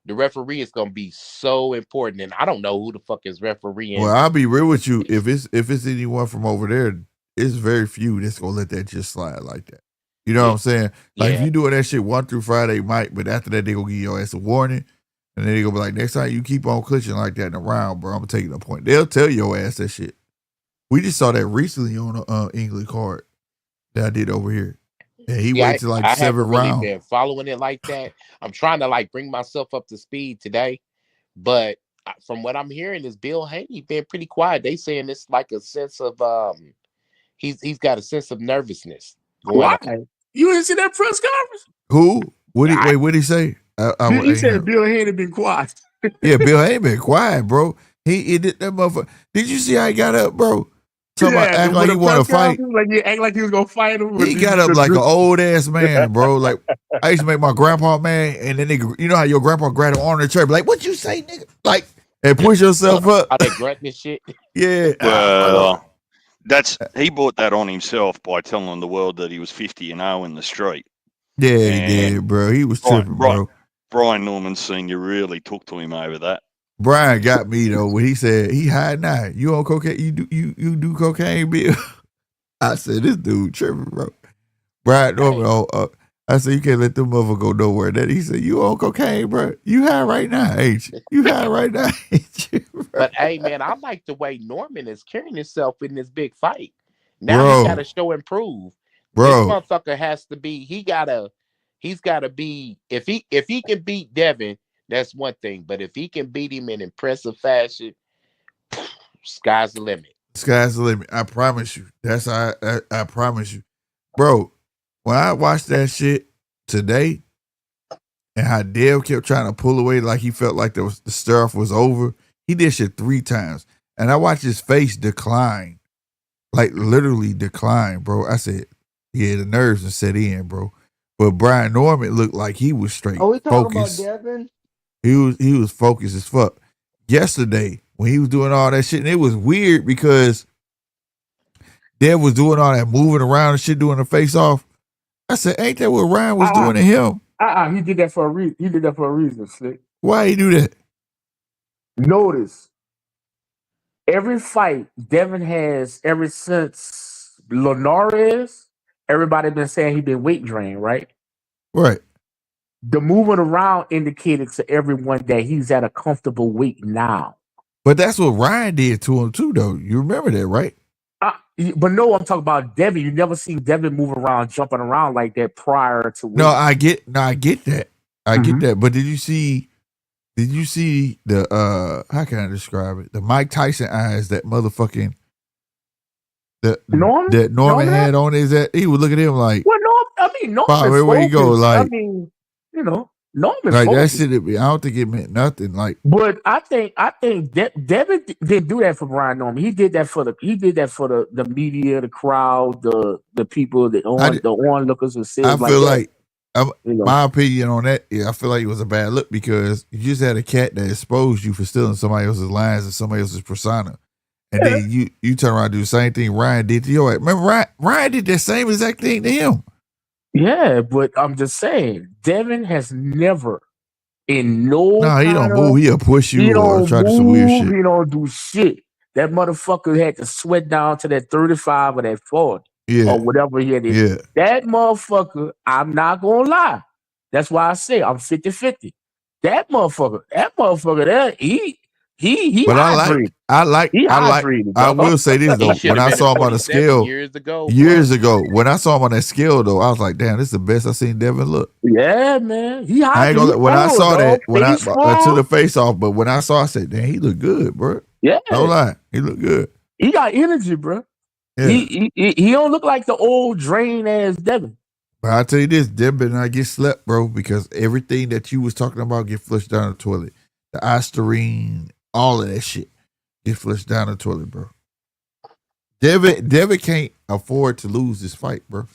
Speaker 7: The referee is gonna be so important, and I don't know who the fuck is refereeing.
Speaker 1: Well, I'll be real with you. If it's anyone from over there, it's very few that's gonna let that just slide like that. You know what I'm saying? Like if you doing that shit 1 through Friday, might, but after that they gonna give your ass a warning, and then they gonna be like, next time you keep on clinching like that in a round, bro, I'm taking a point. They'll tell your ass that shit. We just saw that recently on a English card that I did over here. And he waited till like
Speaker 7: I
Speaker 1: 7
Speaker 7: haven't really
Speaker 1: rounds.
Speaker 7: been following it like that. I'm trying to like bring myself up to speed today, but from what I'm hearing, is Bill Haney been pretty quiet. They saying it's like a sense of he's got a sense of nervousness going
Speaker 6: Why?
Speaker 7: on.
Speaker 6: You didn't see that press conference?
Speaker 1: Who? Wait, what did he say?
Speaker 6: He said Bill Haney been quiet.
Speaker 1: Yeah, Bill Haney been quiet, bro. He did that motherfucker. Did you see how he got up, bro? Talking about act like he want to fight.
Speaker 6: Like you act like he was gonna fight him.
Speaker 1: He got up like an old ass man, bro. Like I used to make my grandpa mad, and then nigga, you know how your grandpa grab the arm in the chair, be like, "What you say, nigga?" Like, and push yourself up.
Speaker 7: All that grunting shit.
Speaker 1: Yeah.
Speaker 5: Well, he brought that on himself by telling the world that he was 50-0 in the street.
Speaker 1: Yeah, he did, bro. He was tripping, bro.
Speaker 5: Brian Norman Sr. really took to him over that.
Speaker 1: Brian got me though when he said he hiding out. You on cocaine? You do cocaine, Bill? I said this dude tripping, bro. Brian Norman, I said you can't let them motherfucker go nowhere. Then he said you on cocaine, bro? You high right now, ain't you? You high right now, ain't you? Bro?
Speaker 7: But hey, man, I like the way Norman is carrying himself in this big fight. Now he got to show and prove. This motherfucker has to be. He's got to be. If he can beat Devin, that's one thing. But if he can beat him in impressive fashion, sky's the limit.
Speaker 1: Sky's the limit. I promise you. I promise you, bro. When I watched that shit today, and how Dale kept trying to pull away like he felt like the stuff was over, he did shit 3 times, and I watched his face decline, like literally decline, bro. I said, yeah, the nerves are set in, bro. But Brian Norman looked like he was straight.
Speaker 8: Are we talking
Speaker 1: focused.
Speaker 8: about Devin?
Speaker 1: He was focused as fuck. Yesterday, when he was doing all that shit, and it was weird because Dev was doing all that moving around and shit, doing the face off. I said, ain't that what Ryan was doing to him?
Speaker 6: He did that for a reason. He did that for a reason, Slick.
Speaker 1: Why he do that?
Speaker 6: Notice, every fight Devin has ever since Linares, everybody been saying he been weight drained, right?
Speaker 1: Right.
Speaker 6: The moving around indicated to everyone that he's at a comfortable weight now.
Speaker 1: But that's what Ryan did to him too, though. You remember that, right?
Speaker 6: But no, I'm talking about Devin. You never seen Devin moving around, jumping around like that prior to.
Speaker 1: No, I get that. I get that. But did you see the how can I describe it? The Mike Tyson eyes that motherfucking that Norman had on his head. He would look at him like,
Speaker 6: well, Norman.
Speaker 1: Where you go? Like,
Speaker 6: I mean, Norman.
Speaker 1: Like that shit. I don't think it meant nothing. Like,
Speaker 6: but I think Devin didn't do that for Brian Norman. He did that for the media, the crowd, the people, the onlookers and
Speaker 1: I feel like my opinion on that. Yeah, I feel like it was a bad look because you just had a cat that exposed you for stealing somebody else's lines and somebody else's persona, and then you turn around and do the same thing Ryan did to your ass. Remember Ryan did that same exact thing to him.
Speaker 6: Yeah, but I'm just saying, Devin has never in no.
Speaker 1: Nah, he don't move. He'll push you or try to do some weird shit.
Speaker 6: He don't do shit. That motherfucker had to sweat down to that 35 or that 40 or whatever he had.
Speaker 1: Yeah.
Speaker 6: That motherfucker, I'm not gonna lie. That's why I say I'm 50-50. That motherfucker, there, He
Speaker 1: But
Speaker 6: hydrated.
Speaker 1: I will say this though. When I saw him on the scale
Speaker 7: years ago,
Speaker 1: when I saw him on that scale though, I was like, damn, this is the best I've seen Devin look.
Speaker 6: Yeah, man. He
Speaker 1: I ain't
Speaker 6: hydrated.
Speaker 1: gonna when I saw that when I to the
Speaker 6: face
Speaker 1: face off, but when I saw, I said, damn, he look good, bro.
Speaker 6: Yeah,
Speaker 1: no lie, he look good.
Speaker 6: He got energy, bro.
Speaker 1: Yeah.
Speaker 6: He don't look like the old drain ass Devin.
Speaker 1: But I'll tell you this, Devin and I get slept, bro, because everything that you was talking about get flushed down the toilet. The Listerine, all of that shit get flushed down the toilet, bro. Devin can't afford to lose this fight, bro.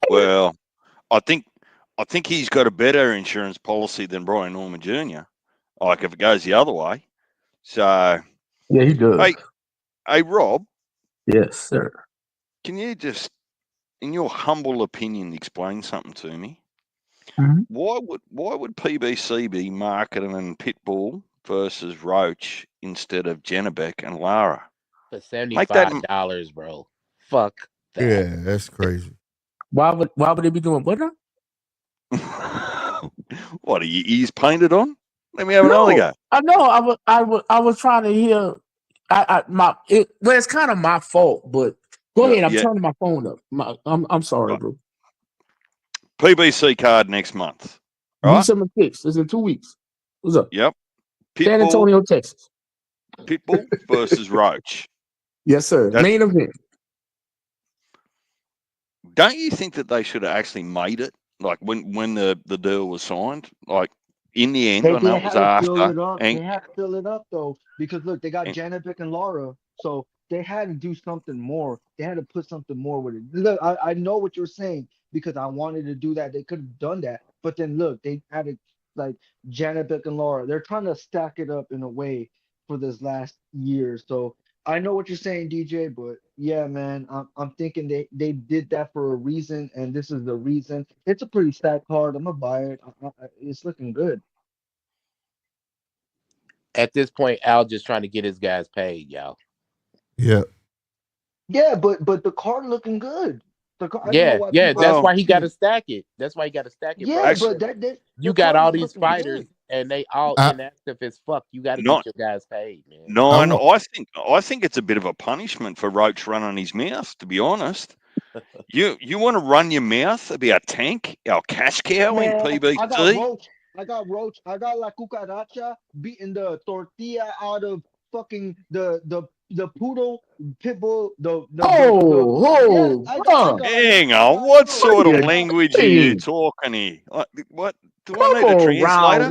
Speaker 5: Well, I think he's got a better insurance policy than Brian Norman Jr. Like if it goes the other way. So
Speaker 6: yeah, he does.
Speaker 5: Hey, Rob.
Speaker 6: Yes, sir.
Speaker 5: Can you just, in your humble opinion, explain something to me?
Speaker 6: Mm-hmm.
Speaker 5: Why would PBC be marketing Pitbull versus Roach instead of Janabek and Lara?
Speaker 7: For $75, bro. Fuck that.
Speaker 1: Yeah, that's crazy.
Speaker 6: Why would they be doing what now?
Speaker 5: What are your ears painted on? Let me have another go.
Speaker 6: I know. I was trying to hear. It's kind of my fault, but go ahead. I'm turning my phone up. I'm sorry, bro.
Speaker 5: PBC card next month. Right?
Speaker 6: December 6th. It's in 2 weeks. What's up?
Speaker 5: Yep.
Speaker 6: San Antonio, Texas.
Speaker 5: Pitbull versus Roach.
Speaker 6: Yes, sir. Main event.
Speaker 5: Don't you think that they should have actually made it? Like when the deal was signed? Like in the end, I know it was after.
Speaker 8: They had to fill it up though, because look, they got Janabek and Lara, so they had to do something more. They had to put something more with it. Look, I know what you're saying, because I wanted to do that. They could have done that, but then look, they added like Janabek and Lara. They're trying to stack it up in a way for this last year. So I know what you're saying, DJ, but yeah, man, I'm thinking they did that for a reason, and this is the reason. It's a pretty stacked card. I'm gonna buy it. It's looking good.
Speaker 7: At this point, Al just trying to get his guys paid, y'all.
Speaker 1: Yeah.
Speaker 8: Yeah, but the card looking good.
Speaker 7: That's why he got to stack it. That's why he got to stack it.
Speaker 8: Yeah,
Speaker 7: bro.
Speaker 8: but
Speaker 7: you got all these fighters, and they all inactive as fuck. You got to get your guys paid, man.
Speaker 5: No, I think it's a bit of a punishment for Roach running his mouth. To be honest, you want to run your mouth about Tank, our cash cow in PBC.
Speaker 8: I got Roach. I got La Cucaracha beating the tortilla out of fucking the poodle pitbull.
Speaker 5: Hang on, what sort of language are you talking here? What? Do I need a translator?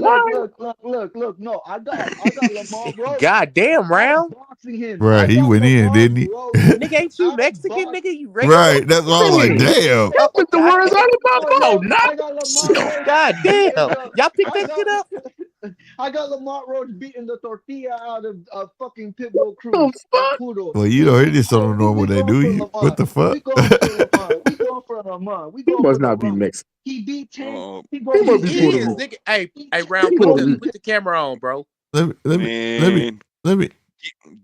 Speaker 8: Look. No, I got Lamar Roach.
Speaker 7: Goddamn, Round.
Speaker 8: Boxing him.
Speaker 1: Right, he went in, didn't he?
Speaker 7: Nigga, ain't you Mexican, nigga? You regular?
Speaker 1: Right, that's why I was like, damn.
Speaker 6: Put the words out of my mouth.
Speaker 7: God damn. Y'all pick that shit up?
Speaker 8: I got Lamar Roach beating the tortilla out of fucking Pitbull Cruz. Poodle.
Speaker 1: Well, you know, it is so normal they do you. What the fuck?
Speaker 8: We going for Lamar.
Speaker 6: He must not be Mexican.
Speaker 8: He beat Tank.
Speaker 7: He must be nigga. Hey, Round, put the camera on, bro.
Speaker 1: Let me.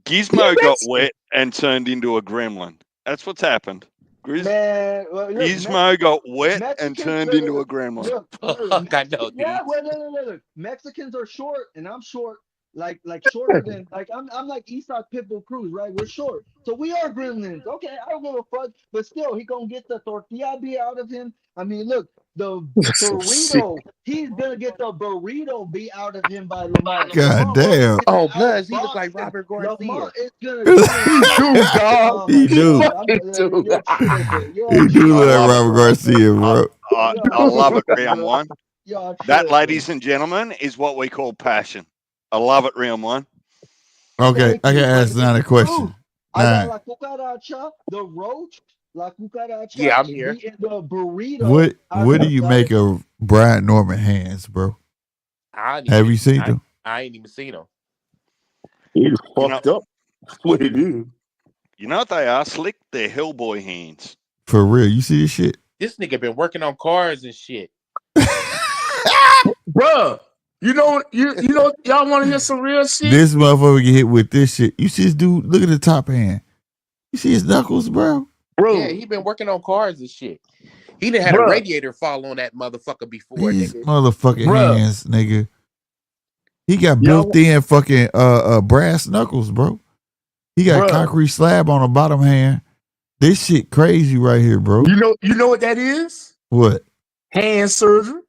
Speaker 5: Gizmo got wet and turned into a gremlin. That's what's happened. Gizmo got wet and turned into a gremlin.
Speaker 7: Fuck, I know, dude.
Speaker 8: Yeah, well, look. Mexicans are short, and I'm short. Like shorter than I'm like Eastside Pitbull Cruz, right? We're short, so we are gremlins. Okay, I don't give a fuck, but still, he gonna get the tortilla beat out of him. I mean, look, the burrito. He's gonna get the burrito beat out of him by Lamar.
Speaker 1: God damn.
Speaker 7: Oh, plus he look like Robert Garcia.
Speaker 8: Lamar is gonna
Speaker 1: He do. He do look like Robert Garcia, bro.
Speaker 5: I love it, round one. That, ladies and gentlemen, is what we call passion. I love it, round one.
Speaker 1: Okay, I can ask Nine a question.
Speaker 8: I got La Cucaracha, the Roach, La Cucaracha.
Speaker 7: Yeah, I'm here.
Speaker 8: The burrito.
Speaker 1: What do you make of Brian Norman hands, bro? Have you seen them?
Speaker 7: I ain't even seen them.
Speaker 6: He's fucked up. That's what it is.
Speaker 5: You know what they are, Slick? They're Hellboy hands.
Speaker 1: For real, you see this shit?
Speaker 7: This nigga been working on cars and shit.
Speaker 6: Bruh. You know, y'all want to hear some real shit?
Speaker 1: This motherfucker get hit with this shit. You see this dude? Look at the top hand. You see his knuckles, bro?
Speaker 7: Yeah, he been working on cars and shit. He done had a radiator fall on that motherfucker before.
Speaker 1: These
Speaker 7: nigga.
Speaker 1: motherfucking hands, nigga. He got built-in fucking brass knuckles, bro. He got concrete slab on the bottom hand. This shit crazy right here, bro.
Speaker 6: You know what that is?
Speaker 1: What?
Speaker 6: Hand surgery.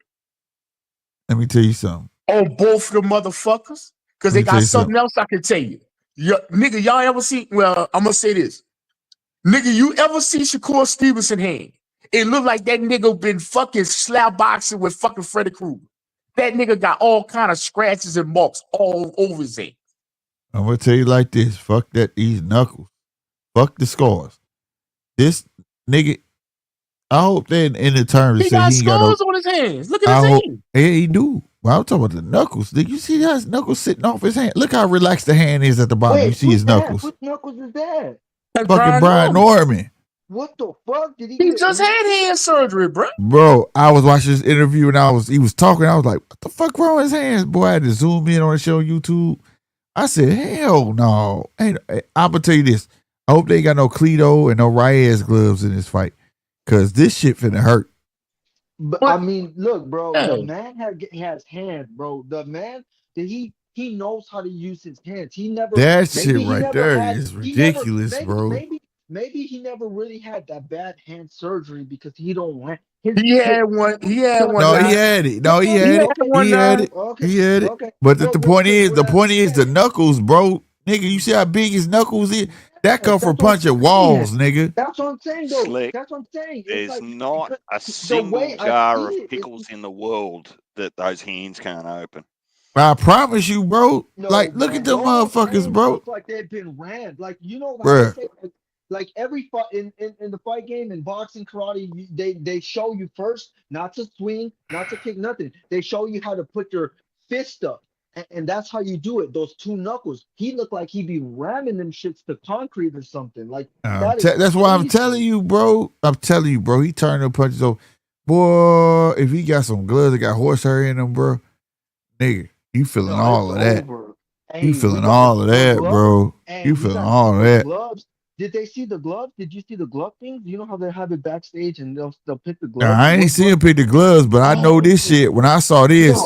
Speaker 1: Let me tell you something.
Speaker 6: On both of the motherfuckers. Because they got something else I can tell you. Nigga, y'all ever see, well, I'm going to say this. Nigga, you ever see Shakur Stevenson hand? It looked like that nigga been fucking slap boxing with fucking Freddy Krueger. That nigga got all kind of scratches and marks all over his head.
Speaker 1: I'm going to tell you like this. Fuck these knuckles. Fuck the scars. This nigga, I hope that in the terms
Speaker 6: he got scars on his hands. Look at his hand.
Speaker 1: Yeah, he do. Well, I'm talking about the knuckles. Did you see his knuckles sitting off his hand? Look how relaxed the hand is at the bottom.
Speaker 8: Wait,
Speaker 1: you see his knuckles.
Speaker 8: What knuckles is that?
Speaker 1: Fucking Brian Norman.
Speaker 8: What the fuck did he?
Speaker 6: He just had hand surgery, bro.
Speaker 1: Bro, I was watching this interview and he was talking. I was like, "What the fuck wrong with his hands, boy?" I had to zoom in on the show on YouTube. I said, "Hell no!" I'm gonna tell you this. I hope they ain't got no Cleto and no Reyes gloves in this fight, cause this shit finna hurt.
Speaker 8: But I mean, look, bro. The man has hands, bro. The man that he knows how to use his hands. He never.
Speaker 1: That shit right there is ridiculous, bro.
Speaker 8: Maybe he never really had that bad hand surgery because he don't want.
Speaker 6: He had one.
Speaker 1: No, he had it. No, he had it. He had it. He had it.
Speaker 8: Okay.
Speaker 1: But the point is, the knuckles, bro. Nigga, you see how big his knuckles is? That come from punching walls, nigga.
Speaker 8: That's what I'm saying, though.
Speaker 5: Slick,
Speaker 8: that's what I'm saying.
Speaker 5: There's not a single jar of pickles in the world that those hands can't open.
Speaker 1: I promise you, bro. No, like, look at them motherfuckers, bro.
Speaker 8: Look like they've been rammed. Like, you know how they say, like every fight in the fight game in boxing, karate, they show you first not to swing, not to kick, nothing. They show you how to put your fist up, and that's how you do it. Those two knuckles. He looked like he'd be ramming them shits to concrete or something. Like
Speaker 1: that's why I'm telling you, bro. I'm telling you, bro. He turned the punches over. Boy, if he got some gloves that got horsehair in them, bro, nigga, you feeling all of that. You feeling all of that, bro. You feeling all of that.
Speaker 8: Gloves. Did they see the gloves? Did you see the glove things? You know how they have it backstage and they'll pick the gloves?
Speaker 1: Now, I ain't seen him pick the gloves, but I know this shit. When I saw this,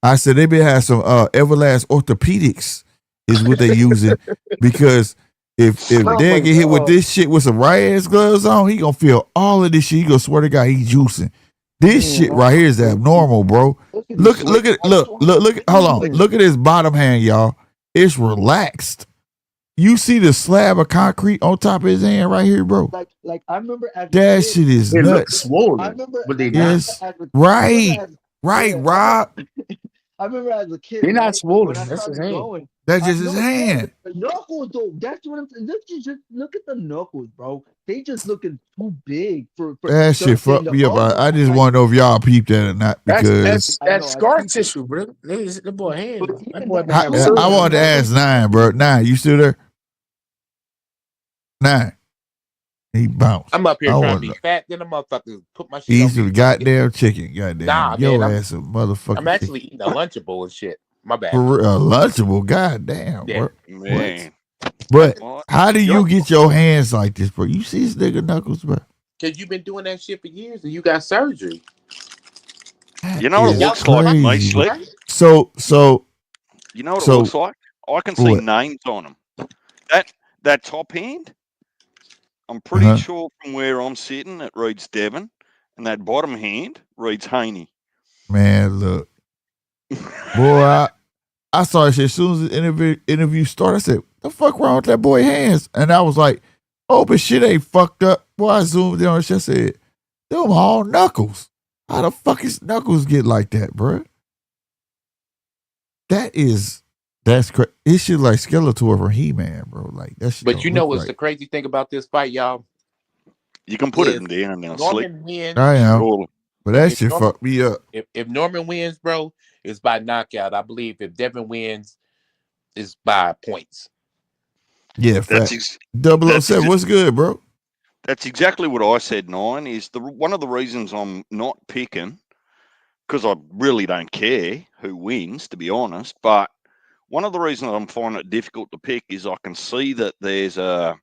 Speaker 1: I said they be have some Everlast orthopedics is what they using because if they get hit with this shit with some right-ass gloves on, he gonna feel all of this shit. He gonna swear to God he's juicing. This shit right here is abnormal, bro. Look, hold on. Look at his bottom hand, y'all. It's relaxed. You see the slab of concrete on top of his hand right here, bro.
Speaker 8: Like I remember as
Speaker 1: that shit is nuts.
Speaker 6: Looks swollen.
Speaker 8: I remember,
Speaker 6: but they
Speaker 1: right, Rob.
Speaker 8: I remember as a kid.
Speaker 6: They're not swollen. That's his hand.
Speaker 1: That's just his hand.
Speaker 8: The knuckles, though. That's what I'm saying. Look at the knuckles, bro. They just looking too big for
Speaker 1: that shit fucked me up. I just want to know if y'all peeped that or not because
Speaker 6: that's scar tissue, bro. The boy hand.
Speaker 1: I wanted to ask Nine, bro. Nine, you still there? Nine. He bounced.
Speaker 7: I'm up here trying to be fat. Then the motherfucker put my shit.
Speaker 1: He's the goddamn chicken. Goddamn.
Speaker 7: Nah,
Speaker 1: yo
Speaker 7: man,
Speaker 1: ass a motherfucker.
Speaker 7: I'm actually eating a Lunchable and shit. My bad.
Speaker 1: For real, a Lunchable. Goddamn,
Speaker 7: yeah.
Speaker 1: bro.
Speaker 5: Man.
Speaker 1: But how do you get your hands like this, bro? You see this nigga knuckles, bro?
Speaker 7: Because you've been doing that shit for years and you got surgery.
Speaker 5: You know what it looks like, mate, Slick?
Speaker 1: So
Speaker 5: you know what it looks like? I can see names on them. That top hand, I'm pretty sure from where I'm sitting, it reads Devon, and that bottom hand reads Haney.
Speaker 1: Man, look, boy, I saw that shit as soon as the interview started. I said, "The fuck wrong with that boy hands?" And I was like, "Oh, but shit ain't fucked up." Boy, I zoomed in on shit. I said, "Them all knuckles. How the fuck his knuckles get like that, bro?" That's crazy. It shit like Skeletor from He-Man, bro. Like that shit.
Speaker 7: But you know what's the crazy thing about this fight, y'all?
Speaker 5: You can put it in there now, Slick.
Speaker 1: I am. But that shit fucked me up.
Speaker 7: If Norman wins, bro, it's by knockout. I believe if Devin wins, it's by points.
Speaker 1: Yeah, that's 007. What's good, bro?
Speaker 5: That's exactly what I said. Nine is one of the reasons I'm not picking, because I really don't care who wins, to be honest. But one of the reasons I'm finding it difficult to pick is I can see that there's a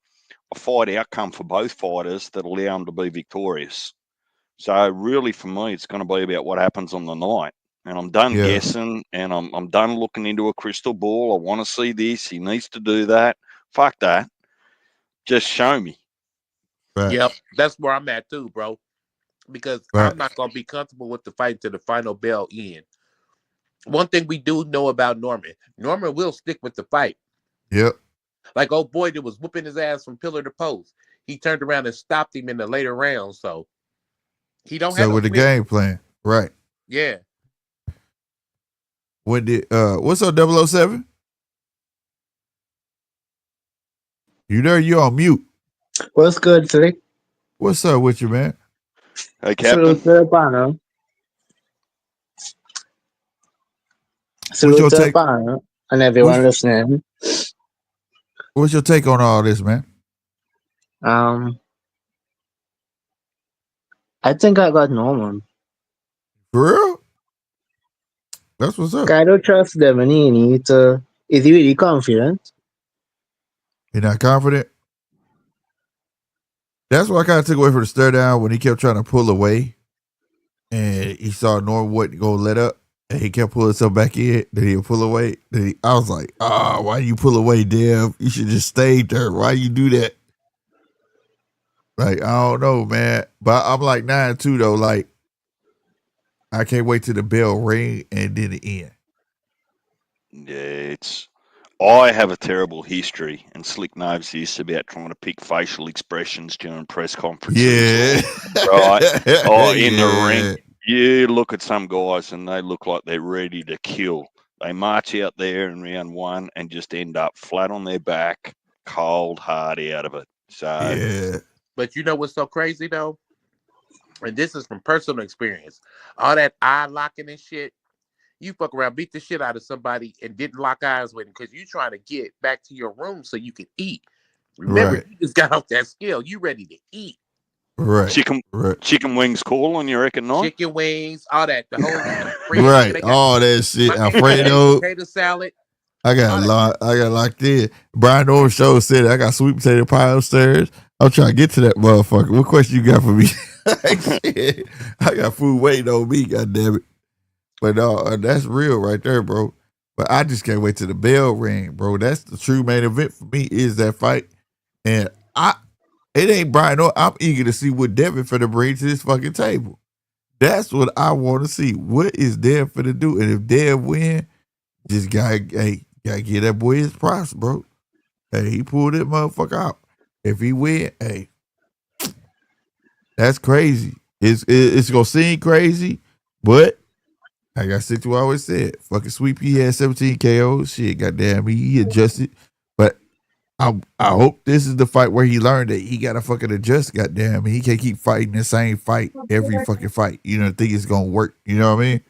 Speaker 5: fight outcome for both fighters that allow them to be victorious. So really, for me, it's going to be about what happens on the night. and I'm done guessing, and I'm done looking into a crystal ball. I want to see this. He needs to do that. Fuck that. Just show me.
Speaker 1: Right.
Speaker 7: Yep, that's where I'm at too, bro. Because
Speaker 1: Right.
Speaker 7: I'm not gonna be comfortable with the fight to the final bell end. One thing we do know about Norman will stick with the fight.
Speaker 1: Yep.
Speaker 7: Like old boy that was whooping his ass from pillar to post. He turned around and stopped him in the later rounds. So he don't have
Speaker 1: So
Speaker 7: no
Speaker 1: with the
Speaker 7: quit.
Speaker 1: game plan, right?
Speaker 7: Yeah.
Speaker 1: When did what's up, 007? You there? You on mute?
Speaker 9: What's good, Slick?
Speaker 1: What's up with you, man?
Speaker 5: Hey,
Speaker 9: Salute
Speaker 5: Captain.
Speaker 9: to the panel.
Speaker 1: What's
Speaker 9: Salute
Speaker 1: your
Speaker 9: to the
Speaker 1: take?
Speaker 9: panel and everyone listening.
Speaker 1: What's your take on all this, man?
Speaker 9: I think I got Norman.
Speaker 1: For real? That's what's up.
Speaker 9: I don't trust them, and he need to. Is he really confident?
Speaker 1: You're not confident? That's what I kind of took away from the stare down when he kept trying to pull away, and he saw Norman wouldn't go let up, and he kept pulling himself back in. Then he'll pull away. I was like, why you pull away, Dev? You should just stay there. Why you do that? Like, I don't know, man. But I'm like 9-2 though. Like, I can't wait till the bell ring and then the end.
Speaker 5: Yeah, I have a terrible history, and Slick knows this, about trying to pick facial expressions during press conferences.
Speaker 1: Yeah.
Speaker 5: Or in the ring. You look at some guys and they look like they're ready to kill. They march out there in round one and just end up flat on their back, cold, hard out of it. So
Speaker 1: yeah.
Speaker 7: But you know what's so crazy though? And this is from personal experience. All that eye locking and shit. You fuck around, beat the shit out of somebody and didn't lock eyes with him because you trying to get back to your room so you can eat. Remember,
Speaker 1: Right.
Speaker 7: you just got off that scale. You ready to eat.
Speaker 1: Right.
Speaker 5: Chicken wings calling, you reckon not?
Speaker 7: Chicken wings, all that. The whole
Speaker 1: right. All that shit. Alfredo.
Speaker 7: Potato salad.
Speaker 1: I got locked in. Brian Orr show said I got sweet potato pie upstairs. I'm trying to get to that motherfucker. What question you got for me? Shit. I got food waiting on me, goddammit. But that's real right there, bro. But I just can't wait till the bell ring, bro. That's the true main event for me, is that fight. And it ain't Brian Orr. I'm eager to see what Devin finna bring to this fucking table. That's what I want to see. What is Dev finna do? And if Dev win, just gotta give that boy his props, bro. Hey, he pulled that motherfucker out. If he win, hey, that's crazy. It's gonna seem crazy, but I got to stick to what I always said. Fucking Sweep, he had 17 KOs. Shit, goddamn, he adjusted. But I hope this is the fight where he learned that he gotta fucking adjust. Goddamn, he can't keep fighting the same fight every fucking fight. You know, think it's gonna work. You know what I mean?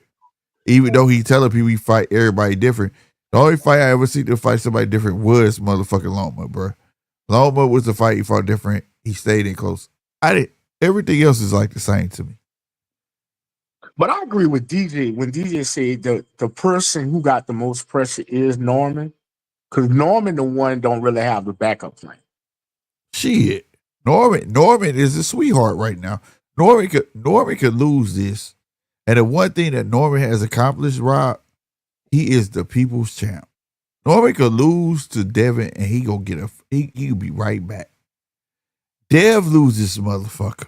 Speaker 1: Even though he telling people he fight everybody different. The only fight I ever seen to fight somebody different was motherfucking Loma, bro. Loma was the fight he fought different. He stayed in close. Everything else is like the same to me.
Speaker 6: But I agree with DJ when DJ said the person who got the most pressure is Norman, because Norman the one don't really have the backup plan.
Speaker 1: Shit, Norman is a sweetheart right now. Norman could lose this, and the one thing that Norman has accomplished, Rob, he is the people's champ. Norman could lose to Devin, and he gonna get he could be right back. Dev loses, motherfucker.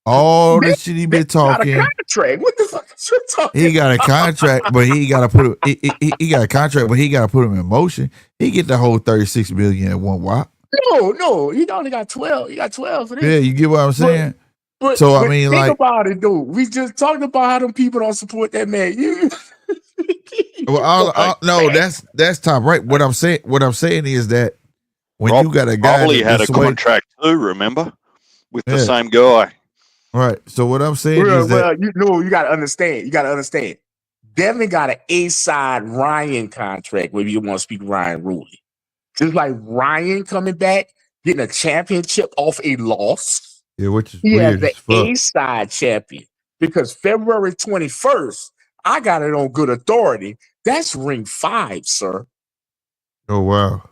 Speaker 1: All the shit he been talking.
Speaker 6: Got a contract. What the fuck is you talking?
Speaker 1: He got a contract, but he got to put he got a contract, but he got to put him in motion. He get the whole $36 million at one whop.
Speaker 6: No, he only got 12. He got 12 for this.
Speaker 1: Yeah, you get what I'm saying.
Speaker 6: But
Speaker 1: so I mean,
Speaker 6: think
Speaker 1: like
Speaker 6: about it, dude. We just talked about how them people don't support that man.
Speaker 1: No, that's top right. What I'm saying is that when you got a guy
Speaker 5: probably had a contract too, remember, with the same guy.
Speaker 1: Right. So what I'm saying is that
Speaker 6: you got to understand. You got to understand. Devin got an A-side Ryan contract. Maybe you want to speak Ryan Ruley. Just like Ryan coming back, getting a championship off a loss.
Speaker 1: Yeah, which is weird as fuck.
Speaker 6: A-side champion. Because February 21st, I got it on good authority. That's ring 5, sir.
Speaker 1: Oh wow.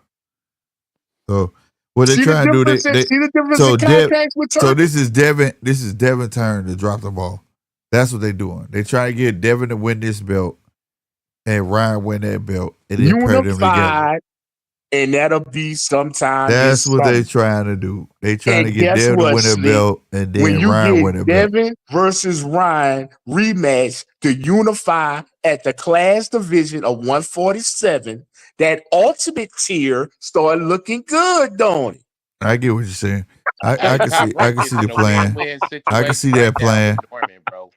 Speaker 1: So what they trying to do?
Speaker 6: See the difference in contracts with Turkey?
Speaker 1: So this is Devin. This is Devin's turn to drop the ball. That's what they're doing. They try to get Devin to win this belt and Ryan win that belt and then pair them together.
Speaker 6: Unified, and that'll be sometime
Speaker 1: That's
Speaker 6: this
Speaker 1: what
Speaker 6: summer.
Speaker 1: they're trying to do. They trying to
Speaker 6: And
Speaker 1: get
Speaker 6: guess
Speaker 1: Devin to
Speaker 6: what,
Speaker 1: win a
Speaker 6: Slick?
Speaker 1: belt and
Speaker 6: When
Speaker 1: then
Speaker 6: you
Speaker 1: Ryan win a
Speaker 6: get
Speaker 1: belt.
Speaker 6: Devin versus Ryan rematch to unify at the class division of 147, that ultimate tier started looking good, don't it?
Speaker 1: I get what you're saying. I
Speaker 7: Hey,
Speaker 1: can see
Speaker 7: Top Rank is
Speaker 1: the
Speaker 7: in a
Speaker 1: plan.
Speaker 7: win-win
Speaker 1: I can see
Speaker 7: situation
Speaker 1: that
Speaker 7: right now
Speaker 1: plan.
Speaker 7: with Norman, bro.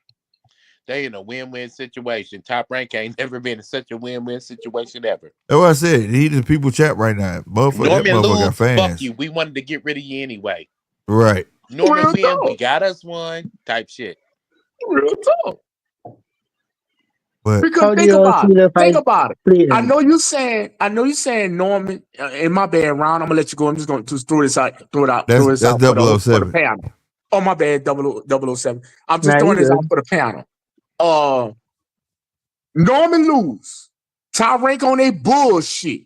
Speaker 7: They in a win-win situation. Top Rank ain't never been in such a win-win situation ever.
Speaker 1: That's what I said. He the people chat right now. That
Speaker 7: Norman
Speaker 1: motherfucker
Speaker 7: lose,
Speaker 1: got
Speaker 7: fuck
Speaker 1: fans.
Speaker 7: you. We wanted to get rid of you anyway.
Speaker 1: Right.
Speaker 7: Norman
Speaker 6: Real
Speaker 7: win, we
Speaker 6: talk.
Speaker 7: got us one type shit.
Speaker 6: Real talk.
Speaker 1: But
Speaker 6: Because
Speaker 9: How do
Speaker 6: think
Speaker 9: you all
Speaker 6: about
Speaker 9: see
Speaker 6: it.
Speaker 9: the
Speaker 6: Think
Speaker 9: fight
Speaker 6: about it.
Speaker 9: play
Speaker 6: I
Speaker 9: then?
Speaker 6: know you saying Norman. In my bad, Ron. I'm gonna let you go. I'm just gonna just throw this out for
Speaker 1: that's
Speaker 6: the
Speaker 1: 007.
Speaker 6: panel. Oh my bad, 007. I'm just
Speaker 9: Nah, you
Speaker 6: throwing this out
Speaker 9: good.
Speaker 6: for the panel. Norman lose. Ty Rank on a bullshit.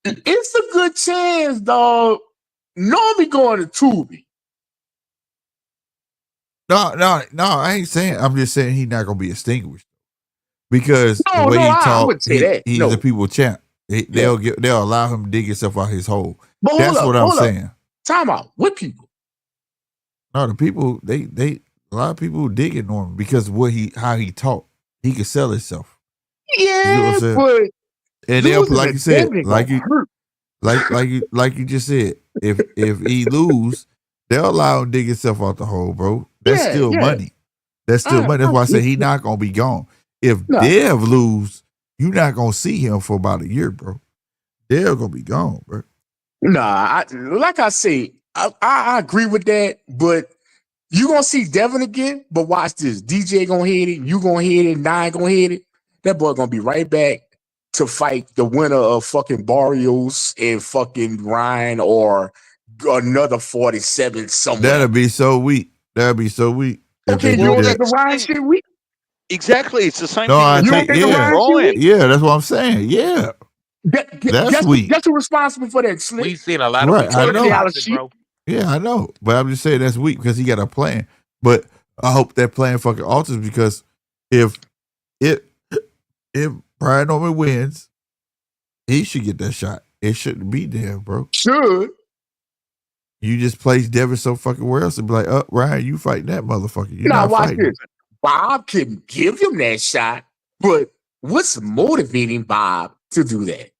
Speaker 6: It's a good chance, dog. Norman going to Tubi.
Speaker 1: No. I ain't saying. I'm just saying he's not gonna be extinguished because the way he
Speaker 6: I
Speaker 1: talk,
Speaker 6: wouldn't say that.
Speaker 1: he's
Speaker 6: No.
Speaker 1: the people champ.
Speaker 6: Yeah.
Speaker 1: They'll allow him to dig himself out his hole.
Speaker 6: But
Speaker 1: That's what I'm
Speaker 6: hold up.
Speaker 1: saying.
Speaker 6: Time out. What people?
Speaker 1: No, the people they a lot of people dig at Norman because how he talk. He can sell himself. You know what I'm
Speaker 6: Yeah,
Speaker 1: saying?
Speaker 6: but
Speaker 1: And they'll
Speaker 6: losing
Speaker 1: like
Speaker 6: to
Speaker 1: you said,
Speaker 6: Devin gonna hurt.
Speaker 1: like you just said, if he lose, they'll allow him to dig himself out the hole, bro. That's
Speaker 6: Yeah,
Speaker 1: still
Speaker 6: yeah.
Speaker 1: money. That's still money. That's why I say he not gonna be gone. If
Speaker 6: No.
Speaker 1: Dev lose, you're not gonna see him for about a year, bro. Dev gonna be gone, bro.
Speaker 6: Nah, like I say, I agree with that, but you gonna see Devin again. But watch this. DJ gonna hit it, you gonna hit it, Nine gonna hit it. That boy gonna be right back to fight the winner of fucking Barrios and fucking Ryan or another 47 somewhere.
Speaker 1: That'd be so weak. That'd be so weak if
Speaker 6: Okay,
Speaker 1: they
Speaker 6: you
Speaker 1: do
Speaker 6: don't
Speaker 1: that.
Speaker 6: think the Ryan shit weak?
Speaker 5: Exactly. It's the same
Speaker 1: No,
Speaker 5: thing
Speaker 1: I
Speaker 5: that
Speaker 6: You don't
Speaker 1: think
Speaker 6: think the
Speaker 5: happened with
Speaker 6: Ryan shit
Speaker 5: Ryan.
Speaker 6: weak?
Speaker 1: yeah, that's what I'm saying. Yeah, that's weak.
Speaker 6: Guess who's responsible for that, Slick?
Speaker 7: We've seen a lot of
Speaker 1: Right,
Speaker 7: weak
Speaker 1: I
Speaker 7: shit in
Speaker 1: know.
Speaker 7: boxing, bro.
Speaker 1: Yeah, I know. But I'm just saying that's weak because he got a plan. But I hope that plan fucking alters because if it if Brian Norman wins, he should get that shot. It shouldn't be there, bro.
Speaker 6: Should.
Speaker 1: You just place Devin so fucking where else and be like, Ryan, you fighting that motherfucker. You're
Speaker 6: Now
Speaker 1: not
Speaker 6: watch
Speaker 1: fighting.
Speaker 6: this. Bob can give him that shot, but what's motivating Bob to do that?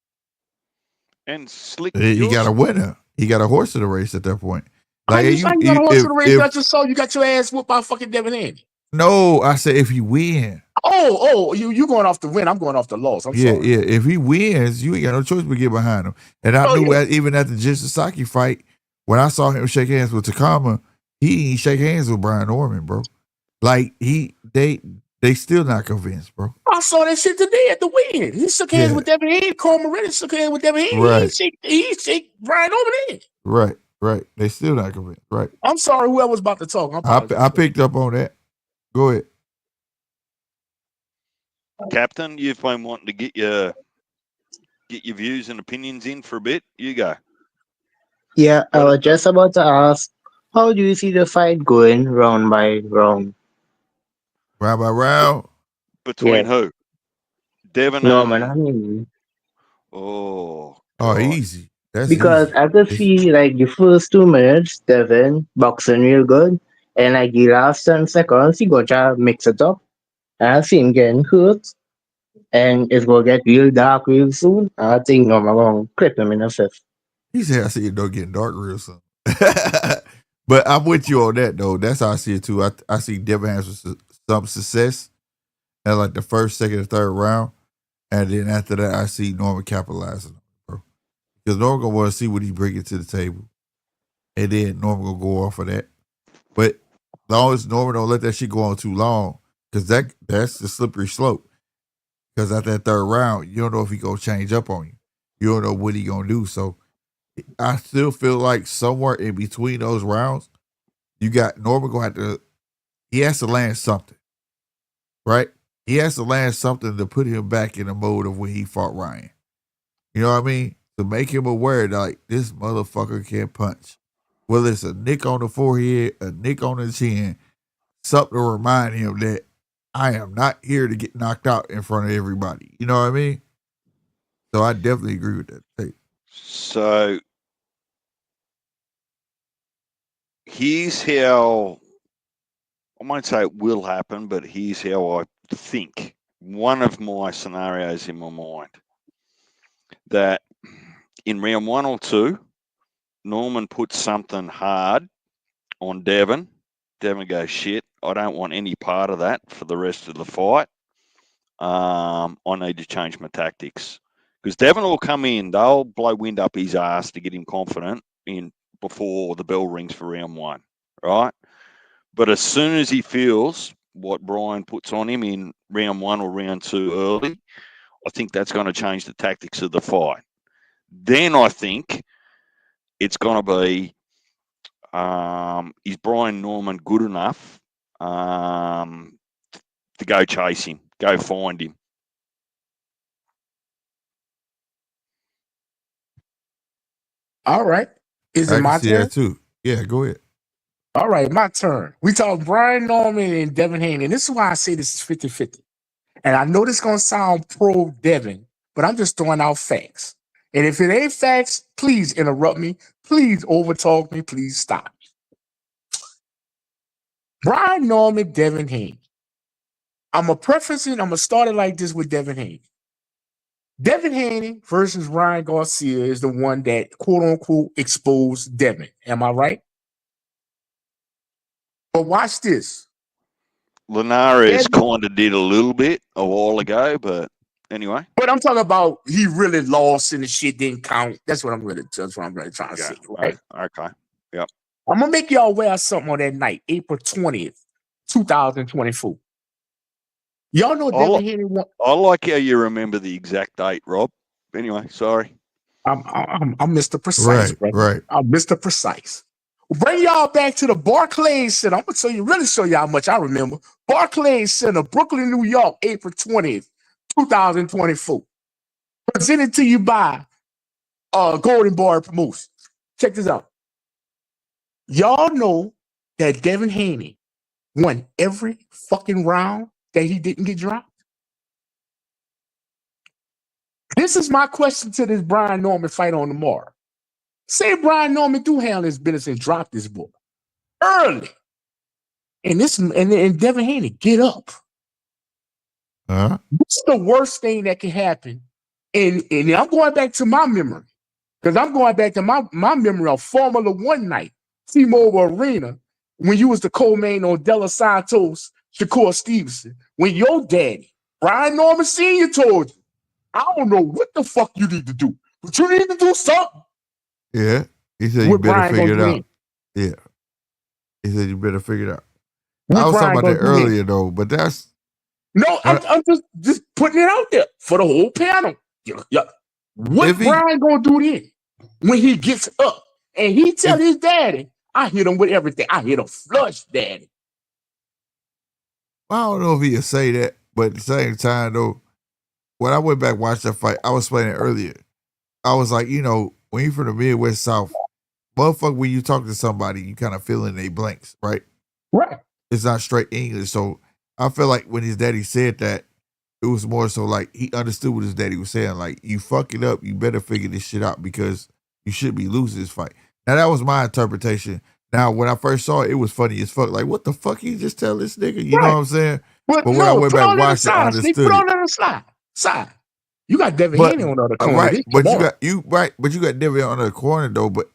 Speaker 5: And Slick,
Speaker 1: He got a winner. He got a horse in the race at that point.
Speaker 6: How
Speaker 1: Like
Speaker 6: you got a horse in the race?
Speaker 1: if
Speaker 6: I just saw you got your ass whooped by fucking Devin Haney.
Speaker 1: no, I said if you win.
Speaker 6: You going off the win. I'm going off the loss. I'm sorry.
Speaker 1: Yeah. If he wins, you ain't got no choice but get behind him. And I knew even at the Jin Sasaki fight, when I saw him shake hands with Takama, he ain't shake hands with Brian Norman, bro. Like they still not convinced, bro.
Speaker 6: I saw that shit today at the win. He shook hands with Devin Haney. Cole Moreno shook hands with Devin Haney.
Speaker 1: Right.
Speaker 6: He shake Brian Norman in.
Speaker 1: Right. They still not convinced. Right.
Speaker 6: I'm sorry, whoever's about to talk.
Speaker 1: I picked up on that. Go ahead.
Speaker 5: Captain, you've been wanting to get your views and opinions in for a bit. You go.
Speaker 9: Yeah, I was just about to ask, how do you see the fight going round by round?
Speaker 1: Round by round.
Speaker 5: Between
Speaker 9: Yeah.
Speaker 5: who? Devin
Speaker 9: Norman,
Speaker 5: and
Speaker 9: I mean,
Speaker 5: oh
Speaker 1: easy. That's
Speaker 9: because
Speaker 1: easy.
Speaker 9: I could see like the first 2 minutes, Devin boxing real good, and like the last 10 seconds, he gonna try to mix it up. And I see him getting hurt, and it's gonna get real dark real soon. I think Norman gonna clip him in the fifth.
Speaker 1: He said, I see it don't getting dark real soon. But I'm with you on that though. That's how I see it too. I see Devin has some success at like the first, second, and third round. And then after that, I see Norman capitalizing, bro. Because Norman gonna want to see what he bringing to the table. And then Norman gonna go off of that. But as long as Norman don't let that shit go on too long, because that's the slippery slope. Because at that third round, you don't know if he gonna change up on you. You don't know what he gonna do. So I still feel like somewhere in between those rounds, you got Norman gonna have to. He has to land something, right? He has to land something to put him back in the mode of when he fought Ryan. You know what I mean? To make him aware that like this motherfucker can't punch. Whether it's a nick on the forehead, a nick on the chin, something to remind him that I am not here to get knocked out in front of everybody. You know what I mean? So I definitely agree with that take.
Speaker 5: So here's how, I won't say it will happen, but here's how I think. One of my scenarios in my mind that in round 1 or 2, Norman puts something hard on Devin. Devin goes, shit, I don't want any part of that for the rest of the fight. I need to change my tactics. Because Devin will come in, they'll blow wind up his ass to get him confident in before the bell rings for round 1, right? But as soon as he feels what Brian puts on him in round 1 or round 2 early, I think that's going to change the tactics of the fight. Then I think it's going to be, is Brian Norman good enough to go chase him, go find him?
Speaker 6: All right. Is it
Speaker 1: I can
Speaker 6: my
Speaker 1: see
Speaker 6: turn?
Speaker 1: that too. Yeah, go ahead.
Speaker 6: All right, my turn. We talk Brian Norman and Devin Haney. And this is why I say this is 50-50. And I know this is going to sound pro Devin, but I'm just throwing out facts. And if it ain't facts, please interrupt me. Please overtalk me. Please stop. Brian Norman, Devin Haney. I'm going to start it like this with Devin Haney. Devin Haney versus Ryan Garcia is the one that quote unquote exposed Devin. Am I right? But watch this.
Speaker 5: Linares kind of did a little bit a while ago, but anyway.
Speaker 6: But I'm talking about he really lost and the shit didn't count. That's what I'm really trying to say. Right?
Speaker 5: Okay. Yep.
Speaker 6: I'm gonna make y'all aware of something on that night, April 20th, 2024. Y'all know Devin Haney won.
Speaker 5: I like how you remember the exact date, Rob. Anyway, sorry.
Speaker 6: I'm Mr. Precise, brother.
Speaker 1: Right.
Speaker 6: I'm Mr. Precise. Bring y'all back to the Barclays Center. I'm gonna really show you how much I remember. Barclays Center, Brooklyn, New York, April 20th, 2024. Presented to you by Golden Bar Promotions. Check this out. Y'all know that Devin Haney won every fucking round that he didn't get dropped? This is my question to this Brian Norman fight on tomorrow. Say Brian Norman do handle his business and drop this boy early. And Devin Haney, get up.
Speaker 1: Uh-huh.
Speaker 6: What's the worst thing that can happen? And I'm going back to my memory. Because I'm going back to my memory of Formula One night, T-Mobile Arena, when you was the co-main on De Los Santos, Shakur Stevenson. When your daddy, Brian Norman Sr. told you, I don't know what the fuck you need to do, but you need to do something.
Speaker 1: Yeah. He said you better figure it out. Yeah. He said you better figure it out. I was talking about that earlier though, but that's
Speaker 6: no, I'm just putting it out there for the whole panel. Yeah. What Brian gonna do then when he gets up and he tell his daddy, I hit him with everything. I hit him flush, daddy.
Speaker 1: I don't know if he'll say that, but at the same time though, when I went back and watched that fight, I was playing it earlier. I was like, when you're from the Midwest South, motherfucker, when you talk to somebody, you kind of fill in their blanks, right?
Speaker 6: Right.
Speaker 1: It's not straight English. So I feel like when his daddy said that, it was more so like he understood what his daddy was saying. Like, you fuck it up, you better figure this shit out because you should be losing this fight. Now, that was my interpretation. Now, when I first saw it, it was funny as fuck. Like, what the fuck he just tell this nigga? You know what I'm saying?
Speaker 6: But
Speaker 1: when I went back and watched it, I understood
Speaker 6: put on the side. You got Devin Haney on the other corner.
Speaker 1: Right, but you got Devin on the corner though. But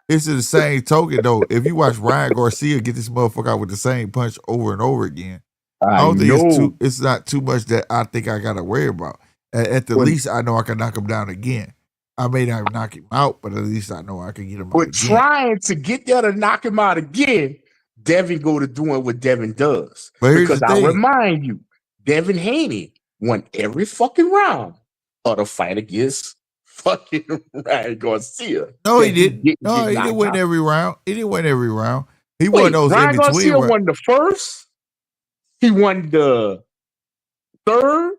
Speaker 1: it's the same token though. If you watch Ryan Garcia get this motherfucker out with the same punch over and over again, I don't think it's not too much that I think I gotta worry about. At the least, I know I can knock him down again. I may not knock him out, but at least I know I can get him out again.
Speaker 6: Trying to get there to knock him out again, Devin go to doing what Devin does.
Speaker 1: But
Speaker 6: because I remind you, Devin Haney won every fucking round of the fight against fucking Ryan Garcia.
Speaker 1: No, he didn't. No, he didn't win every round. He didn't win every round. He won those
Speaker 6: Ryan
Speaker 1: in between.
Speaker 6: Garcia won the first. He won the third.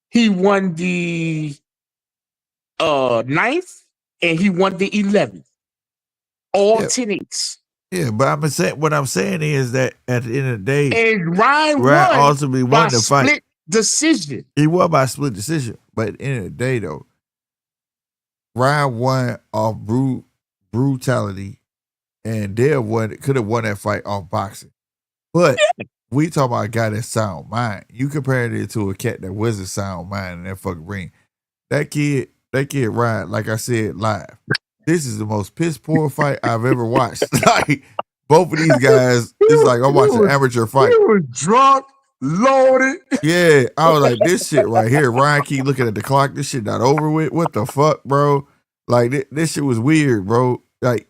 Speaker 6: He won the 9th, and he won the 11th. All 10-8s.
Speaker 1: Yeah, but what I'm saying is that at the end of the day,
Speaker 6: And Ryan
Speaker 1: Ryan
Speaker 6: won
Speaker 1: ultimately
Speaker 6: by
Speaker 1: won the fight.
Speaker 6: split decision.
Speaker 1: He won by split decision. But at the end of the day, though, Ryan won off brutality, and Dev could have won that fight off boxing. But we talk about a guy that's sound mind. You compared it to a cat that wasn't sound mind in that fucking ring. That kid Ryan, like I said live, this is the most piss poor fight I've ever watched. Like both of these guys, it's like I'm watching an amateur fight.
Speaker 6: He was drunk, loaded.
Speaker 1: Yeah, I was like, this shit right here. Ryan keep looking at the clock. This shit not over with. What the fuck, bro? Like this shit was weird, bro. Like,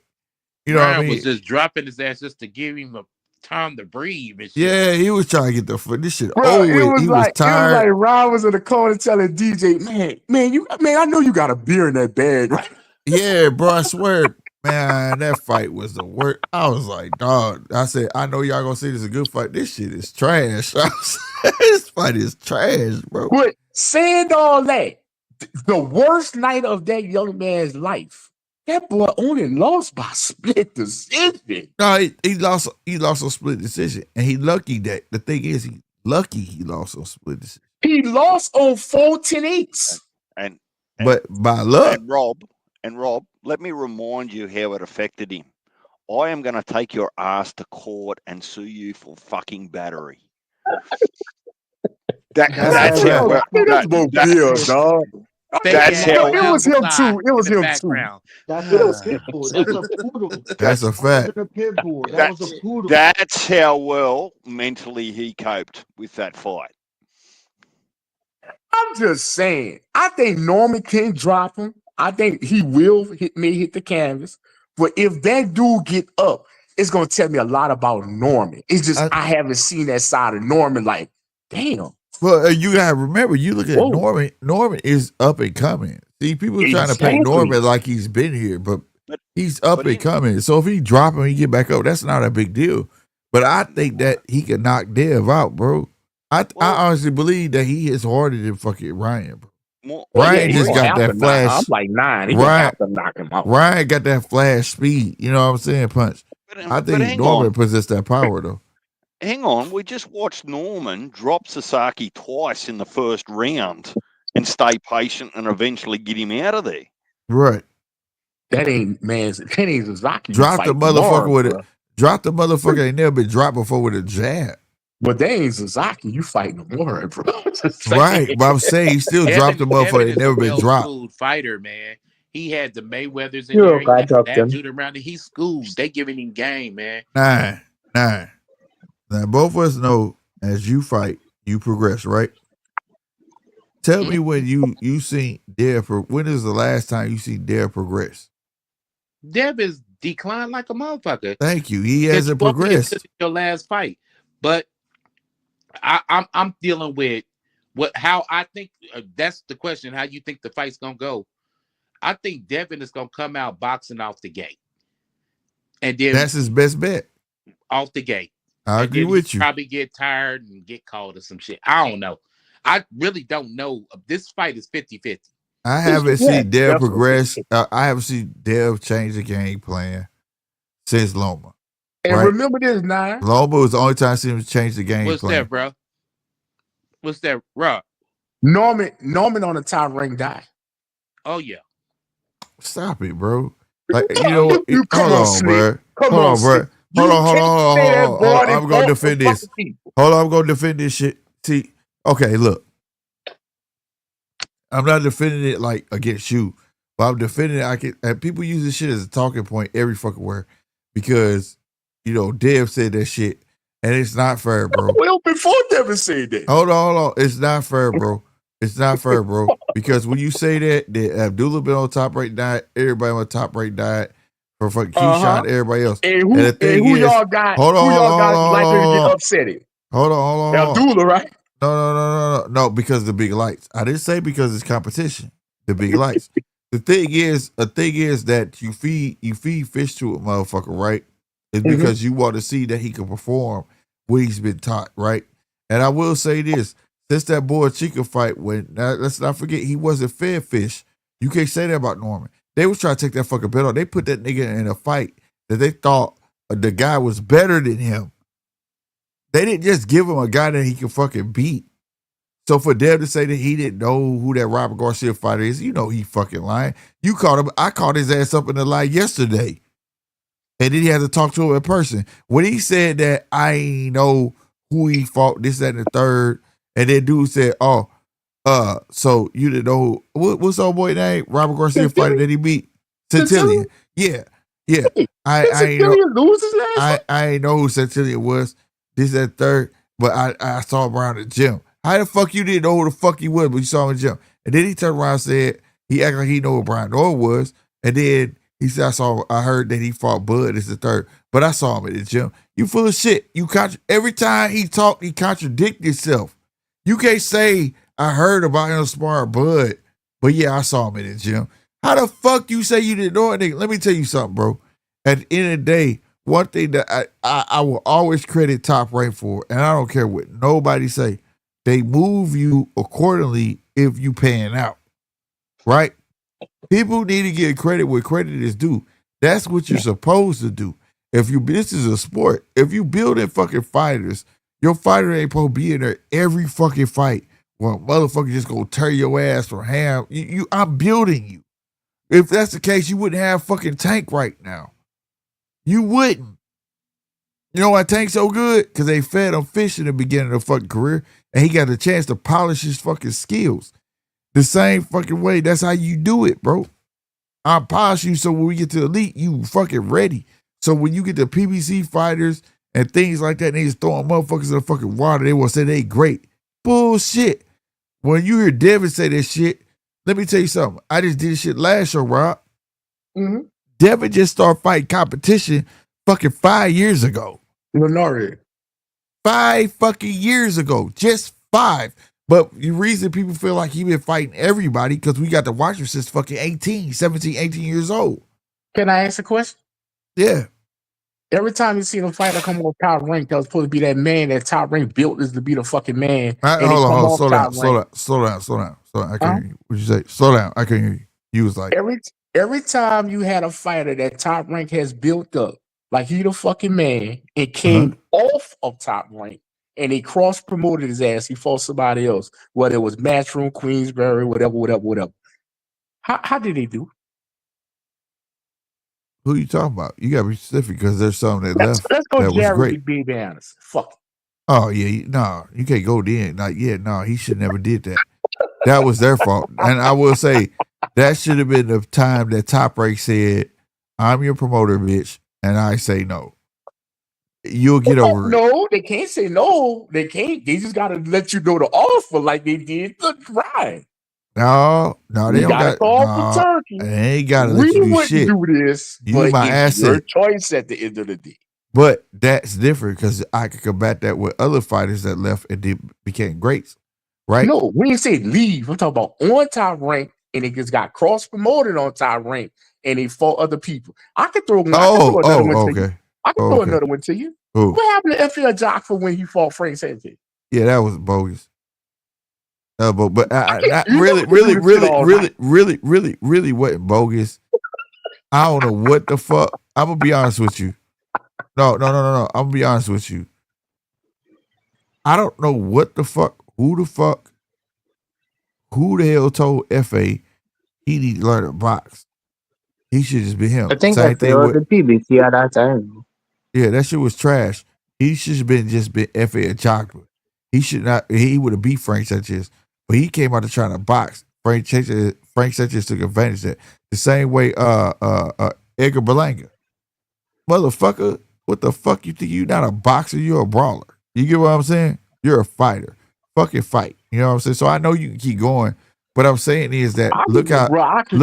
Speaker 1: you know
Speaker 7: Ryan
Speaker 1: what I mean?
Speaker 7: was just dropping his ass just to give him a time to breathe and shit.
Speaker 1: Yeah, he was trying to get the foot. This shit
Speaker 6: Bro,
Speaker 1: over with. He was tired.
Speaker 6: It was like Ryan was in the corner telling DJ, man, I know you got a beer in that bag, right?
Speaker 1: Yeah, bro, I swear, man, that fight was the worst. I was like, dog. I said, I know y'all gonna say this is a good fight. This shit is trash. This fight is trash, bro.
Speaker 6: But saying all that, the worst night of that young man's life, that boy only lost by split decision.
Speaker 1: No, he lost a split decision. And he lucky that the thing is he lost on split decision.
Speaker 6: He lost on 4-10-8s.
Speaker 1: But by luck.
Speaker 5: And Rob, let me remind you how it affected him. I am going to take your ass to court and sue you for fucking battery. That's how.
Speaker 6: Dog.
Speaker 5: That's how.
Speaker 6: It was him too. It was him too.
Speaker 8: That's a pit bull. That's a poodle.
Speaker 1: That's a fact.
Speaker 8: A pit bull. That was a poodle.
Speaker 5: That's how well mentally he coped with that fight.
Speaker 6: I'm just saying. I think Norman can drop him. I think he will hit the canvas. But if that dude get up, it's gonna tell me a lot about Norman. It's just I haven't seen that side of Norman. Like, damn.
Speaker 1: Well, you gotta remember, you look at Norman. Norman is up and coming. See, people are trying to paint Norman like he's been here, but he's up and coming. So if he drop him, he get back up. That's not a big deal. But I think that he can knock Dev out, bro. I honestly believe that he is harder than fucking Ryan, bro. Ryan just got that flash.
Speaker 6: I'm like 9. He gonna have to knock him out.
Speaker 1: Ryan got that flash speed. You know what I'm saying? Punch. I think Norman possessed that power, though.
Speaker 5: Hang on, we just watched Norman drop Sasaki twice in the first round and stay patient and eventually get him out of there.
Speaker 1: Right.
Speaker 6: That ain't Sasaki.
Speaker 1: Drop the motherfucker with it. Drop the motherfucker ain't never been dropped before with a jab.
Speaker 6: But they ain't Sasaki. You fighting more, bro.
Speaker 1: Right, but I'm saying he still dropped the motherfucker ain't never been dropped.
Speaker 7: Fighter, man. He had the Mayweathers in there. He had that dude around it. He schooled. They giving him game, man.
Speaker 1: Nah. Now, both of us know as you fight, you progress, right? Tell me when you seen Dev. When is the last time you see Dev progress?
Speaker 7: Dev is declined like a motherfucker.
Speaker 1: Thank you. He hasn't progressed.
Speaker 7: Your last fight, but I'm dealing with how I think that's the question. How you think the fight's gonna go? I think Devin is gonna come out boxing off the gate, and then
Speaker 1: that's his best bet.
Speaker 7: Off the gate.
Speaker 1: I agree with you.
Speaker 7: Probably get tired and get called or some shit. I don't know. I really don't know. This fight is 50-50.
Speaker 1: I haven't seen Dev progress. I haven't seen Dev change the game plan since Loma.
Speaker 6: And remember this, 9.
Speaker 1: Loma was the only time I seen him change the game plan.
Speaker 7: What's that, bro? What's that, Rob?
Speaker 6: Norman on the top ring died.
Speaker 7: Oh, yeah.
Speaker 1: Stop it, bro. Like, you know what? Hold on, bro.
Speaker 6: Hold on, bro.
Speaker 1: Hold on. I'm going to defend this. Hold on, I'm going to defend this shit. See, okay, look. I'm not defending it like against you, but I'm defending it. And people use this shit as a talking point every fucking word because, you know, Dev said that shit and it's not fair, bro.
Speaker 6: Well, before Devin said that.
Speaker 1: Hold on. It's not fair, bro. It's not fair, bro. Because when you say that Abdullah been on top rate diet, everybody on top rate diet for fucking Keyshawn, everybody else.
Speaker 6: And who y'all got?
Speaker 1: Hold on,
Speaker 6: like to get upset?
Speaker 1: Hold on.
Speaker 6: Abdullah, right?
Speaker 1: No, because the big lights. I didn't say because it's competition. The big lights. The thing is that you feed fish to a motherfucker, right? It's because you want to see that he can perform what he's been taught, right? And I will say this. Since that boy Chica fight, let's not forget he wasn't fed fish. You can't say that about Norman. They was trying to take that fucking belt off. They put that nigga in a fight that they thought the guy was better than him. They didn't just give him a guy that he could fucking beat. So for Dev to say that he didn't know who that Robert Garcia fighter is, you know he fucking lying. You caught him. I caught his ass up in the lie yesterday. And then he had to talk to him in person. When he said that I ain't know who he fought, this, that, and the third, and then dude said, oh, so you didn't know what's old boy name? Robert Garcia fighter that he beat? Centillion. Yeah. I ain't know.
Speaker 6: Lose his last fight?
Speaker 1: I ain't know who Centillion was. This, that, third, but I saw him around the gym. How the fuck you didn't know who the fuck he was, but you saw him in the gym? And then he turned around and said, he acted like he knew who Brian Orr was. And then he said, I heard that he fought Bud as the third, but I saw him at the gym. You full of shit. Every time he talked, he contradicted himself. You can't say, I heard about him sparring Bud, but yeah, I saw him at the gym. How the fuck you say you didn't know anything? Let me tell you something, bro. At the end of the day, one thing that I will always credit Top Rank for, and I don't care what nobody say, they move you accordingly if you pan out, right? People need to get credit where credit is due. That's what you're supposed to do. This is a sport. If you building fucking fighters, your fighter ain't supposed to be in there every fucking fight. Well, motherfucker just gonna tear your ass from ham. I'm building you. If that's the case, you wouldn't have fucking Tank right now. You wouldn't. You know why Tank's so good? Because they fed him fish in the beginning of the fucking career, and he got a chance to polish his fucking skills. The same fucking way. That's how you do it, bro. I polish you so when we get to elite, you fucking ready. So when you get the PBC fighters and things like that, they just throwing motherfuckers in the fucking water, they will say they great. Bullshit. When you hear Devin say that shit, let me tell you something. I just did shit last show, Rob.
Speaker 6: Mm-hmm.
Speaker 1: Devin just started fighting competition fucking 5 years ago.
Speaker 6: Lenore.
Speaker 1: 5 fucking years ago. Just 5. But the reason people feel like he been fighting everybody because we got to watch him since fucking 17, 18 years old.
Speaker 6: Can I ask a question?
Speaker 1: Yeah.
Speaker 6: Every time you see a fighter come off Top Rank, that was supposed to be that man that Top Rank built is to be the fucking man.
Speaker 1: Hold on. Slow down. I can't hear you. What'd you say? Slow down. I can't hear you. You was like...
Speaker 6: Every time you had a fighter that Top Rank has built up, like he the fucking man, it came off of Top Rank, and he cross-promoted his ass. He fought somebody else, whether it was Matchroom, Queensberry, whatever. How did he do?
Speaker 1: Who you talking about? You gotta be specific because there's some that left.
Speaker 6: Let's go
Speaker 1: that
Speaker 6: Jerry
Speaker 1: was great.
Speaker 6: B. Bannis. Fuck.
Speaker 1: Oh yeah, no, you can't go then. He should never did that. That was their fault. And I will say that should have been the time that Top Rank said, "I'm your promoter, bitch," and I say no. You'll get over it.
Speaker 6: No, they can't say no. They can't. They just gotta let you know the offer like they did the Ryan.
Speaker 1: No, they don't got
Speaker 6: call for Turkey.
Speaker 1: They ain't gotta let you do shit.
Speaker 6: Do this,
Speaker 1: you my asset.
Speaker 6: Your choice at the end of the day.
Speaker 1: But that's different because I could combat that with other fighters that left and became greats, right?
Speaker 6: No, we didn't say leave. I'm talking about on Top Rank, and it just got cross promoted on Top Rank, and they fought other people. I could throw another one to you. I can throw another one to you.
Speaker 1: Ooh.
Speaker 6: What happened to FL Jockfor when he fought Frank Sanchez?
Speaker 1: Yeah, that was bogus. But not really wasn't bogus. I don't know what the fuck. I'm gonna be honest with you. No. I'm gonna be honest with you. I don't know what the fuck. Who the hell told FA he need to learn to box? He should just be him.
Speaker 9: I think FA was the PBC at that time.
Speaker 1: Yeah, that shit was trash. He should have been FA a jockey. He should not. He would have beat Frank Sanchez, but he came out to trying to box. Frank Sanchez took advantage of that. The same way Edgar Berlanga. Motherfucker, what the fuck you think? You not a boxer, you're a brawler. You get what I'm saying? You're a fighter. Fucking fight. You know what I'm saying? So I know you can keep going, but I'm saying is that I could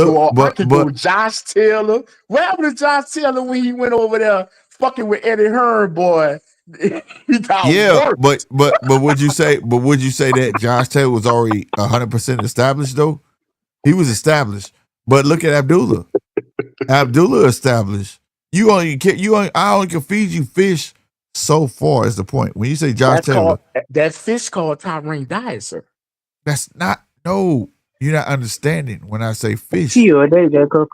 Speaker 6: go Josh Taylor. What happened to Josh Taylor when he went over there fucking with Eddie Hearn, boy? He got worked.
Speaker 1: but would you say that Josh Taylor was already 100% established though? He was established. But look at Abdullah. Abdullah established. I only can feed you fish so far is the point. When you say Josh Taylor,
Speaker 6: that fish called Top Rank diet, sir.
Speaker 1: That's not no. You're not understanding when I say fish.
Speaker 9: Tio, there you go,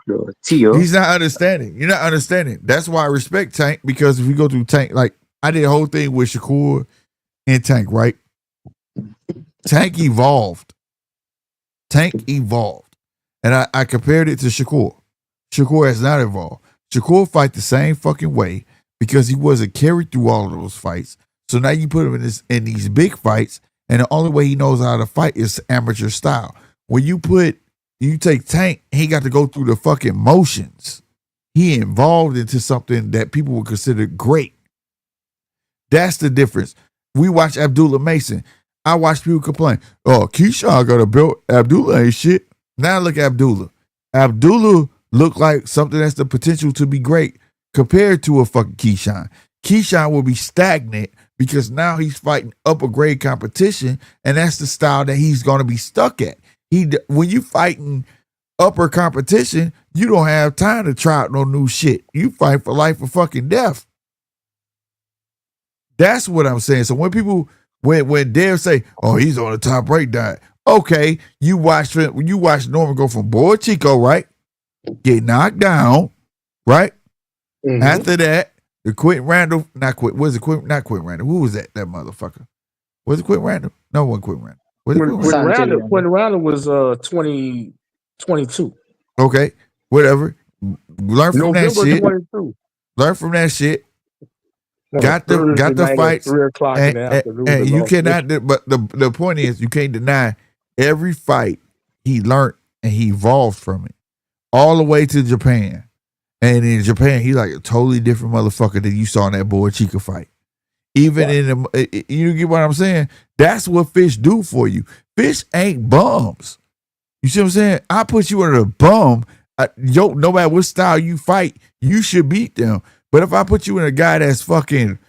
Speaker 9: Tio.
Speaker 1: He's not understanding. You're not understanding. That's why I respect Tank, because if we go through Tank, like I did a whole thing with Shakur and Tank, right? Tank evolved. And I compared it to Shakur. Shakur has not evolved. Shakur fight the same fucking way because he wasn't carried through all of those fights. So now you put him in these big fights, and the only way he knows how to fight is amateur style. When you take Tank, he got to go through the fucking motions. He evolved into something that people would consider great. That's the difference. We watch Abdullah Mason. I watch people complain, oh, Keyshawn got a belt. Abdullah ain't shit. Now look at Abdullah. Abdullah looked like something that's the potential to be great compared to a fucking Keyshawn. Keyshawn will be stagnant because now he's fighting upper grade competition, and that's the style that he's going to be stuck at. When you fighting upper competition, you don't have time to try out no new shit. You fight for life or fucking death. That's what I'm saying. So when people, when Dev say, oh, he's on the top rank diet. Okay, you watch Norman go from Boy Chico, right? Get knocked down, right? Mm-hmm. After that, the Quentin Randall, not Quentin Randall. Who was that motherfucker? Was it Quentin Randall? No, it wasn't Quentin Randall.
Speaker 10: Quentin Randall was 2022.
Speaker 1: Okay, whatever. Learn from that shit. 22. Learn from that shit. Got the fights.
Speaker 10: 3 o'clock in the afternoon.
Speaker 1: And you cannot. But the point is, you can't deny every fight he learned and he evolved from it, all the way to Japan. And in Japan, he's like a totally different motherfucker than you saw in that Boy Chica fight. Even in you get what I'm saying? That's what fish do for you. Fish ain't bums. You see what I'm saying? I put you in a bum. No matter what style you fight, you should beat them. But if I put you in a guy that's fucking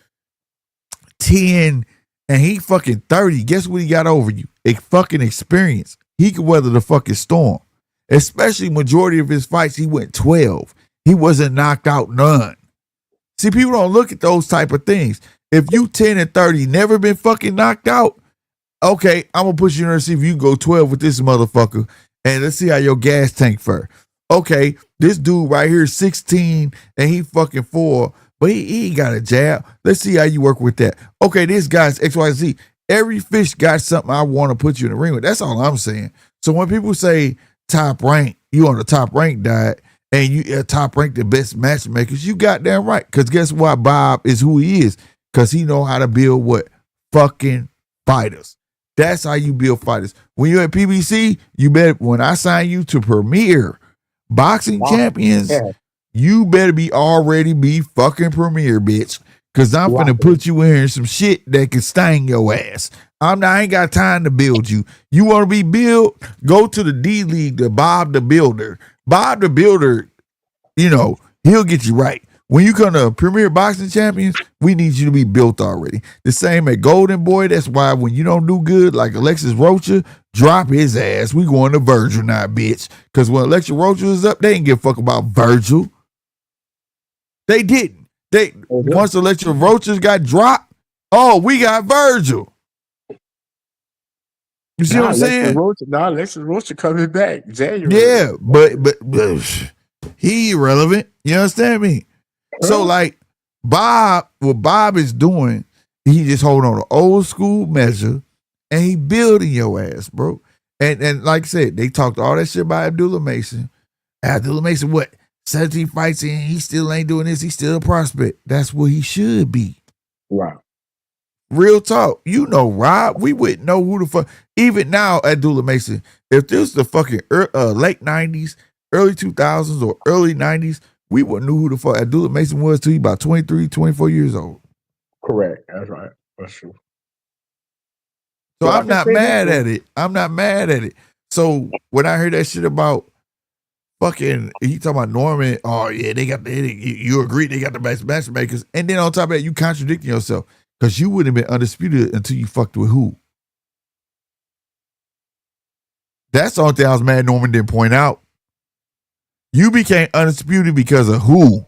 Speaker 1: 10 and he fucking 30, guess what he got over you? A fucking experience. He could weather the fucking storm. Especially majority of his fights, he went 12. He wasn't knocked out none. See, people don't look at those type of things. If you 10 and 30, never been fucking knocked out, okay, I'm going to put you in there and see if you can go 12 with this motherfucker. And let's see how your gas tank fare. Okay, this dude right here is 16 and he fucking 4, but he ain't got a jab. Let's see how you work with that. Okay, this guy's XYZ. Every fish got something I want to put you in the ring with. That's all I'm saying. So when people say top rank, you on the top rank diet, and you top rank the best matchmakers, you goddamn right. Because guess what? Bob is who he is. Because he know how to build what? Fucking fighters. That's how you build fighters. When you're at PBC, you better, when I sign you to Premier Boxing Champions, you better already be fucking Premier, bitch. Because I'm finna put you in some shit that can sting your ass. I ain't got time to build you. You want to be built? Go to the D League to Bob the Builder. Bob the Builder, he'll get you right. When you come to Premier Boxing Champions, we need you to be built already. The same at Golden Boy. That's why when you don't do good, like Alexis Rocha, drop his ass. We going to Virgil now, bitch. Because when Alexis Rocha was up, they didn't give a fuck about Virgil. They didn't. Once Alexis Rocha got dropped, we got Virgil. You see what I'm saying?
Speaker 10: Alexis Rocha coming back January.
Speaker 1: Yeah, but he irrelevant. You understand me? So like what Bob is doing, he just holding on to old school measure and he building your ass, bro. And like I said, they talked all that shit about Abdullah Mason. Abdullah Mason, what? 17 fights in, he still ain't doing this. He's still a prospect. That's what he should be.
Speaker 10: Wow.
Speaker 1: Real talk. Rob, we wouldn't know who the fuck. Even now, Abdullah Mason, if this was the fucking late 90s, early 2000s, or early 90s, we wouldn't know who the fuck Abdullah Mason was till he about 23, 24 years old.
Speaker 10: Correct. That's right. That's true.
Speaker 1: So I'm not mad at it. I'm not mad at it. So when I heard that shit about fucking, he talking about Norman, oh yeah, you agree they got the best matchmakers. And then on top of that, you contradicting yourself. Because you wouldn't have been undisputed until you fucked with who? That's the only thing I was mad Norman didn't point out. You became undisputed because of who?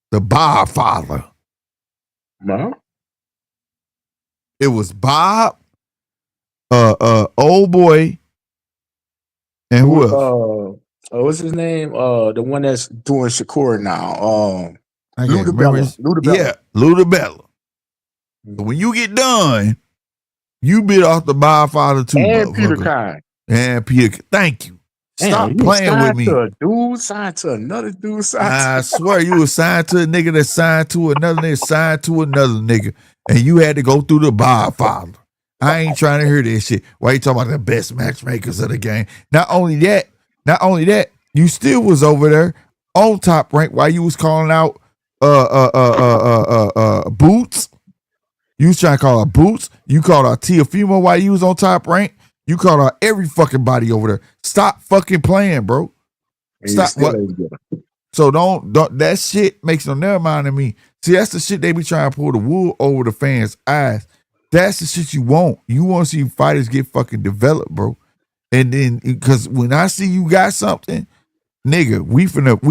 Speaker 1: The Bob father.
Speaker 10: No.
Speaker 1: It was Bob, old boy, And who else?
Speaker 10: What's his name? The one that's doing Shakur now.
Speaker 1: I can't remember. Yeah, Ludabella. So when you get done, you bit off the Godfather too,
Speaker 10: and Peter
Speaker 1: motherfucker.
Speaker 10: Kine.
Speaker 1: And Peter, thank you. Stop
Speaker 10: Damn,
Speaker 1: playing with me.
Speaker 10: To a dude, signed to another dude,
Speaker 1: I swear you was signed to a nigga that signed to another nigga, signed to another nigga, and you had to go through the Godfather. I ain't trying to hear this shit. Why you talking about the best matchmakers of the game? Not only that, you still was over there on Top Rank while you was calling out Boots. You was trying to call out Boots. You called out Tiafimo while you was on Top Rank. You called out every fucking body over there. Stop fucking playing, bro. Stop. What? So don't that shit makes no never mind to me. See, that's the shit they be trying to pull the wool over the fans' eyes. That's the shit you want. You want to see fighters get fucking developed, bro. And then because when I see you got something, nigga, we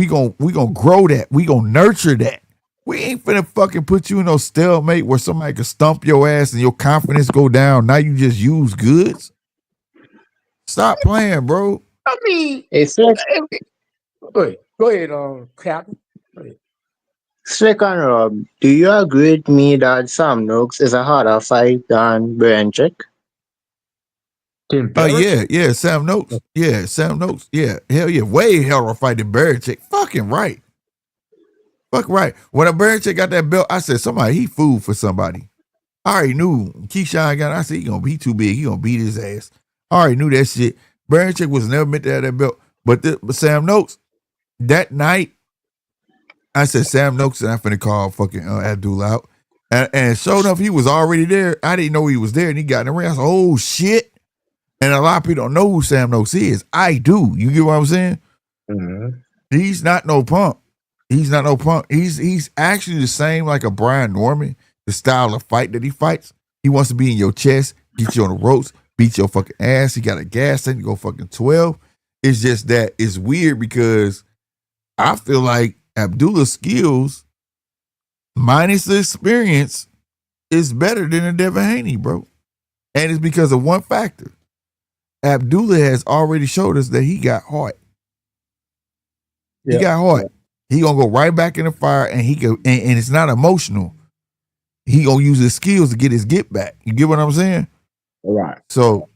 Speaker 1: gonna grow that. We gonna nurture that. We ain't finna fucking put you in no stalemate where somebody can stump your ass and your confidence go down. Now you just use goods. Stop playing, bro.
Speaker 10: I mean,
Speaker 9: It's like
Speaker 10: go ahead, Captain.
Speaker 9: Slick and Rob, do you agree with me that Sam Nooks is a harder fight than Brenchick?
Speaker 1: Yeah, Sam Noakes. Yeah, Sam Noakes. Yeah, hell yeah, way harder fight than Berichick. Fucking right. Fuck right. When a Berichick got that belt, I said he food for somebody. I already knew Keyshawn got it. I said he gonna be too big. He gonna beat his ass. I already knew that shit. Berichick was never meant to have that belt. But Sam Noakes, that night, I said Sam Noakes and I'm finna call fucking Abdul out. And sure enough, he was already there. I didn't know he was there, and he got in the ring. I said, oh shit. And a lot of people don't know who Sam Noakes is. I do. You get what I'm saying?
Speaker 10: Mm-hmm.
Speaker 1: He's not no punk. He's not no punk. He's actually the same like a Brian Norman, the style of fight that he fights. He wants to be in your chest, get you on the ropes, beat your fucking ass. He got a gas tank to go fucking 12. It's just that it's weird because I feel like Abdullah's skills, minus the experience, is better than a Devin Haney, bro. And it's because of one factor. Abdullah has already showed us that he got heart. He got heart. He gonna go right back in the fire, and and it's not emotional. He gonna use his skills to get his get back. You get what I'm saying?
Speaker 10: All right.
Speaker 1: So,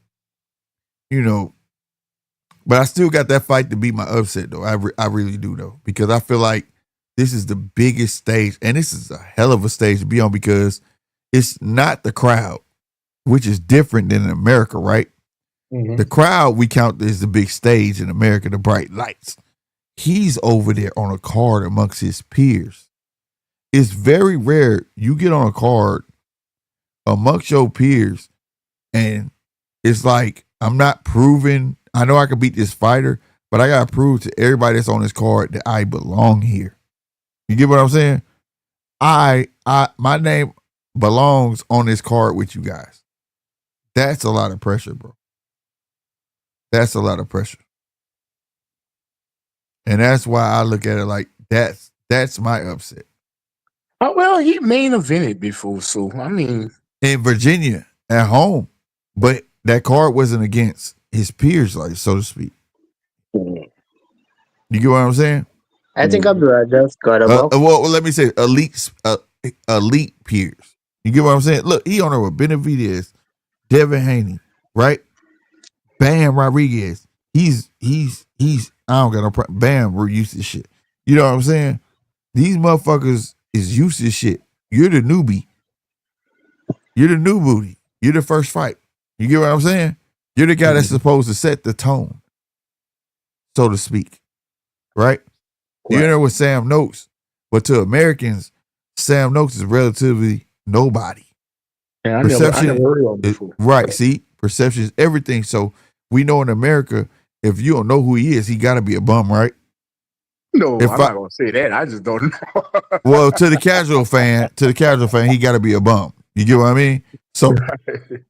Speaker 1: but I still got that fight to be my upset though. I really do though, because I feel like this is the biggest stage, and this is a hell of a stage to be on because it's not the crowd, which is different than in America, right? Mm-hmm. The crowd we count as the big stage in America, the bright lights. He's over there on a card amongst his peers. It's very rare you get on a card amongst your peers and it's like, I'm not proving, I know I can beat this fighter, but I got to prove to everybody that's on this card that I belong here. You get what I'm saying? My name belongs on this card with you guys. That's a lot of pressure, bro. That's a lot of pressure. And that's why I look at it like that's my upset.
Speaker 10: Oh, well, he main evented before, so I mean,
Speaker 1: in Virginia at home, but that card wasn't against his peers, like so to speak. You get what I'm saying?
Speaker 9: I think Abdullah just got a box.
Speaker 1: Well, let me say elite peers. You get what I'm saying? Look, he on there with Benavidez, Devin Haney, right? Bam Rodriguez. He's I don't got no problem. Bam, we're used to shit. You know what I'm saying? These motherfuckers is used to shit. You're the newbie. You're the new booty. You're the first fight. You get what I'm saying? You're the guy that's supposed to set the tone, so to speak. Right? You're there with Sam Noakes. But to Americans, Sam Noakes is relatively nobody.
Speaker 10: Yeah, I never heard of him before.
Speaker 1: Right. See? Perception is everything. So we know in America, if you don't know who he is, he got to be a bum, right?
Speaker 10: No, I'm not gonna say that. I just don't know.
Speaker 1: Well, to the casual fan, he got to be a bum. You get what I mean? So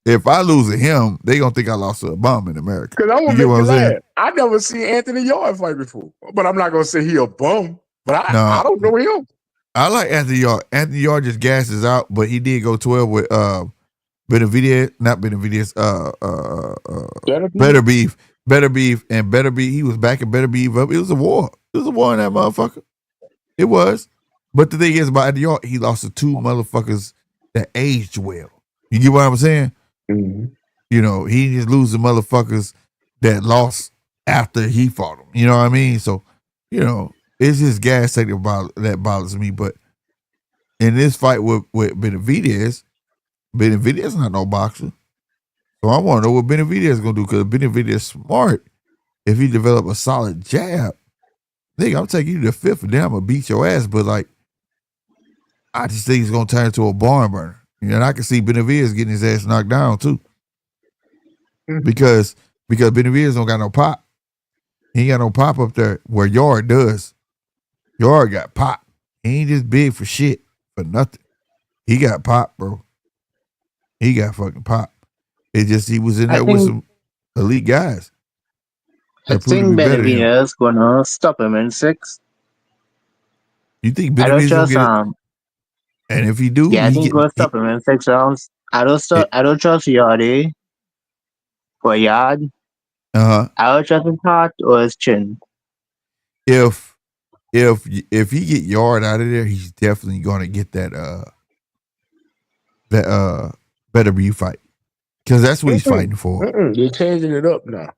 Speaker 1: if I lose to him, they gonna think I lost to a bum in America.
Speaker 10: Because I want to make you laugh. I never seen Anthony Yard fight before, but I'm not gonna say he a bum. But I don't know him.
Speaker 1: I like Anthony Yard. Anthony Yard just gasses out, but he did go 12 with Benavidez, not Benavidez, Better Beef. Better Beef and Better Beef. He was backing Better Beef up. It was a war. It was a war in that motherfucker. It was. But the thing is about Eddie Hart, he lost to two motherfuckers that aged well. You get what I'm saying?
Speaker 10: Mm-hmm.
Speaker 1: You know, he just losing motherfuckers that lost after he fought them. You know what I mean? So, you know, it's just gas tank that bothers me. But in this fight with Benavidez not no boxer. So I want to know what Benavidez is going to do, because Benavidez is smart. If he develop a solid jab, nigga, I'm taking you to the fifth and then I'm going to beat your ass. But, like, I just think he's going to turn into a barn burner. And I can see Benavidez getting his ass knocked down, too. Because Benavidez don't got no pop. He ain't got no pop up there where Yard does. Yard got pop. He ain't just big for shit, for nothing. He got pop, bro. He got fucking pop. It just, he was in there with some elite guys.
Speaker 9: I think Benavidez gonna stop him in 6.
Speaker 1: You think Benavidez gonna get it? And if he do,
Speaker 9: yeah, I think he's gonna stop him in 6 rounds. I don't trust Yardy for Yard. I don't trust his heart or his chin.
Speaker 1: If he get Yard out of there, he's definitely gonna get that Better Be fight, because that's what he's fighting for.
Speaker 10: They're changing it up now.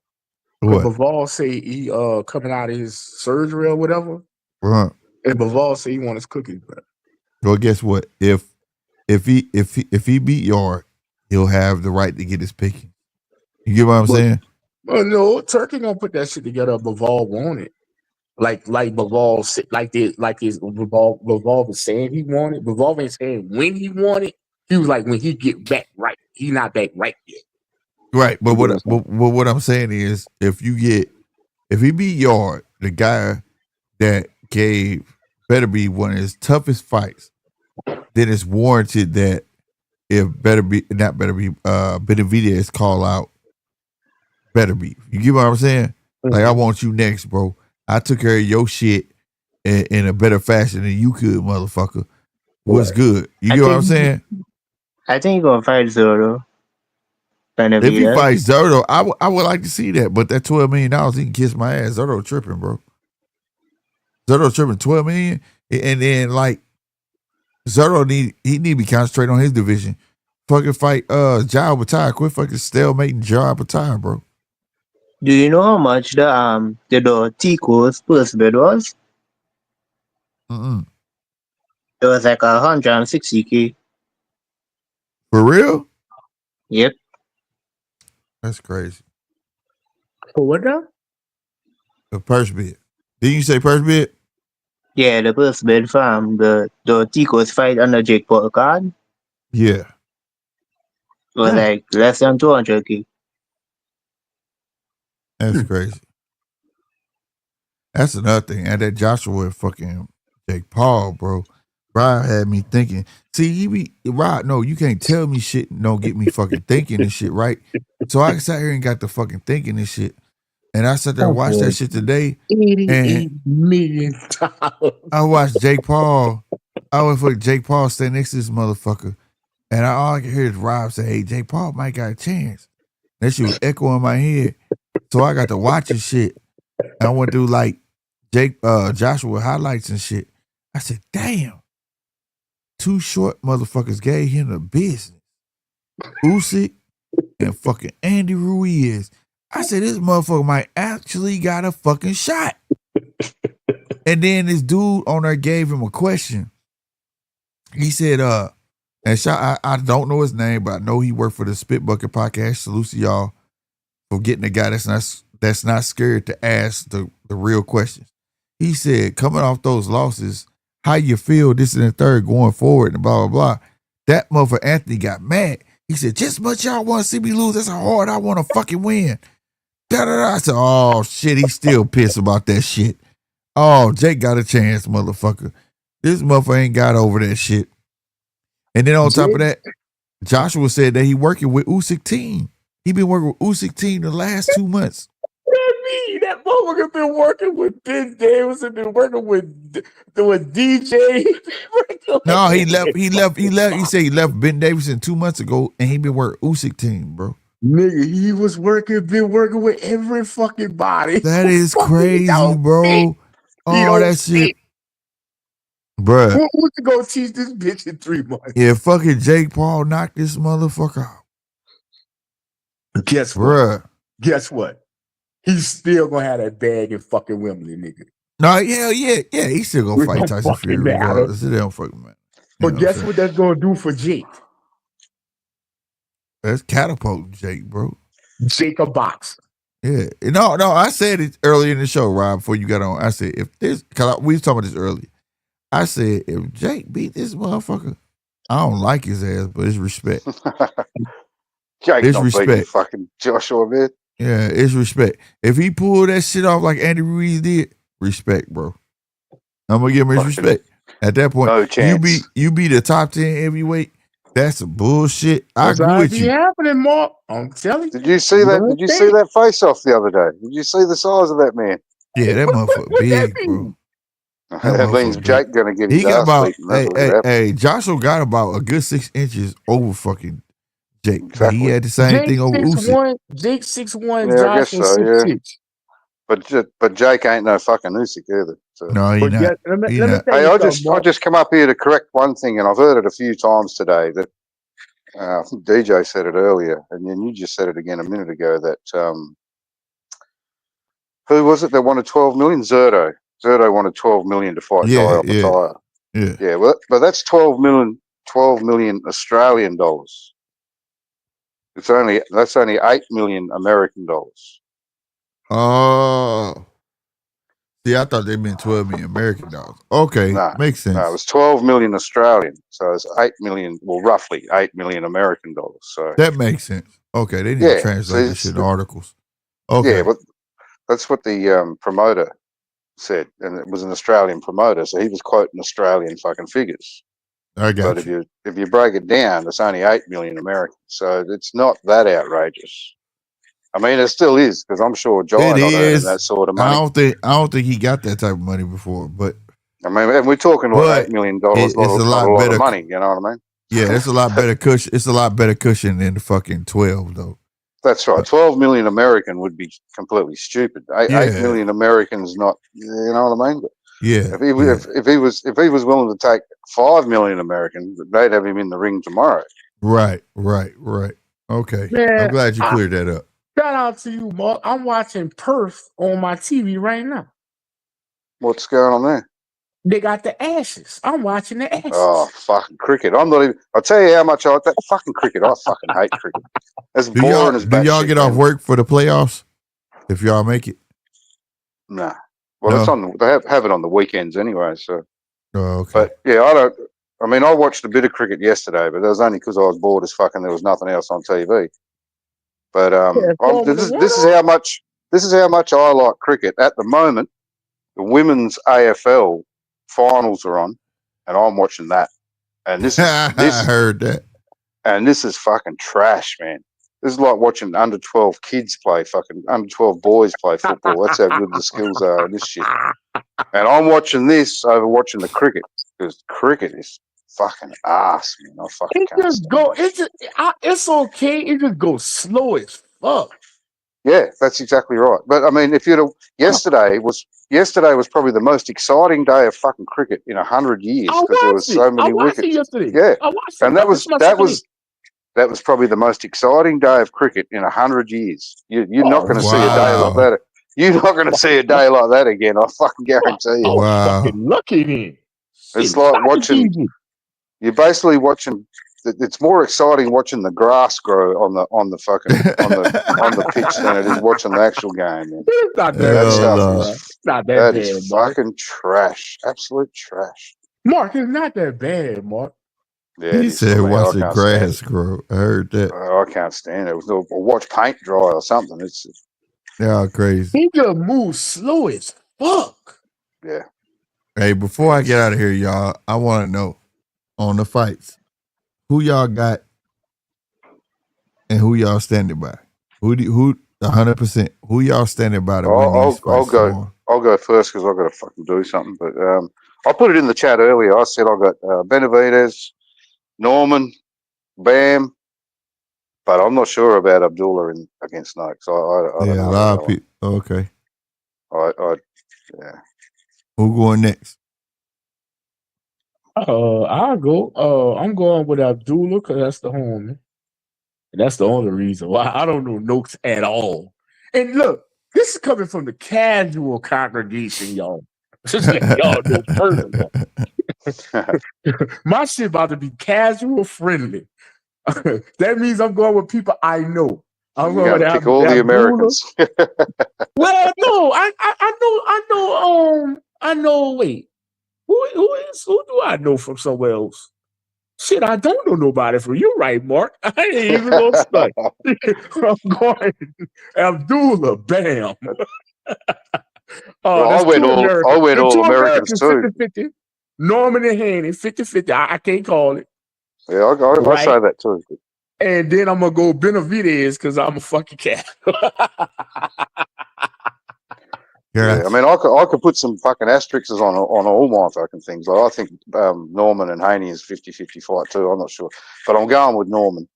Speaker 1: What?
Speaker 10: Bivol say he coming out of his surgery or whatever.
Speaker 1: Right.
Speaker 10: And Bivol say he want his cookies back.
Speaker 1: Well, guess what? If he beat Yard, he'll have the right to get his picking. You get what I'm saying?
Speaker 10: Oh no, Turkey gonna put that shit together. Bivol want it. Like Bivol Bivol was saying he wanted. Bivol ain't saying when he wanted. He was like, when he get back right. He not back right yet.
Speaker 1: Right, but what I'm saying is, if he beat Yard, the guy that gave Better Be one of his toughest fights, then it's warranted that if Benavidez call out Better Be. You get what I'm saying? Like, I want you next, bro. I took care of your shit in a better fashion than you could, motherfucker. What's good? You get what I'm saying?
Speaker 9: I think he's gonna fight Zoro.
Speaker 1: If he fights Zoro, I would like to see that. But that $12 million, he can kiss my ass. Zoro tripping, bro. Zoro tripping $12 million, and then like Zoro need to be concentrating on his division. Fucking fight Jao Batai. Quit fucking stalemating Jao Batai, bro.
Speaker 9: Do you know how much the Tico's first bid was? It was like 160K.
Speaker 1: For real?
Speaker 9: Yep.
Speaker 1: That's crazy.
Speaker 10: For what now?
Speaker 1: The purse bid. Didn't you say purse bid?
Speaker 9: Yeah, the first bid from the Tico's fight under Jake Paul card.
Speaker 1: Yeah.
Speaker 9: It was like less than 200K.
Speaker 1: That's crazy. That's another thing. And that Joshua and fucking Jake Paul, bro. Rod had me thinking. See, Rod, no, you can't tell me shit and don't get me fucking thinking and shit, right? So I sat here and got the fucking thinking and shit. And I sat there and watched that shit today.
Speaker 10: $88 million.
Speaker 1: I watched Jake Paul. I went for Jake Paul stand next to this motherfucker. And all I could hear is Rob say, hey, Jake Paul might got a chance. That shit was echoing in my head. So I got to watch his shit. I went through like Joshua highlights and shit. I said, damn. Two short motherfuckers gave him the business. Usyk and fucking Andy Ruiz. I said, this motherfucker might actually got a fucking shot. And then this dude on there gave him a question. He said, and I don't know his name, but I know he worked for the Spit Bucket podcast. Salute to y'all for getting a guy that's not scared to ask the real questions. He said, coming off those losses, how you feel this and the third going forward and blah, blah, blah. That motherfucker Anthony got mad. He said, just much y'all want to see me lose. That's how hard I want to fucking win. Da-da-da. I said, oh, shit, he's still pissed about that shit. Oh, Jake got a chance, motherfucker. This motherfucker ain't got over that shit. And then on top of that, Joshua said that he working with Usyk team. He been working with Usyk team the last 2 months.
Speaker 10: That motherfucker been working with Ben Davis and been working with DJ.
Speaker 1: No, he left. He said he left Ben Davis 2 months ago, and he been working Usyk team, bro.
Speaker 10: Nigga, he was been working with every fucking body.
Speaker 1: That is crazy, bro. Oh, that shit. Bruh.
Speaker 10: Who's to go teach this bitch in 3 months?
Speaker 1: Yeah, fucking Jake Paul knocked this motherfucker out.
Speaker 10: Guess
Speaker 1: Bruh.
Speaker 10: what? Guess what? He's still gonna have that bag in fucking Wimbledon, nigga.
Speaker 1: No, yeah. He's still gonna fight Tyson Fury regardless. It don't fucking matter.
Speaker 10: But guess what that's gonna do for Jake?
Speaker 1: That's catapult Jake, bro.
Speaker 10: Jake a boxer.
Speaker 1: Yeah. No, I said it earlier in the show, Rob, before you got on. I said, if this, because we was talking about this earlier. I said, if Jake beat this motherfucker, I don't like his ass, but it's respect.
Speaker 11: Jake's not beating fucking Joshua, man.
Speaker 1: Yeah, it's respect. If he pulled that shit off like Andy Ruiz did, respect, bro. I'm gonna give him his respect. At that point,
Speaker 11: no chance.
Speaker 1: You be the top 10 heavyweight. That's some bullshit. I agree with you.
Speaker 10: Happening, Mark. I'm telling you.
Speaker 11: Did you see that? Did you see that face off the other day? Did you see the size of that man?
Speaker 1: Yeah, that motherfucker big, bro.
Speaker 11: That means Jake gonna give his ass beaten.
Speaker 1: Hey, Joshua got about a good 6 inches over fucking Jake.
Speaker 11: Exactly.
Speaker 1: He had the same thing over Usyk.
Speaker 10: Jake 6'1",
Speaker 11: yeah, I guess so,
Speaker 10: 6'6".
Speaker 11: But Jake ain't no fucking Usyk either. So.
Speaker 1: No, he not.
Speaker 11: Hey, I just come up here to correct one thing, and I've heard it a few times today. That I think DJ said it earlier, and then you just said it again a minute ago. That who was it that wanted 12 million? Zerto. Zerto wanted 12 million to fight Jai Opetaia. Yeah. Well, but that's 12 million Australian dollars. That's only 8 million American dollars.
Speaker 1: Oh. See, I thought they meant 12 million American dollars. Okay, makes sense.
Speaker 11: No, it was 12 million Australian, so it's 8 million. Well, roughly 8 million American dollars. So
Speaker 1: that makes sense. Okay, they need to translate this shit in articles. Okay,
Speaker 11: yeah, but that's what the promoter said, and it was an Australian promoter, so he was quoting Australian fucking figures.
Speaker 1: I got
Speaker 11: but if you break it down, it's only 8 million American, so it's not that outrageous. I mean, it still is, because I'm sure Jai not earning that sort of money.
Speaker 1: I don't think he got that type of money before, but
Speaker 11: I mean, and we're talking about $8 million. It's a lot better of money. You know what I mean?
Speaker 1: Yeah, it's a lot better cushion. It's a lot better cushion than the fucking 12, though.
Speaker 11: That's right. 12 million American would be completely stupid. 8 million Americans, not. You know what I mean? But
Speaker 1: yeah.
Speaker 11: If he was willing to take 5 million American, they'd have him in the ring tomorrow.
Speaker 1: Right. Okay, man, I'm glad you cleared that up.
Speaker 10: Shout out to you, Mark. I'm watching Perth on my TV right now.
Speaker 11: What's going on there?
Speaker 10: They got the Ashes. I'm watching the Ashes.
Speaker 11: Oh, fucking cricket. I'm not even. I'll tell you how much I like that fucking cricket. I fucking hate cricket. As boring as
Speaker 1: do y'all get off work for the playoffs if y'all make it?
Speaker 11: Nah. Well, it's on. They have it on the weekends anyway. So.
Speaker 1: Oh, okay.
Speaker 11: But yeah, I mean, I watched a bit of cricket yesterday, but that was only because I was bored as fuck and there was nothing else on TV. But this is how much I like cricket at the moment. The women's AFL finals are on, and I'm watching that. And this is
Speaker 1: I heard that.
Speaker 11: And this is fucking trash, man. This is like watching under 12 kids play fucking under 12 boys play football. That's how good the skills are in this shit. And I'm watching this over watching the cricket, because cricket is fucking ass, man. I fucking can't.
Speaker 10: It's okay. It just goes slow as fuck.
Speaker 11: Yeah, that's exactly right. But I mean, if yesterday was probably the most exciting day of fucking cricket in 100 years, because there was so many wickets.
Speaker 10: Yesterday.
Speaker 11: Yeah, and that was probably the most exciting day of cricket in 100 years. You're not going to see a day like that. You're not going to see a day like that again. I fucking guarantee you.
Speaker 10: Wow. Fucking lucky then.
Speaker 11: It's like watching. You're basically watching. It's more exciting watching the grass grow on the pitch than it is watching the actual game. Man.
Speaker 10: It's not that
Speaker 11: that
Speaker 10: bad,
Speaker 11: is
Speaker 10: Mark.
Speaker 11: fucking trash. Absolute trash.
Speaker 10: Mark, it's not that bad, Mark.
Speaker 11: Yeah,
Speaker 1: he said watch the grass grow. I heard that.
Speaker 11: I can't stand it. Or watch paint dry or something. It's
Speaker 1: crazy.
Speaker 10: He just moves slow as fuck.
Speaker 11: Yeah.
Speaker 1: Hey, before I get out of here, y'all, I want to know on the fights, who y'all got and who y'all standing by? Who 100%? Who y'all standing by to win these fights?
Speaker 11: I'll go first because I've got to fucking do something. But I put it in the chat earlier. I said I got Benavidez, Norman, Bam, But I'm not sure about Abdullah against Noakes. I don't know
Speaker 1: a
Speaker 11: about
Speaker 1: lot
Speaker 11: that
Speaker 1: of people. Okay.
Speaker 11: yeah.
Speaker 1: Who going next?
Speaker 10: I'll go. I'm going with Abdullah because that's the homie. And that's the only reason why I don't know Noakes at all. And look, this is coming from the casual congregation, y'all. Just let y'all know personal. My shit about to be casual friendly. That means I'm going with people I know. I'm
Speaker 11: You're
Speaker 10: going
Speaker 11: going
Speaker 10: with
Speaker 11: to pick all the
Speaker 10: Abdullah.
Speaker 11: Americans.
Speaker 10: Well, no, I know. Wait, who do I know from somewhere else? Shit, I don't know nobody from you, right, Mark? I ain't even gonna study. I'm going Abdullah. Bam. Oh,
Speaker 11: Well,
Speaker 10: that's two
Speaker 11: I
Speaker 10: Americans.
Speaker 11: went
Speaker 10: They're
Speaker 11: all
Speaker 10: two
Speaker 11: Americans
Speaker 10: Americans,
Speaker 11: too.
Speaker 10: 50-50. Norman and Haney, 50-50. I can't call it.
Speaker 11: Yeah, I
Speaker 10: Right?
Speaker 11: say that too.
Speaker 10: And then I'm gonna go Benavidez because I'm a fucking cat.
Speaker 11: Yeah, I mean, I could put some fucking asterisks on all my fucking things. Like, I think Norman and Haney is 50-50 fight too. I'm not sure, but I'm going with Norman.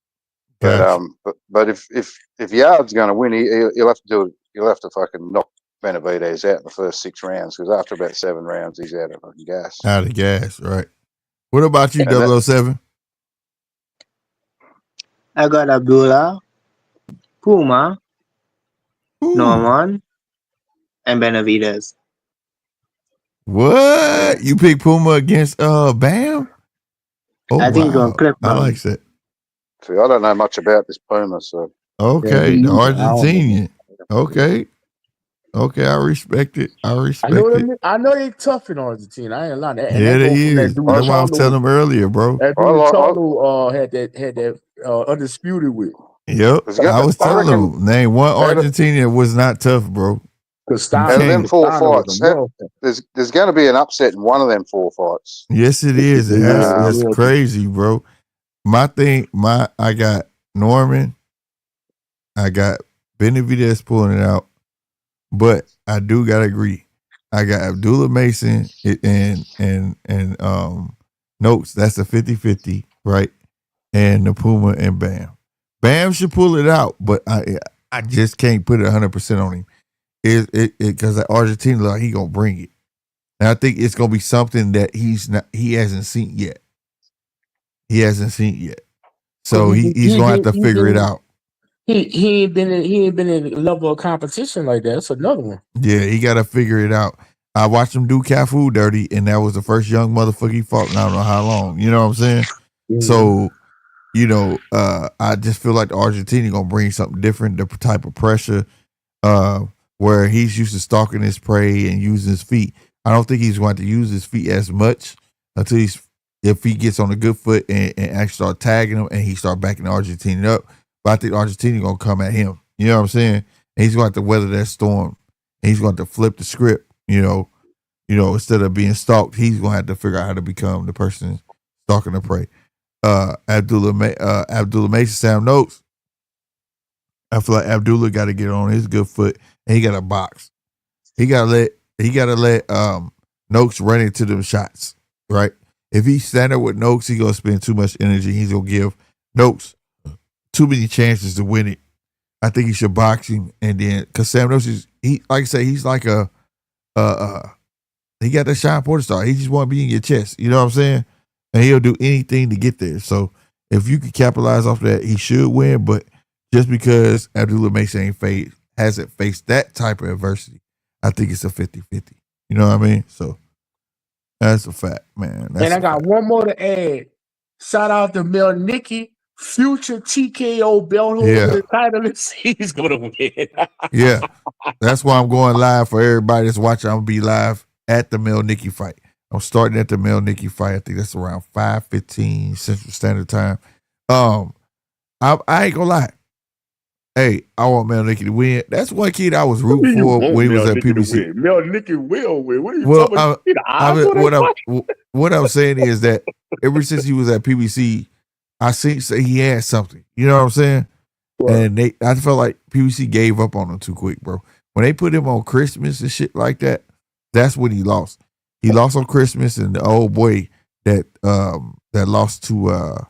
Speaker 1: Gotcha.
Speaker 11: But if Yard's going to win, he'll have to do it. He'll have to fucking knock Benavidez out in the first 6 rounds, because after about 7 rounds, he's out of fucking gas.
Speaker 1: Out of gas, right? What about you, 007?
Speaker 9: I got Abdullah, Puma, Norman, and Benavidez.
Speaker 1: What? You pick Puma against Bam? Oh,
Speaker 9: I think
Speaker 1: wow.
Speaker 9: clip
Speaker 1: I like that.
Speaker 11: See, I don't know much about this Puma, so.
Speaker 1: Okay, the Argentinian. Okay. Okay, I respect it. I
Speaker 10: know they tough in Argentina. I ain't lying. And
Speaker 1: yeah,
Speaker 10: that
Speaker 1: they
Speaker 10: goes from that
Speaker 1: is.
Speaker 10: dude
Speaker 1: That's why I was telling him earlier, bro.
Speaker 10: That dude Charlo had that undisputed with.
Speaker 1: Yep. I was telling him, name one Argentinian that was not tough, bro.
Speaker 11: Out of them 4 fights, there's going to be an upset in one of them 4 fights.
Speaker 1: Yes, it is. It has. That's crazy, bro. I got Norman. I got Benavidez pulling it out, but I do gotta agree. I got Abdullah Mason and Noakes. That's a 50-50, right? And the Puma and Bam. Bam should pull it out, but I just can't put it 100% on him. Because Argentina, like, he gonna bring it, and I think it's gonna be something that he hasn't seen yet. So he's gonna have to figure it out.
Speaker 10: He ain't been in a level of competition like that. That's another one.
Speaker 1: Yeah, he got to figure it out. I watched him do Cafu dirty, and that was the first young motherfucker he fought in I don't know how long. You know what I'm saying? Mm-hmm. So, I just feel like the Argentina gonna bring something different, the type of pressure, where he's used to stalking his prey and using his feet. I don't think he's going to use his feet as much until if he gets on a good foot and actually start tagging him and he start backing the Argentina up. But I think Argentina gonna come at him. You know what I'm saying? And he's going to have to weather that storm. And he's going to flip the script. Instead of being stalked, he's going to have to figure out how to become the person stalking the prey. Abdullah Mason, Sam Noakes. I feel like Abdullah got to get on his good foot, and he got to box. He got to let Noakes run into them shots, right? If he stand there with Noakes, he's gonna spend too much energy. He's gonna give Noakes too many chances to win it. I think he should box him, and then because Sam Noakes he's like he got that Sean Porter style. He just want to be in your chest. You know what I'm saying? And he'll do anything to get there. So if you could capitalize off that, he should win. But just because Abdullah Mason hasn't faced that type of adversity, I think it's a 50-50. You know what I mean? So that's a fact, man.
Speaker 10: And I got one more to add. Shout out to Mel Nicky, future TKO belt holder of the title. He's gonna win.
Speaker 1: Yeah. That's why I'm going live for everybody that's watching. I'm gonna be live at the Mel Nicky fight. I'm starting at the Mel Nicky fight. I think that's around 5:15 Central Standard Time. I ain't gonna lie. Hey, I want Mel Nicky to win. That's one kid I was rooting for when he was at PBC.
Speaker 10: Mel Nicky will win. What are you talking about?
Speaker 1: What I'm saying is that ever since he was at PBC, I seen he had something. You know what I'm saying? Right. And I felt like PBC gave up on him too quick, bro. When they put him on Christmas and shit like that, that's when he lost. He lost on Christmas, and the old boy that lost to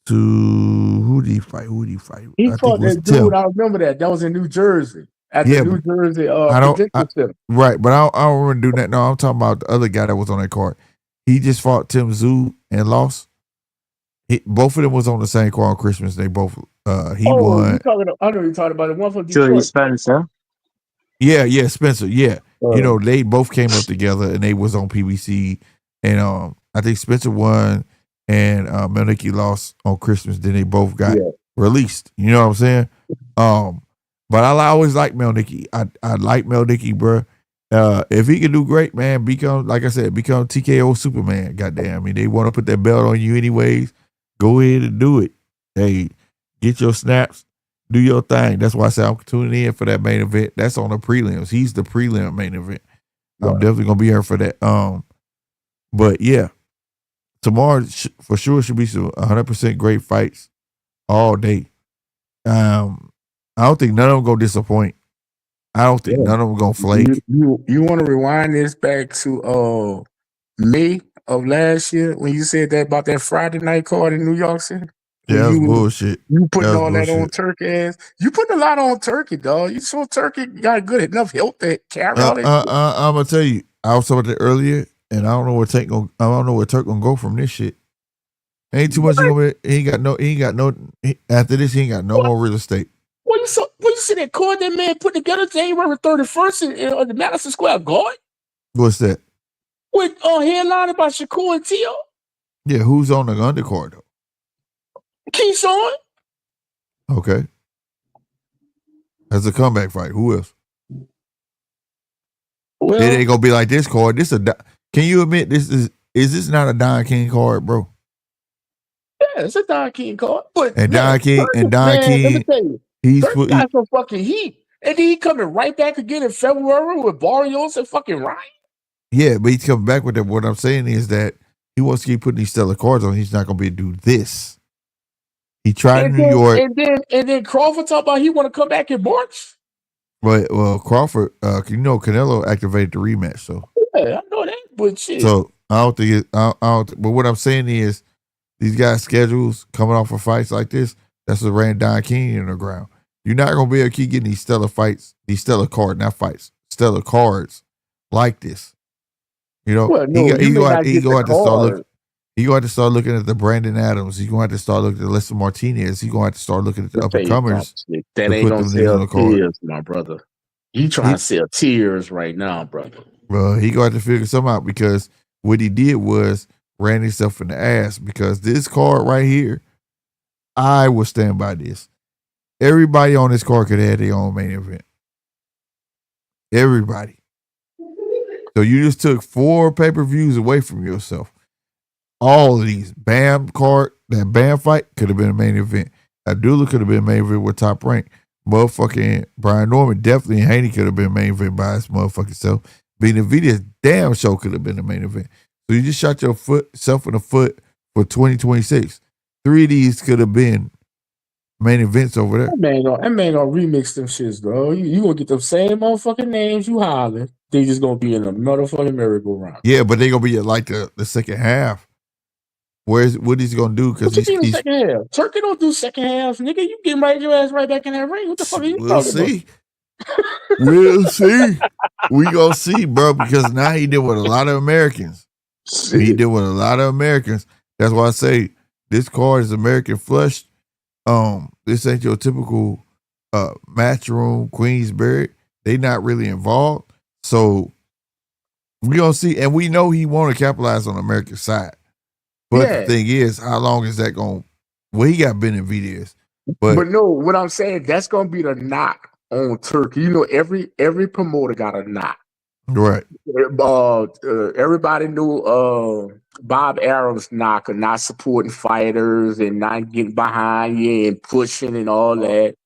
Speaker 1: to who did he fight?
Speaker 10: He
Speaker 1: I think
Speaker 10: fought
Speaker 1: it was
Speaker 10: that dude.
Speaker 1: Tim.
Speaker 10: I remember that. That was in New Jersey at the New Jersey Convention Center.
Speaker 1: Right, but I don't remember doing that. No, I'm talking about the other guy that was on that card. He just fought Tim Tszyu and lost. Both of them was on the same card on Christmas. They both he won.
Speaker 10: You talking? I know you're talking about the one from
Speaker 9: Joey
Speaker 10: Detroit.
Speaker 9: Spencer.
Speaker 1: Yeah, Spencer. Yeah, they both came up together and they was on PBC, and I think Spencer won and Melnicki lost on Christmas. Then they both got released. You know what I'm saying? But I always like Melnicki. I like Melnicki, bro. If he can do great, man, become TKO Superman. Goddamn, I mean, they want to put that belt on you anyways. Go ahead and do it. Hey, get your snaps. Do your thing. That's why I say I'm tuning in for that main event. That's on the prelims. He's the prelim main event. I'm definitely gonna be here for that. But yeah, tomorrow for sure should be some 100% great fights all day. I don't think none of them gonna disappoint. I don't think none of them gonna flake.
Speaker 10: You want to rewind this back to May of last year when you said that about that Friday night card in New York City?
Speaker 1: Yeah, that's bullshit.
Speaker 10: You putting all that on Turkey ass. You putting a lot on Turkey, dog. You saw Turkey got good enough health to carry all that.
Speaker 1: I'm gonna tell you, I was talking about that earlier, and I don't know where Turk gonna go from this shit. Ain't too much he gonna be. He ain't got no. After this, he ain't got no more real estate.
Speaker 10: When you see that card that man put together January 31st in the Madison Square Garden?
Speaker 1: What's that?
Speaker 10: With headlined by Shakur and Tio.
Speaker 1: Yeah, who's on the undercard though?
Speaker 10: Keyshawn.
Speaker 1: Okay. That's a comeback fight. Who else? Well, it ain't gonna be like this card. Can you admit this is this not a Don King card, bro?
Speaker 10: Yeah, it's a Don King card. But
Speaker 1: Don King, let me
Speaker 10: tell you, he's got some fucking heat. And then he coming right back again in February with Barrios and fucking Ryan.
Speaker 1: Yeah, but he's coming back with that. What I'm saying is that he wants to keep putting these stellar cards on. He's not gonna be able to do this. He tried in New York.
Speaker 10: And then Crawford talked about he want to come back in March.
Speaker 1: But Crawford, Canelo activated the rematch, so
Speaker 10: yeah, I know that, but shit.
Speaker 1: So I don't think but what I'm saying is these guys' schedules coming off of fights like this, that's what ran Don King in the ground. You're not gonna be able to keep getting these stellar fights, these stellar cards, not fights, stellar cards like this. You know, he's gonna have to start looking at the Brandon Adams. He's gonna have to start looking at Lester Martinez. He's gonna have to start looking at the up and comers.
Speaker 10: That ain't gonna sell tears, my brother. You trying to sell tears right now, brother.
Speaker 1: Bro, he gonna have to figure something out because what he did was ran himself in the ass because this card right here, I will stand by this. Everybody on this card could have their own main event. Everybody. So you just took 4 pay-per-views away from yourself. All of these. Bam card, that Bam fight could have been a main event. Abdullah could have been a main event with Top Rank. Motherfucking Brian Norman definitely and Haney could have been a main event by his motherfucking self. Benavidez damn show could have been a main event. So you just shot yourself in the foot for 2026. 3 of these could have been main events over there.
Speaker 10: That man gonna remix them shits, bro. You gonna get them same motherfucking names you hollering. They just gonna be in a motherfucking merry-go-round.
Speaker 1: Yeah, but they gonna be at like the second half. What is he gonna do? Because
Speaker 10: he's second half. Turkey don't do second half, nigga. You get your ass right back in that ring. What the fuck are you talking about?
Speaker 1: We'll see. We gonna see, bro. Because now he did with a lot of Americans. He did with a lot of Americans. That's why I say this card is American flushed. This ain't your typical Matchroom Queensberry. They not really involved. So we gonna see, and we know he want to capitalize on the American side. But the thing is, how long is that going? Well, he got Benavidez. But
Speaker 10: no, what I'm saying, that's gonna be the knock on Turkey. You know, every promoter got a knock.
Speaker 1: Right.
Speaker 10: Everybody knew Bob Arum's knock of not supporting fighters and not getting behind you and pushing and all that.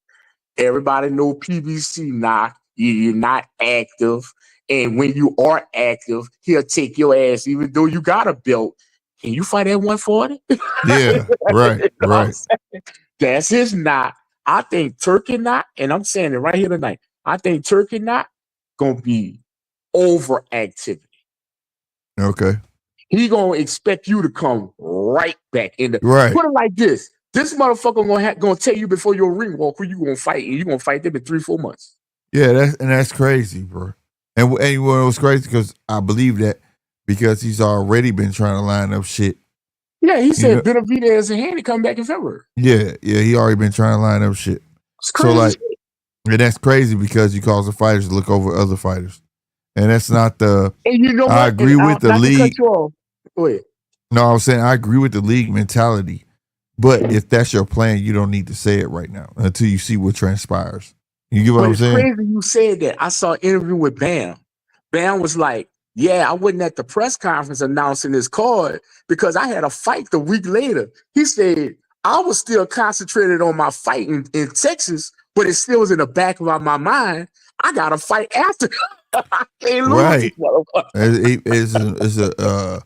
Speaker 10: Everybody know PBC knock. You're not active. And when you are active, he'll take your ass, even though you got a belt. Can you fight at 140?
Speaker 1: Yeah, right, right.
Speaker 10: That's his knock. I think Turkey knock, and I'm saying it right here tonight, I think Turkey knock gonna be overactivity.
Speaker 1: Okay.
Speaker 10: He gonna expect you to come right back in the
Speaker 1: right.
Speaker 10: Put it like this. This motherfucker gonna tell you before your ring walk who you gonna fight, and you gonna fight them in 3-4 months.
Speaker 1: Yeah, that's crazy, bro. And it was crazy because I believe that because he's already been trying to line up shit.
Speaker 10: Yeah, he said Benavidez and Haney come back in February.
Speaker 1: Yeah, he already been trying to line up shit.
Speaker 10: It's crazy.
Speaker 1: So like, and that's crazy because you cause the fighters to look over other fighters, and that's not the.
Speaker 10: And you know what?
Speaker 1: I agree with the league.
Speaker 10: Go ahead.
Speaker 1: No, I was saying I agree with the league mentality, but if that's your plan, you don't need to say it right now until you see what transpires. You get what I'm saying?
Speaker 10: It's crazy you said that. I saw an interview with Bam. Bam was like, "Yeah, I wasn't at the press conference announcing this card because I had a fight the week later." He said, "I was still concentrated on my fight in Texas, but it still was in the back of my mind. I got to fight after." I can't lose.
Speaker 1: Right. It's a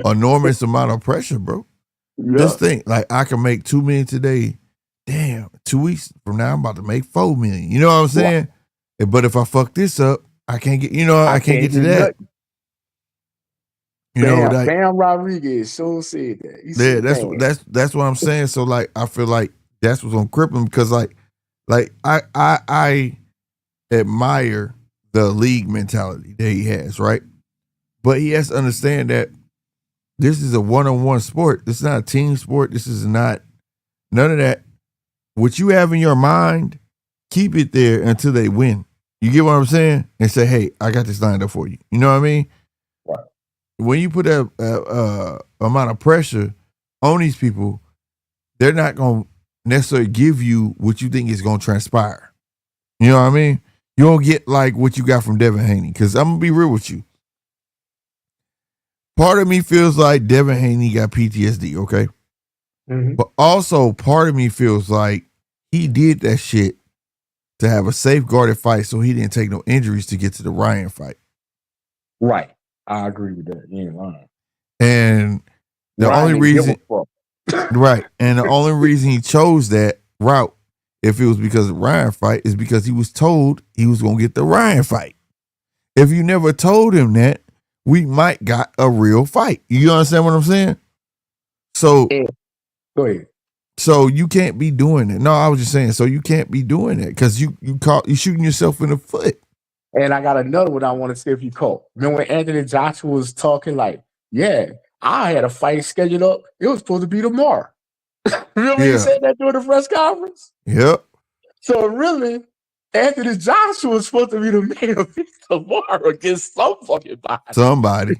Speaker 1: enormous amount of pressure, bro.
Speaker 10: Yeah.
Speaker 1: Just think, like I can make $2 million today. Damn, 2 weeks from now I'm about to make $4 million. You know what I'm saying? Wow. But if I fuck this up, I can't get. I can't get to that.
Speaker 10: Nothing. Bam Rodriguez so said that. He said,
Speaker 1: that's what I'm saying. So like, I feel like that's what's gonna cripple him because like I admire the league mentality that he has, right? But he has to understand that this is a one-on-one sport. This is not a team sport. This is not none of that. What you have in your mind, keep it there until they win. You get what I'm saying? And say, hey, I got this lined up for you. You know what I mean?
Speaker 10: Right.
Speaker 1: When you put that amount of pressure on these people, they're not going to necessarily give you what you think is going to transpire. You know what I mean? You don't get like what you got from Devin Haney. Because I'm going to be real with you. Part of me feels like Devin Haney got PTSD, okay?
Speaker 10: Mm-hmm.
Speaker 1: But also part of me feels like he did that shit to have a safeguarded fight so he didn't take no injuries to get to the Ryan fight.
Speaker 10: Right. I agree with that. You ain't lying.
Speaker 1: And the
Speaker 10: Ryan
Speaker 1: only reason right. And the only reason he chose that route, if it was because of the Ryan fight, is because he was told he was gonna get the Ryan fight. If you never told him that, we might got a real fight. You understand what I'm saying? So
Speaker 10: go ahead.
Speaker 1: So you can't be doing it. No, I was just saying. So you can't be doing it because you shooting yourself in the foot.
Speaker 10: And I got another one I want to see if you caught. Remember when Anthony Joshua was talking like, "Yeah, I had a fight scheduled up. It was supposed to be tomorrow." Remember he said that during the press conference?
Speaker 1: Yep.
Speaker 10: So really, Anthony Joshua was supposed to be the main event tomorrow against some fucking body.
Speaker 1: Somebody.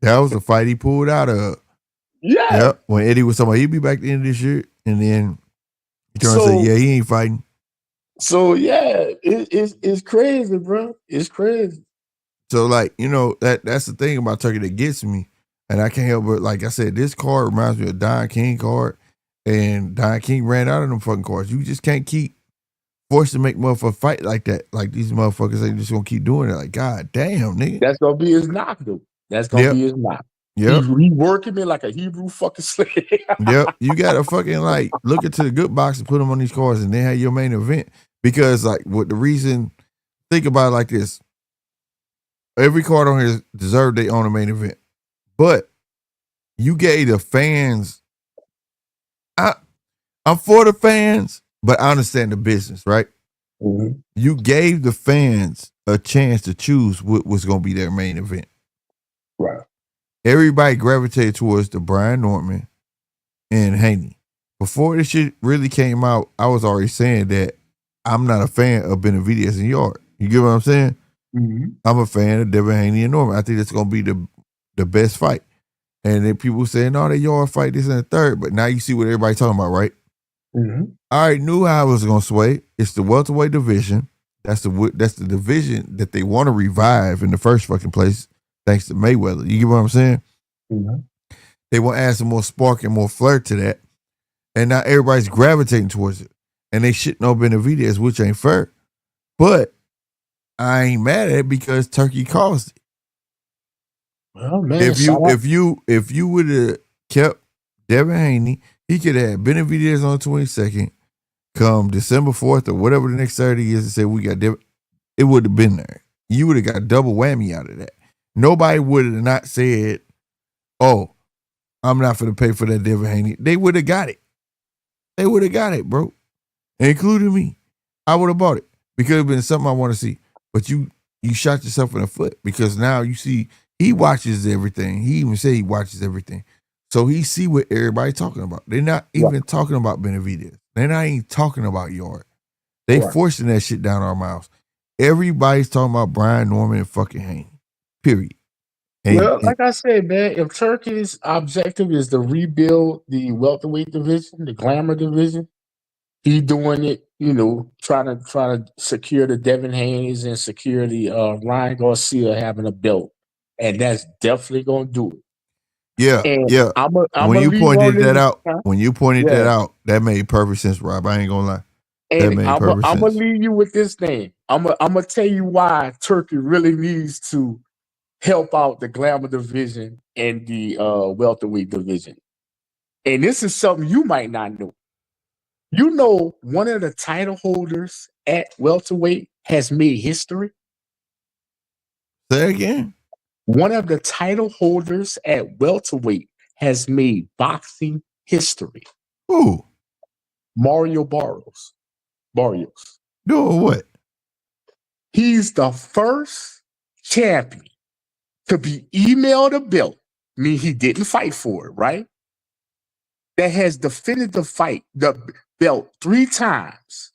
Speaker 1: That was the fight he pulled out of.
Speaker 10: Yeah.
Speaker 1: Yep. When Eddie was talking about he'd be back at the end of this year, and then he turned and said, yeah, he ain't fighting.
Speaker 10: So yeah, it's crazy, bro. It's crazy.
Speaker 1: So like, that's the thing about Turkey that gets me. And I can't help but, like I said, this card reminds me of Don King card. And Don King ran out of them fucking cards. You just can't keep forced to make motherfuckers fight like that. Like these motherfuckers, they just gonna keep doing it. Like, God damn, nigga.
Speaker 10: That's gonna be his knock, though. That's gonna be his knock.
Speaker 1: Yep.
Speaker 10: He working me like a Hebrew fucking slave.
Speaker 1: Yep. You gotta fucking like look into the good box and put them on these cards and then have your main event. Because like what the reason, think about it like this. Every card on here deserved their own main event. But you gave the fans, I'm for the fans, but I understand the business, right?
Speaker 10: Mm-hmm.
Speaker 1: You gave the fans a chance to choose what was going to be their main event.
Speaker 10: Right.
Speaker 1: Everybody gravitated towards the Brian Norman and Haney. Before this shit really came out, I was already saying that I'm not a fan of Benavidez and Yard. You get what I'm saying?
Speaker 10: Mm-hmm.
Speaker 1: I'm a fan of Devin Haney and Norman. I think it's going to be the best fight. And then people saying, no, they Yard fight this and the third. But now you see what everybody's talking about, right?
Speaker 10: Mm-hmm.
Speaker 1: I already knew how it was going to sway. It's the welterweight division. That's the division that they want to revive in the first fucking place, thanks to Mayweather. You get what I'm saying?
Speaker 10: Mm-hmm.
Speaker 1: They want to add some more spark and more flair to that. And now everybody's gravitating towards it. And they shitting on Benavidez, which ain't fair. But I ain't mad at it because Turkey caused it.
Speaker 10: Well, man,
Speaker 1: if you would have kept Devin Haney, he could have had Benavidez on the 22nd. Come December 4th or whatever the next Saturday is, and say we got Devin, it would have been there. You would have got double whammy out of that. Nobody would have not said, "Oh, I'm not finna pay for that Devin Haney. They would have got it. They would have got it, bro. Including me. I would have bought it because it's been something I want to see. But you shot yourself in the foot because now you see he watches everything. He even said he watches everything. So he see what everybody's talking about. They're not even talking about Benavidez. They're not even talking about Yard. They forcing that shit down our mouths. Everybody's talking about Brian Norman and fucking Haney. Period.
Speaker 10: Well, like I said, man, if Turkey's objective is to rebuild the welterweight division, the glamour division, he doing it, trying to secure the Devin Haney's and secure the Ryan Garcia having a belt, and that's definitely gonna do it.
Speaker 1: Yeah,
Speaker 10: and
Speaker 1: yeah. When you pointed that out, that made perfect sense, Rob. I ain't gonna lie. That
Speaker 10: And
Speaker 1: made
Speaker 10: I'm
Speaker 1: perfect
Speaker 10: gonna
Speaker 1: sense.
Speaker 10: leave you with this thing. I'm gonna tell you why Turkey really needs to help out the glamour division and the welterweight division. And this is something you might not know. You know, one of the title holders at welterweight has made history.
Speaker 1: Say again.
Speaker 10: One of the title holders at welterweight has made boxing history.
Speaker 1: Who?
Speaker 10: Mario Barrios.
Speaker 1: Doing what?
Speaker 10: He's the first champion to be emailed a belt, mean he didn't fight for it, right? That has defended the belt 3 times.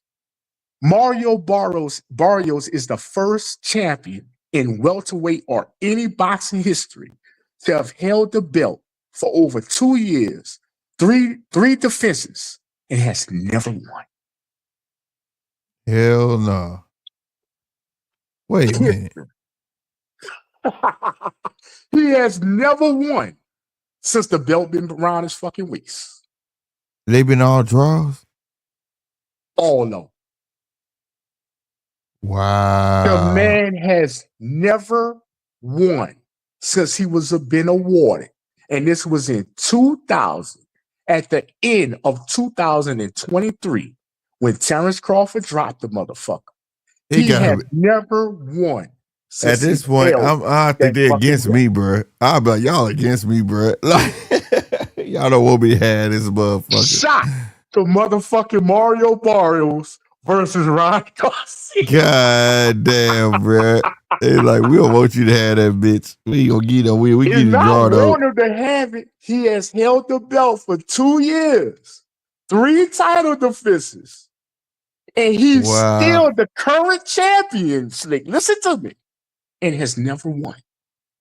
Speaker 10: Mario Barrios is the first champion in welterweight or any boxing history to have held the belt for over 2 years, three defenses, and has never won.
Speaker 1: Hell no. Wait a minute.
Speaker 10: He has never won since the belt been around his fucking waist.
Speaker 1: They been all draws?
Speaker 10: All of them.
Speaker 1: Wow.
Speaker 10: The man has never won since he been awarded. And this was in 2000, at the end of 2023, when Terrence Crawford dropped the motherfucker. He has never won.
Speaker 1: At this point, I think they're against me, bro. I'll be like, y'all against me, bro. Like, y'all don't want me to have this motherfucker.
Speaker 10: Shot to motherfucking Mario Barrios versus Ryan Garcia.
Speaker 1: God damn, bro. They like, we don't want you to have that bitch. We ain't gonna get no win. We get it drawn
Speaker 10: I want him to have it. He has held the belt for 2 years, 3 title defenses, and he's still the current champion, Slick. Listen to me. And has never won.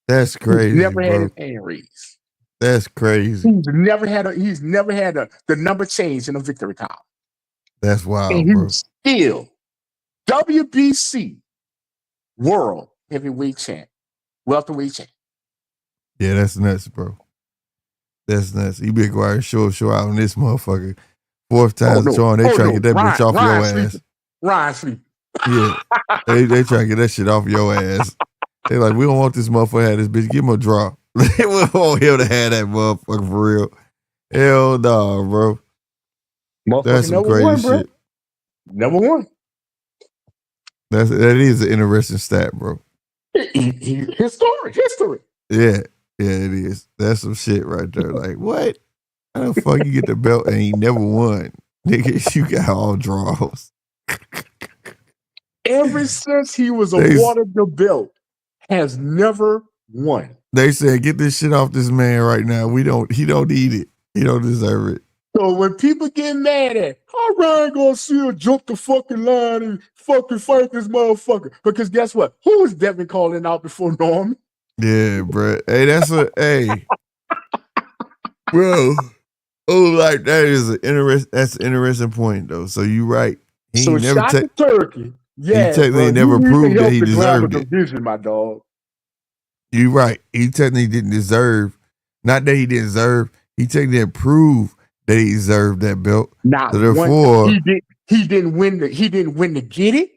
Speaker 1: That's crazy.
Speaker 10: He's never had
Speaker 1: bro.
Speaker 10: his hand raised.
Speaker 1: That's crazy.
Speaker 10: He's never had the number change in a victory column.
Speaker 1: That's wild,
Speaker 10: and
Speaker 1: bro.
Speaker 10: He's still WBC World Heavyweight Champ, Welterweight Champ.
Speaker 1: Yeah, that's nuts, bro. That's nuts. You been quiet, show out on this motherfucker. 4th time showing, they trying to get that bitch off your ass.
Speaker 10: Ryan sleep.
Speaker 1: Yeah, they try to get that shit off your ass. They like, we don't want this motherfucker to have this bitch. Give him a draw. We don't want him to have that motherfucker for real. Hell no, bro. That's some crazy shit.
Speaker 10: Never won.
Speaker 1: That is an interesting stat, bro.
Speaker 10: History.
Speaker 1: Yeah, it is. That's some shit right there. Like, what? How the fuck you get the belt and he never won? Nigga, you got all draws.
Speaker 10: Ever since he was awarded the belt, has never won.
Speaker 1: They said, get this shit off this man right now. He don't need it. He don't deserve it.
Speaker 10: So when people get mad at how Ryan Garcia jumped the fucking line and fucking fight this motherfucker, because guess what? Who was Devin calling out before Norman?
Speaker 1: Yeah, bro. Hey, bro. Oh, like that's an interesting point though. So you right.
Speaker 10: He never shot the turkey. Yeah,
Speaker 1: he technically never proved that he deserved it.
Speaker 10: Division, my dog.
Speaker 1: You right. He technically didn't deserve. Not that he didn't deserve. He technically didn't prove that he deserved that belt.
Speaker 10: Not so therefore, he didn't win to get it.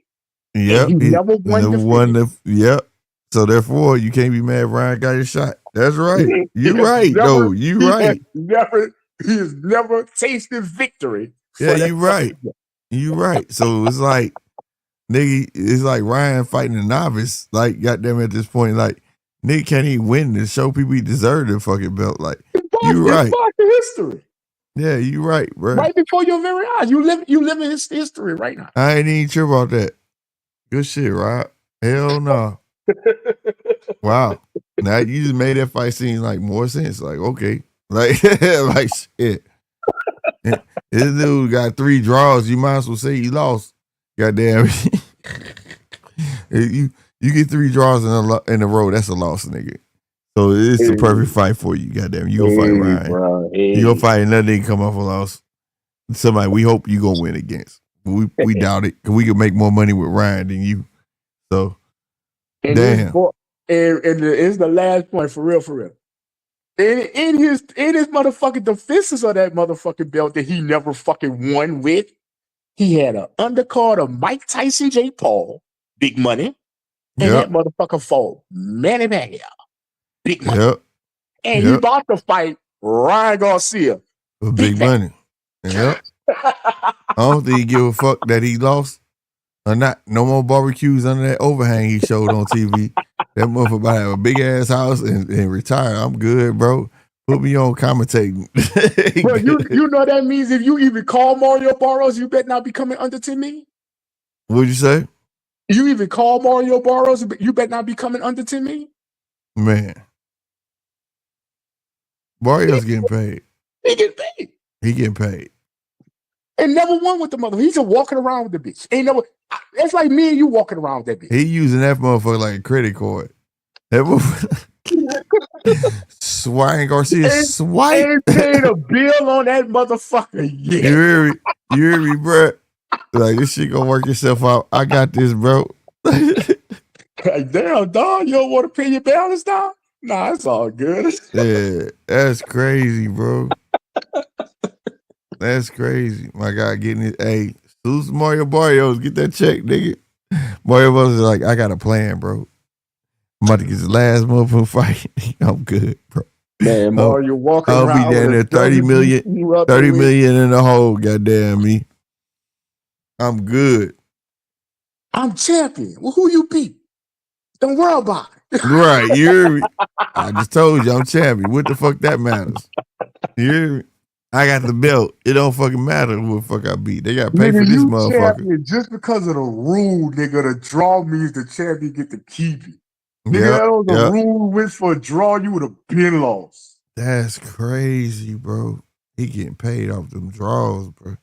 Speaker 1: Yep.
Speaker 10: He never won.
Speaker 1: Yep. So therefore, you can't be mad Ryan got his shot. That's right. You right, though. You right.
Speaker 10: He has never tasted victory.
Speaker 1: Yeah, you right. You right. So it's like, nigga, it's like Ryan fighting a novice. Like, goddamn, at this point, like, nigga can't even win to show people he deserved the fucking belt. Like, You
Speaker 10: It's
Speaker 1: right.
Speaker 10: marked the history.
Speaker 1: Yeah, you right, bro.
Speaker 10: Right before your very eyes. You live in his history right now.
Speaker 1: I ain't even sure about that. Good shit, Rob. Hell no. Wow. Now you just made that fight seem like more sense. Like, okay. Like, like shit. This dude got 3 draws. You might as well say he lost. Goddamn. you get 3 draws in a row. That's a loss, nigga. So it's the perfect fight for you. Goddamn. You gonna fight Ryan.
Speaker 10: Bro,
Speaker 1: You gonna fight another nigga come off a loss. Somebody we hope you gonna win against. We doubt it. Cause we can make more money with Ryan than you. So
Speaker 10: and
Speaker 1: damn.
Speaker 10: And it's the last point for real, for real. In his motherfucking defenses of that motherfucking belt that he never fucking won with, he had an undercard of Mike Tyson, J. Paul, big money, and that motherfucker fought Manny Pacquiao, big money.
Speaker 1: Yep.
Speaker 10: And he about to fight Ryan Garcia,
Speaker 1: with big money. Yep. I don't think he give a fuck that he lost or not. No more barbecues under that overhang he showed on TV. That motherfucker about to have a big ass house and retire. I'm good, bro. Put me on commentating.
Speaker 10: Bro, you know that means if you even call Mario Barros, you better not be coming under 10 million?
Speaker 1: What'd you say?
Speaker 10: You even call Mario Barros, you better not be coming under 10 million?
Speaker 1: Man. Mario's getting paid.
Speaker 10: He getting paid.
Speaker 1: He getting paid.
Speaker 10: And never won with the mother. He's just walking around with the bitch. Ain't never. It's like me and you walking around with that bitch.
Speaker 1: He using that motherfucker like a credit card. That motherfucker. Swine Garcia swipe.
Speaker 10: Ain't paid a bill on that motherfucker yet.
Speaker 1: You hear me, bro? Like, this shit gonna work itself out. I got this, bro.
Speaker 10: Like, damn, dog, you don't want to pay your balance now? Nah, it's all good.
Speaker 1: Yeah, that's crazy, bro. That's crazy. My God, getting it. Hey, salute to Mario Barrios. Get that check, nigga. Mario Barrios is like, I got a plan, bro. I'm about to get his last motherfucking fight. I'm good, bro.
Speaker 10: Man, Mario walking around.
Speaker 1: I'll be down there 30 million in the hole, goddamn me. I'm good.
Speaker 10: I'm champion. Well, who you beat? Don't worry about it.
Speaker 1: Right, you hear me? I just told you I'm champion. What the fuck that matters? You hear me? I got the belt. It don't fucking matter who the fuck I beat. They got to pay for this motherfucker.
Speaker 10: Champion just because of the rule, nigga. The draw means the champion get to keep it. Nigga, that was the rule. Went for a draw, you would have been lost.
Speaker 1: That's crazy, bro. He getting paid off them draws, bro.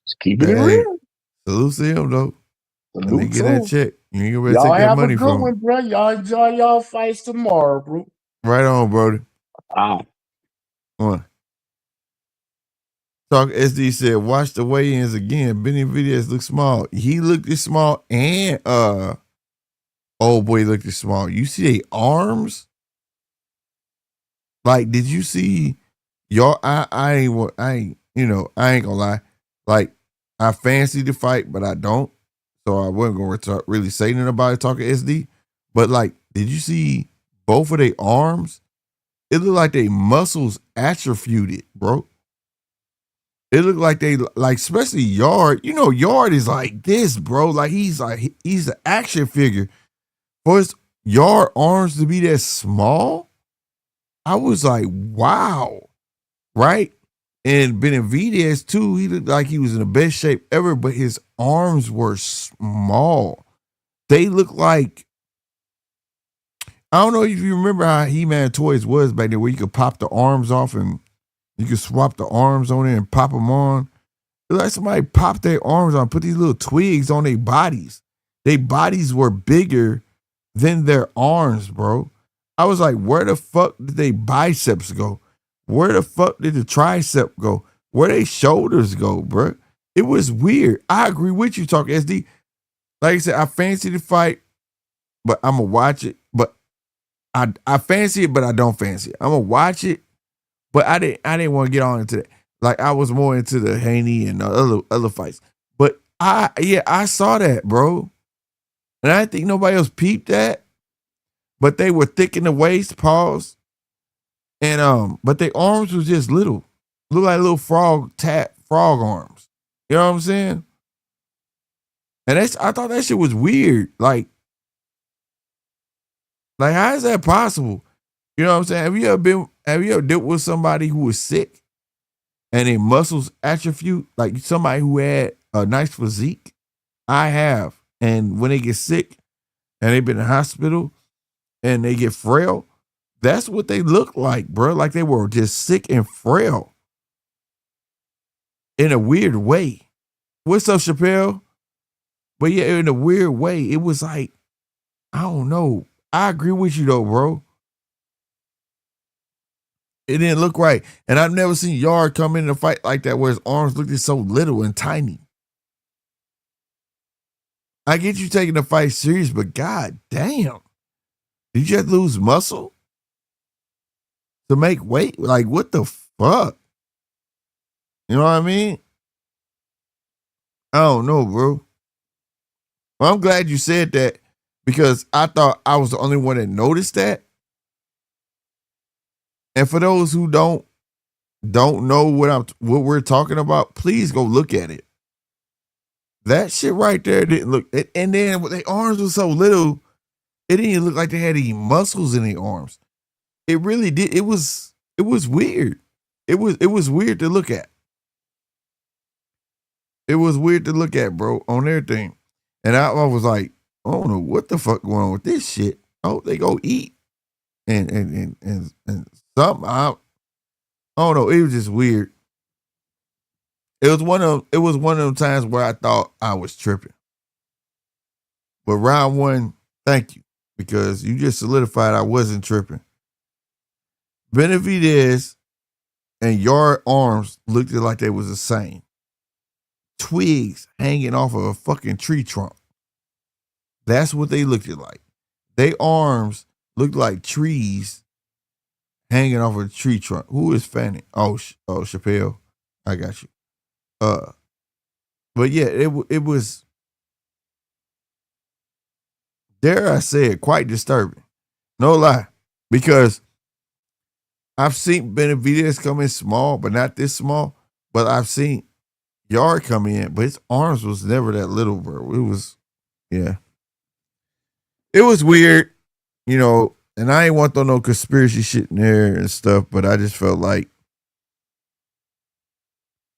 Speaker 10: Just keep it real.
Speaker 1: Salute to him, though. Let me get that check. You ain't gonna take that money from him.
Speaker 10: Bro. Y'all enjoy y'all fights tomorrow, bro.
Speaker 1: Right on, brother.
Speaker 10: Come
Speaker 1: on. Talk SD said, watch the weigh-ins again. Benny Videos look small. He looked this small, and old boy looked this small. You see their arms? Like, did you see y'all? I ain't gonna lie. Like, I fancy the fight, but I don't. So I wasn't gonna really say nothing about it talking SD. But like, did you see both of their arms? It looked like their muscles atrophied, bro. It looked like they especially Yard. You know, Yard is like this, bro. Like he's an action figure. For his Yard arms to be that small, I was like, wow, right? And Benavidez too. He looked like he was in the best shape ever, but his arms were small. They look like, I don't know if you remember how He-Man toys was back then, where you could pop the arms off and you could swap the arms on it and pop them on. It like somebody popped their arms on, put these little twigs on their bodies. Their bodies were bigger than their arms, bro. I was like, where the fuck did they biceps go? Where the fuck did the tricep go? Where they shoulders go, bro? It was weird. I agree with you, Talk SD. Like I said, I fancy the fight, but I'm going to watch it. But I fancy it, but I don't fancy it. I'm going to watch it. But I didn't want to get on into that. Like, I was more into the Haney and the other fights. But I saw that, bro. And I didn't think nobody else peeped that. But they were thick in the waist, pause. And but their arms was just little. Look like little frog arms. You know what I'm saying? And I thought that shit was weird. Like how is that possible? You know what I'm saying? Have you ever dealt with somebody who was sick and their muscles atrophy, like somebody who had a nice physique? I have. And when they get sick and they've been in the hospital and they get frail, that's what they look like, bro. Like they were just sick and frail in a weird way. What's up, Chappelle? But yeah, in a weird way, it was like, I don't know. I agree with you though, bro. It didn't look right. And I've never seen Yard come in a fight like that where his arms looked so little and tiny. I get you taking the fight serious, but god damn. Did you just lose muscle to make weight? Like, what the fuck? You know what I mean? I don't know, bro. Well, I'm glad you said that because I thought I was the only one that noticed that. And for those who don't know what we're talking about, please go look at it. That shit right there didn't look. And then their arms were so little, it didn't even look like they had any muscles in their arms. It really did. It was weird. It was weird to look at. It was weird to look at, bro, on everything. And I was like, I don't know what the fuck going on with this shit. I hope they go eat and something. I don't know. It was just weird. It was one of them times where I thought I was tripping. But round one, thank you, because you just solidified I wasn't tripping. Benavidez and Yard arms looked like they was the same. Twigs hanging off of a fucking tree trunk. That's what they looked like. They arms looked like trees hanging off of a tree trunk. Who is Fanning? Oh, Chappelle. I got you. But yeah, it was, dare I say it, quite disturbing. No lie. Because I've seen Benavidez come in small, but not this small. But I've seen Yard come in, but his arms was never that little, bro. It was, yeah. It was weird, and I ain't want to throw no conspiracy shit in there and stuff, but I just felt like,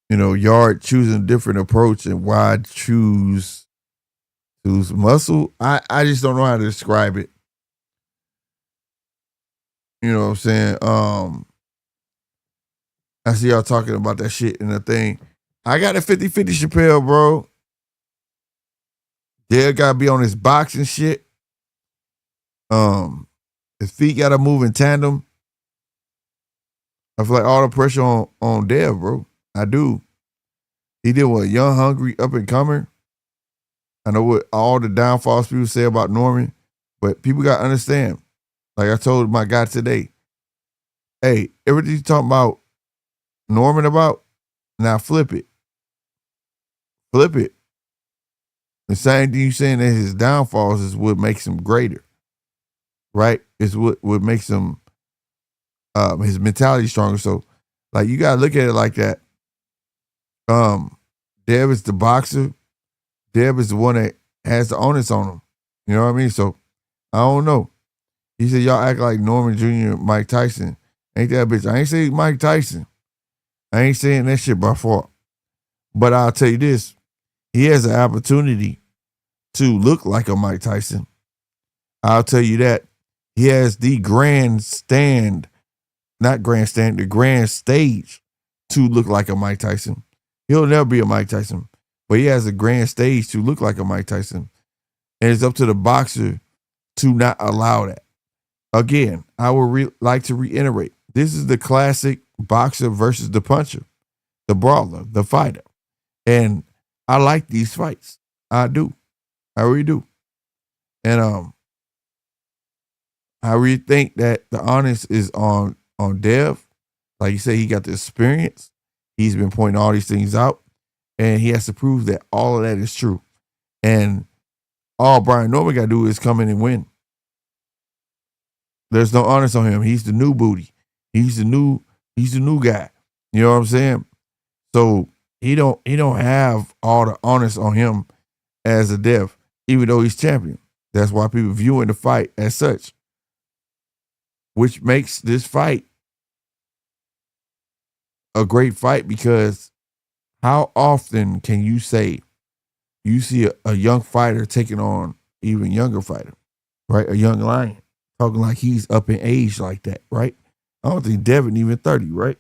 Speaker 1: Yard choosing a different approach and why choose muscle. I just don't know how to describe it. You know what I'm saying? I see y'all talking about that shit in the thing. I got a 50-50 Chappelle, bro. Dale gotta be on his boxing shit. His feet gotta move in tandem. I feel like all the pressure on Dale, bro. I do. He did what, young, hungry, up and comer. I know what all the downfalls people say about Norman, but people gotta understand. Like I told my guy today, hey, everything you talking about Norman about, now flip it. Flip it. The same thing you saying that his downfalls is what makes him greater. Right? It's what makes him his mentality stronger. So like you gotta look at it like that. Deb is the boxer. Deb is the one that has the onus on him. You know what I mean? So I don't know. He said y'all act like Norman Jr., Mike Tyson. Ain't that bitch? I ain't saying Mike Tyson. I ain't saying that shit by fault. But I'll tell you this. He has an opportunity to look like a Mike Tyson. I'll tell you that. He has the the grand stage to look like a Mike Tyson. He'll never be a Mike Tyson, but he has a grand stage to look like a Mike Tyson. And it's up to the boxer to not allow that. Again, I would like to reiterate, this is the classic boxer versus the puncher, the brawler, the fighter. And I like these fights. I do. I really do. And I really think that the honest is on Dev. Like you say, he got the experience. He's been pointing all these things out. And he has to prove that all of that is true. And all Brian Norman got to do is come in and win. There's no honest on him. He's the new booty. He's the new guy. You know what I'm saying? So he don't have all the honest on him as a Dev, even though he's champion. That's why people viewing the fight as such. which makes this fight a great fight because how often can you say you see a young fighter taking on even younger fighter, right? A young lion talking like he's up in age like that, right? I don't think Devin even 30, right?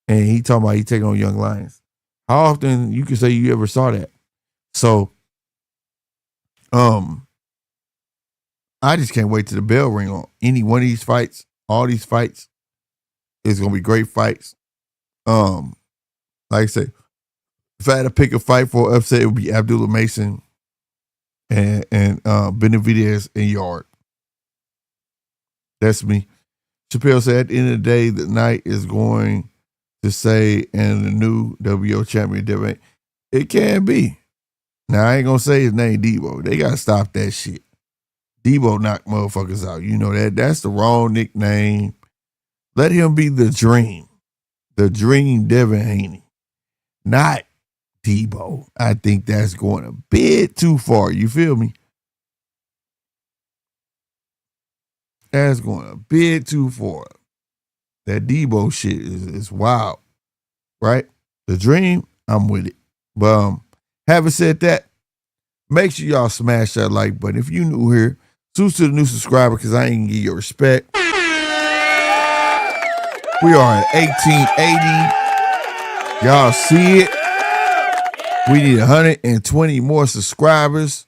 Speaker 1: And he talking about he taking on young lions. How often you can say you ever saw that? So, I just can't wait till the bell ring on any one of these fights. All these fights is gonna be great fights. Like I said, if I had to pick a fight for upset, it would be Abdullah Mason and Benavidez and Yard. That's me. Chappelle said at the end of the day, the night is going to say, and the new WO champion, Devin. It can be. Now, I ain't going to say his name, Debo. They got to stop that shit. Debo knocked motherfuckers out. You know that. That's the wrong nickname. Let him be the Dream. The Dream Devin Haney. Not Debo. I think that's going a bit too far. You feel me? That's going a bit too far. That Debo shit is wild. Right? The Dream, I'm with it. But having said that, make sure y'all smash that like button. If you new here, salute to the new subscriber because I ain't gonna give you respect. We are at 1880. Y'all see it? We need 120 more subscribers.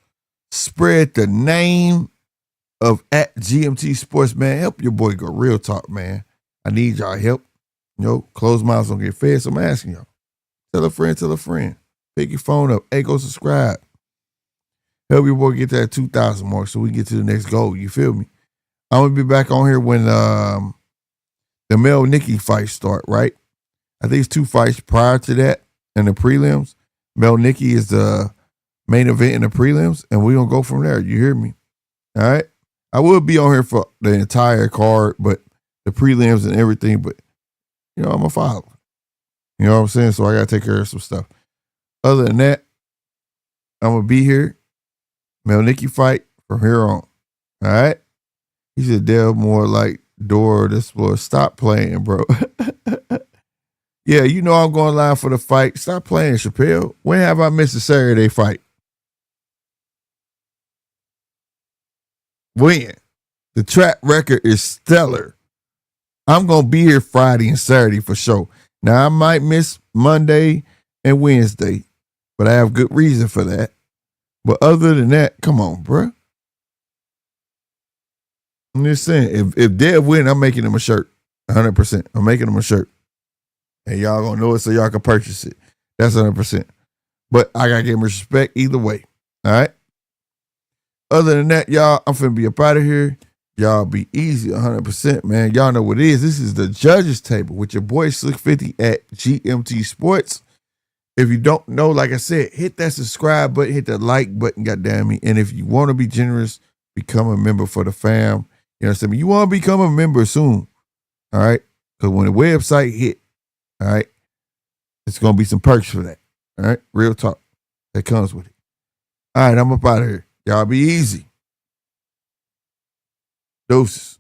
Speaker 1: Spread the name of at GMT Sports, man. Help your boy go real talk, man. I need y'all help. You know, closed mouths don't get fed, so I'm asking y'all. Tell a friend, tell a friend. Pick your phone up. Hey, go subscribe. Help your boy get that 2,000 mark so we get to the next goal. You feel me? I'm going to be back on here when the Mel Nikki fights start, right? I think it's 2 fights prior to that in the prelims. Mel Nikki is the main event in the prelims, and we're going to go from there. You hear me? All right? I will be on here for the entire card, but the prelims and everything, but, you know, I'm a follower. You know what I'm saying? So I got to take care of some stuff. Other than that, I'm going to be here. Mel Nikki fight from here on. All right? He said, Dale more like Dora the Explorer. Stop playing, bro. Yeah, you know I'm going live for the fight. Stop playing, Chappelle. When have I missed a Saturday fight? When? The track record is stellar. I'm going to be here Friday and Saturday for sure. Now, I might miss Monday and Wednesday, but I have good reason for that. But other than that, come on, bro. I'm just saying, if Dev win, I'm making him a shirt. 100%. I'm making him a shirt. And y'all gonna know it so y'all can purchase it. That's 100%. But I gotta give him respect either way. All right? Other than that, y'all, I'm finna be up out of here. Y'all be easy 100%, man. Y'all know what it is. This is the Judges Table with your boy Slick50 at GMT Sports. If you don't know, like I said, hit that subscribe button, hit that like button, goddamn me. And if you want to be generous, become a member for the fam. You understand me? You want to become a member soon. All right? Because when the website hit, all right, it's going to be some perks for that. All right? Real talk. That comes with it. All right, I'm up out of here. Y'all be easy. Deuces.